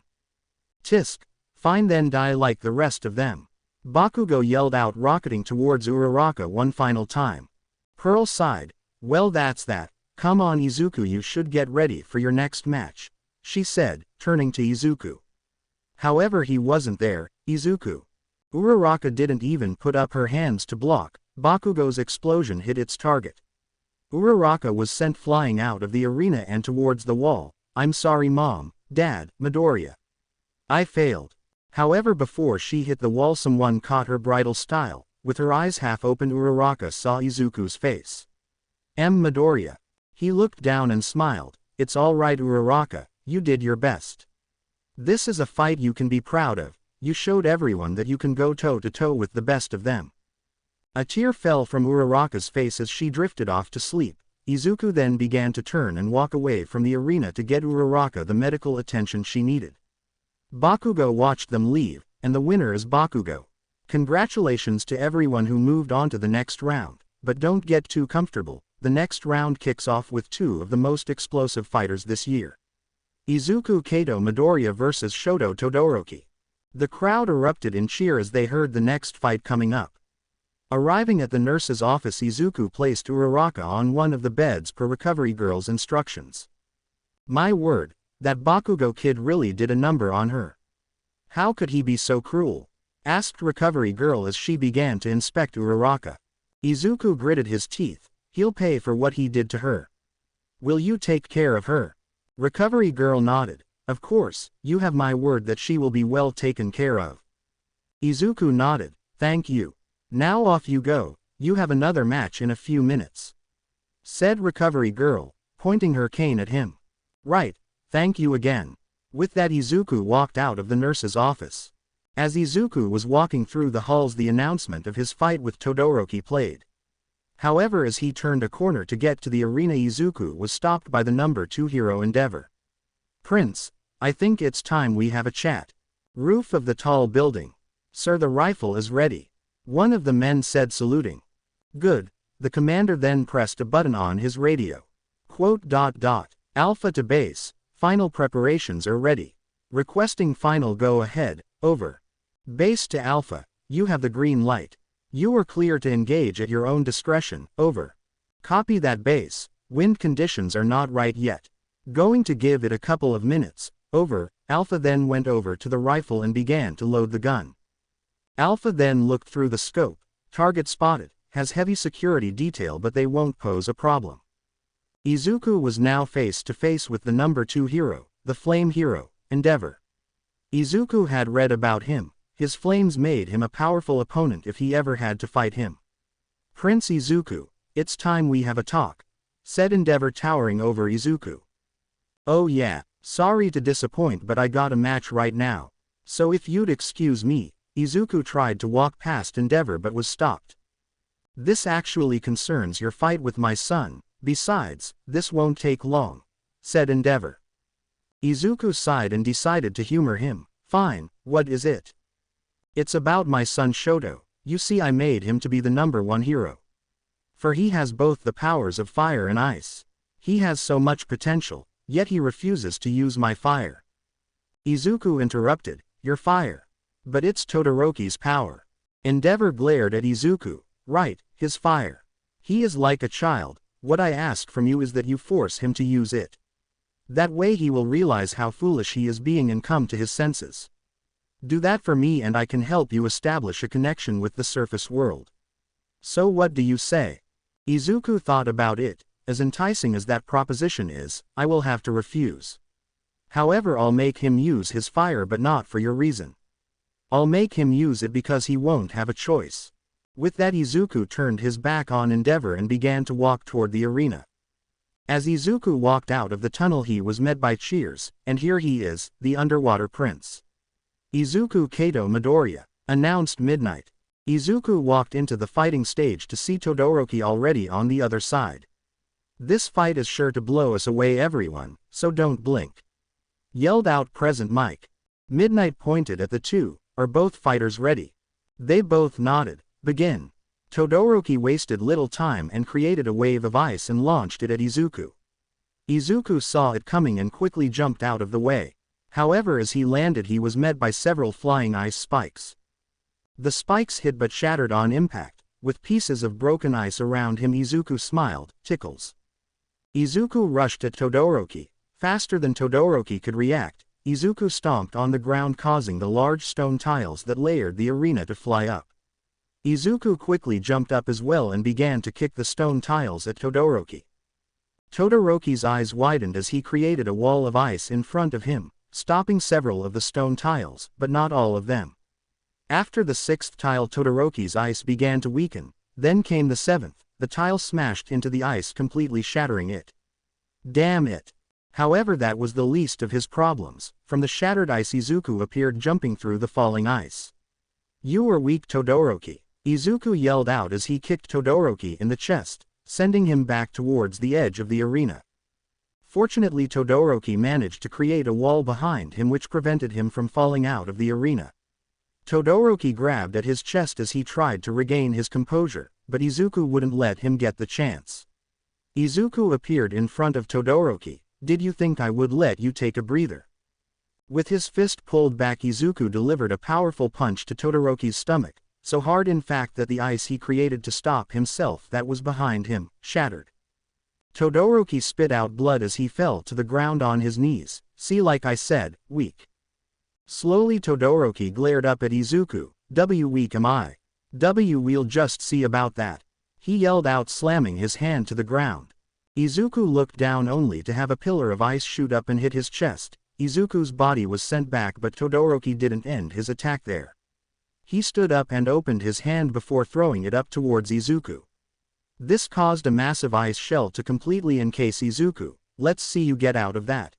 Tisk. Fine, then die like the rest of them. Bakugo yelled out, rocketing towards Uraraka one final time. Pearl sighed. Well, that's that. Come on Izuku, you should get ready for your next match, she said, turning to Izuku. However, he wasn't there. Izuku. Uraraka didn't even put up her hands to block. Bakugo's explosion hit its target. Uraraka was sent flying out of the arena and towards the wall. I'm sorry Mom, Dad, Midoriya. I failed. However, before she hit the wall someone caught her bridal style. With her eyes half open Uraraka saw Izuku's face. Midoriya. He looked down and smiled. It's all right Uraraka, you did your best. This is a fight you can be proud of. You showed everyone that you can go toe-to-toe with the best of them. A tear fell from Uraraka's face as she drifted off to sleep. Izuku then began to turn and walk away from the arena to get Uraraka the medical attention she needed. Bakugo watched them leave, and the winner is Bakugo. Congratulations to everyone who moved on to the next round, but don't get too comfortable. The next round kicks off with two of the most explosive fighters this year. Izuku Kaito Midoriya vs Shoto Todoroki. The crowd erupted in cheer as they heard the next fight coming up. Arriving at the nurse's office, Izuku placed Uraraka on one of the beds per Recovery Girl's instructions. My word, that Bakugo kid really did a number on her. How could he be so cruel? Asked Recovery Girl as she began to inspect Uraraka. Izuku gritted his teeth. He'll pay for what he did to her. Will you take care of her? Recovery Girl nodded. Of course, you have my word that she will be well taken care of. Izuku nodded. Thank you. Now off you go, you have another match in a few minutes, said Recovery Girl, pointing her cane at him. Right, thank you again. With that Izuku walked out of the nurse's office. As Izuku was walking through the halls, the announcement of his fight with Todoroki played. However, as he turned a corner to get to the arena, Izuku was stopped by the number 2 hero Endeavor. "Prince, I think it's time we have a chat." Roof of the tall building. "Sir, the rifle is ready," one of the men said, saluting. "Good." The commander then pressed a button on his radio. "Alpha to base, final preparations are ready. Requesting final go-ahead, over. Base to Alpha, you have the green light. You are clear to engage at your own discretion, over. Copy that, base. Wind conditions are not right yet. Going to give it a couple of minutes, over." Alpha then went over to the rifle and began to load the gun. Alpha then looked through the scope. Target spotted, has heavy security detail, but they won't pose a problem. Izuku was now face to face with the number 2 hero, the flame hero, Endeavor. Izuku had read about him. His flames made him a powerful opponent if he ever had to fight him. "Prince Izuku, it's time we have a talk," said Endeavor, towering over Izuku. "Oh yeah, sorry to disappoint, but I got a match right now. So if you'd excuse me." Izuku tried to walk past Endeavor but was stopped. "This actually concerns your fight with my son. Besides, this won't take long," said Endeavor. Izuku sighed and decided to humor him. "Fine, what is it?" "It's about my son Shoto. You see, I made him to be the number 1 hero. For he has both the powers of fire and ice. He has so much potential, yet he refuses to use my fire." Izuku interrupted, "Your fire? But it's Todoroki's power." Endeavor glared at Izuku. "Right, his fire. He is like a child. What I ask from you is that you force him to use it. That way he will realize how foolish he is being and come to his senses. Do that for me and I can help you establish a connection with the surface world. So what do you say?" Izuku thought about it. As enticing as that proposition is, I will have to refuse. However, I'll make him use his fire, but not for your reason. I'll make him use it because he won't have a choice. With that, Izuku turned his back on Endeavor and began to walk toward the arena. As Izuku walked out of the tunnel, he was met by cheers, and here he is, the underwater prince. "Izuku Kaito Midoriya," announced Midnight. Izuku walked into the fighting stage to see Todoroki already on the other side. "This fight is sure to blow us away, everyone, so don't blink," yelled out Present Mike. Midnight pointed at the two. "Are both fighters ready?" They both nodded. "Begin." Todoroki wasted little time and created a wave of ice and launched it at Izuku. Izuku saw it coming and quickly jumped out of the way. However, as he landed, he was met by several flying ice spikes. The spikes hit but shattered on impact. With pieces of broken ice around him, Izuku smiled. "Tickles." Izuku rushed at Todoroki. Faster than Todoroki could react, Izuku stomped on the ground, causing the large stone tiles that layered the arena to fly up. Izuku quickly jumped up as well and began to kick the stone tiles at Todoroki. Todoroki's eyes widened as he created a wall of ice in front of him, stopping several of the stone tiles, but not all of them. After the 6th tile, Todoroki's ice began to weaken. Then came the 7th. The tile smashed into the ice, completely shattering it. Damn it. However, that was the least of his problems. From the shattered ice, Izuku appeared jumping through the falling ice. "You are weak, Todoroki," Izuku yelled out as he kicked Todoroki in the chest, sending him back towards the edge of the arena. Fortunately, Todoroki managed to create a wall behind him which prevented him from falling out of the arena. Todoroki grabbed at his chest as he tried to regain his composure, but Izuku wouldn't let him get the chance. Izuku appeared in front of Todoroki. "Did you think I would let you take a breather?" With his fist pulled back, Izuku delivered a powerful punch to Todoroki's stomach, so hard in fact that the ice he created to stop himself that was behind him, shattered. Todoroki spit out blood as he fell to the ground on his knees. "See, like I said, weak." Slowly Todoroki glared up at Izuku. Weak am I? We'll just see about that," he yelled out, slamming his hand to the ground. Izuku looked down only to have a pillar of ice shoot up and hit his chest. Izuku's body was sent back, but Todoroki didn't end his attack there. He stood up and opened his hand before throwing it up towards Izuku. This caused a massive ice shell to completely encase Izuku. "Let's see you get out of that."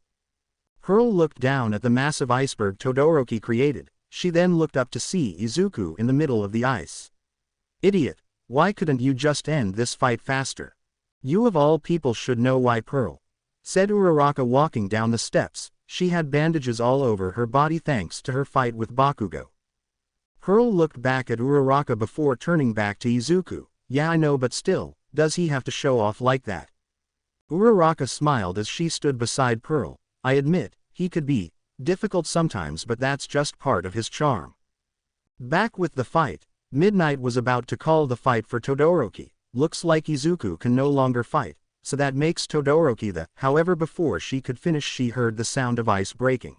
Pearl looked down at the massive iceberg Todoroki created. She then looked up to see Izuku in the middle of the ice. Idiot, why couldn't you just end this fight faster? You of all people should know why, Pearl, said Uraraka walking down the steps. She had bandages all over her body thanks to her fight with Bakugo. Pearl looked back at Uraraka before turning back to Izuku. Yeah, I know, but still, does he have to show off like that? Uraraka smiled as she stood beside Pearl. I admit, he could be difficult sometimes, but that's just part of his charm. Back with the fight, Midnight was about to call the fight for Todoroki. Looks like Izuku can no longer fight, so that makes Todoroki the. However, before she could finish, she heard the sound of ice breaking.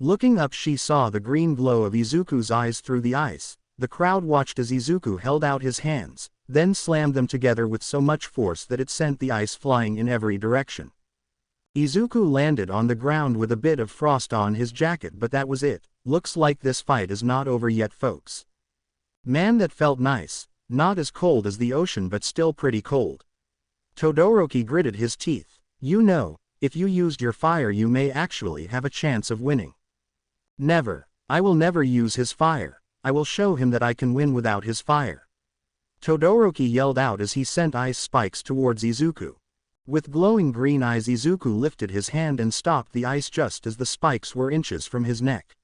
Looking up, she saw the green glow of Izuku's eyes through the ice. The crowd watched as Izuku held out his hands, then slammed them together with so much force that it sent the ice flying in every direction. Izuku landed on the ground with a bit of frost on his jacket, but that was it. Looks like this fight is not over yet, folks. Man, that felt nice. Not as cold as the ocean, but still pretty cold. Todoroki gritted his teeth. You know, if you used your fire you may actually have a chance of winning. Never. I will never use his fire. I will show him that I can win without his fire. Todoroki yelled out as he sent ice spikes towards Izuku. With glowing green eyes, Izuku lifted his hand and stopped the ice just as the spikes were inches from his neck.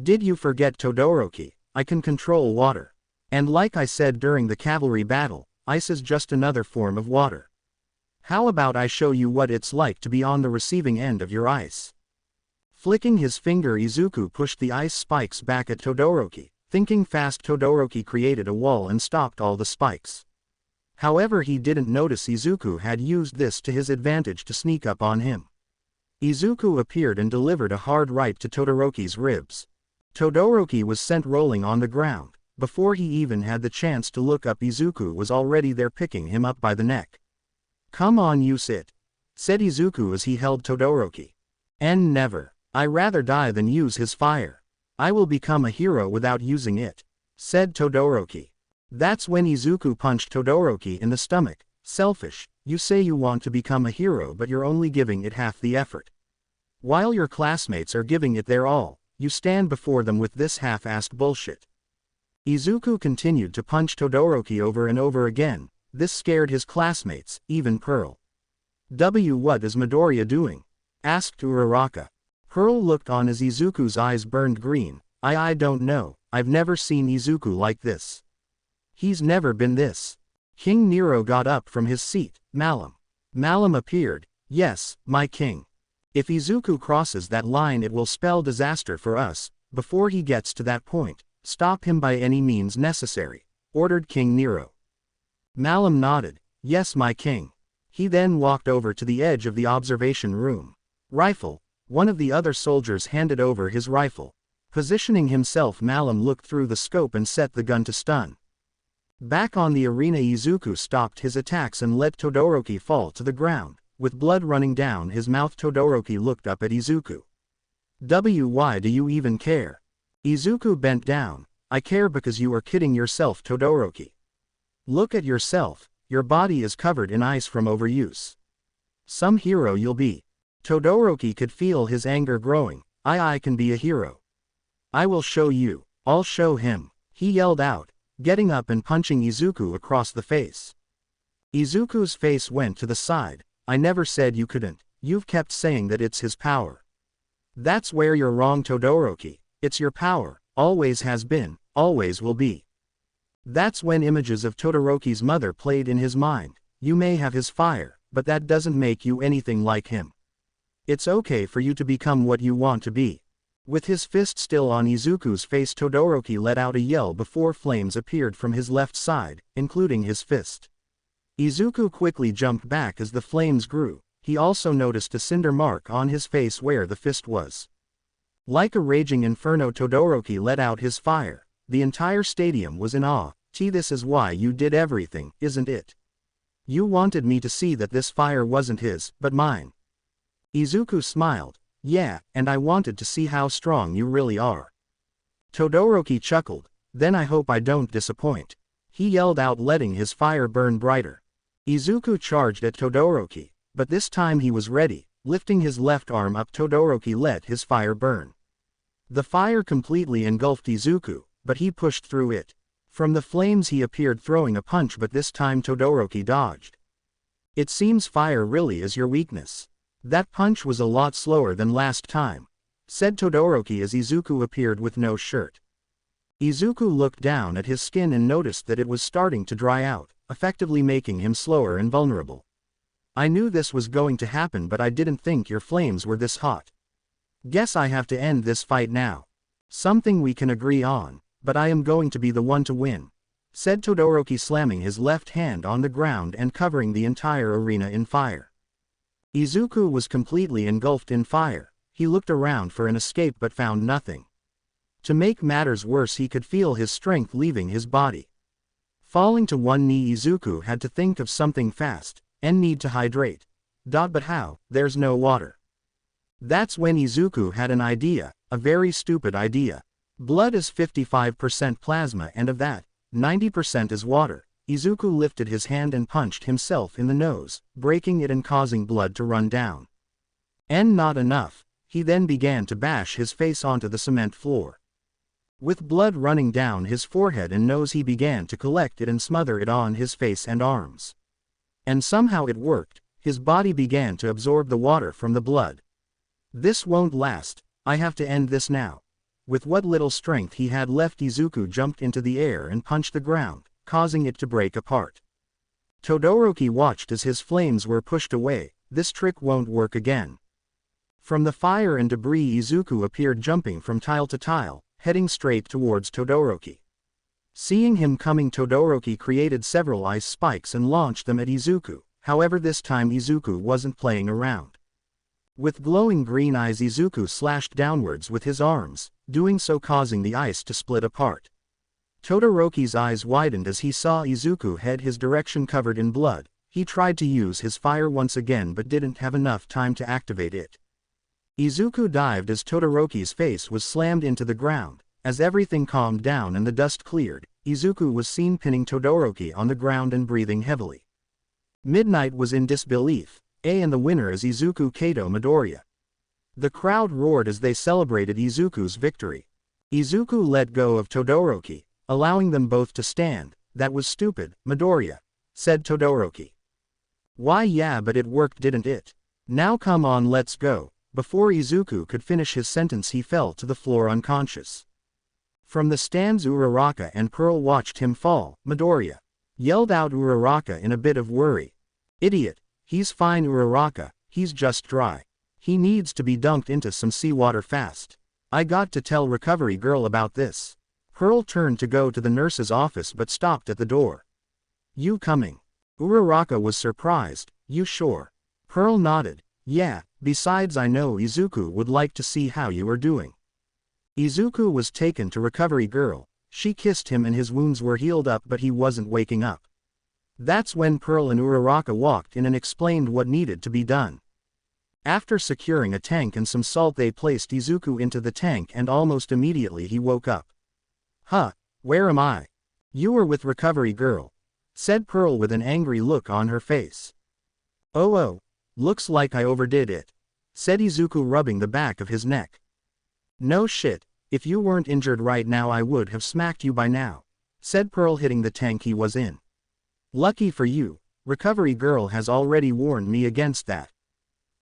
Did you forget, Todoroki? I can control water. And like I said during the cavalry battle, ice is just another form of water. How about I show you what it's like to be on the receiving end of your ice? Flicking his finger, Izuku pushed the ice spikes back at Todoroki. Thinking fast, Todoroki created a wall and stopped all the spikes. However, he didn't notice Izuku had used this to his advantage to sneak up on him. Izuku appeared and delivered a hard right to Todoroki's ribs. Todoroki was sent rolling on the ground. Before he even had the chance to look up, Izuku was already there, picking him up by the neck. Come on, use it, said Izuku as he held Todoroki. And never. I rather die than use his fire. I will become a hero without using it, said Todoroki. That's when Izuku punched Todoroki in the stomach. Selfish, you say you want to become a hero, but you're only giving it half the effort. While your classmates are giving it their all, you stand before them with this half-assed bullshit. Izuku continued to punch Todoroki over and over again. This scared his classmates, even Pearl. What is Midoriya doing? Asked Uraraka. Pearl looked on as Izuku's eyes burned green. I don't know, I've never seen Izuku like this. He's never been this. King Nero got up from his seat. Malum appeared. Yes, my king. If Izuku crosses that line, it will spell disaster for us. Before he gets to that point, stop him by any means necessary, ordered King Nero. Malum nodded. Yes, my king. He then walked over to the edge of the observation room. Rifle. One of the other soldiers handed over his rifle. Positioning himself, Malum looked through the scope and set the gun to stun. Back on the arena, Izuku stopped his attacks and let Todoroki fall to the ground. With blood running down his mouth, Todoroki looked up at Izuku. Why do you even care? Izuku bent down. I care because you are kidding yourself, Todoroki. Look at yourself, your body is covered in ice from overuse. Some hero you'll be. Todoroki could feel his anger growing. I can be a hero. I will show you. I'll show him, he yelled out, getting up and punching Izuku across the face. Izuku's face went to the side. I never said you couldn't. You've kept saying that it's his power. That's where you're wrong, Todoroki. It's your power, always has been, always will be. That's when images of Todoroki's mother played in his mind. You may have his fire, but that doesn't make you anything like him. It's okay for you to become what you want to be. With his fist still on Izuku's face, Todoroki let out a yell before flames appeared from his left side, including his fist. Izuku quickly jumped back as the flames grew. He also noticed a cinder mark on his face where the fist was. Like a raging inferno, Todoroki let out his fire. The entire stadium was in awe. This is why you did everything, isn't it? You wanted me to see that this fire wasn't his, but mine. Izuku smiled. Yeah, and I wanted to see how strong you really are. Todoroki chuckled. Then I hope I don't disappoint, he yelled out, letting his fire burn brighter. Izuku charged at Todoroki, but this time he was ready. Lifting his left arm up, Todoroki let his fire burn. The fire completely engulfed Izuku, but he pushed through it. From the flames he appeared throwing a punch, but this time Todoroki dodged. It seems fire really is your weakness. That punch was a lot slower than last time, said Todoroki as Izuku appeared with no shirt. Izuku looked down at his skin and noticed that it was starting to dry out, effectively making him slower and vulnerable. I knew this was going to happen, but I didn't think your flames were this hot. Guess I have to end this fight now. Something we can agree on, but I am going to be the one to win, said Todoroki, slamming his left hand on the ground and covering the entire arena in fire. Izuku was completely engulfed in fire. He looked around for an escape but found nothing. To make matters worse, he could feel his strength leaving his body. Falling to one knee, Izuku had to think of something fast, and need to hydrate. But how? There's no water. That's when Izuku had an idea, a very stupid idea. Blood is 55% plasma, and of that, 90% is water. Izuku lifted his hand and punched himself in the nose, breaking it and causing blood to run down. And not enough, he then began to bash his face onto the cement floor. With blood running down his forehead and nose, he began to collect it and smother it on his face and arms. And somehow it worked. His body began to absorb the water from the blood. This won't last. I have to end this now. With what little strength he had left, Izuku jumped into the air and punched the ground, causing it to break apart. Todoroki watched as his flames were pushed away. This trick won't work again. From the fire and debris, Izuku appeared, jumping from tile to tile, heading straight towards Todoroki. Seeing him coming, Todoroki created several ice spikes and launched them at Izuku. However, this time Izuku wasn't playing around. With glowing green eyes, Izuku slashed downwards with his arms, doing so causing the ice to split apart. Todoroki's eyes widened as he saw Izuku head his direction covered in blood. He tried to use his fire once again but didn't have enough time to activate it. Izuku dived as Todoroki's face was slammed into the ground. As everything calmed down and the dust cleared, Izuku was seen pinning Todoroki on the ground and breathing heavily. Midnight was in disbelief, and the winner is Izuku Kaito Midoriya. The crowd roared as they celebrated Izuku's victory. Izuku let go of Todoroki, allowing them both to stand. That was stupid, Midoriya, said Todoroki. Why, yeah, but it worked, didn't it? Now come on, let's go. Before Izuku could finish his sentence, he fell to the floor unconscious. From the stands, Uraraka and Pearl watched him fall. Midoriya, yelled out Uraraka in a bit of worry. Idiot, he's fine, Uraraka, he's just dry. He needs to be dunked into some seawater fast. I got to tell Recovery Girl about this. Pearl turned to go to the nurse's office but stopped at the door. You coming? Uraraka was surprised. You sure? Pearl nodded. Yeah, besides I know Izuku would like to see how you are doing. Izuku was taken to Recovery Girl. She kissed him and his wounds were healed up, but he wasn't waking up. That's when Pearl and Uraraka walked in and explained what needed to be done. After securing a tank and some salt, they placed Izuku into the tank and almost immediately he woke up. Huh, where am I? You were with Recovery Girl, said Pearl with an angry look on her face. Oh, looks like I overdid it, said Izuku, rubbing the back of his neck. No shit, if you weren't injured right now I would have smacked you by now, said Pearl, hitting the tank he was in. Lucky for you, Recovery Girl has already warned me against that.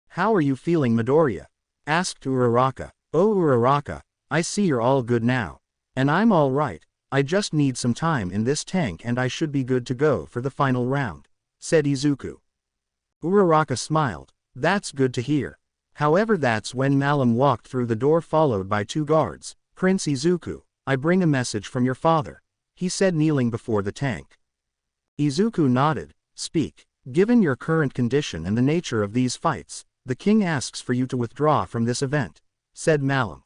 How are you feeling, Midoriya? Asked Uraraka. Oh Uraraka, I see you're all good now. And I'm all right. I just need some time in this tank and I should be good to go for the final round, said Izuku. Uraraka smiled. That's good to hear. However, that's when Malum walked through the door followed by two guards. Prince Izuku, I bring a message from your father, he said, kneeling before the tank. Izuku nodded. Speak. Given your current condition and the nature of these fights, the king asks for you to withdraw from this event, said Malum.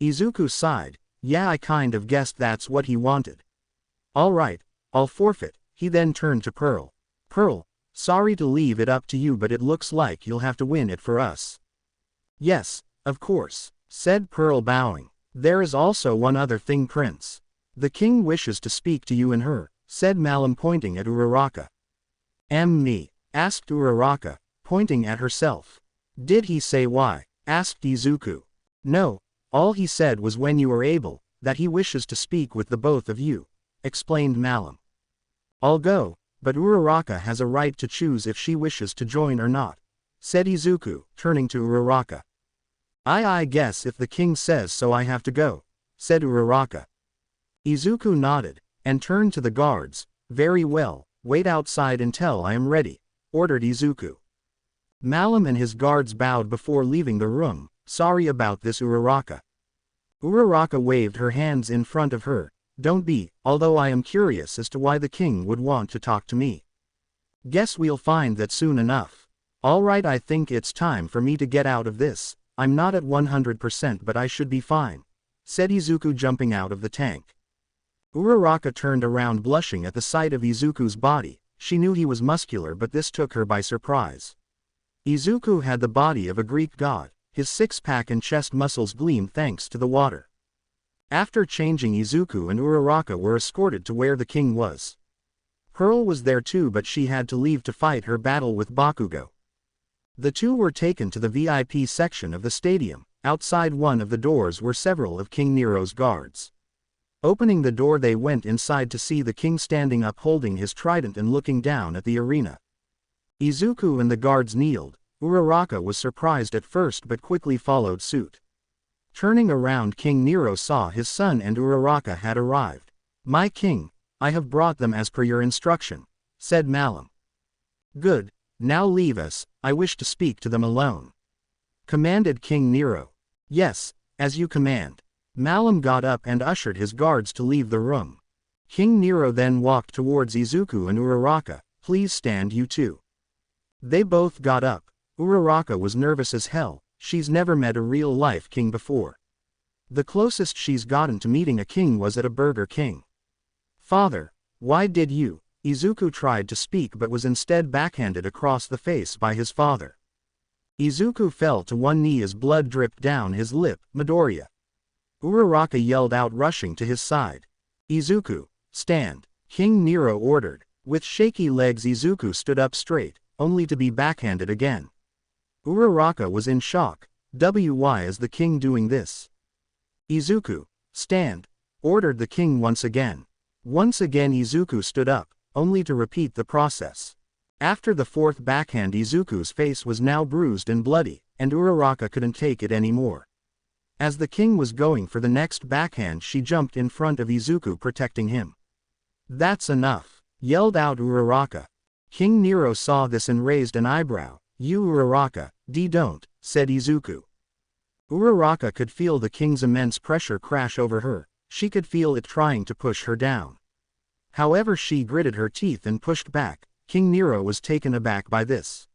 Izuku sighed. Yeah, I kind of guessed that's what he wanted. All right, I'll forfeit. He then turned to Pearl. Pearl, sorry to leave it up to you, but it looks like you'll have to win it for us. Yes, of course, said Pearl, bowing. There is also one other thing, Prince. The king wishes to speak to you and her, said Malum, pointing at Uraraka. Me? Asked Uraraka, pointing at herself. Did he say why? Asked Izuku. No, All he said was when you are able, that he wishes to speak with the both of you, explained Malum. I'll go, but Uraraka has a right to choose if she wishes to join or not, said Izuku, turning to Uraraka. I guess if the king says so I have to go, said Uraraka. Izuku nodded, and turned to the guards. Very well, wait outside until I am ready, ordered Izuku. Malum and his guards bowed before leaving the room. Sorry about this, Uraraka. Uraraka waved her hands in front of her. Don't be, although I am curious as to why the king would want to talk to me. Guess we'll find that soon enough. Alright, I think it's time for me to get out of this. I'm not at 100% but I should be fine, said Izuku, jumping out of the tank. Uraraka turned around, blushing at the sight of Izuku's body. She knew he was muscular, but this took her by surprise. Izuku had the body of a Greek god. His six-pack and chest muscles gleamed thanks to the water. After changing, Izuku and Uraraka were escorted to where the king was. Pearl was there too, but she had to leave to fight her battle with Bakugo. The two were taken to the VIP section of the stadium. Outside one of the doors were several of King Nero's guards. Opening the door, they went inside to see the king standing up holding his trident and looking down at the arena. Izuku and the guards kneeled. Uraraka was surprised at first but quickly followed suit. Turning around, King Nero saw his son and Uraraka had arrived. My king, I have brought them as per your instruction, said Malum. Good, now leave us, I wish to speak to them alone, commanded King Nero. Yes, as you command. Malum got up and ushered his guards to leave the room. King Nero then walked towards Izuku and Uraraka. Please stand, you two. They both got up. Uraraka was nervous as hell. She's never met a real-life king before. The closest she's gotten to meeting a king was at a Burger King. Father, why did you? Izuku tried to speak but was instead backhanded across the face by his father. Izuku fell to one knee as blood dripped down his lip. Midoriya. Uraraka yelled out, rushing to his side. Izuku, stand, King Nero ordered. With shaky legs, Izuku stood up straight, only to be backhanded again. Uraraka was in shock. Why is the king doing this? Izuku, stand, ordered the king once again. Once again Izuku stood up, only to repeat the process. After the fourth backhand, Izuku's face was now bruised and bloody, and Uraraka couldn't take it anymore. As the king was going for the next backhand, she jumped in front of Izuku, protecting him. That's enough, yelled out Uraraka. King Nero saw this and raised an eyebrow. You Uraraka, don't, said Izuku. Uraraka could feel the king's immense pressure crash over her. She could feel it trying to push her down. However, she gritted her teeth and pushed back. King Nero was taken aback by this.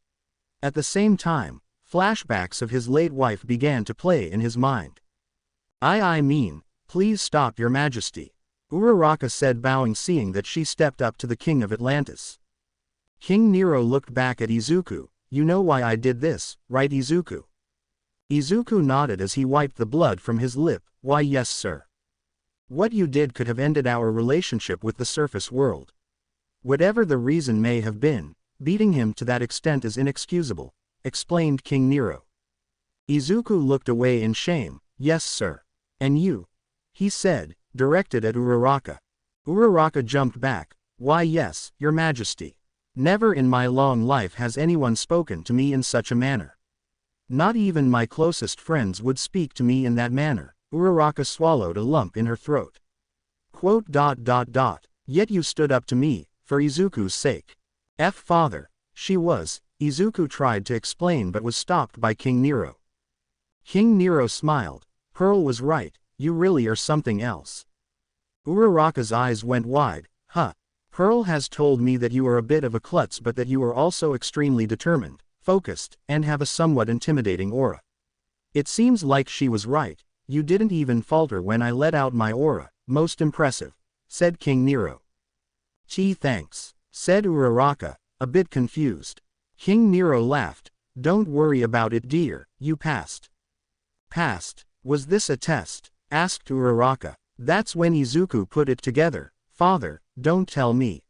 At the same time, flashbacks of his late wife began to play in his mind. I mean, please stop, your majesty, Uraraka said, bowing, seeing that she stepped up to the king of Atlantis. King Nero looked back at Izuku. You know why I did this, right, Izuku? Izuku nodded as he wiped the blood from his lip. Why, yes, sir. What you did could have ended our relationship with the surface world. Whatever the reason may have been, beating him to that extent is inexcusable, explained King Nero. Izuku looked away in shame. Yes, sir. And you? He said, directed at Uraraka. Uraraka jumped back. Why, yes, your majesty. Never in my long life has anyone spoken to me in such a manner. Not even my closest friends would speak to me in that manner. Uraraka swallowed a lump in her throat. Yet you stood up to me, for Izuku's sake. Father, she was, Izuku tried to explain but was stopped by King Nero. King Nero smiled. Pearl was right, you really are something else. Uraraka's eyes went wide. Pearl has told me that you are a bit of a klutz, but that you are also extremely determined, focused, and have a somewhat intimidating aura. It seems like she was right. You didn't even falter when I let out my aura. Most impressive, said King Nero. Thanks, said Uraraka, a bit confused. King Nero laughed. Don't worry about it, dear, you passed. Passed? Was this a test? Asked Uraraka. That's when Izuku put it together. Father, don't tell me.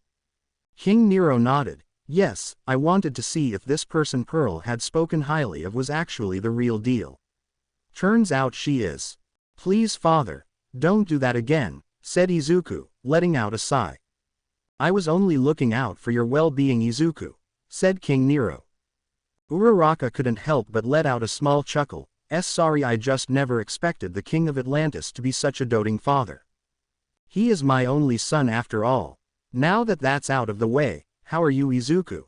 King Nero nodded. Yes, I wanted to see if this person Pearl had spoken highly of was actually the real deal. Turns out she is. Please father, don't do that again, said Izuku, letting out a sigh. I was only looking out for your well-being, Izuku, said King Nero. Uraraka couldn't help but let out a small chuckle. Sorry, I just never expected the king of Atlantis to be such a doting father. He is my only son after all. Now that that's out of the way, how are you, Izuku?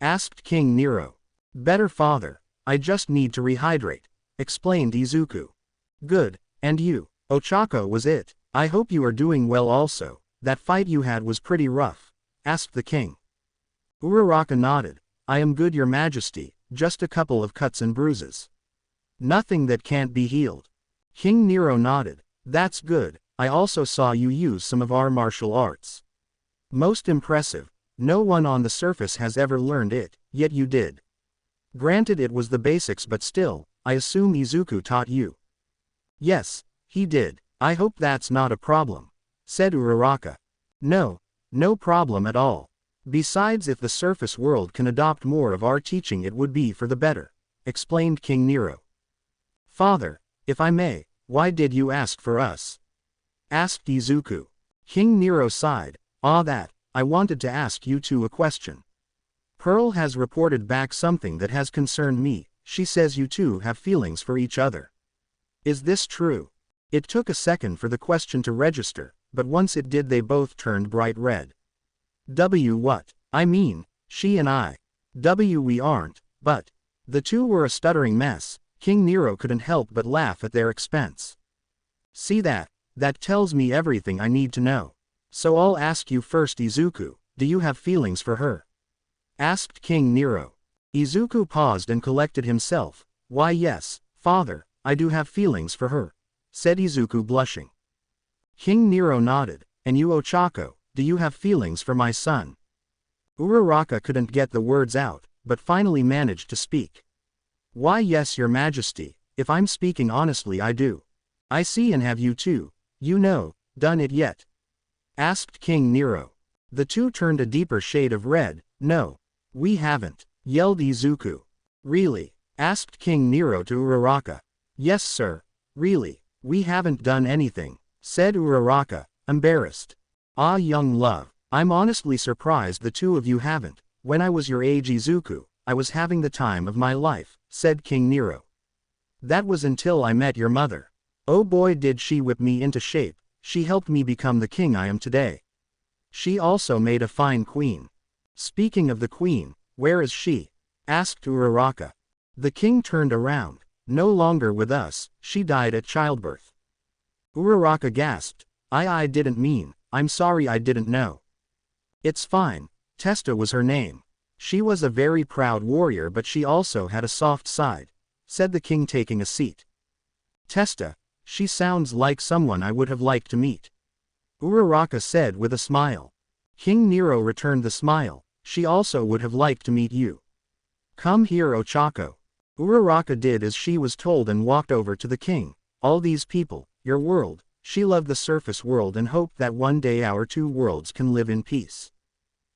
Asked King Nero. Better father, I just need to rehydrate, explained Izuku. Good, and you, Ochako, was it? I hope you are doing well also. That fight you had was pretty rough, asked the king. Uraraka nodded. I am good, your majesty, just a couple of cuts and bruises. Nothing that can't be healed. King Nero nodded. That's good, I also saw you use some of our martial arts. Most impressive, no one on the surface has ever learned it, yet you did. Granted it was the basics, but still, I assume Izuku taught you. Yes, he did. I hope that's not a problem, said Uraraka. No, no problem at all. Besides, if the surface world can adopt more of our teaching, it would be for the better, explained King Nero. Father, if I may, why did you ask for us? Asked Izuku. King Nero sighed. I wanted to ask you two a question. Pearl has reported back something that has concerned me. She says you two have feelings for each other. Is this true? It took a second for the question to register, but once it did, they both turned bright red. What? I mean, she and I. We aren't, but. The two were a stuttering mess. King Nero couldn't help but laugh at their expense. See that? That tells me everything I need to know. So I'll ask you first, Izuku, do you have feelings for her? Asked King Nero. Izuku paused and collected himself. Why yes, father, I do have feelings for her, said Izuku, blushing. King Nero nodded. And you, Ochako, do you have feelings for my son? Uraraka couldn't get the words out, but finally managed to speak. Why yes, your majesty, if I'm speaking honestly, I do. I see, and have you too, done it yet? Asked King Nero. The two turned a deeper shade of red. No, we haven't, yelled Izuku. Really? Asked King Nero to Uraraka. Yes sir, really, we haven't done anything, said Uraraka, embarrassed. Ah, young love, I'm honestly surprised the two of you haven't. When I was your age, Izuku, I was having the time of my life, said King Nero. That was until I met your mother. Oh boy, did she whip me into shape. She helped me become the king I am today. She also made a fine queen. Speaking of the queen, where is she? Asked Uraraka. The king turned around. No longer with us, she died at childbirth. Uraraka gasped. I didn't mean, I'm sorry, I didn't know. It's fine. Testa was her name. She was a very proud warrior, but she also had a soft side, said the king, taking a seat. Testa, she sounds like someone I would have liked to meet, Uraraka said with a smile. King Nero returned the smile. She also would have liked to meet you. Come here, Ochako. Uraraka did as she was told and walked over to the king. All these people, your world. She loved the surface world and hoped that one day our two worlds can live in peace.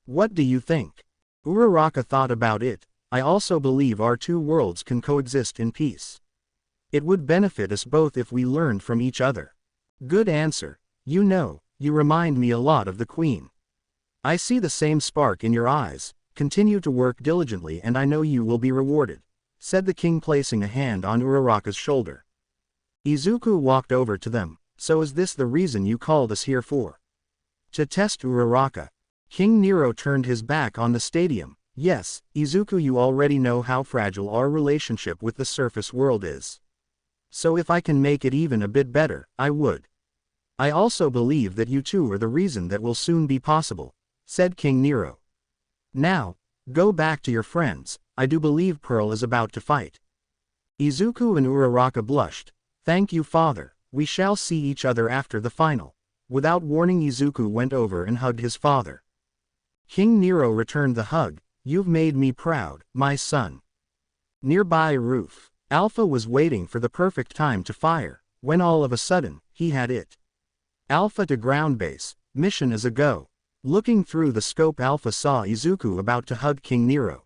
What do you think? Uraraka thought about it. I also believe our two worlds can coexist in peace. It would benefit us both if we learned from each other. Good answer. You remind me a lot of the queen. I see the same spark in your eyes. Continue to work diligently and I know you will be rewarded, said the king, placing a hand on Uraraka's shoulder. Izuku walked over to them. So is this the reason you called us here for? To test Uraraka. King Nero turned his back on the stadium. Yes, Izuku, you already know how fragile our relationship with the surface world is. So if I can make it even a bit better, I would. I also believe that you two are the reason that will soon be possible, said King Nero. Now, go back to your friends. I do believe Pearl is about to fight. Izuku and Uraraka blushed. Thank you, father. We shall see each other after the final. Without warning, Izuku went over and hugged his father. King Nero returned the hug. You've made me proud, my son. Nearby roof. Alpha was waiting for the perfect time to fire, when all of a sudden, he had it. Alpha to ground base, mission is a go. Looking through the scope, Alpha saw Izuku about to hug King Nero.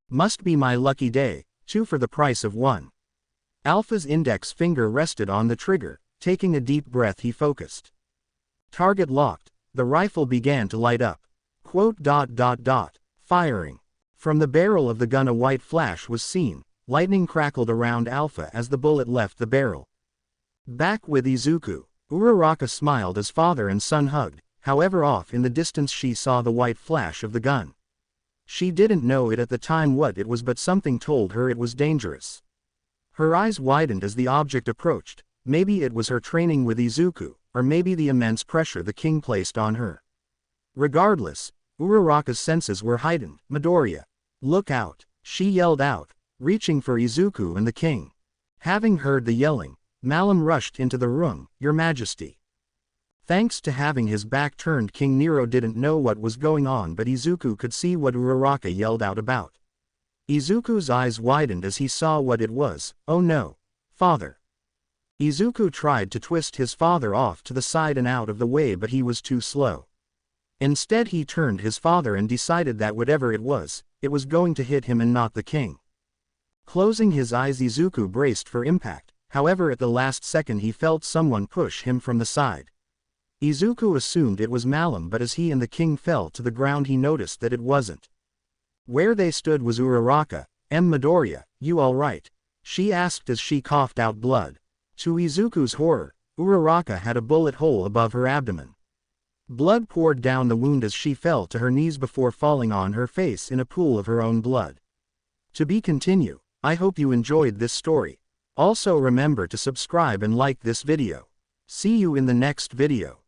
Must be my lucky day, 2 for the price of 1. Alpha's index finger rested on the trigger. Taking a deep breath, he focused. Target locked. The rifle began to light up. Firing. From the barrel of the gun a white flash was seen. Lightning crackled around Alpha as the bullet left the barrel. Back with Izuku. Uraraka smiled as father and son hugged. However, off in the distance she saw the white flash of the gun. She didn't know it at the time what it was, but something told her it was dangerous. Her eyes widened as the object approached. Maybe it was her training with Izuku, or maybe the immense pressure the king placed on her. Regardless, Uraraka's senses were heightened. Midoriya, look out, she yelled out, reaching for Izuku and the king. Having heard the yelling, Malum rushed into the room. Your Majesty. Thanks to having his back turned, King Nero didn't know what was going on, but Izuku could see what Uraraka yelled out about. Izuku's eyes widened as he saw what it was. Oh no, father. Izuku tried to twist his father off to the side and out of the way, but he was too slow. Instead he turned his father and decided that whatever it was going to hit him and not the king. Closing his eyes, Izuku braced for impact. However, at the last second he felt someone push him from the side. Izuku assumed it was Malum, but as he and the king fell to the ground he noticed that it wasn't. Where they stood was Uraraka. Midoriya, you alright? She asked as she coughed out blood. To Izuku's horror, Uraraka had a bullet hole above her abdomen. Blood poured down the wound as she fell to her knees before falling on her face in a pool of her own blood. To be continued. I hope you enjoyed this story. Also remember to subscribe and like this video. See you in the next video.